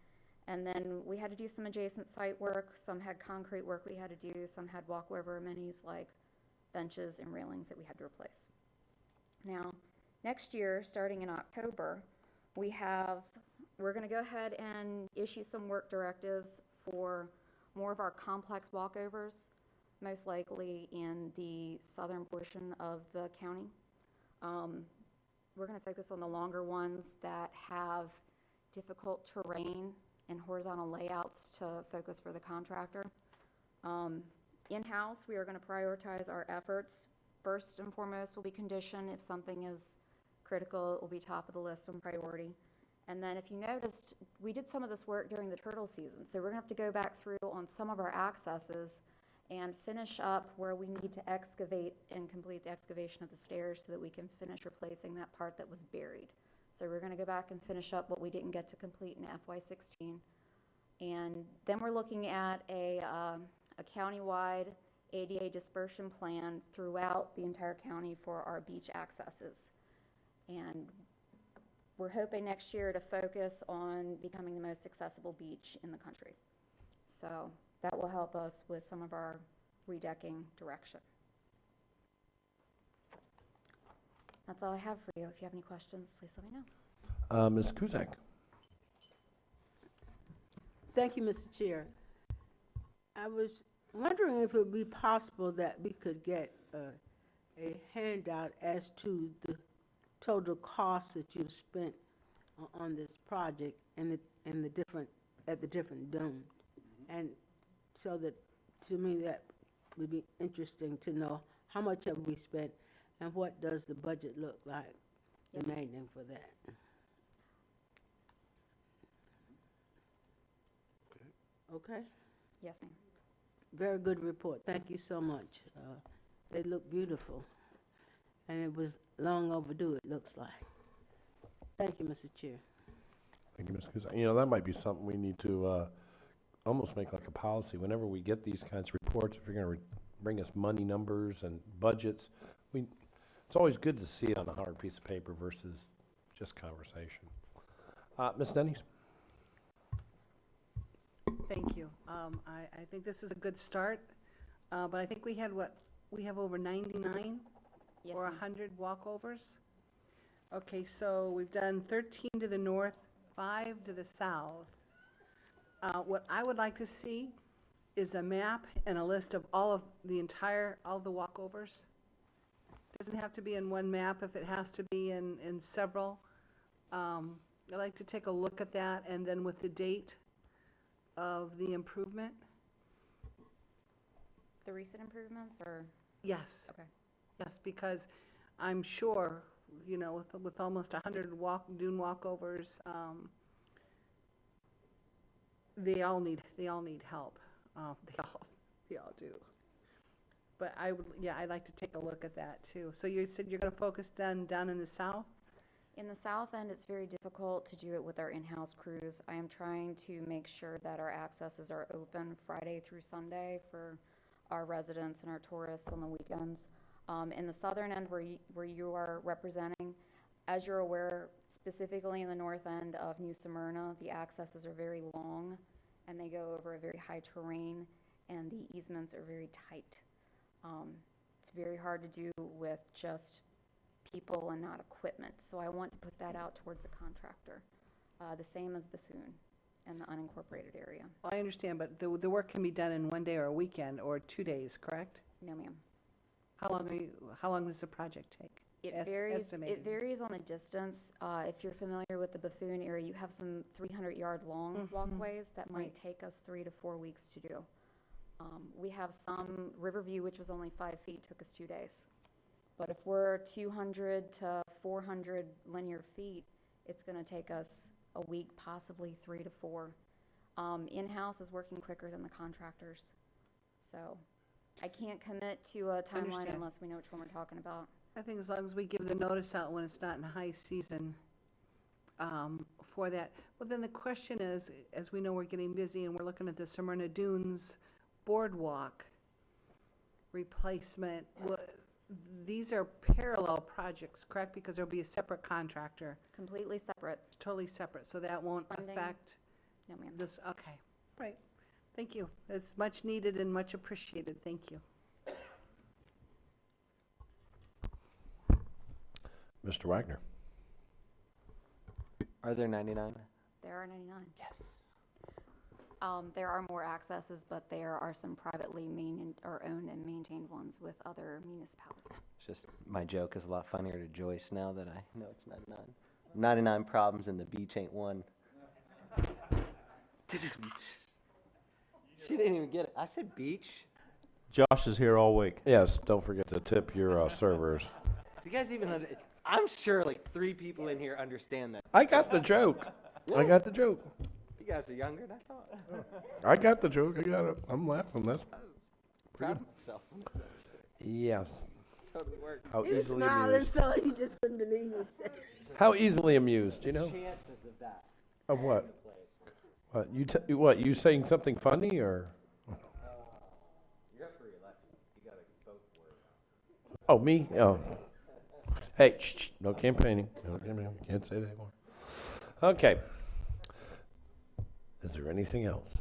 And then we had to do some adjacent site work. Some had concrete work we had to do. Some had walkover amenities like benches and railings that we had to replace. Now, next year, starting in October, we're going to go ahead and issue some work directives for more of our complex walkovers, most likely in the southern portion of the county. We're going to focus on the longer ones that have difficult terrain and horizontal layouts to focus for the contractor. In-house, we are going to prioritize our efforts. First and foremost will be condition. If something is critical, it will be top of the list on priority. And then if you noticed, we did some of this work during the turtle season. So we're going to have to go back through on some of our accesses and finish up where we need to excavate and complete the excavation of the stairs so that we can finish replacing that part that was buried. So we're going to go back and finish up what we didn't get to complete in FY16. And then we're looking at a countywide ADA dispersion plan throughout the entire county for our beach accesses. And we're hoping next year to focus on becoming the most accessible beach in the country. So that will help us with some of our redecking direction. That's all I have for you. If you have any questions, please let me know. Ms. Kuzak. Thank you, Mr. Chair. I was wondering if it would be possible that we could get a handout as to the total cost that you've spent on this project and the different domes. And so that, to me, that would be interesting to know how much have we spent and what does the budget look like remaining for that. Okay? Yes, ma'am. Very good report. Thank you so much. They look beautiful. And it was long overdue, it looks like. Thank you, Mr. Chair. Thank you, Ms. Kuzak. You know, that might be something we need to almost make like a policy. Whenever we get these kinds of reports, if you're going to bring us money numbers and budgets, it's always good to see it on a hard piece of paper versus just conversation. Ms. Denny's. Thank you. I think this is a good start, but I think we have over 99 Yes, or ma'am. 100 walkovers. Okay, so we've done 13 to the north, 5 to the south. What I would like to see is a map and a list of all the walkovers. Doesn't have to be in one map if it has to be in several. I'd like to take a look at that, and then with the date of the improvement. The recent improvements, or? Yes. Okay. Yes, because I'm sure, you know, with almost 100 dune walkovers, they all need help. They all do. But I'd like to take a look at that too. So you said you're going to focus down in the south? In the south end, it's very difficult to do it with our in-house crews. I am trying to make sure that our accesses are open Friday through Sunday for our residents and our tourists on the weekends. In the southern end where you are representing, as you're aware, specifically in the north end of New Smyrna, the accesses are very long and they go over a very high terrain and the easements are very tight. It's very hard to do with just people and not equipment, so I want to put that out towards a contractor. The same as Bethune and the unincorporated area. Well, I understand, but the work can be done in one day or a weekend or 2 days, correct? No, ma'am. How long does the project take? It varies on the distance. If you're familiar with the Bethune area, you have some 300-yard long walkways that might take us 3 to 4 weeks to do. We have some, Riverview, which was only 5 feet, took us 2 days. But if we're 200 to 400 linear feet, it's gonna take us a week, possibly 3 to 4. In-house is working quicker than the contractors. So I can't commit to a timeline Understand. unless we know which one we're talking about. I think as long as we give the notice out when it's not in high season for that. Well, then the question is, as we know we're getting busy and we're looking at the Smyrna Dunes boardwalk replacement, these are parallel projects, correct? Because there'll be a separate contractor. Completely separate. Totally separate, so that won't Funding? affect No, ma'am. this, okay. Right, thank you. It's much needed and much appreciated, thank you. Mr. Wagner? Are there 99? There are 99. Yes. There are more accesses, but there are some privately owned and maintained ones with other municipalities. It's just my joke is a lot funnier to Joyce now that I know it's 99. 99 problems and the beach ain't one. She didn't even get it. I said beach. Josh is here all week. Yes, don't forget to tip your servers. Do you guys even I'm sure like 3 people in here understand that. I got the joke. I got the joke. You guys are younger than I thought. I got the joke. I got it. I'm laughing. That's Proud of myself. yes. Totally worked. How He was easily smiling amused. so he just couldn't believe it. How easily amused, you know? Chances of that. Of what? What what? You saying something funny or? You're up for re-election. You gotta vote for it. Oh, me? Oh. Hey, no campaigning. No campaigning. Can't say that anymore. Okay. Is there anything else?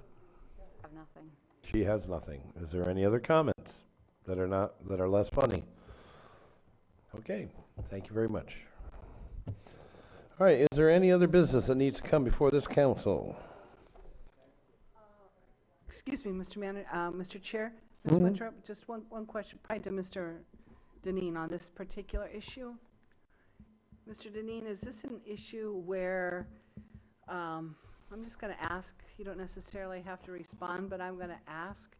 I have nothing. She has nothing. Is there any other comments that are less funny? Okay. Thank you very much. All right. Is there any other business that needs to come before this council? Excuse me, Mr. Chair, Ms. Winthrop, just one question, probably to Mr. Deneen on this particular issue. Mr. Deneen, is this an issue where, I'm just going to ask, you don't necessarily have to respond, but I'm going to ask,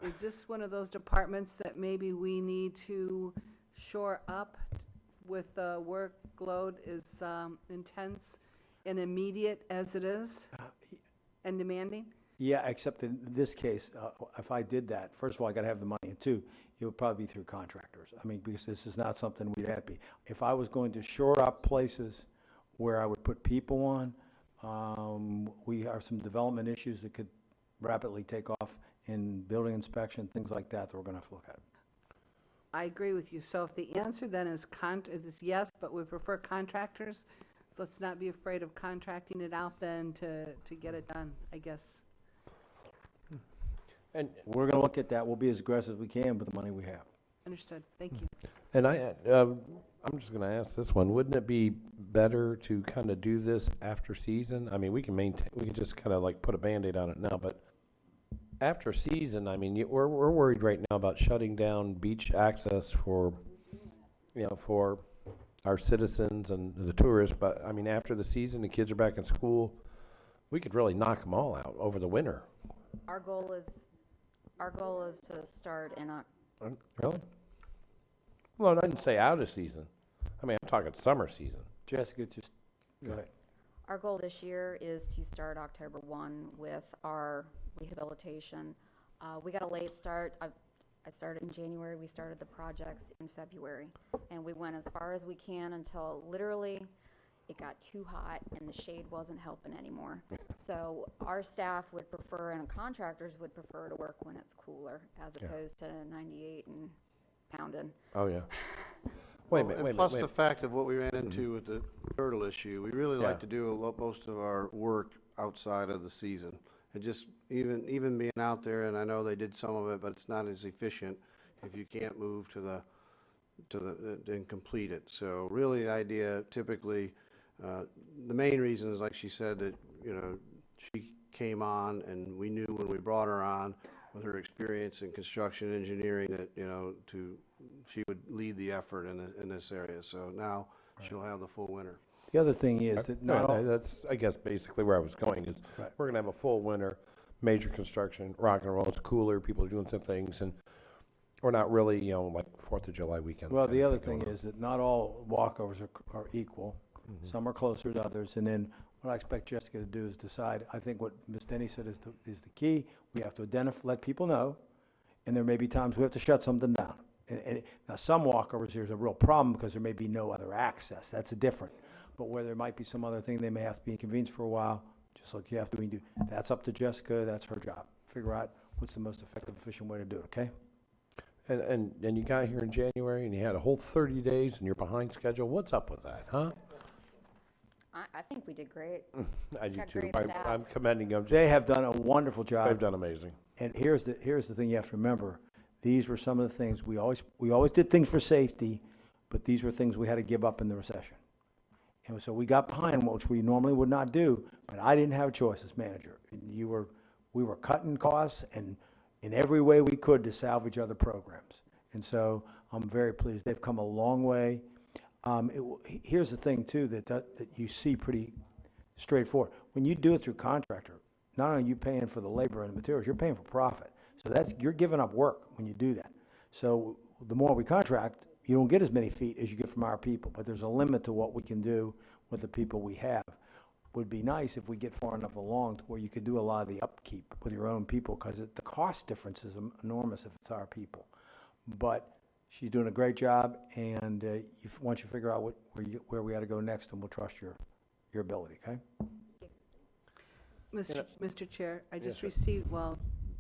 is this one of those departments that maybe we need to shore up with the workload is intense and immediate as it is and demanding? Yeah, except in this case, if I did that, first of all, I gotta have the money, and 2, it would probably be through contractors. I mean, because this is not something we'd have to be. If I was going to shore up places where I would put people on, we have some development issues that could rapidly take off in building inspection, things like that we're gonna have to look at. I agree with you. So if the answer then is yes, but we prefer contractors, let's not be afraid of contracting it out then to get it done, I guess. And we're gonna look at that. We'll be as aggressive as we can with the money we have. Understood. Thank you. And I'm just going to ask this one. Wouldn't it be better to kind of do this after season? I mean, we can just kind of like put a Band-Aid on it now, but after season, I mean, we're worried right now about shutting down beach access for our citizens and the tourists. But I mean, after the season, the kids are back in school, we could really knock them all out over the winter. Our goal is to start in Really? Well, I didn't say out of season. I mean, I'm talking summer season. Jessica, just go ahead. Our goal this year is to start October 1 with our rehabilitation. We got a late start. I started in January. We started the projects in February. And we went as far as we can until literally it got too hot and the shade wasn't helping anymore. So our staff would prefer, and contractors would prefer to work when it's cooler as opposed to 98 and pounding. Oh, yeah. Plus the fact of what we ran into with the turtle issue, we really like to do most of our work outside of the season. And just even being out there, and I know they did some of it, but it's not as efficient if you can't move to and complete it. So really the idea typically, the main reason is, like she said, that, she came on and we knew when we brought her on with her experience in construction engineering that, she would lead the effort in this area. So now she'll have the full winter. The other thing is that not all, that's, I guess, basically where I was going is we're going to have a full winter. major construction, rock and roll, it's cooler, people are doing some things, and we're not really, you know, like 4th of July weekend. Well, kind the of other going thing on. is that not all walkovers are equal. Mhm. Some are closer to others, and then what I expect Jessica to do is decide. I think what Ms. Denny said is the key. We have to identify, let people know, and there may be times we have to shut something down. And now, some walkovers, there's a real problem because there may be no other access. That's a different. But where there might be some other thing, they may have to be inconvenienced for a while, just like you have to do. That's up to Jessica. That's her job. Figure out what's the most effective, efficient way to do it, okay? And you got here in January and you had a whole 30 days and you're behind schedule. What's up with that, huh? I think we did great. I do Got too. great staff. I'm commending them. They have done a wonderful job. They've done amazing. And here's the thing you have to remember. These were some of the things, we always did things for safety, but these were things we had to give up in the recession. And so we got behind, which we normally would not do, but I didn't have a choice as manager. We were cutting costs and in every way we could to salvage other programs. And so I'm very pleased. They've come a long way. Here's the thing too, that you see pretty straightforward. When you do it through contractor, not only are you paying for the labor and the materials, you're paying for profit. So you're giving up work when you do that. So the more we contract, you don't get as many feet as you get from our people, but there's a limit to what we can do with the people we have. Would be nice if we get far enough along to where you could do a lot of the upkeep with your own people, because the cost difference is enormous if it's our people. But she's doing a great job, and once you figure out where we ought to go next, then we'll trust your ability, okay? Mr. Chair, I just Yes,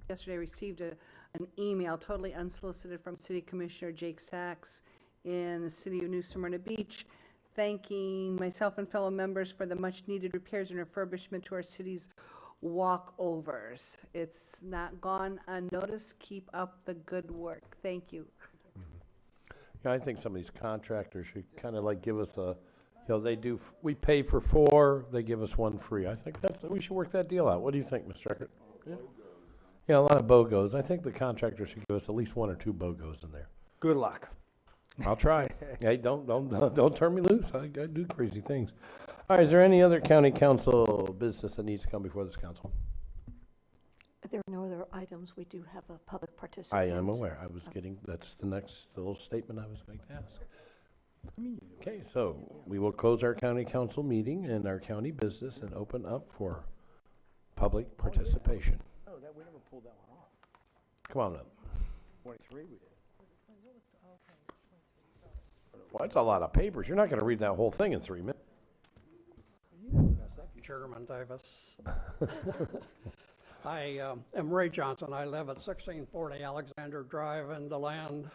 yesterday received an email totally unsolicited from City Commissioner Jake Sachs in the city of New Smyrna Beach, thanking myself and fellow members for the much-needed repairs and refurbishment to our city's walkovers. It's not gone unnoticed. Keep up the good work. Thank you. Yeah, I think some of these contractors should kind of like give us we pay for 4, they give us 1 free. I think we should work that deal out. What do you think, Mr. Eckert? Yeah, a lot of BOGOs. I think the contractor should give us at least 1 or 2 BOGOs in there. Good luck. I'll try. Hey, don't turn me loose. I do crazy things. All right, is there any other county council business that needs to come before this council? There are no other items. We do have a public I participant. am aware. That's the next little statement I was going to ask. Okay, so we will close our county council meeting and our county business and open up for public participation. Oh, we never pulled that one off. Come on up. 23 we did. Well, that's a lot of papers. You're not going to read that whole thing in 3 minutes. Chairman Davis. I am Ray Johnson. I live at 1640 Alexander Drive in DeLand,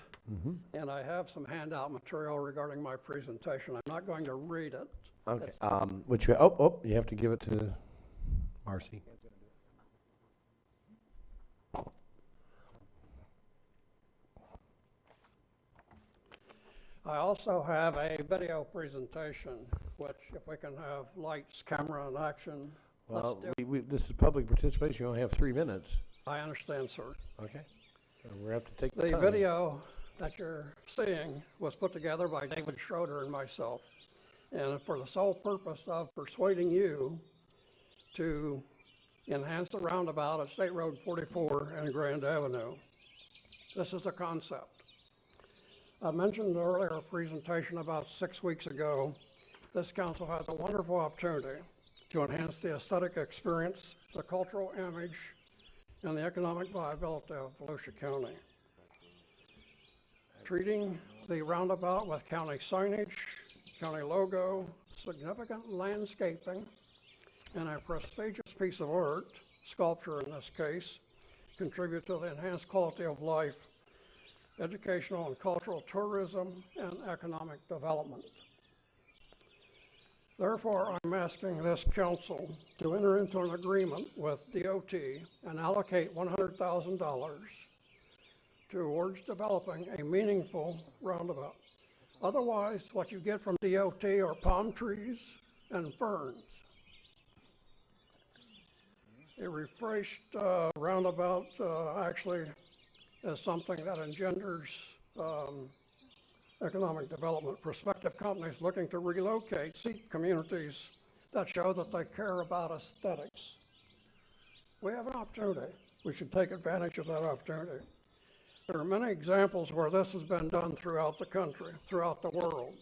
and I have some handout material regarding my presentation. I'm not going to read it. Okay. You have to give it to Marcy. I also have a video presentation, which if we can have lights, camera, and action, let's Well, do. this is public participation. You only have 3 minutes. I understand, sir. Okay. So we're going to have to take The time. video that you're seeing was put together by David Schroeder and myself, and for the sole purpose of persuading you to enhance the roundabout at State Road 44 and Grand Avenue. This is the concept. I mentioned earlier a presentation about 6 weeks ago. This council has a wonderful opportunity to enhance the aesthetic experience, the cultural image, and the economic viability of Volusia County. Treating the roundabout with county signage, county logo, significant landscaping, and a prestigious piece of art, sculpture in this case, contribute to the enhanced quality of life, educational and cultural tourism, and economic development. Therefore, I'm asking this council to enter into an agreement with DOT and allocate $100,000 towards developing a meaningful roundabout. Otherwise, what you get from DOT are palm trees and ferns. A refreshed roundabout actually is something that engenders economic development. Prospective companies looking to relocate seek communities that show that they care about aesthetics. We have an opportunity. We should take advantage of that opportunity. There are many examples where this has been done throughout the country, throughout the world.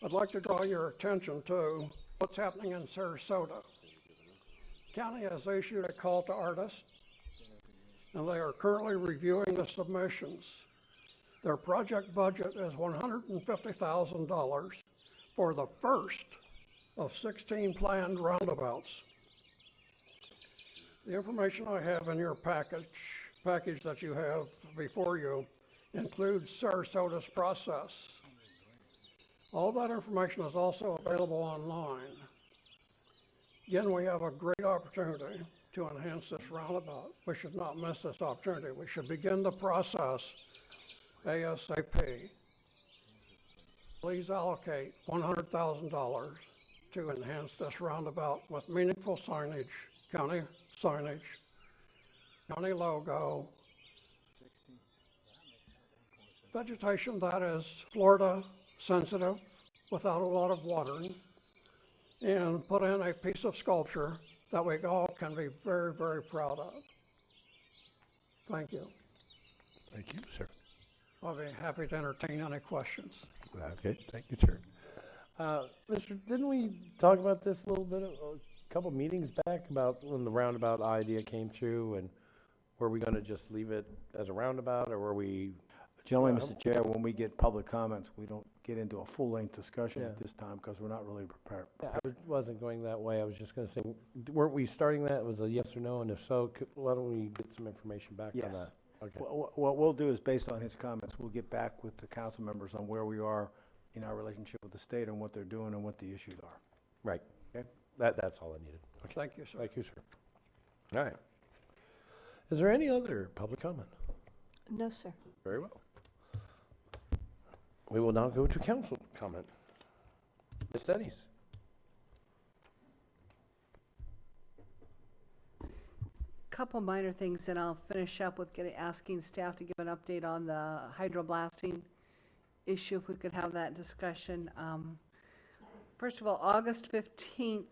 I'd like to draw your attention to what's happening in Sarasota. County has issued a call to artists, and they are currently reviewing the submissions. Their project budget is $150,000 for the first of 16 planned roundabouts. The information I have in your package that you have before you includes Sarasota's process. All that information is also available online. Again, we have a great opportunity to enhance this roundabout. We should not miss this opportunity. We should begin the process ASAP. Please allocate $100,000 to enhance this roundabout with meaningful signage, county logo, vegetation that is Florida sensitive without a lot of watering, and put in a piece of sculpture that we all can be very, very proud of. Thank you. Thank you, sir. I'll be happy to entertain any questions. Okay, thank you, sir. Didn't we talk about this a little bit, a couple meetings back, about when the roundabout idea came through, and were we gonna just leave it as a roundabout, or were we? Generally, Mr. Chair, when we get public comments, we don't get into a full-length discussion Yeah. at this time because we're not really prepared. Yeah, wasn't going that way. I was just gonna say, weren't we starting that? It was a yes or no, and if so, why don't we get some information back on Yes. that? Okay. What we'll do is, based on his comments, we'll get back with the council members on where we are in our relationship with the state and what they're doing and what the issues are. Right. Okay? That's all I needed. Okay. Thank you, sir. Thank you, sir. All right. Is there any other public comment? No, sir. Very well. We will now go to council comment. Ms. Denny's. Couple minor things, and I'll finish up with asking staff to give an update on the hydroblasting issue, if we could have that discussion. First of all, August 15th,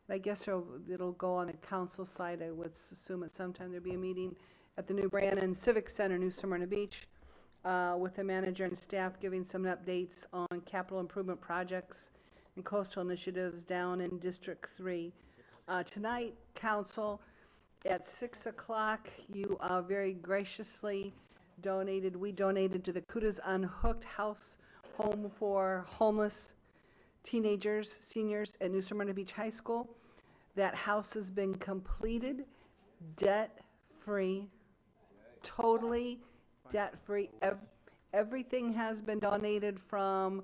I guess it'll go on the council side. I would assume at some time there'll be a meeting at the New Brannon Civic Center, New Smyrna Beach, with the manager and staff giving some updates on capital improvement projects and coastal initiatives down in District 3. Tonight, council, at 6 o'clock, you very graciously we donated to the Kudas Unhooked House Home for Homeless Teenagers, Seniors at New Smyrna Beach High School. That house has been completed, debt-free, totally debt-free. Everything has been donated, from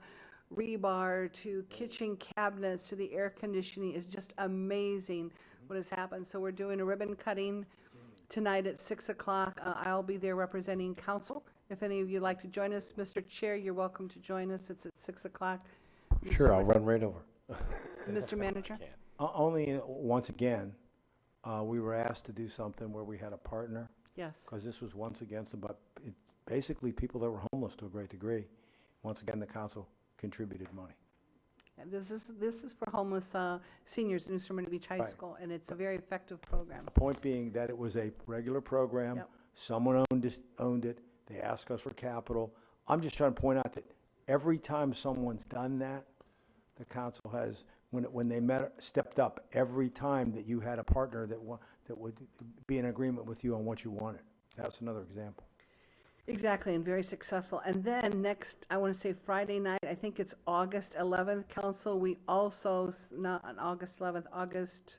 rebar to kitchen cabinets to the air conditioning. Is just amazing what has happened. So we're doing a ribbon cutting tonight at 6 o'clock. I'll be there representing council. If any of you would like to join us, Mr. Chair, you're welcome to join us. It's at 6 o'clock. Sure, I'll run right over. Mr. Manager? Only, once again, we were asked to do something where we had a partner. Yes. Because this was once again about basically people that were homeless to a great degree. Once again, the council contributed money. And this is for homeless seniors in New Smyrna Beach High Right. School, and it's a very effective program. The point being that it was a regular program. Yep. Someone owned it. They asked us for capital. I'm just trying to point out that every time someone's done that, the council has, when they stepped up every time that you had a partner that would be in agreement with you on what you wanted. That's another example. Exactly, and very successful. And then next, I want to say Friday night, I think it's August 11th, council, we also, not on August 11th, August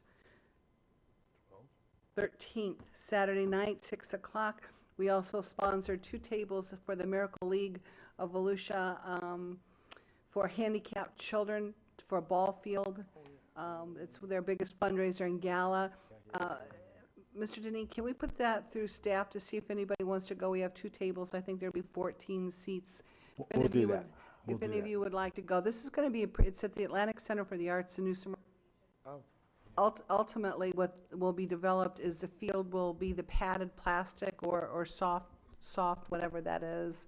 13th, Saturday night, 6 o'clock, we also sponsored 2 tables for the Miracle League of Volusia for handicapped children for a ball field. It's their biggest fundraiser and gala. Mr. Denny, can we put that through staff to see if anybody wants to go? We have 2 tables. I think there'll be 14 seats. If any We'll of you do would- that. We'll If do any of that. you would like to go, this is going to be, it's at the Atlantic Center for the Arts in New Smyrna. Ultimately, what will be developed is the field will be the padded plastic or soft, whatever that is.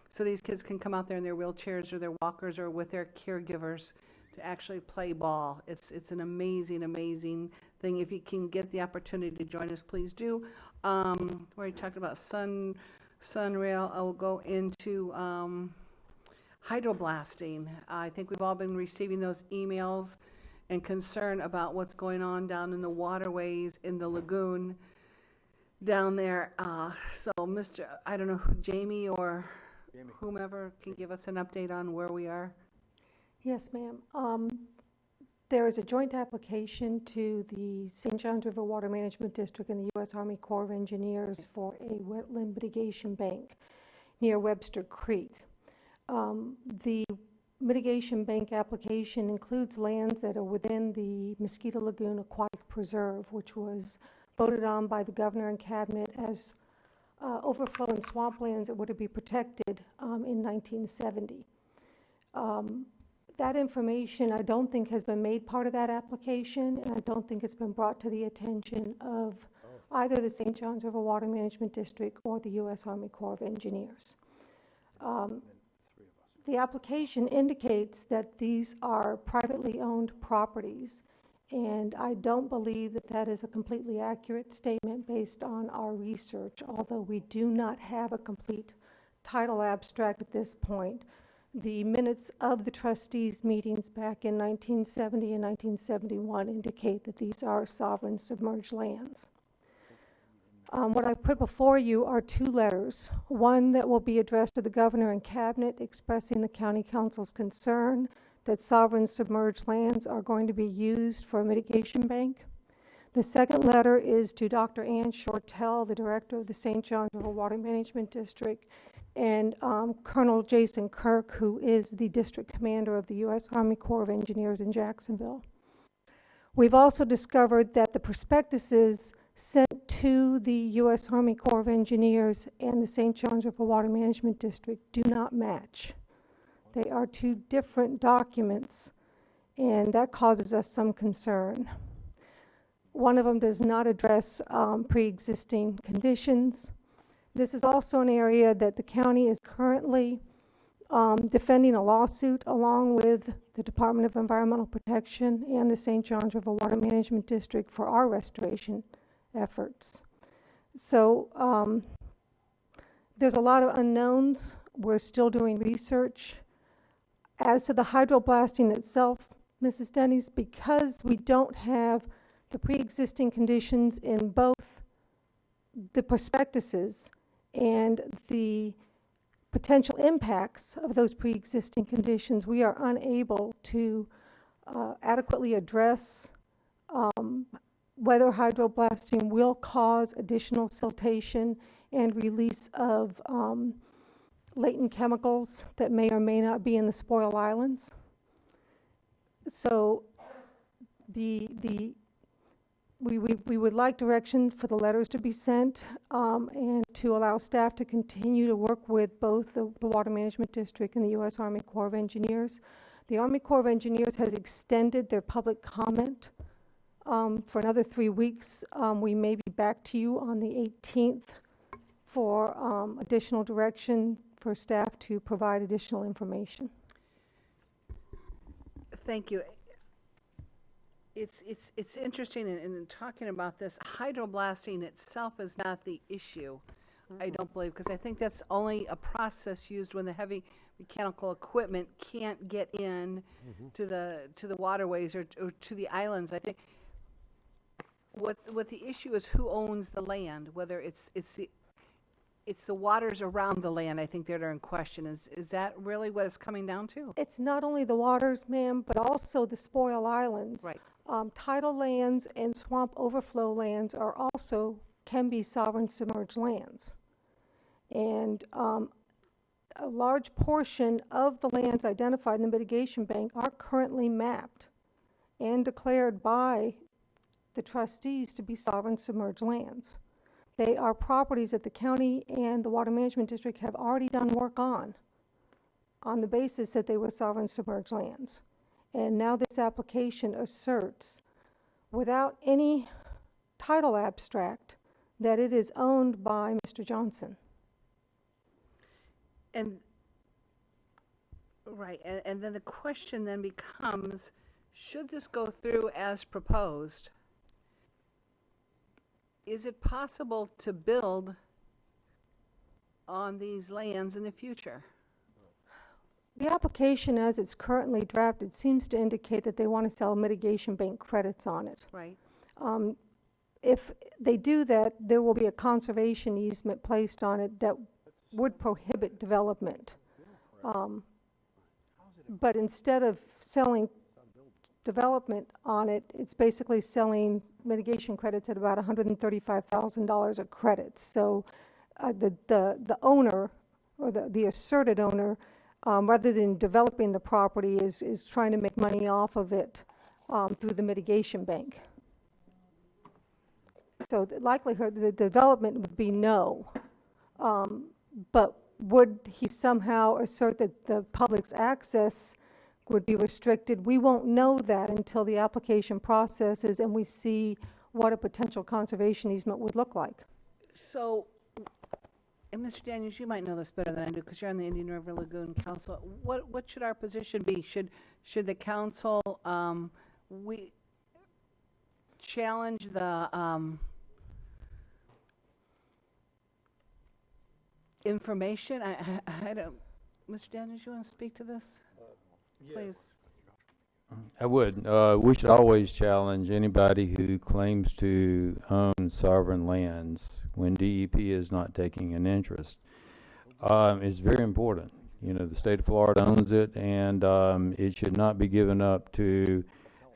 So these kids can come out there in their wheelchairs or their walkers or with their caregivers to actually play ball. It's an amazing, amazing thing. If you can get the opportunity to join us, please do. We already talked about Sunrail. I will go into hydroblasting. I think we've all been receiving those emails and concern about what's going on down in the waterways in the lagoon down there. So I don't know, Jamie or whomever can give us an update on where we are. Yes, ma'am. There is a joint application to the St. Johns River Water Management District and the U.S. Army Corps of Engineers for a wetland mitigation bank near Webster Creek. The mitigation bank application includes lands that are within the Mosquito Lagoon Aquatic Preserve, which was voted on by the governor and cabinet as overflow and swamplands that were to be protected in 1970. That information I don't think has been made part of that application, and I don't think it's been brought to the attention of either the St. Johns River Water Management District or the U.S. Army Corps of Engineers. The application indicates that these are privately owned properties, and I don't believe that that is a completely accurate statement based on our research, although we do not have a complete title abstract at this point. The minutes of the trustees' meetings back in 1970 and 1971 indicate that these are sovereign submerged lands. What I put before you are two letters, one that will be addressed to the governor and cabinet expressing the county council's concern that sovereign submerged lands are going to be used for a mitigation bank. The second letter is to Dr. Ann Shortell, the director of the St. Johns River Water Management District, and Colonel Jason Kirk, who is the district commander of the U.S. Army Corps of Engineers in Jacksonville. We've also discovered that the prospectuses sent to the U.S. Army Corps of Engineers and the St. Johns River Water Management District do not match. They are two different documents, and that causes us some concern. One of them does not address pre-existing conditions. This is also an area that the county is currently defending a lawsuit along with the Department of Environmental Protection and the St. Johns River Water Management District for our restoration efforts. So there's a lot of unknowns. We're still doing research. As to the hydroblasting itself, Mrs. Denny's, because we don't have the pre-existing conditions in both the prospectuses and the potential impacts of those pre-existing conditions, we are unable to adequately address whether hydroblasting will cause additional siltation and release of latent chemicals that may or may not be in the spoil islands. So we would like direction for the letters to be sent and to allow staff to continue to work with both the Water Management District and the U.S. Army Corps of Engineers. The Army Corps of Engineers has extended their public comment for another 3 weeks. We may be back to you on the 18th for additional direction for staff to provide additional information. Thank you. It's interesting in talking about this. Hydroblasting itself is not the issue, I don't believe, because I think that's only a process used when the heavy mechanical equipment can't get in to the waterways or to the islands. I think what the issue is who owns the land, whether it's the waters around the land, I think, that are in question. Is that really what it's coming down to? It's not only the waters, ma'am, but also the spoil islands. Right. Tidal lands and swamp overflow lands are also can be sovereign submerged lands. And a large portion of the lands identified in the mitigation bank are currently mapped and declared by the trustees to be sovereign submerged lands. They are properties that the county and the Water Management District have already done work on the basis that they were sovereign submerged lands. And now this application asserts, without any title abstract, that it is owned by Mr. Johnson. And right, and then the question then becomes, should this go through as proposed? is it possible to build on these lands in the future? The application as it's currently drafted seems to indicate that they want to sell mitigation bank credits on it. Right. If they do that, there will be a conservation easement placed on it that would prohibit development. But instead of selling development on it, it's basically selling mitigation credits at about $135,000 of credits. So the owner, or the asserted owner, rather than developing the property, is trying to make money off of it through the mitigation bank. So the likelihood the development would be no. But would he somehow assert that the public's access would be restricted? We won't know that until the application processes and we see what a potential conservation easement would look like. So, and Mr. Daniels, you might know this better than I do because you're on the Indian River Lagoon Council. What should our position be? Should the council, we challenge the information? I don't, Mr. Daniels, you want to speak to this? Please. I would. We should always challenge anybody who claims to own sovereign lands when DEP is not taking an interest. It's very important. You know, the state of Florida owns it, and it should not be given up to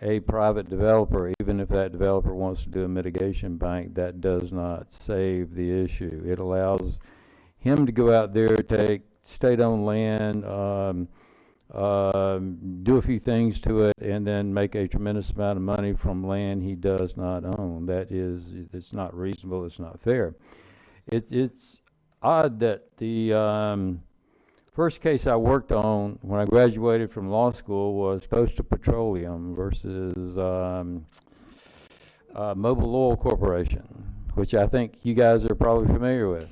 a private developer, even if that developer wants to do a mitigation bank. That does not save the issue. It allows him to go out there, take state-owned land, do a few things to it, and then make a tremendous amount of money from land he does not own. It's not reasonable, it's not fair. It's odd that the first case I worked on when I graduated from law school was Coastal Petroleum versus Mobil Oil Corporation, which I think you guys are probably familiar with.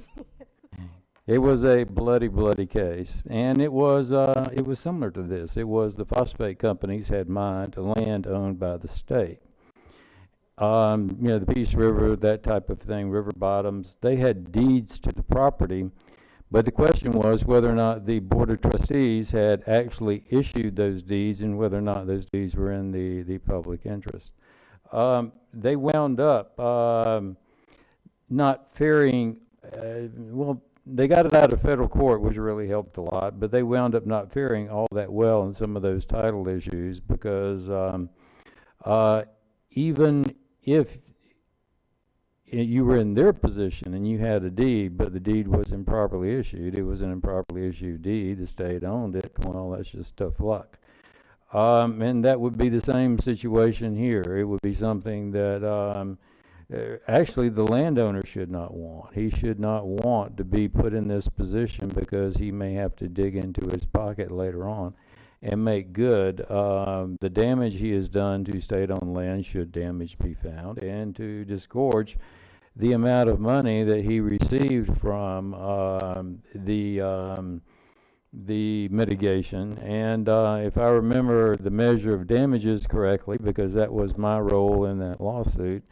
It was a bloody, bloody case, and it was similar to this. It was the phosphate companies had mined land owned by the state. You know, the Peace River, that type of thing, river bottoms, they had deeds to the property, but the question was whether or not the Board of Trustees had actually issued those deeds and whether or not those deeds were in the public interest. They wound up not faring, well, they got it out of federal court, which really helped a lot, but they wound up not faring all that well in some of those title issues because even if you were in their position and you had a deed, but the deed was improperly issued, it was an improperly issued deed, the state owned it, well, that's just tough luck. And that would be the same situation here. It would be something that actually the landowner should not want. He should not want to be put in this position because he may have to dig into his pocket later on and make good. The damage he has done to state-owned land, should damage be found, and to disgorge the amount of money that he received from the mitigation. And if I remember the measure of damages correctly, because that was my role in that lawsuit,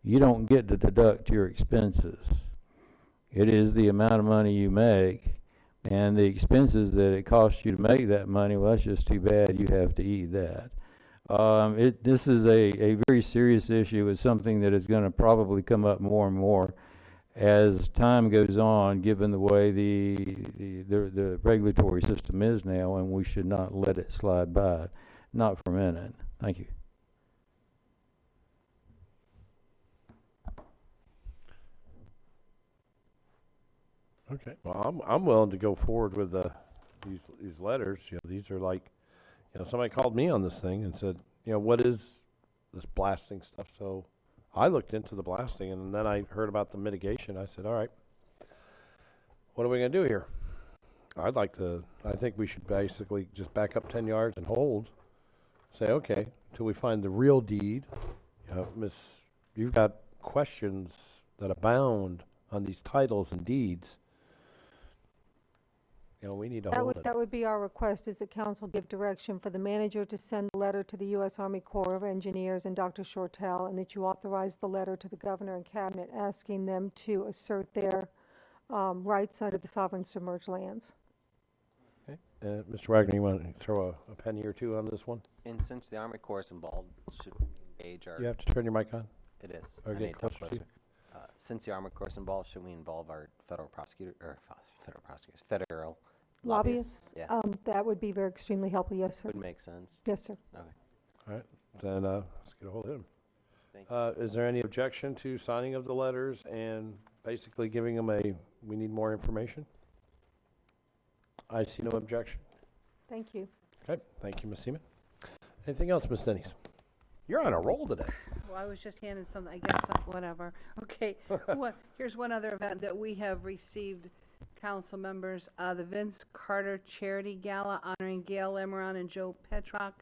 you don't get to deduct your expenses. It is the amount of money you make, and the expenses that it costs you to make that money, well, that's just too bad. You have to eat that. This is a very serious issue. It's something that is going to probably come up more and more as time goes on, given the way the regulatory system is now, and we should not let it slide by, not for a minute. Thank you. Okay, well, I'm willing to go forward with these letters. You know, these are like, you know, somebody called me on this thing and said, you know, what is this blasting stuff? So I looked into the blasting, and then I heard about the mitigation. I said, all right, what are we going to do here? I think we should basically just back up 10 yards and hold, say, okay, until we find the real deed. You've got questions that abound on these titles and deeds. You know, we need to That hold would, it. that would be our request, is that council give direction for the manager to send a letter to the U.S. Army Corps of Engineers and Dr. Shortell, and that you authorize the letter to the governor and cabinet asking them to assert their rights under the sovereign submerged lands. Okay. Mr. Wagner, you want to throw a penny or two on this one? And since the Army Corps is involved, should we engage our... You have to turn your mic on. It is. Or I get need to talk closer to you. Since the Army Corps is involved, should we involve our federal Lobbyists? Yeah, That would be very extremely helpful, yes, sir. would make sense. Yes, sir. Okay. All right, then let's get a hold of him. Thank Is there any objection to signing of the letters and basically giving them we need more information? I see no objection. Thank you. Okay, thank you, Ms. Seaman. Anything else, Ms. Denny's? You're on a roll today. Well, I was just handed something, I guess, whatever. Okay, here's one other event that we have received, council members. The Vince Carter Charity Gala honoring Gail Emeron and Joe Petrock,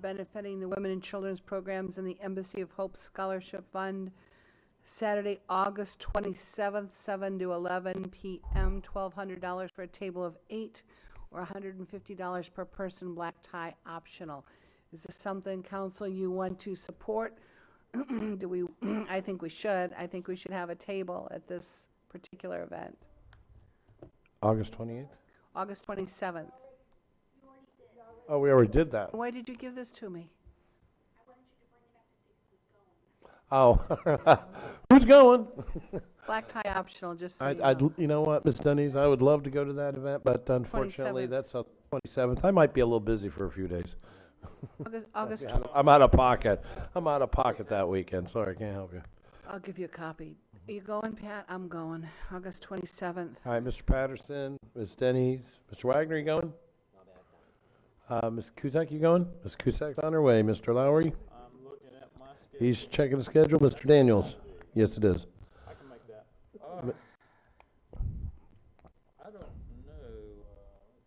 benefiting the Women and Children's Programs and the Embassy of Hope Scholarship Fund. Saturday, August 27th, 7 to 11 p.m., $1,200 for a table of 8, or $150 per person, black tie optional. Is this something, council, you want to support? Do we? I think we should. I think we should have a table at this particular event. August 28th? August 27th. Oh, we already did that. Why did you give this to me? Oh, who's going? Black tie optional, just so you I'd, know. you know what, Ms. Denny's, I would love to go to that event, but unfortunately, 27th. that's on 27th. I might be a little busy for a few days. August Yeah, I'm out of pocket. I'm out of pocket that weekend. Sorry, I can't help you. I'll give you a copy. Are you going, Pat? I'm going. August 27th. All right, Mr. Patterson, Ms. Denny's, Mr. Wagner, you going? Ms. Cusack, you going? Ms. Cusack's on her way. Mr. Lowry? I'm looking at my schedule. He's checking the schedule. Mr. Daniels? Yes, it is. I can make that. I don't know.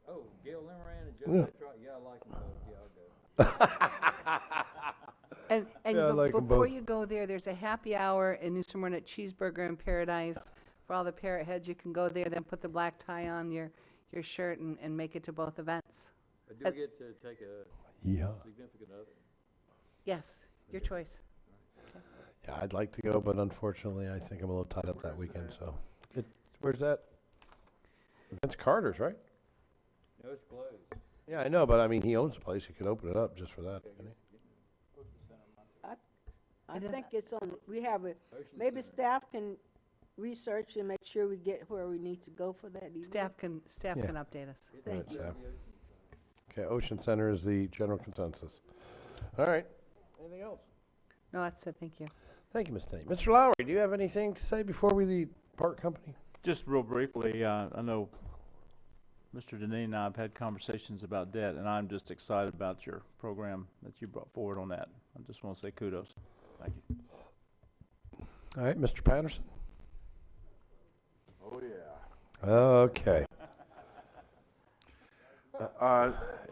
Oh, Gail Limeran and Joe Yeah. Petrock. Yeah, I like them both. Yeah, I'll go. And Yeah, I like 'em before both. you go there, there's a happy hour in New Smyrna at Cheeseburger in Paradise. For all the parrot heads, you can go there, then put the black tie on your shirt and make it to both events. I do get to take a Yeah. significant other. Yes, your choice. Yeah, I'd like to go, but unfortunately, I think I'm a little tied up that weekend, so. Where's that? Vince Carter's, right? No, it's closed. Yeah, I know, but I mean, he owns the place. He could open it up just for that, couldn't he? I think it's on, we have it, maybe staff can research and make sure we get where we need to go for that event. Staff can Yeah. update us. Thank Right, you. Sam. Okay, Ocean Center is the general consensus. All right. Anything else? No, that's it. Thank you. Thank you, Ms. Denny. Mr. Lowry, do you have anything to say before we leave Park Company? Just real briefly, I know Mr. Deneen and I have had conversations about debt, and I'm just excited about your program that you brought forward on that. I just want to say kudos. Thank you. All right, Mr. Patterson? Oh, yeah. Okay.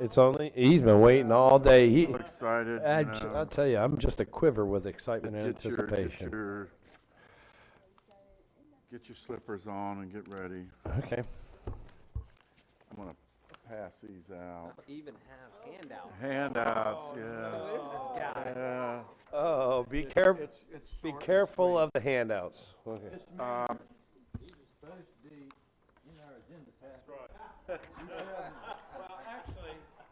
It's only, he's been waiting all day. I'm excited. I'll tell you, I'm just a quiver with excitement and Get your anticipation. slippers on and get ready. Okay. I'm gonna pass these out. Even have handouts. Handouts, yeah. This is guy. Yeah. Oh, be careful. It's Be short and careful sweet. of the handouts. Okay. These are supposed to be in our agenda packet.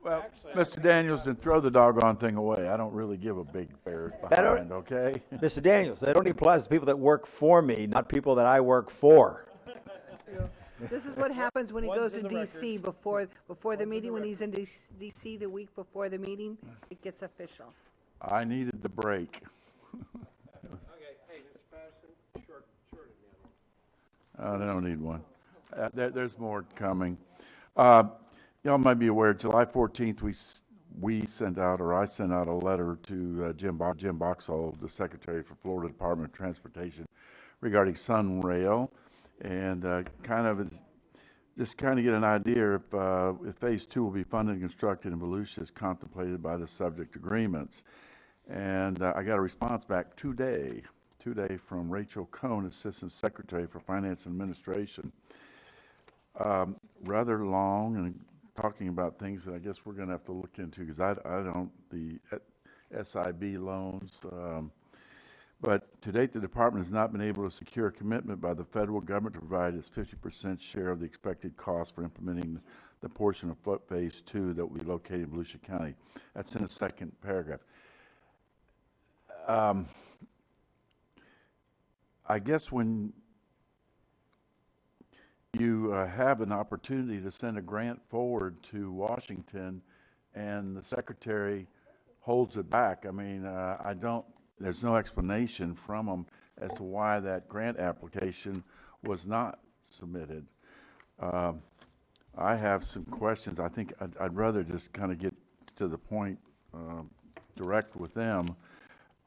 Well, Mr. Daniels, then throw the doggone thing away. I don't really give a big bear behind, okay? Mr. Daniels, that only applies to people that work for me, not people that I work for. This is what happens when he goes to DC before the meeting, when he's in DC the week before the meeting, it gets official. I needed the break. Okay, hey, Mr. Patterson, short They don't need one. There's more coming. Y'all might be aware, July 14th, we sent out, or I sent out a letter to Jim Boxall, the Secretary for Florida Department of Transportation, regarding Sunrail, and just kind of get an idea if Phase 2 will be funded and constructed in Volusia as contemplated by the subject agreements. And I got a response back today from Rachel Cohn, Assistant Secretary for Finance and Administration. rather long and talking about things that I guess we're gonna have to look into, because I don't, the SIB loans, but to date, the department has not been able to secure a commitment by the federal government to provide its 50% share of the expected cost for implementing the portion of Flood Phase 2 that will be located in Volusia County. That's in the second paragraph. I guess when you have an opportunity to send a grant forward to Washington and the secretary holds it back, I mean, there's no explanation from them as to why that grant application was not submitted. I have some questions. I think I'd rather just kind of get to the point direct with them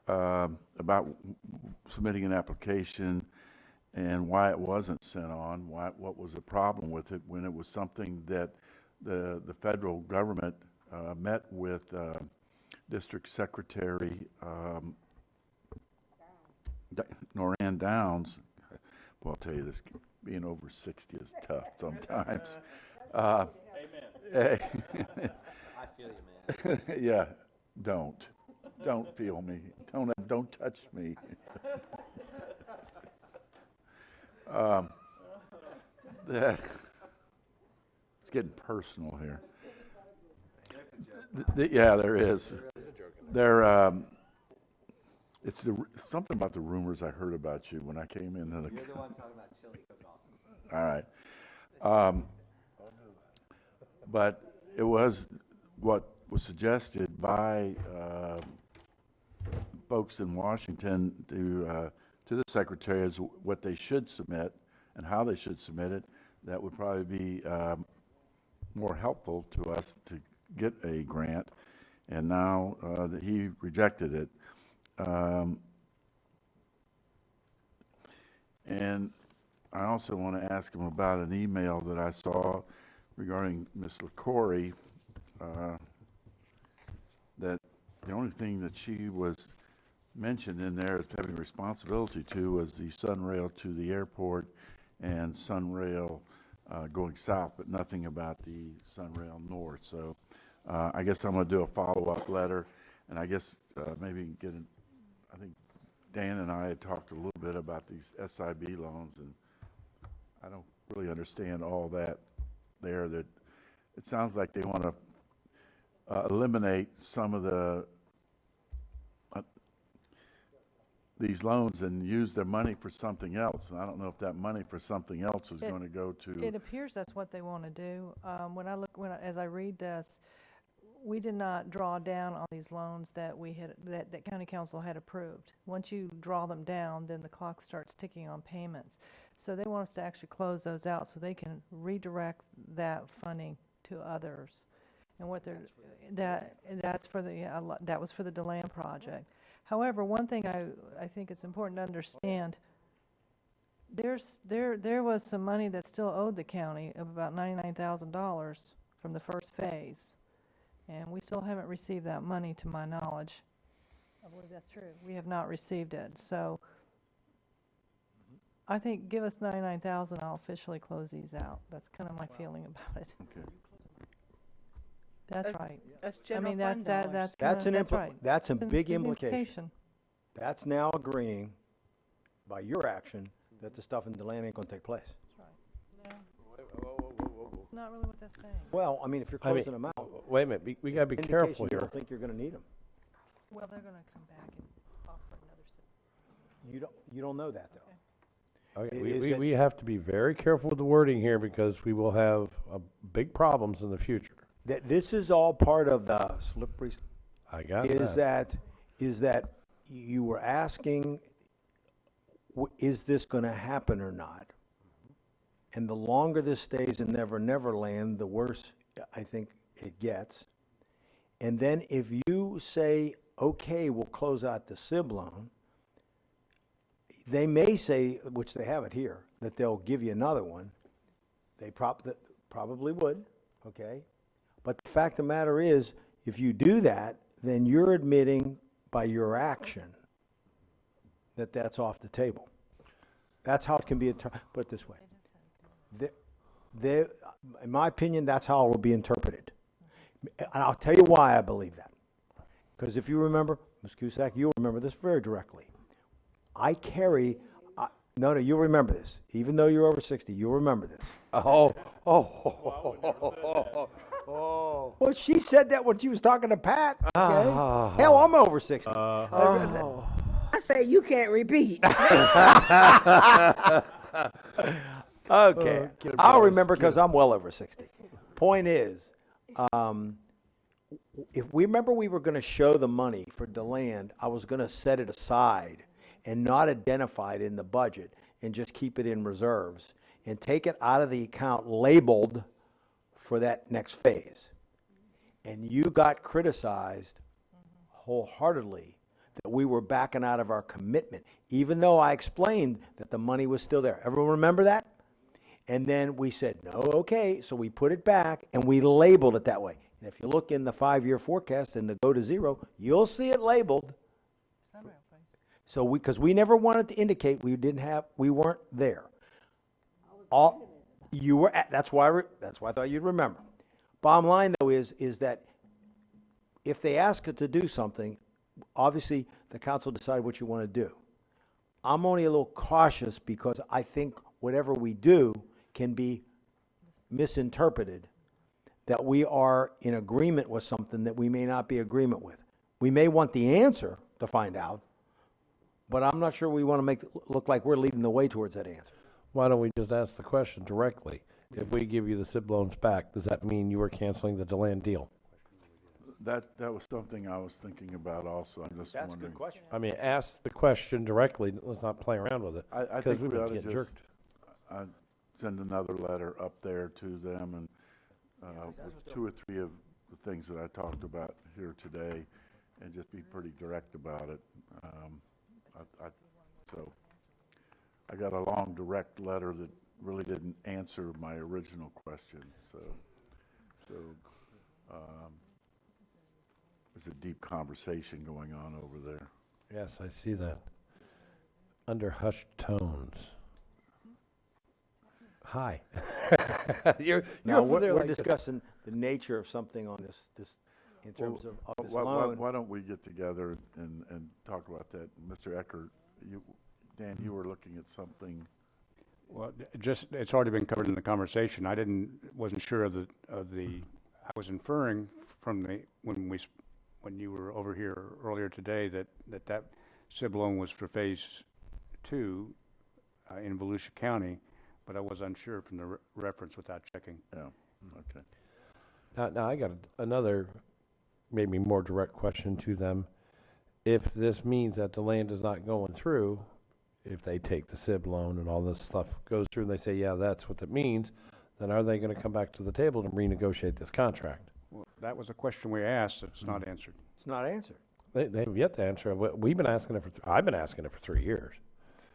about submitting an application and why it wasn't sent on, what was the problem with it when it was something that the federal government met with District Secretary Noran Downs. Well, I'll tell you this, being over 60 is tough sometimes. Amen. Hey. I feel you, man. Yeah, don't feel me. Don't touch me. It's getting personal here. Yeah, there is. It's something about the rumors I heard about you when I came in. You're the one talking about chili cook-offs. All right. But it was what was suggested by folks in Washington to the secretary is what they should submit and how they should submit it. That would probably be more helpful to us to get a grant. And now that he rejected it. And I also want to ask him about an email that I saw regarding Ms. LaCory, that the only thing that she was mentioned in there as having responsibility to was the Sunrail to the airport and Sunrail going south, but nothing about the Sunrail north. So I guess I'm going to do a follow-up letter, and I guess maybe get an, I think Dan and I had talked a little bit about these SIB loans, and I don't really understand all that there. That it sounds like they want to eliminate some of the these loans and use their money for something else. And I don't know if that money for something else is going to go to. It appears that's what they want to do. As I read this, we did not draw down on these loans that that county council had approved. Once you draw them down, then the clock starts ticking on payments. So they want us to actually close those out so they can redirect that funding to others. And what they're, that was for the DeLand project. However, one thing I think it's important to understand, there was some money that still owed the county of about $99,000 from the first phase. And we still haven't received that money, to my knowledge. I believe that's true. We have not received it. So I think give us $99,000, I'll officially close these out. That's kind of my feeling about it. Okay. That's right. That's I general mean, fund dollars. That's a It's big an implication. That's now agreeing by your action that the stuff in DeLand ain't gonna take place. Not really what that's saying. Well, I mean, if you're I mean, closing them out. wait a minute, we gotta be indication careful you here. don't think you're gonna need them. Well, they're going to come back and offer another. You don't know that, though. Okay, Is we have to be very careful with the wording here because we will have big problems in the future. That this is all part of the slippery. I got is that. Is that you were asking, is this going to happen or not? And the longer this stays in Never Never Land, the worse I think it gets. And then if you say, okay, we'll close out the SIB loan, they may say, which they have it here, that they'll give you another one. They probably would, okay? But the fact of the matter is, if you do that, then you're admitting by your action that that's off the table. That's how it can be put this way. In my opinion, that's how it will be interpreted. And I'll tell you why I believe that. Because if you remember, Ms. Cusack, you'll remember this very directly. No, you'll remember this. Even though you're over 60, you'll remember this. Oh. Well, she said that when she was talking to Pat. Okay? Oh. Hell, I'm over 60. I say you can't repeat. Okay. I'll remember because I'm well over 60. Point is, if we remember we were going to show the money for DeLand, I was going to set it aside and not identify it in the budget and just keep it in reserves and take it out of the account labeled for that next phase. And you got criticized wholeheartedly that we were backing out of our commitment, even though I explained that the money was still there. Everyone remember that? And then we said, no, okay, so we put it back and we labeled it that way. And if you look in the 5-year forecast and the go to zero, you'll see it labeled. So because we never wanted to indicate we weren't there. You were that's why I thought you'd remember. Bottom line though is that if they ask it to do something, obviously the council decide what you want to do. I'm only a little cautious because I think whatever we do can be misinterpreted, that we are in agreement with something that we may not be in agreement with. We may want the answer to find out, but I'm not sure we want to make it look like we're leading the way towards that answer. Why don't we just ask the question directly? If we give you the SIB loans back, does that mean you are canceling the DeLand deal? That was something I was thinking about also. I'm just That's a wondering. good question. I mean, ask the question directly. Let's not play around with it. I because think we've we been ought to getting just jerked. send another letter up there to them and with 2 or 3 of the things that I talked about here today and just be pretty direct about it. So I got a long direct letter that really didn't answer my original question. So there's a deep conversation going on over there. Yes, I see that. Under hushed tones. Hi. you're Now, over there we're like this. discussing the nature of something on this in terms of this loan. Why don't we get together and talk about that? Mr. Eckert, Dan, you were looking at something. Well, it's already been covered in the conversation. I wasn't sure of the, I was inferring from when you were over here earlier today that SIB loan was for phase 2 in Volusia County, but I was unsure from the reference without checking. Yeah, okay. Now I got another, maybe more direct question to them. If this means that the land is not going through, if they take the SIB loan and all this stuff goes through and they say, yeah, that's what that means, then are they going to come back to the table to renegotiate this contract? Well, that was a question we asked. It's not answered. It's not answered. They have yet to answer. We've been asking it I've been asking it for 3 years.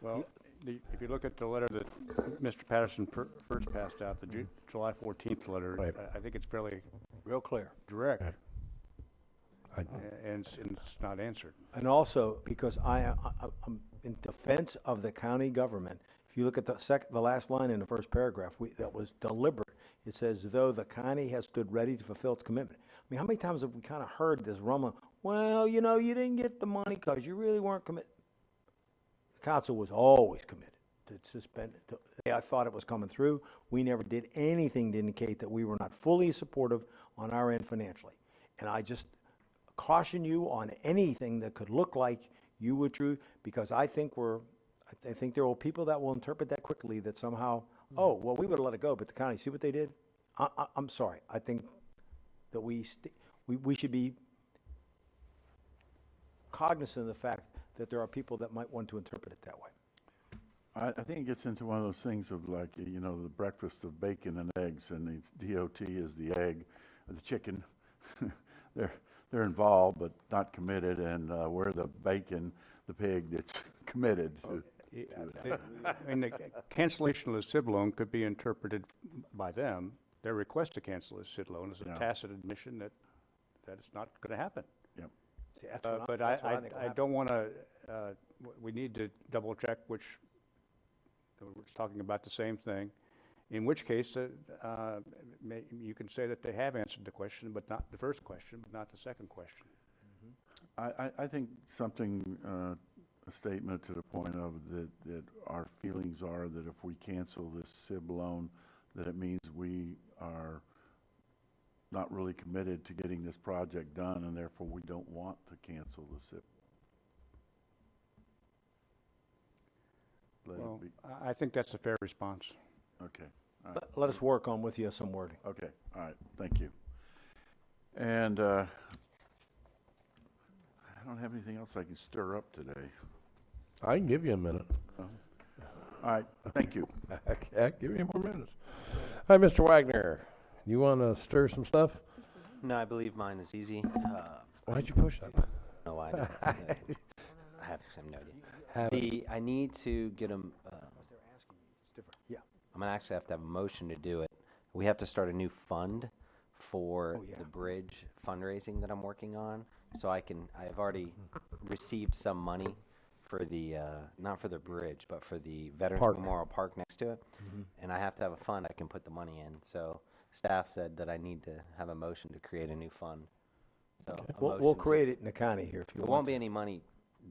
Well, if you look at the letter that Mr. Patterson first passed out, the July 14th letter, Right. I think it's fairly Real clear. direct, I- and it's not answered. And also, because I'm in defense of the county government, if you look at the last line in the first paragraph, that was deliberate. It says, though the county has stood ready to fulfill its commitment. I mean, how many times have we kind of heard this rumbling, well, you didn't get the money because you really weren't committed. The council was always committed to suspend it. I thought it was coming through. We never did anything to indicate that we were not fully supportive on our end financially. And I just caution you on anything that could look like you would do, because I think there are people that will interpret that quickly, that somehow, oh, well, we would have let it go, but the county, see what they did? I'm sorry. I think that we should be cognizant of the fact that there are people that might want to interpret it that way. I think it gets into one of those things of like, the breakfast of bacon and eggs, and the DOT is the egg, the chicken. They're involved but not committed, and we're the bacon, the pig that's committed. The cancellation of the SIB loan could be interpreted by them. Their request to cancel the SIB loan is a tacit admission that it's not going to happen. Yep. See, that's But that's what I think will I happen. don't want to, we need to double check we're talking about the same thing. in which case, you can say that they have answered the question, but not the first question, but not the second question. I think something, a statement to the point of that our feelings are that if we cancel this SIB loan, that it means we are not really committed to getting this project done, and therefore we don't want to cancel the SIB. Let it Well, be. I think that's a fair response. Okay. All right. Let us work on with you some wording. Okay, all right, thank you. And I don't have anything else I can stir up today. I can give you a minute. No? All right, thank you. I'll give you more minutes. Hi, Mr. Wagner. You want to stir some stuff? No, I believe mine is easy. Why'd you push that button? No, I don't. I have no idea. I need to get them. Yeah. I'm gonna actually have to have a motion to do it. We have to start a new fund for the bridge fundraising that I'm working on. So I've already received some money for the, not for the bridge, but for the Veterans Park. Memorial Park next to it. And I have to have a fund I can put the money in. So staff said that I need to have a motion to create a new fund. So a We'll motion create it in the county here if you It want. won't be any money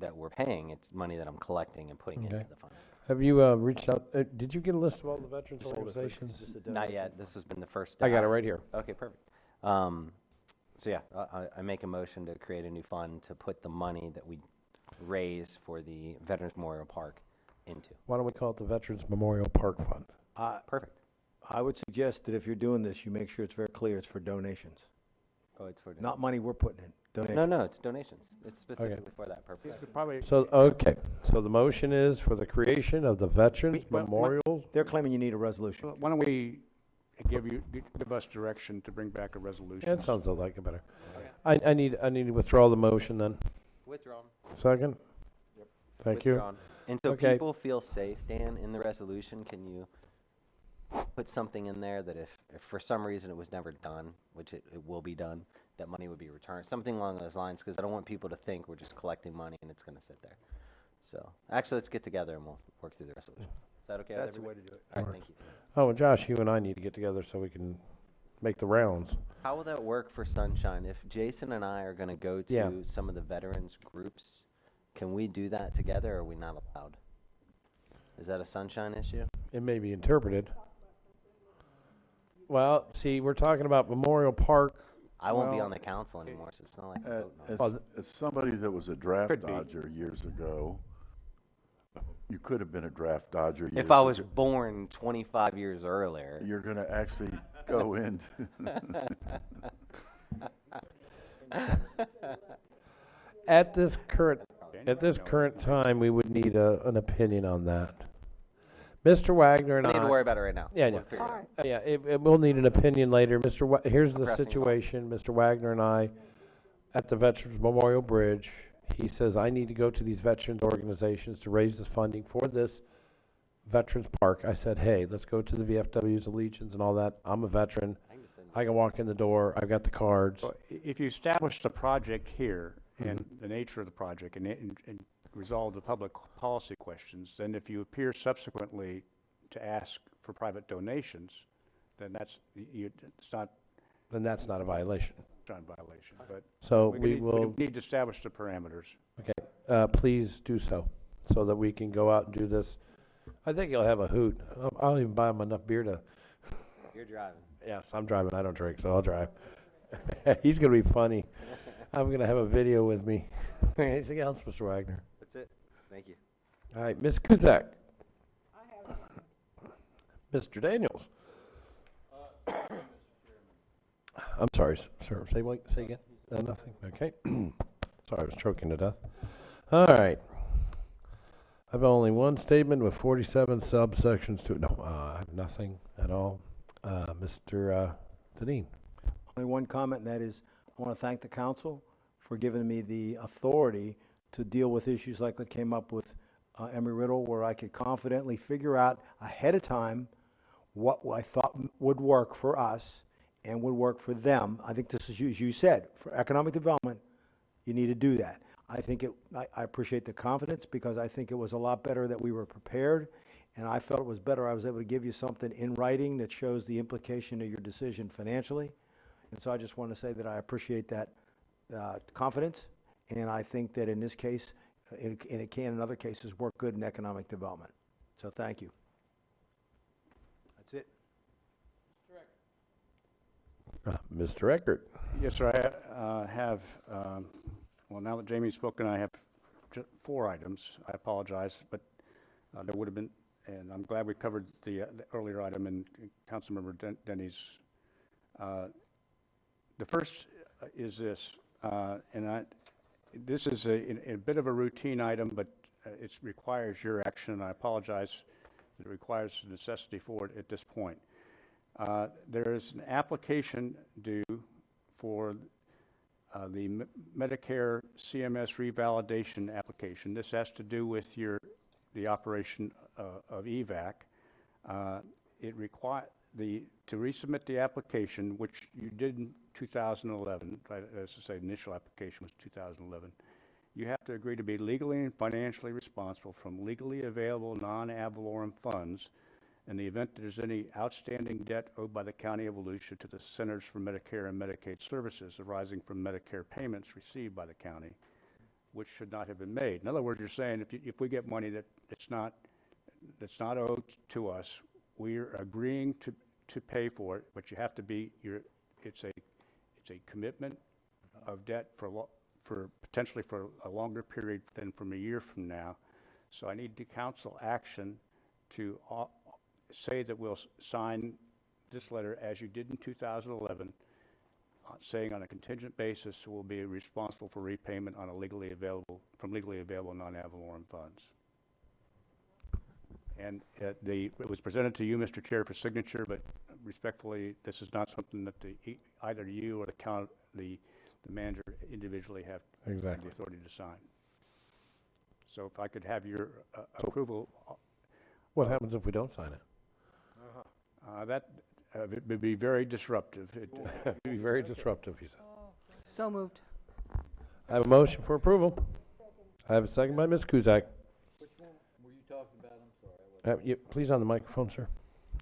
that we're paying. It's money that I'm collecting and putting into Okay. the fund. Have you reached out, did you get a list of all the veterans organizations? Not yet. This has been the first. I got it right here. Okay, perfect. So yeah, I make a motion to create a new fund to put the money that we raise for the Veterans Memorial Park into. Why don't we call it the Veterans Memorial Park Fund? Perfect. I would suggest that if you're doing this, you make sure it's very clear it's for donations. Oh, it's for Not money we're putting in, donations. No, it's donations. It's specifically for that purpose. Probably. So, okay, so the motion is for the creation of the Veterans Memorial. They're claiming you need a resolution. Why don't we give us direction to bring back a resolution? That sounds like it better. I need to withdraw the motion then. Withdrawn. Second? Yep. Thank you. Withdrawn. And so Okay. people feel safe, Dan, in the resolution, can you put something in there that if for some reason it was never done, which it will be done, that money would be returned, something along those lines, because I don't want people to think we're just collecting money and it's going to sit there. So actually, let's get together and we'll work through the resolution. Is that okay with That's the way everybody? to do it. All right, thank you. Oh, and Josh, you and I need to get together so we can make the rounds. How will that work for Sunshine? If Jason and I are going to go to Yeah. some of the veterans groups, can we do that together or are we not allowed? Is that a Sunshine issue? It may be interpreted. Well, see, we're talking about Memorial Park. I won't be Well, on the council anymore, so it's not like I'm voting on it. As somebody that was a draft Could be. dodger years ago, you could have been a draft dodger years If I was ago. born 25 years earlier. You're going to actually go in. At this current time, we would need an opinion on that. Mr. Wagner and I I. don't need to worry about it right now. Yeah, We'll yeah. figure it out. Yeah, we'll need an opinion later. Here's the Pressing situation. Mr. Wagner and I, at the Veterans Memorial Bridge, he says, I need to go to these veterans organizations to raise this funding for this Veterans Park. I said, hey, let's go to the VFWs, the Legions and all that. I'm a veteran. I can walk in the door. I've got the cards. Well, if you establish the project here and the nature of the project and resolve the public policy questions, then if you appear subsequently to ask for private donations, then it's not Then that's not a violation. a violation. But So we we need- will, need to establish the parameters. okay, please do so that we can go out and do this. I think you'll have a hoot. I'll even buy him enough beer to, You're driving. yes, I'm driving. I don't drink, so I'll drive. He's going to be funny. I'm going to have a video with me. Anything else, Mr. Wagner? That's it. Thank you. All right, Ms. Kuzak. Mr. Daniels. I'm sorry, sir. Say again. Nothing. Okay. Sorry, I was choking to death. All right. I've only one statement with 47 subsections to it. No, I have nothing at all. Mr. Deneen. Only one comment, and that is, I want to thank the council for giving me the authority to deal with issues like what came up with Embry-Riddle, where I could confidently figure out ahead of time what I thought would work for us and would work for them. I think this is, as you said, for economic development, you need to do that. I think I appreciate the confidence because I think it was a lot better that we were prepared and I felt it was better I was able to give you something in writing that shows the implication of your decision financially. And so I just want to say that I appreciate that confidence, and I think that in this case, and it can in other cases, work good in economic development. So thank you. That's it. Mr. Eckert. Yes, sir, I have, well, now that Jamie's spoken, I have 4 items. I apologize, but there would have been, and I'm glad we covered the earlier item in Councilmember Denny's. The first is this, this is a bit of a routine item, but it requires your action, and I apologize that it requires the necessity for it at this point. There is an application due for the Medicare CMS revalidation application. This has to do with the operation of EVAC. To resubmit the application, which you did in 2011, as I say, the initial application was 2011, you have to agree to be legally and financially responsible from legally available non-ad valorem funds in the event that there's any outstanding debt owed by the County of Volusia to the Centers for Medicare and Medicaid Services arising from Medicare payments received by the county, which should not have been made. In other words, you're saying if we get money that's not owed to us, we're agreeing to pay for it, but you have to be it's a commitment of debt for potentially for a longer period than from a year from now. So I need the council action to say that we'll sign this letter as you did in 2011, saying on a contingent basis we'll be responsible for repayment on legally available non-ad valorem funds. And it was presented to you, Mr. Chair, for signature, but respectfully, this is not something that either you or the manager individually have the authority to sign. So if I could have your approval. What happens if we don't sign it? That would be very disruptive. It would be very disruptive, he said. So moved. I have a motion for approval. I have a second by Ms. Kuzak. Which one were you talking about? I'm sorry. Please on the microphone, sir.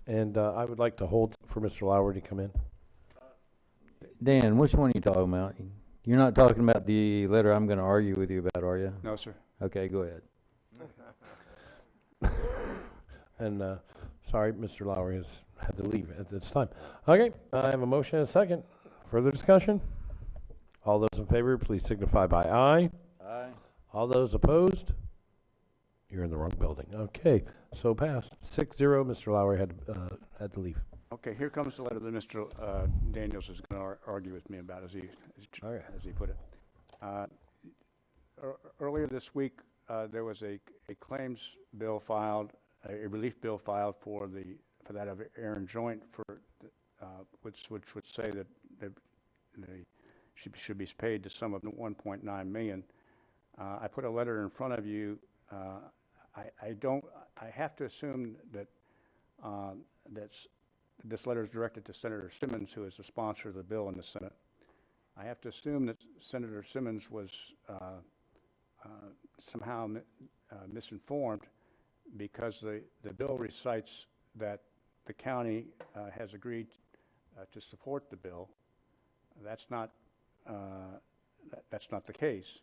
And I would like to hold for Mr. Lowry to come in. Dan, which one are you talking about? You're not talking about the letter I'm going to argue with you about, are you? No, sir. Okay, go ahead. And sorry, Mr. Lowry has had to leave at this time. Okay, I have a motion and a second. Further discussion? All those in favor, please signify by aye. Aye. All those opposed? You're in the wrong building. Okay, so passed. 6-0. Mr. Lowry had to leave. Okay, here comes the letter that Mr. Daniels is going to argue with me about, as he put it. Earlier this week, there was a claims bill filed, a relief bill filed for that of Aaron Joint, which would say that she should be paid the sum of $1.9 million. I put a letter in front of you. I have to assume that this letter is directed to Senator Simmons, who is the sponsor of the bill in the Senate. I have to assume that Senator Simmons was somehow misinformed, because the bill recites that the county has agreed to support the bill. That's not the case.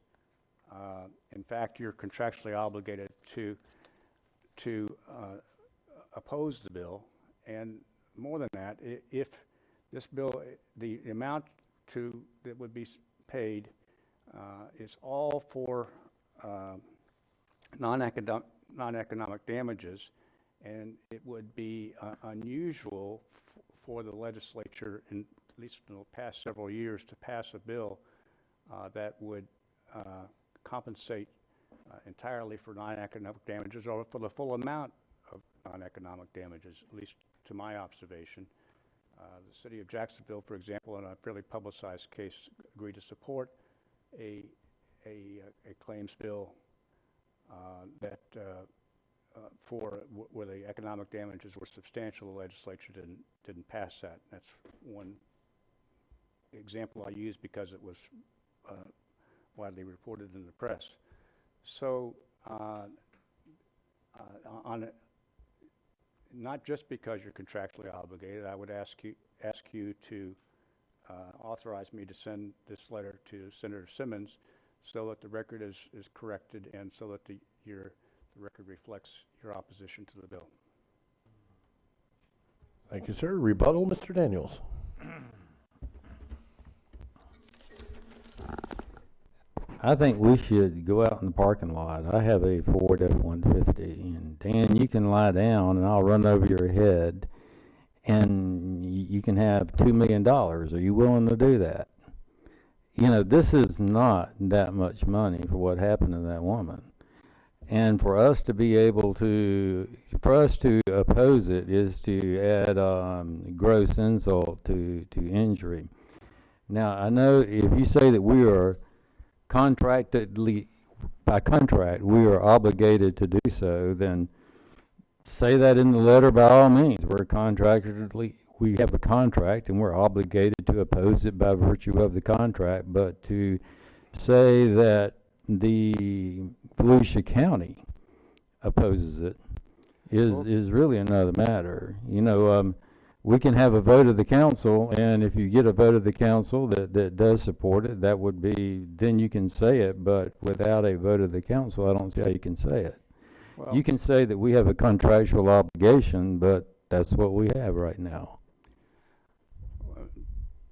In fact, you're contractually obligated to oppose the bill, and more than that, if this bill, the amount that would be paid is all for non-economic damages, and it would be unusual for the legislature, at least in the past several years, to pass a bill that would compensate entirely for non-economic damages, or for the full amount of non-economic damages, at least to my observation. The city of Jacksonville, for example, in a fairly publicized case, agreed to support a claims bill where the economic damages were substantial. The legislature didn't pass that. That's one example I use because it was widely reported in the press. So not just because you're contractually obligated, I would ask you to authorize me to send this letter to Senator Simmons so that the record is corrected and so that the record reflects your opposition to the bill. Thank you, sir. Rebuttal, Mr. Daniels. I think we should go out in the parking lot. I have a Ford F-150, and Dan, you can lie down and I'll run over your head, and you can have $2 million. Are you willing to do that? You know, this is not that much money for what happened to that woman. And for us to be able to, for us to oppose it is to add gross insult to injury. Now, I know if you say that we are contractedly, by contract, we are obligated to do so, then say that in the letter by all means. We're contractedly, we have a contract and we're obligated to oppose it by virtue of the contract. But to say that the Volusia County opposes it is really another matter. You know, we can have a vote of the council, and if you get a vote of the council that does support it, that would be, then you can say it, but without a vote of the council, I don't see how you can say it. Well, You can say that we have a contractual obligation, but that's what we have right now.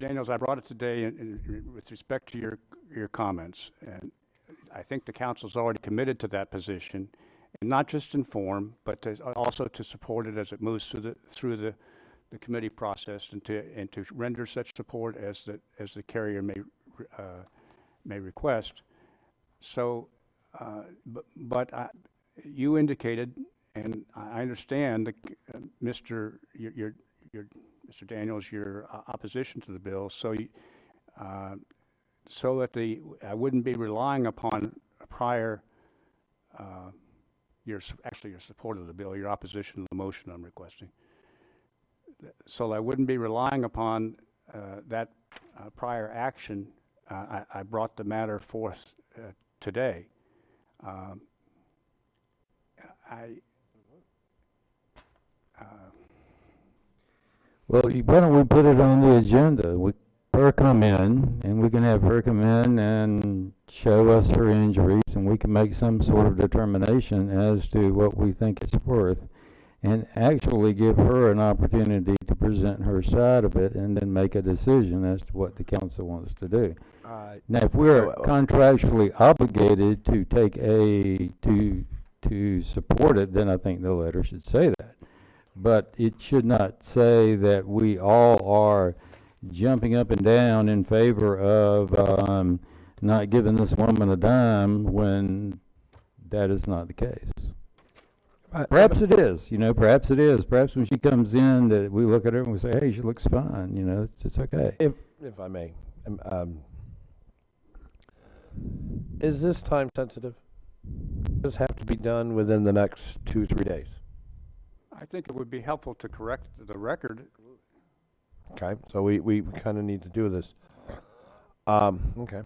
Daniels, I brought it today with respect to your comments, and I think the council's already committed to that position, and not just in form, but also to support it as it moves through the committee process, and to render such support as the carrier may request. So, you indicated, and I understand, Mr. Daniels, your opposition to the bill. So, so that I wouldn't be relying upon a prior, your support of the bill, your opposition to the motion I'm requesting. So I wouldn't be relying upon that prior action. I brought the matter forth today. Well, why don't we put it on the agenda? Her come in, and we can have her come in and show us her injuries, and we can make some sort of determination as to what we think it's worth, and actually give her an opportunity to present her side of it, and then make a decision as to what the council wants to do. Now, if we're contractually obligated to take to support it, then I think the letter should say that. But it should not say that we all are jumping up and down in favor of not giving this woman a dime when that is not the case. Perhaps it is, you know, perhaps it is. Perhaps when she comes in, that we look at her and we say, hey, she looks fine, you know, it's okay. If I may, is this time sensitive? Does this have to be done within the next 2-3 days? I think it would be helpful to correct the record. Okay, so we kind of need to do this. Okay.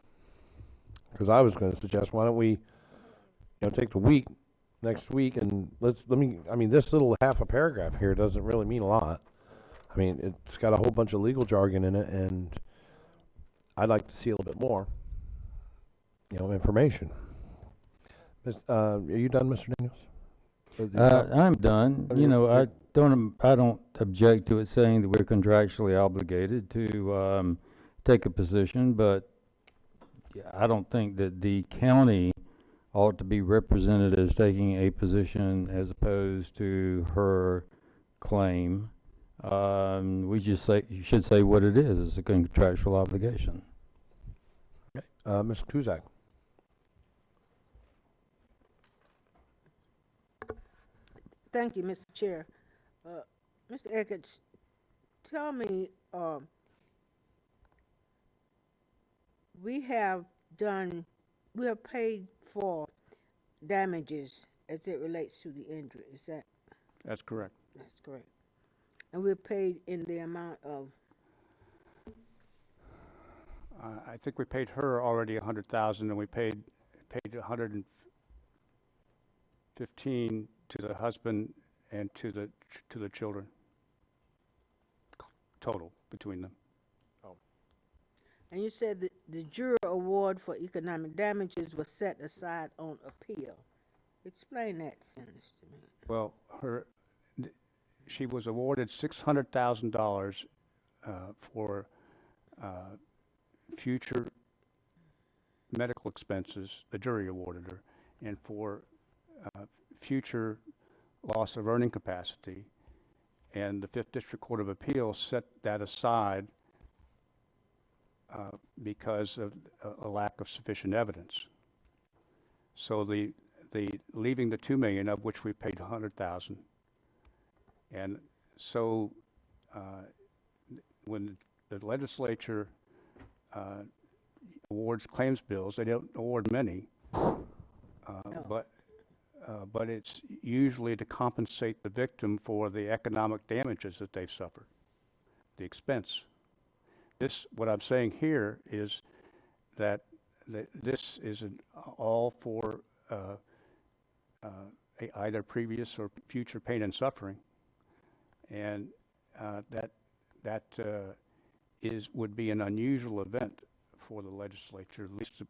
Because I was going to suggest, why don't we, take the week, next week, and this little half a paragraph here doesn't really mean a lot. I mean, it's got a whole bunch of legal jargon in it, and I'd like to see a little bit more, information. Are you done, Mr. Daniels? I'm done. I don't object to it saying that we're contractually obligated to take a position, but I don't think that the county ought to be represented as taking a position as opposed to her claim. We just you should say what it is. It's a contractual obligation. Okay. Mr. Kuzak. Thank you, Mr. Chair. Mr. Eckert, tell me, we have paid for damages as it relates to the injury. Is that? That's correct. That's correct. And we're paid in the amount of? I think we paid her already $100,000, and we paid $115,000 to the husband and to the to the children, total between them. And you said that the jury award for economic damages was set aside on appeal. Explain that sentence to me. Well, she was awarded $600,000 for future medical expenses, the jury awarded her, and for future loss of earning capacity. And the Fifth District Court of Appeals set that aside because of a lack of sufficient evidence. So the leaving the $2 million, of which we paid $100,000, and so when the legislature awards claims bills, they don't award many, but it's usually to compensate the victim for the economic damages that they've suffered, the expense. What I'm saying here is that this is all for either previous or future pain and suffering, and that would be an unusual event for the legislature. At least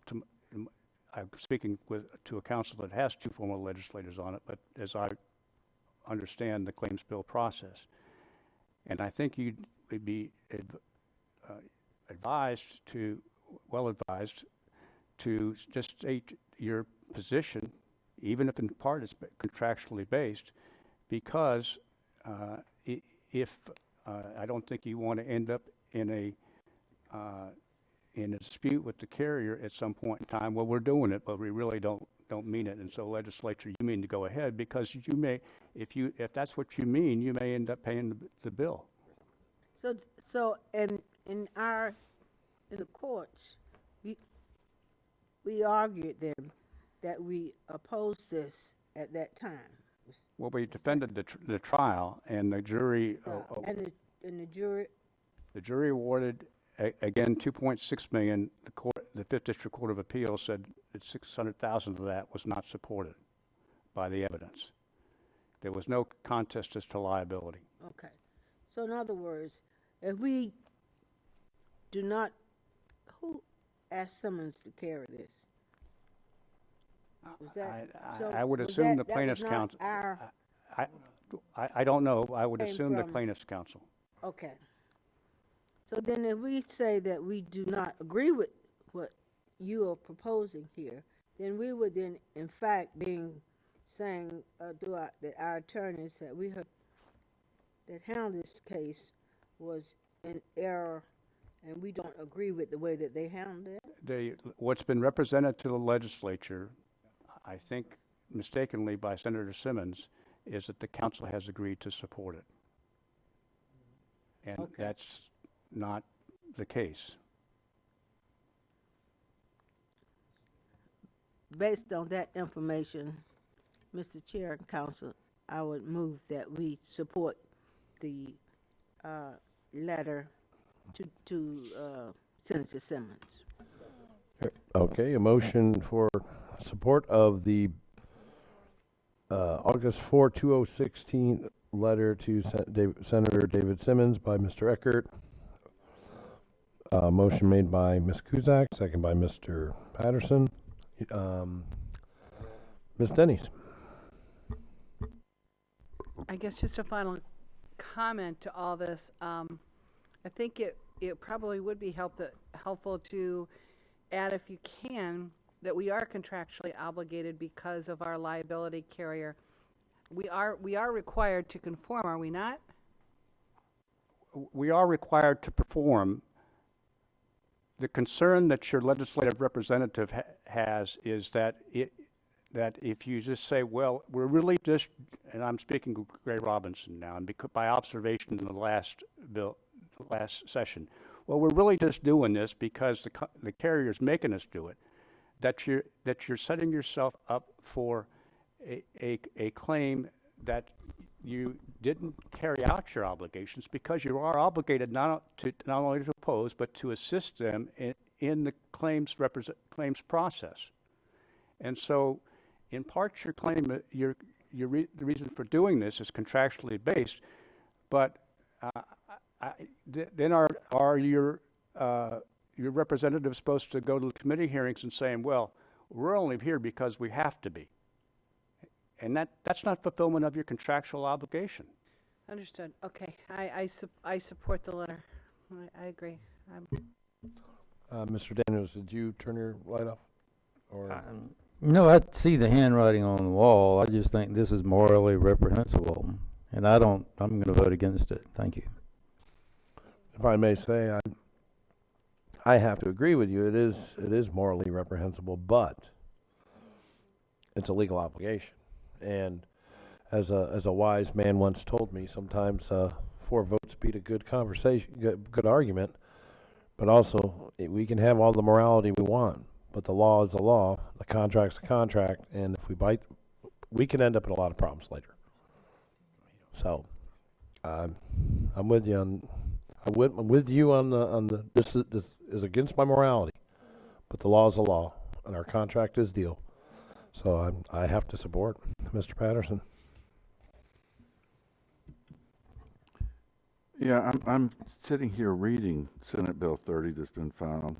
I'm speaking to a council that has two former legislators on it, but as I understand the claims bill process, and I think you'd be well advised to just state your position, even if in part it's contractually based, because if I don't think you want to end up in a dispute with the carrier at some point in time. Well, we're doing it, but we really don't mean it. And so, legislature, you mean to go ahead, because you may, if that's what you mean, you may end up paying the bill. So in the courts, we argued then that we opposed this at that time. Well, we defended the trial, and the jury. And the jury. The jury awarded again $2.6 million. The Fifth District Court of Appeals said that $600,000 of that was not supported by the evidence. There was no contest as to liability. Okay. So in other words, if we do not, who asked Simmons to carry this? Was that, I would assume the plaintiff's counsel. I don't know. I would assume the plaintiff's counsel. Okay. So then if we say that we do not agree with what you are proposing here, then we would then, in fact, saying that our attorneys that handled this case was in error, and we don't agree with the way that they handled it? What's been represented to the legislature, I think mistakenly by Senator Simmons, is that the council has agreed to support it. And that's not the case. Based on that information, Mr. Chair and Council, I would move that we support the letter to Senator Simmons. Okay, a motion for support of the August 4, 2016 letter to Senator David Simmons by Mr. Eckert. Motion made by Ms. Kuzak, second by Mr. Patterson. Ms. Denny's. I guess just a final comment to all this. I think it probably would be helpful to add, if you can, that we are contractually obligated because of our liability carrier. We are required to conform, are we not? We are required to perform. The concern that your legislative representative has is that if you just say, well, we're really just, and I'm speaking of Gray Robinson now, and by observation in the last session, well, we're really just doing this because the carrier's making us do it. That you're setting yourself up for a claim that you didn't carry out your obligations, because you are obligated not only to oppose but to assist them in the claims process. And so, in part, your the reason for doing this is contractually based, but then are your representatives supposed to go to the committee hearings and saying, well, we're only here because we have to be? And that's not fulfillment of your contractual obligation. Understood. Okay, I support the letter. I agree. Mr. Daniels, did you turn your light off? Or No, I see the handwriting on the wall. I just think this is morally reprehensible, and I'm going to vote against it. Thank you. if I may say, I have to agree with you. It is morally reprehensible, but it's a legal obligation. And as a wise man once told me, sometimes 4 votes beat a good conversation, good argument. But also, we can have all the morality we want, but the law is the law, the contract's a contract, and if we bite, we can end up in a lot of problems later. So, I'm with you on. I'm with you on the. This is against my morality, but the law is the law, and our contract is deal. So I have to support Mr. Patterson. Yeah, I'm sitting here reading Senate Bill 30 that's been filed.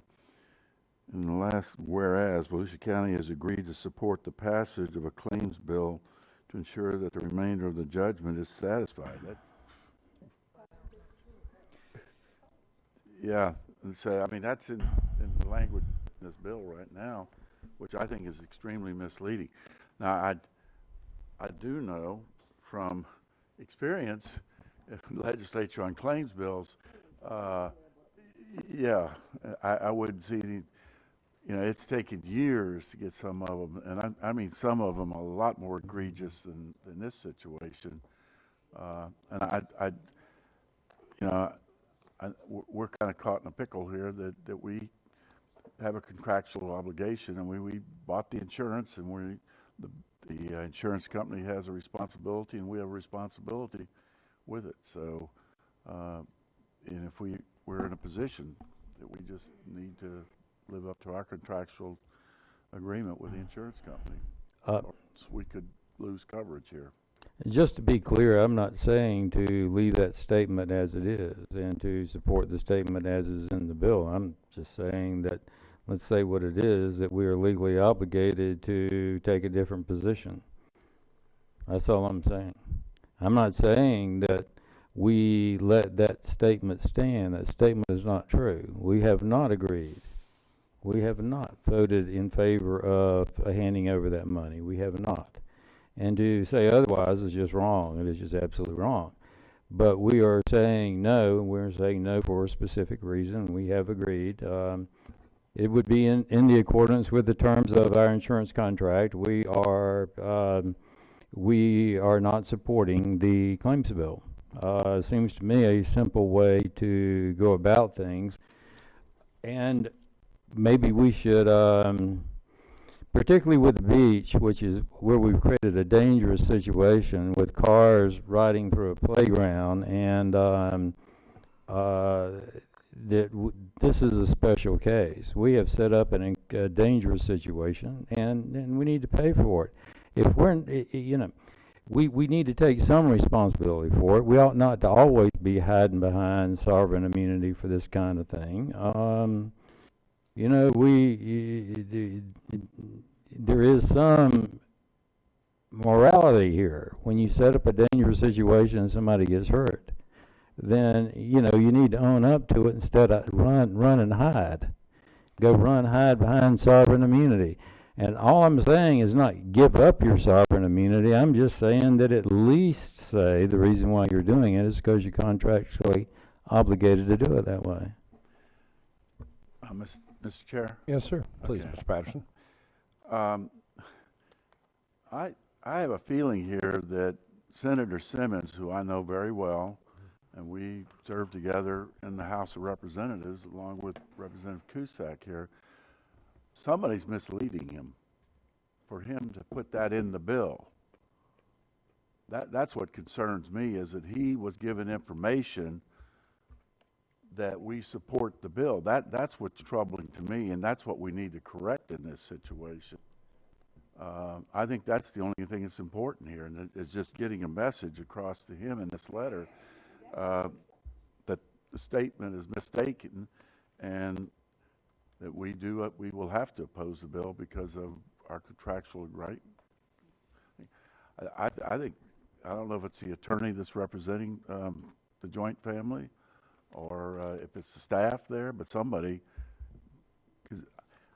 In the last whereas, Volusia County has agreed to support the passage of a claims bill to ensure that the remainder of the judgment is satisfied. Yeah, so I mean that's in the language in this bill right now, which I think is extremely misleading. Now I do know from experience legislature on claims bills, yeah, I wouldn't see any, it's taken years to get some of them, and I mean some of them a lot more egregious than this situation, and we're kind of caught in a pickle here that we have a contractual obligation, and we bought the insurance, and the insurance company has a responsibility, and we have a responsibility with it. So, and if we're in a position that we just need to live up to our contractual agreement with the insurance company, so we could lose coverage here. Just to be clear, I'm not saying to leave that statement as it is and to support the statement as is in the bill. I'm just saying that, let's say what it is, that we are legally obligated to take a different position. That's all I'm saying. I'm not saying that we let that statement stand. That statement is not true. We have not agreed. We have not voted in favor of handing over that money. We have not. And to say otherwise is just wrong. It is just absolutely wrong. But we are saying no, and we're saying no for a specific reason. We have agreed. It would be in the accordance with the terms of our insurance contract. We are not supporting the claims bill. Seems to me a simple way to go about things. And maybe we should, particularly with the beach, which is where we've created a dangerous situation with cars riding through a playground, and this is a special case. We have set up a dangerous situation, and we need to pay for it. If we're, we need to take some responsibility for it. We ought not to always be hiding behind sovereign immunity for this kind of thing. There is some morality here. When you set up a dangerous situation and somebody gets hurt, then, you need to own up to it instead of run and hide. Go hide behind sovereign immunity. And all I'm saying is not give up your sovereign immunity. I'm just saying that at least say the reason why you're doing it is because you're contractually obligated to do it that way. Mr. Chair? Yes, sir. Please, Okay. Mr. Patterson. I have a feeling here that Senator Simmons, who I know very well, and we served together in the House of Representatives along with Representative Cusack here, somebody's misleading him for him to put that in the bill. That's what concerns me, is that he was given information that we support the bill. That's what's troubling to me, and that's what we need to correct in this situation. I think that's the only thing that's important here, and it's just getting a message across to him in this letter that the statement is mistaken, and that we will have to oppose the bill because of our contractual right. I think, I don't know if it's the attorney that's representing the joint family, or if it's the staff there, but somebody, 'cause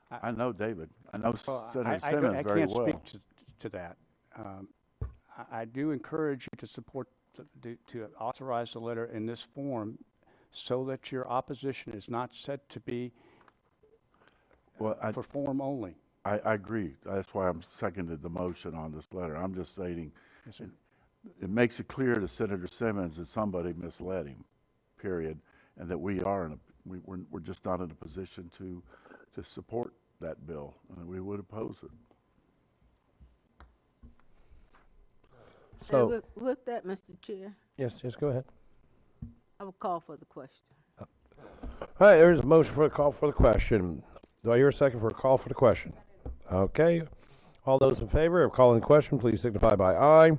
I know David, I know Senator Simmons very well. I can't speak to that. I do encourage you to support, to authorize the letter in this form so that your opposition is not said to be for form only. I agree. That's why I'm seconded the motion on this letter. I'm just stating, Yes, sir. it makes it clear to Senator Simmons that somebody misled him, period, and that we're just not in a position to support that bill, and we would oppose it. So, With that, Mr. Chair, yes, go ahead. I will call for the question. All right, there's a motion for a call for the question. Do I hear a second for a call for the question? Okay. All those in favor of calling the question, please signify by aye.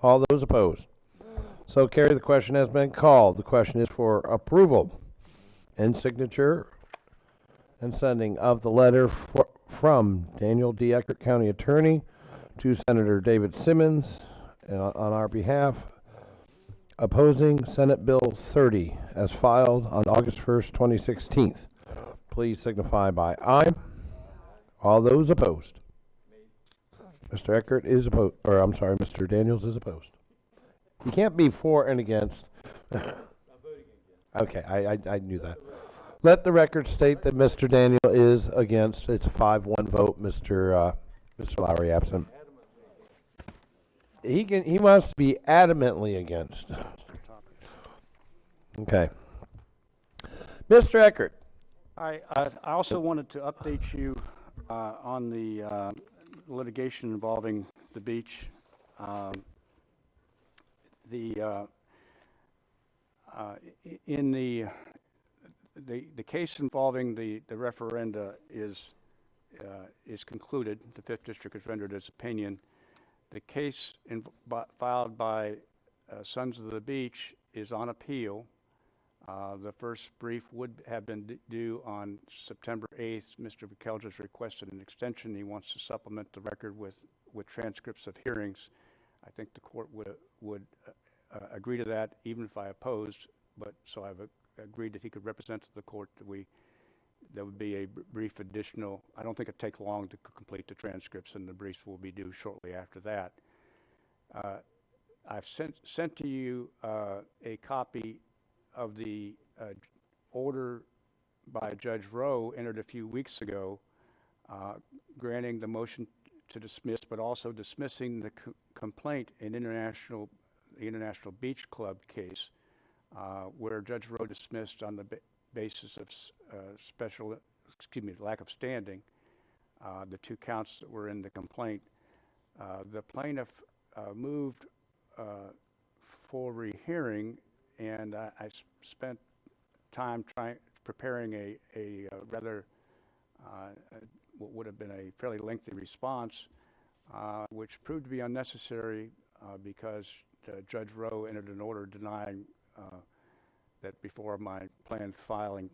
All those opposed. So carry, the question has been called. The question is for approval and signature and sending of the letter from Daniel D. Eckert, County Attorney, to Senator David Simmons on our behalf, opposing Senate Bill 30 as filed on August 1st, 2016. Please signify by aye. All those opposed. Mr. Eckert is opposed, or I'm sorry, Mr. Daniels is opposed. You can't be for and against. Okay, I knew that. Let the record state that Mr. Daniel is against. It's a 5-1 vote. Mr. Lowry absent. He wants to be adamantly against. Okay. Mr. Eckert. I also wanted to update you on the litigation involving the beach. In the case involving the referenda is concluded. The Fifth District has rendered its opinion. The case filed by Sons of the Beach is on appeal. The first brief would have been due on September 8th. Mr. McKelger has requested an extension. He wants to supplement the record with transcripts of hearings. I think the court would agree to that, even if I opposed. But so I've agreed that he could represent to the court that there would be a brief additional. I don't think it'd take long to complete the transcripts, and the briefs will be due shortly after that. I've sent to you a copy of the order by Judge Rowe entered a few weeks ago, granting the motion to dismiss, but also dismissing the complaint in the International Beach Club case, where Judge Rowe dismissed on the basis of lack of standing, the two counts that were in the complaint. The plaintiff moved for rehearing, and I spent time preparing a rather what would have been a fairly lengthy response, which proved to be unnecessary because Judge Rowe entered an order denying that before my planned filing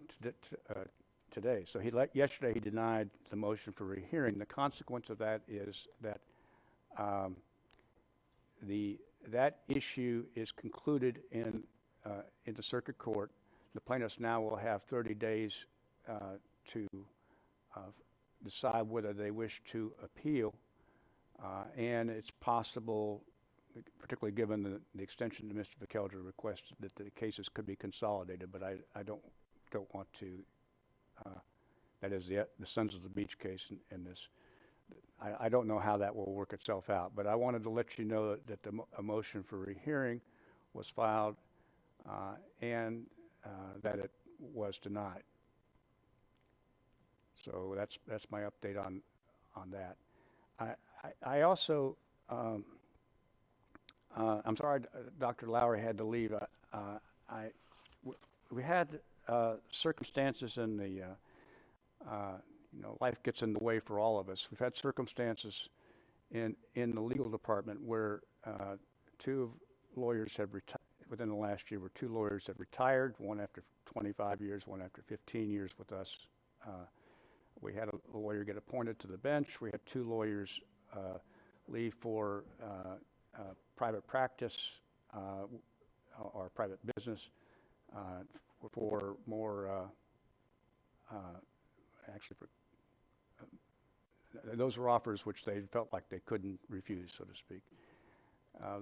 today. So yesterday he denied the motion for rehearing. The consequence of that is that that issue is concluded in the circuit court. The plaintiffs now will have 30 days to decide whether they wish to appeal, and it's possible, particularly given the extension that Mr. McKelger requested, that the cases could be consolidated. But I don't want to. That is the Sons of the Beach case and this. I don't know how that will work itself out. But I wanted to let you know that a motion for rehearing was filed, and that it was denied. So that's my update on that. I also, I'm sorry Dr. Lowry had to leave. We had circumstances in the, life gets in the way for all of us. We've had circumstances in the legal department where two lawyers have retired. Within the last year, where two lawyers have retired, one after 25 years, one after 15 years with us. We had a lawyer get appointed to the bench. We had two lawyers leave for private practice or private business for more, actually, those were offers which they felt like they couldn't refuse, so to speak.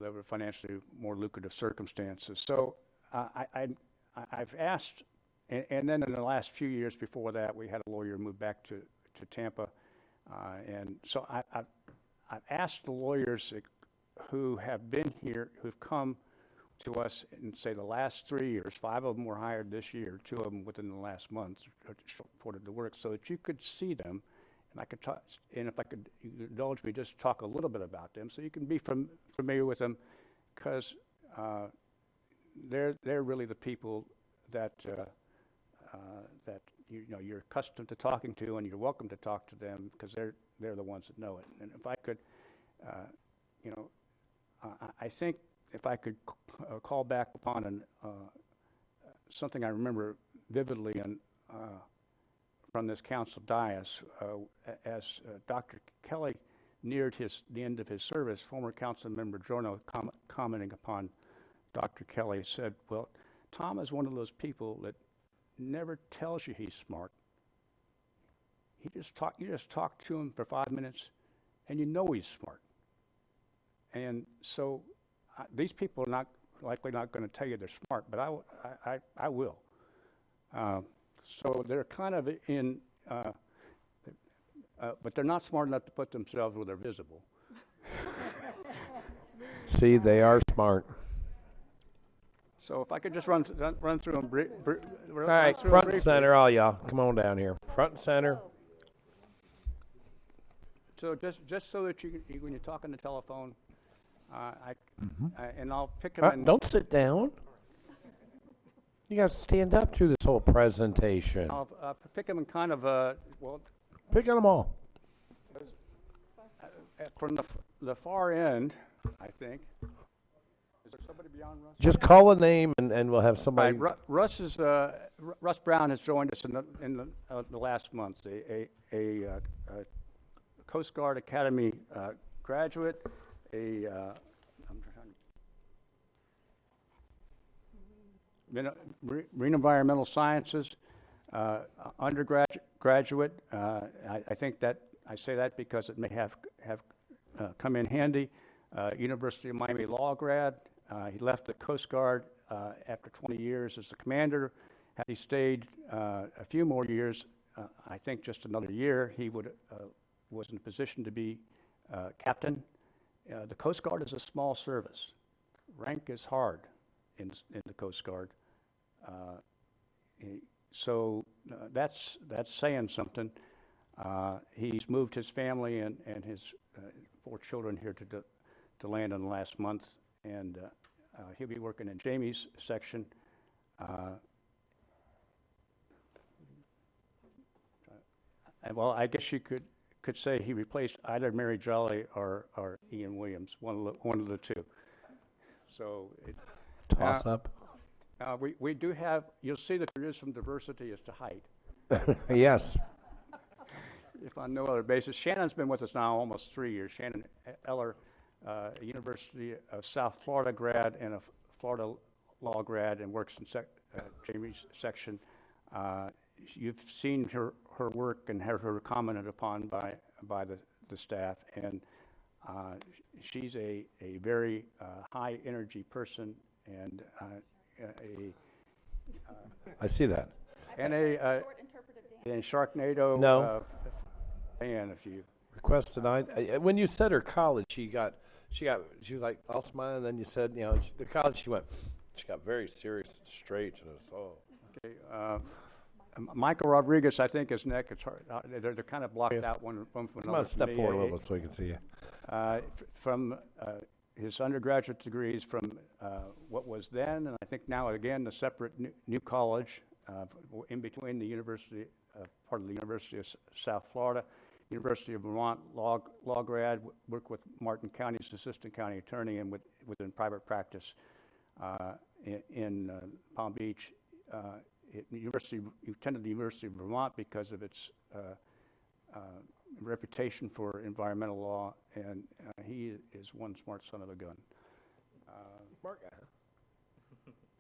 They were financially more lucrative circumstances. So I've asked, and then in the last few years before that, we had a lawyer move back to Tampa. And so I've asked the lawyers who have been here, who've come to us in, say, the last 3 years, 5 of them were hired this year, 2 of them within the last month, reported to work, so that you could see them. And I could talk, and if I could indulge me, just talk a little bit about them, so you can be familiar with them, because they're really the people that that you're accustomed to talking to, and you're welcome to talk to them because they're the ones that know it. And if I could, I think if I could call back upon something I remember vividly and. From this council dais, as Dr. Kelly neared the end of his service, former council member Jorno commenting upon Dr. Kelly said, well, Tom is one of those people that never tells you he's smart. You just talk to him for 5 minutes and you know he's smart. And so these people are likely not going to tell you they're smart, but I will. So they're kind of in, but they're not smart enough to put themselves where they're visible. See, they are smart. So if I could just run through them. All right, front and center, all y'all. Come on down here. Front and center. So just so that when you talk on the telephone, and I'll pick them in. Don't sit down. You guys stand up through this whole presentation. I'll pick them in kind of Pick on them all. From the far end, I think. Is there somebody beyond Russ? Just call a name and we'll have somebody. Right, Russ Brown has joined us in the last month. A Coast Guard Academy graduate, Marine Environmental Sciences undergraduate. I think that I say that because it may have come in handy. University of Miami law grad. He left the Coast Guard after 20 years as a commander. Had he stayed a few more years, I think just another year, he was in a position to be captain. The Coast Guard is a small service. Rank is hard in the Coast Guard. So that's saying something. He's moved his family and his 4 children here to land in the last month, and he'll be working in Jamie's section. Well, I guess you could say he replaced either Mary Jolly or Ian Williams, one of the two. So Toss up. We do have. You'll see that there is some diversity as to height. Yes. If on no other basis. Shannon's been with us now almost 3 years. Shannon Eller, University of South Florida grad and a Florida law grad, and works in Jamie's section. You've seen her work and heard her commented upon by the staff, and she's a very high energy person, and I see that. And and Sharknado. No. fan, if you request denied. When you said her college, she was like all smiling, and then you said, the college she got very serious and straight, and it's all. Okay. Michael Rodriguez, I think, is next. It's hard. They're kind of blocked out one from another. Come on, step forward a little bit so we can see you. From his undergraduate degrees from what was then, and I think now again, the separate new college in between the university, part of the University of South Florida. University of Vermont law grad, worked with Martin County's assistant county attorney and within private practice in Palm Beach. He attended the University of Vermont because of its reputation for environmental law, and he is one smart son of a gun.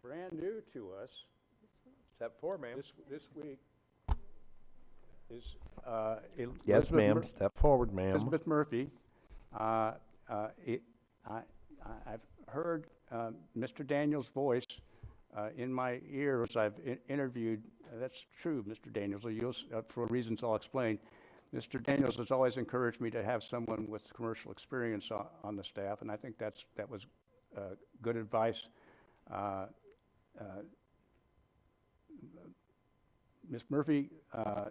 Brand new to us. Step 4, ma'am. This week is Yes, Elizabeth ma'am. Step forward, ma'am. Elizabeth Murphy. I've heard Mr. Daniels' voice in my ear as I've interviewed. That's true, Mr. Daniels. For reasons I'll explain. Mr. Daniels has always encouraged me to have someone with commercial experience on the staff, and I think that was good advice. Ms. Murphy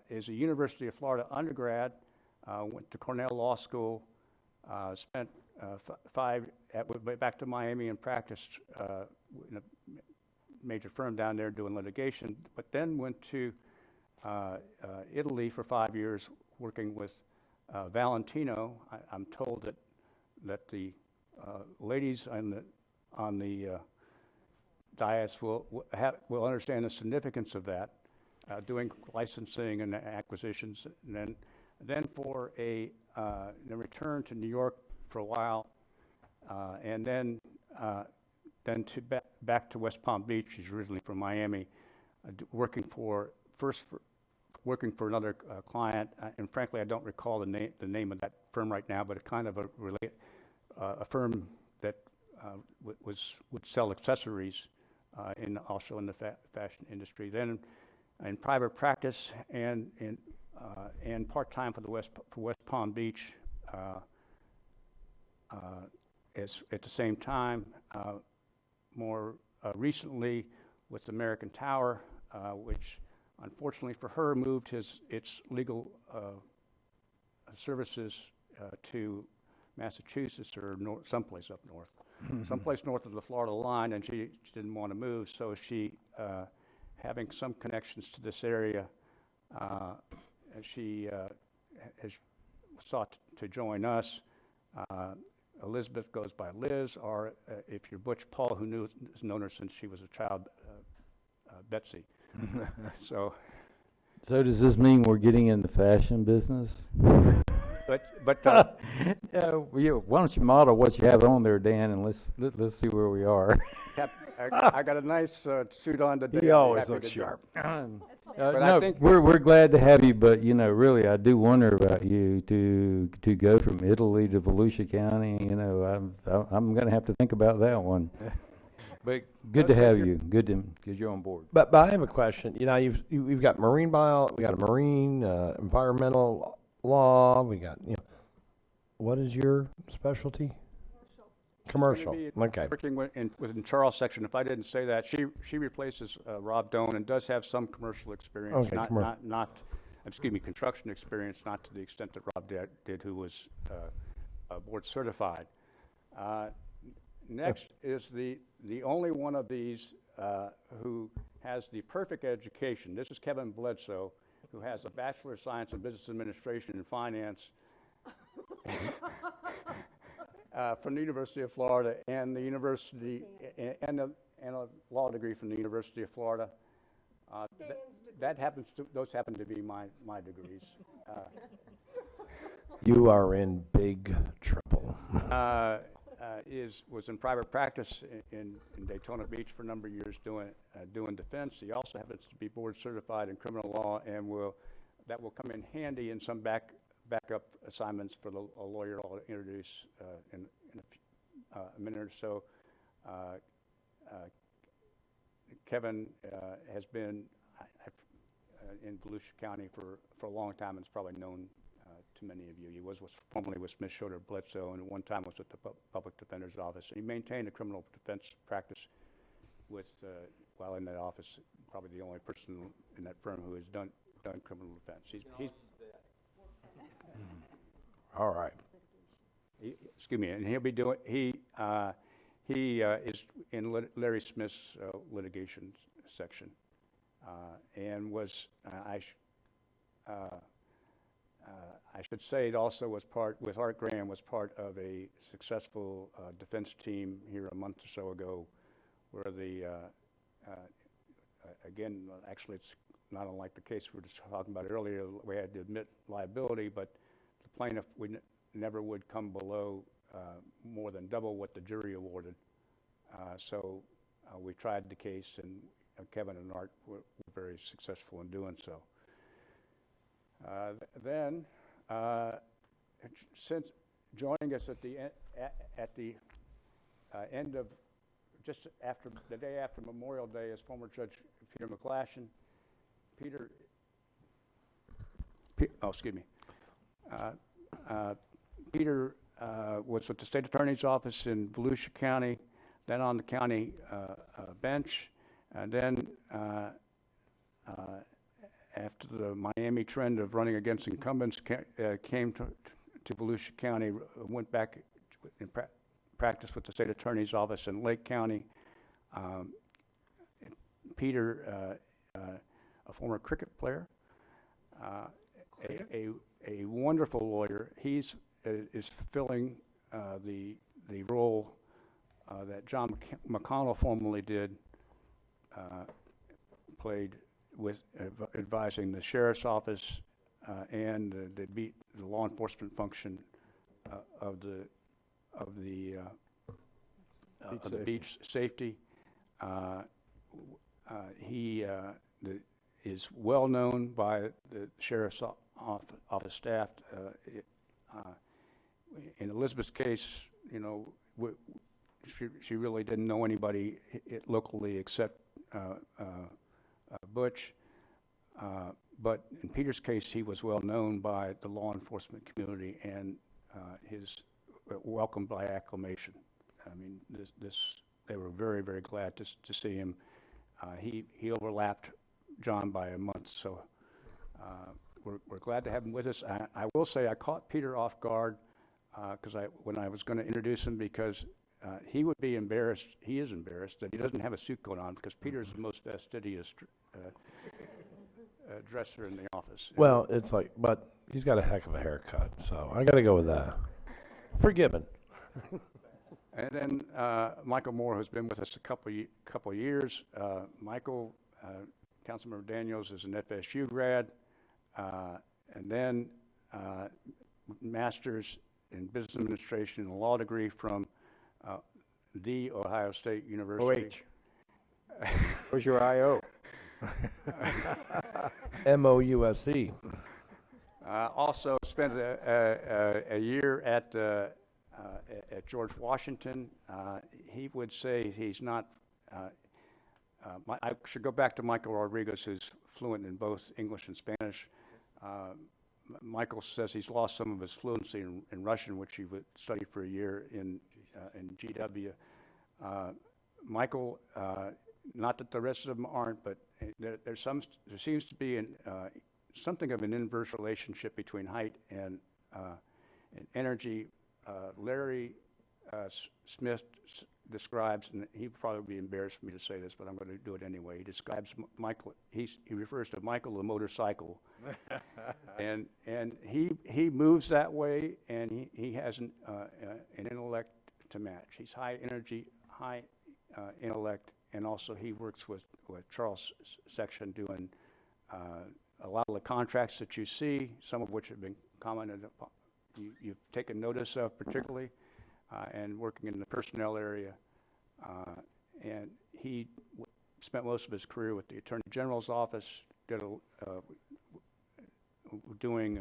is a University of Florida undergrad, went to Cornell Law School, spent went back to Miami and practiced in a major firm down there doing litigation, but then went to Italy for 5 years working with Valentino. I'm told that the ladies on the dais will understand the significance of that, doing licensing and acquisitions, and then for a return to New York for a while, and then back to West Palm Beach. She's originally from Miami, working for another client, and frankly, I don't recall the name of that firm right now, but a kind of a firm that would sell accessories, also in the fashion industry. Then in private practice and part-time for West Palm Beach, at the same time, more recently with American Tower, which unfortunately for her moved its legal services to Massachusetts or someplace up north, someplace north of the Florida line, and she didn't want to move, so she, having some connections to this area, she has sought to join us. Elizabeth goes by Liz, or if you're Butch, Paul, who has known her since she was a child, Betsy. So does this mean we're getting in the fashion business? But yeah, why don't you model what you have on there, Dan, and let's see where we are. I got a nice suit on today. He always looks sharp. But no, I think we're glad to have you, but really, I do wonder about you to go from Italy to Volusia County. I'm going to have to think about that one. But good to have you. Good because you're on board. But I have a question. We've got marine bio, we got a marine, environmental law. We got what is your specialty? Commercial. Okay. Working within Charles section. If I didn't say that, she replaces Rob Doan and does have some commercial experience. Okay, Construction experience, not to the extent that Rob did, who was board certified. Next is the only one of these who has the perfect education. This is Kevin Bledsoe, who has a Bachelor of Science in Business Administration and Finance from the University of Florida, and the university and a law degree from the University of Florida. Those happen to be my degrees. You are in big trouble. Was in private practice in Daytona Beach for a number of years doing defense. He also happens to be board certified in criminal law, and that will come in handy in some backup assignments for a lawyer I'll introduce in a minute or so. Kevin has been in Volusia County for a long time, and is probably known to many of you. He was formerly with Smith Schroeder Bledsoe, and at one time was at the Public Defender's Office. And he maintained a criminal defense practice while in that office. Probably the only person in that firm who has done criminal defense. He's all right. Excuse me, and he'll be doing. He is in Larry Smith's litigation section, and was I should say it also was with Art Graham, was part of a successful defense team here a month or so ago, where again, actually it's not unlike the case we were just talking about earlier. We had to admit liability, but the plaintiff never would come below more than double what the jury awarded. So we tried the case, and Kevin and Art were very successful in doing so. Then, since joining us at the end of, just after the day after Memorial Day, is former Judge Peter McClashen. Peter was with the State Attorney's Office in Volusia County, then on the county bench, and then after the Miami trend of running against incumbents came to Volusia County, went back in practice with the State Attorney's Office in Lake County. Peter, a former cricket player, a wonderful lawyer. He's is fulfilling the role that John McConnell formerly did, played with advising the sheriff's office and the law enforcement function of the beach safety. He is well known by the sheriff's office staff. In Elizabeth's case, you know, she really didn't know anybody locally except Butch. But in Peter's case, he was well known by the law enforcement community, and his welcomed by acclamation. I mean, they were very, very glad to see him. He overlapped John by a month, so we're glad to have him with us. I will say I caught Peter off guard when I was going to introduce him, because he would be embarrassed. He is embarrassed that he doesn't have a suit coat on, because Peter's the most fastidious dresser in the office. Well, it's like, but he's got a heck of a haircut, so I got to go with that. Forgiven. And then Michael Moore, who's been with us a couple years. Michael, Councilmember Daniels, is an FSU grad, and then master's in business administration and a law degree from the Ohio State University. Where's your I.O.? MOUSE. Also spent a year at George Washington. He would say he's not. I should go back to Michael Rodriguez, who's fluent in both English and Spanish. Michael says he's lost some of his fluency in Russian, which he would study for a year in GW. Michael, not that the rest of them aren't, but there seems to be something of an inverse relationship between height and energy. Larry Smith describes, and he'd probably be embarrassed for me to say this, but I'm going to do it anyway. He describes Michael. He refers to Michael the motorcycle, and he moves that way, and he has an intellect to match. He's high energy, high intellect, and also he works with Charles Section doing a lot of the contracts that you see, some of which have been commented upon. You've taken notice of particularly, and working in the personnel area. And he spent most of his career with the Attorney General's office, doing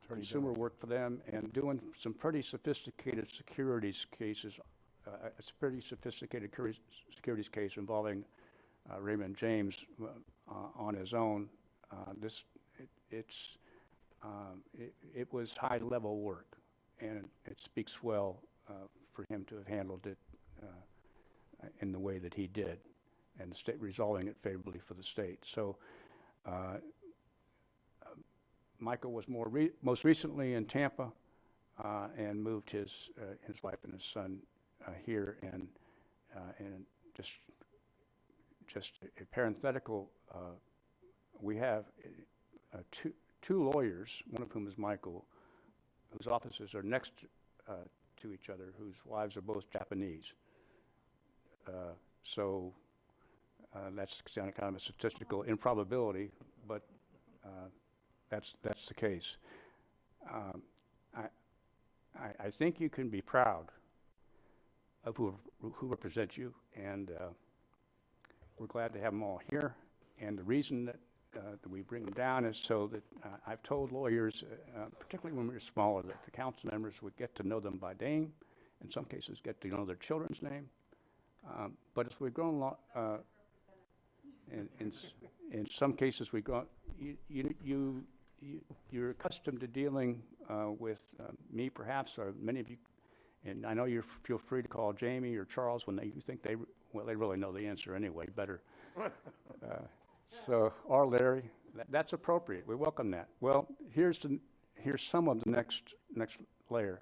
consumer work for them, and doing some pretty sophisticated securities cases. A pretty sophisticated securities case involving Raymond James on his own. It was high-level work, and it speaks well for him to have handled it in the way that he did, and the state resolving it favorably for the state. So Michael was most recently in Tampa, and moved his wife and his son here, and just a parenthetical, we have two lawyers, one of whom is Michael, whose offices are next to each other, whose wives are both Japanese. So that's kind of a statistical improbability, but that's the case. I think you can be proud of who represent you, and we're glad to have them all here. And the reason that we bring them down is so that I've told lawyers, particularly when we were smaller, that the council members would get to know them by name, in some cases get to know their children's name. But as we've grown, in some cases we've grown, you're accustomed to dealing with me perhaps, or many of you, and I know you feel free to call Jamie or Charles when you think they really know the answer anyway, better. So, or Larry, that's appropriate. We welcome that. Well, here's some of the next layer,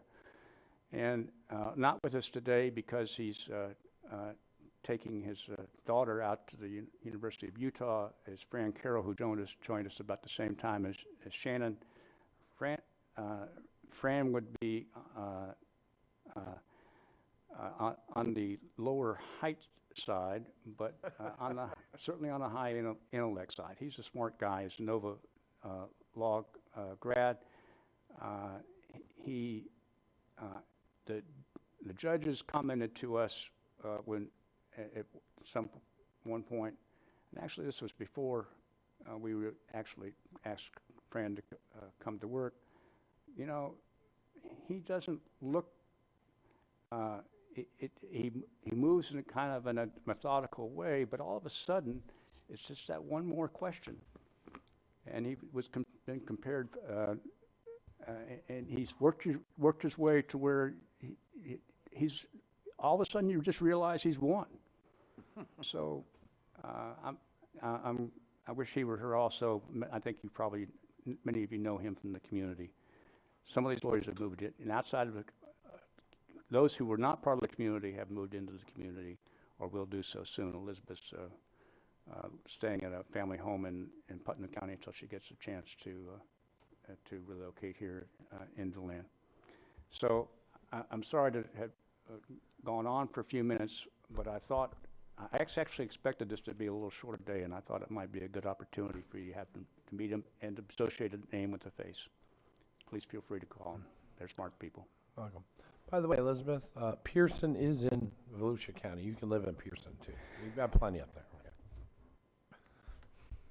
and not with us today because he's taking his daughter out to the University of Utah is Fran Carroll, who joined us about the same time as Shannon. Fran would be on the lower height side, but certainly on the high intellect side. He's a smart guy. He's a Nova Law grad. The judges commented to us when at one point, and actually this was before we were actually asked Fran to come to work. You know, he doesn't look. He moves in a kind of a methodical way, but all of a sudden, it's just that one more question, and he was been compared, and he's worked his way to where he's all of a sudden you just realize he's won. So I wish he were here also. I think many of you know him from the community. Some of these lawyers have moved in, and outside of those who were not part of the community have moved into the community or will do so soon. Elizabeth's staying at a family home in Putnam County until she gets a chance to relocate here into land. So I'm sorry to have gone on for a few minutes, but I actually expected this to be a little shorter day, and I thought it might be a good opportunity for you to have to meet him and to associate a name with a face. Please feel free to call them. They're smart people. Welcome. By the way, Elizabeth, Pearson is in Volusia County. You can live in Pearson, too. We've got plenty up there. Okay.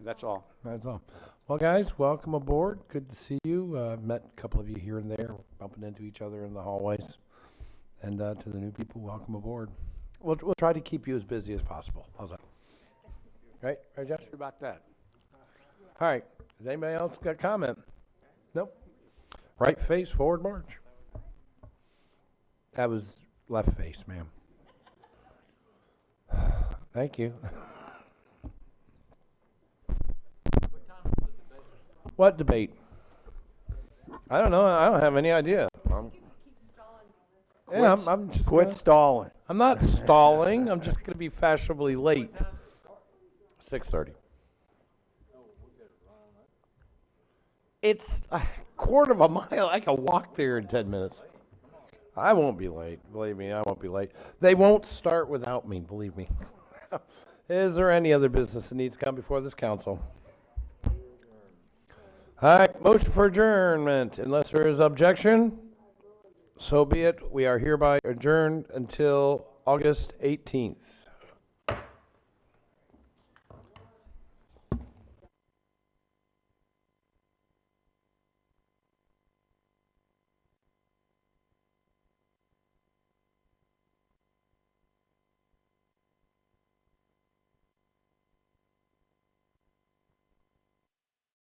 That's all. That's all. Well, guys, welcome aboard. Good to see you. Met a couple of you here and there, bumping into each other in the hallways. And to the new people, welcome aboard. We'll try to keep you as busy as possible. How's that? Right, Josh? About that. All right. Has anybody else got a comment? Nope. Right face, forward march. That was left face, ma'am. Thank you. What debate? I don't know. I don't have any idea. I'm just Quit stalling. I'm not stalling. I'm just going to be fashionably late. 6:30. It's a quarter of a mile. I can walk there in 10 minutes. I won't be late. Believe me, I won't be late. They won't start without me, believe me. Is there any other business that needs to come before this council? All right, motion for adjournment. Unless there is objection, so be it. We are hereby adjourned until August 18th.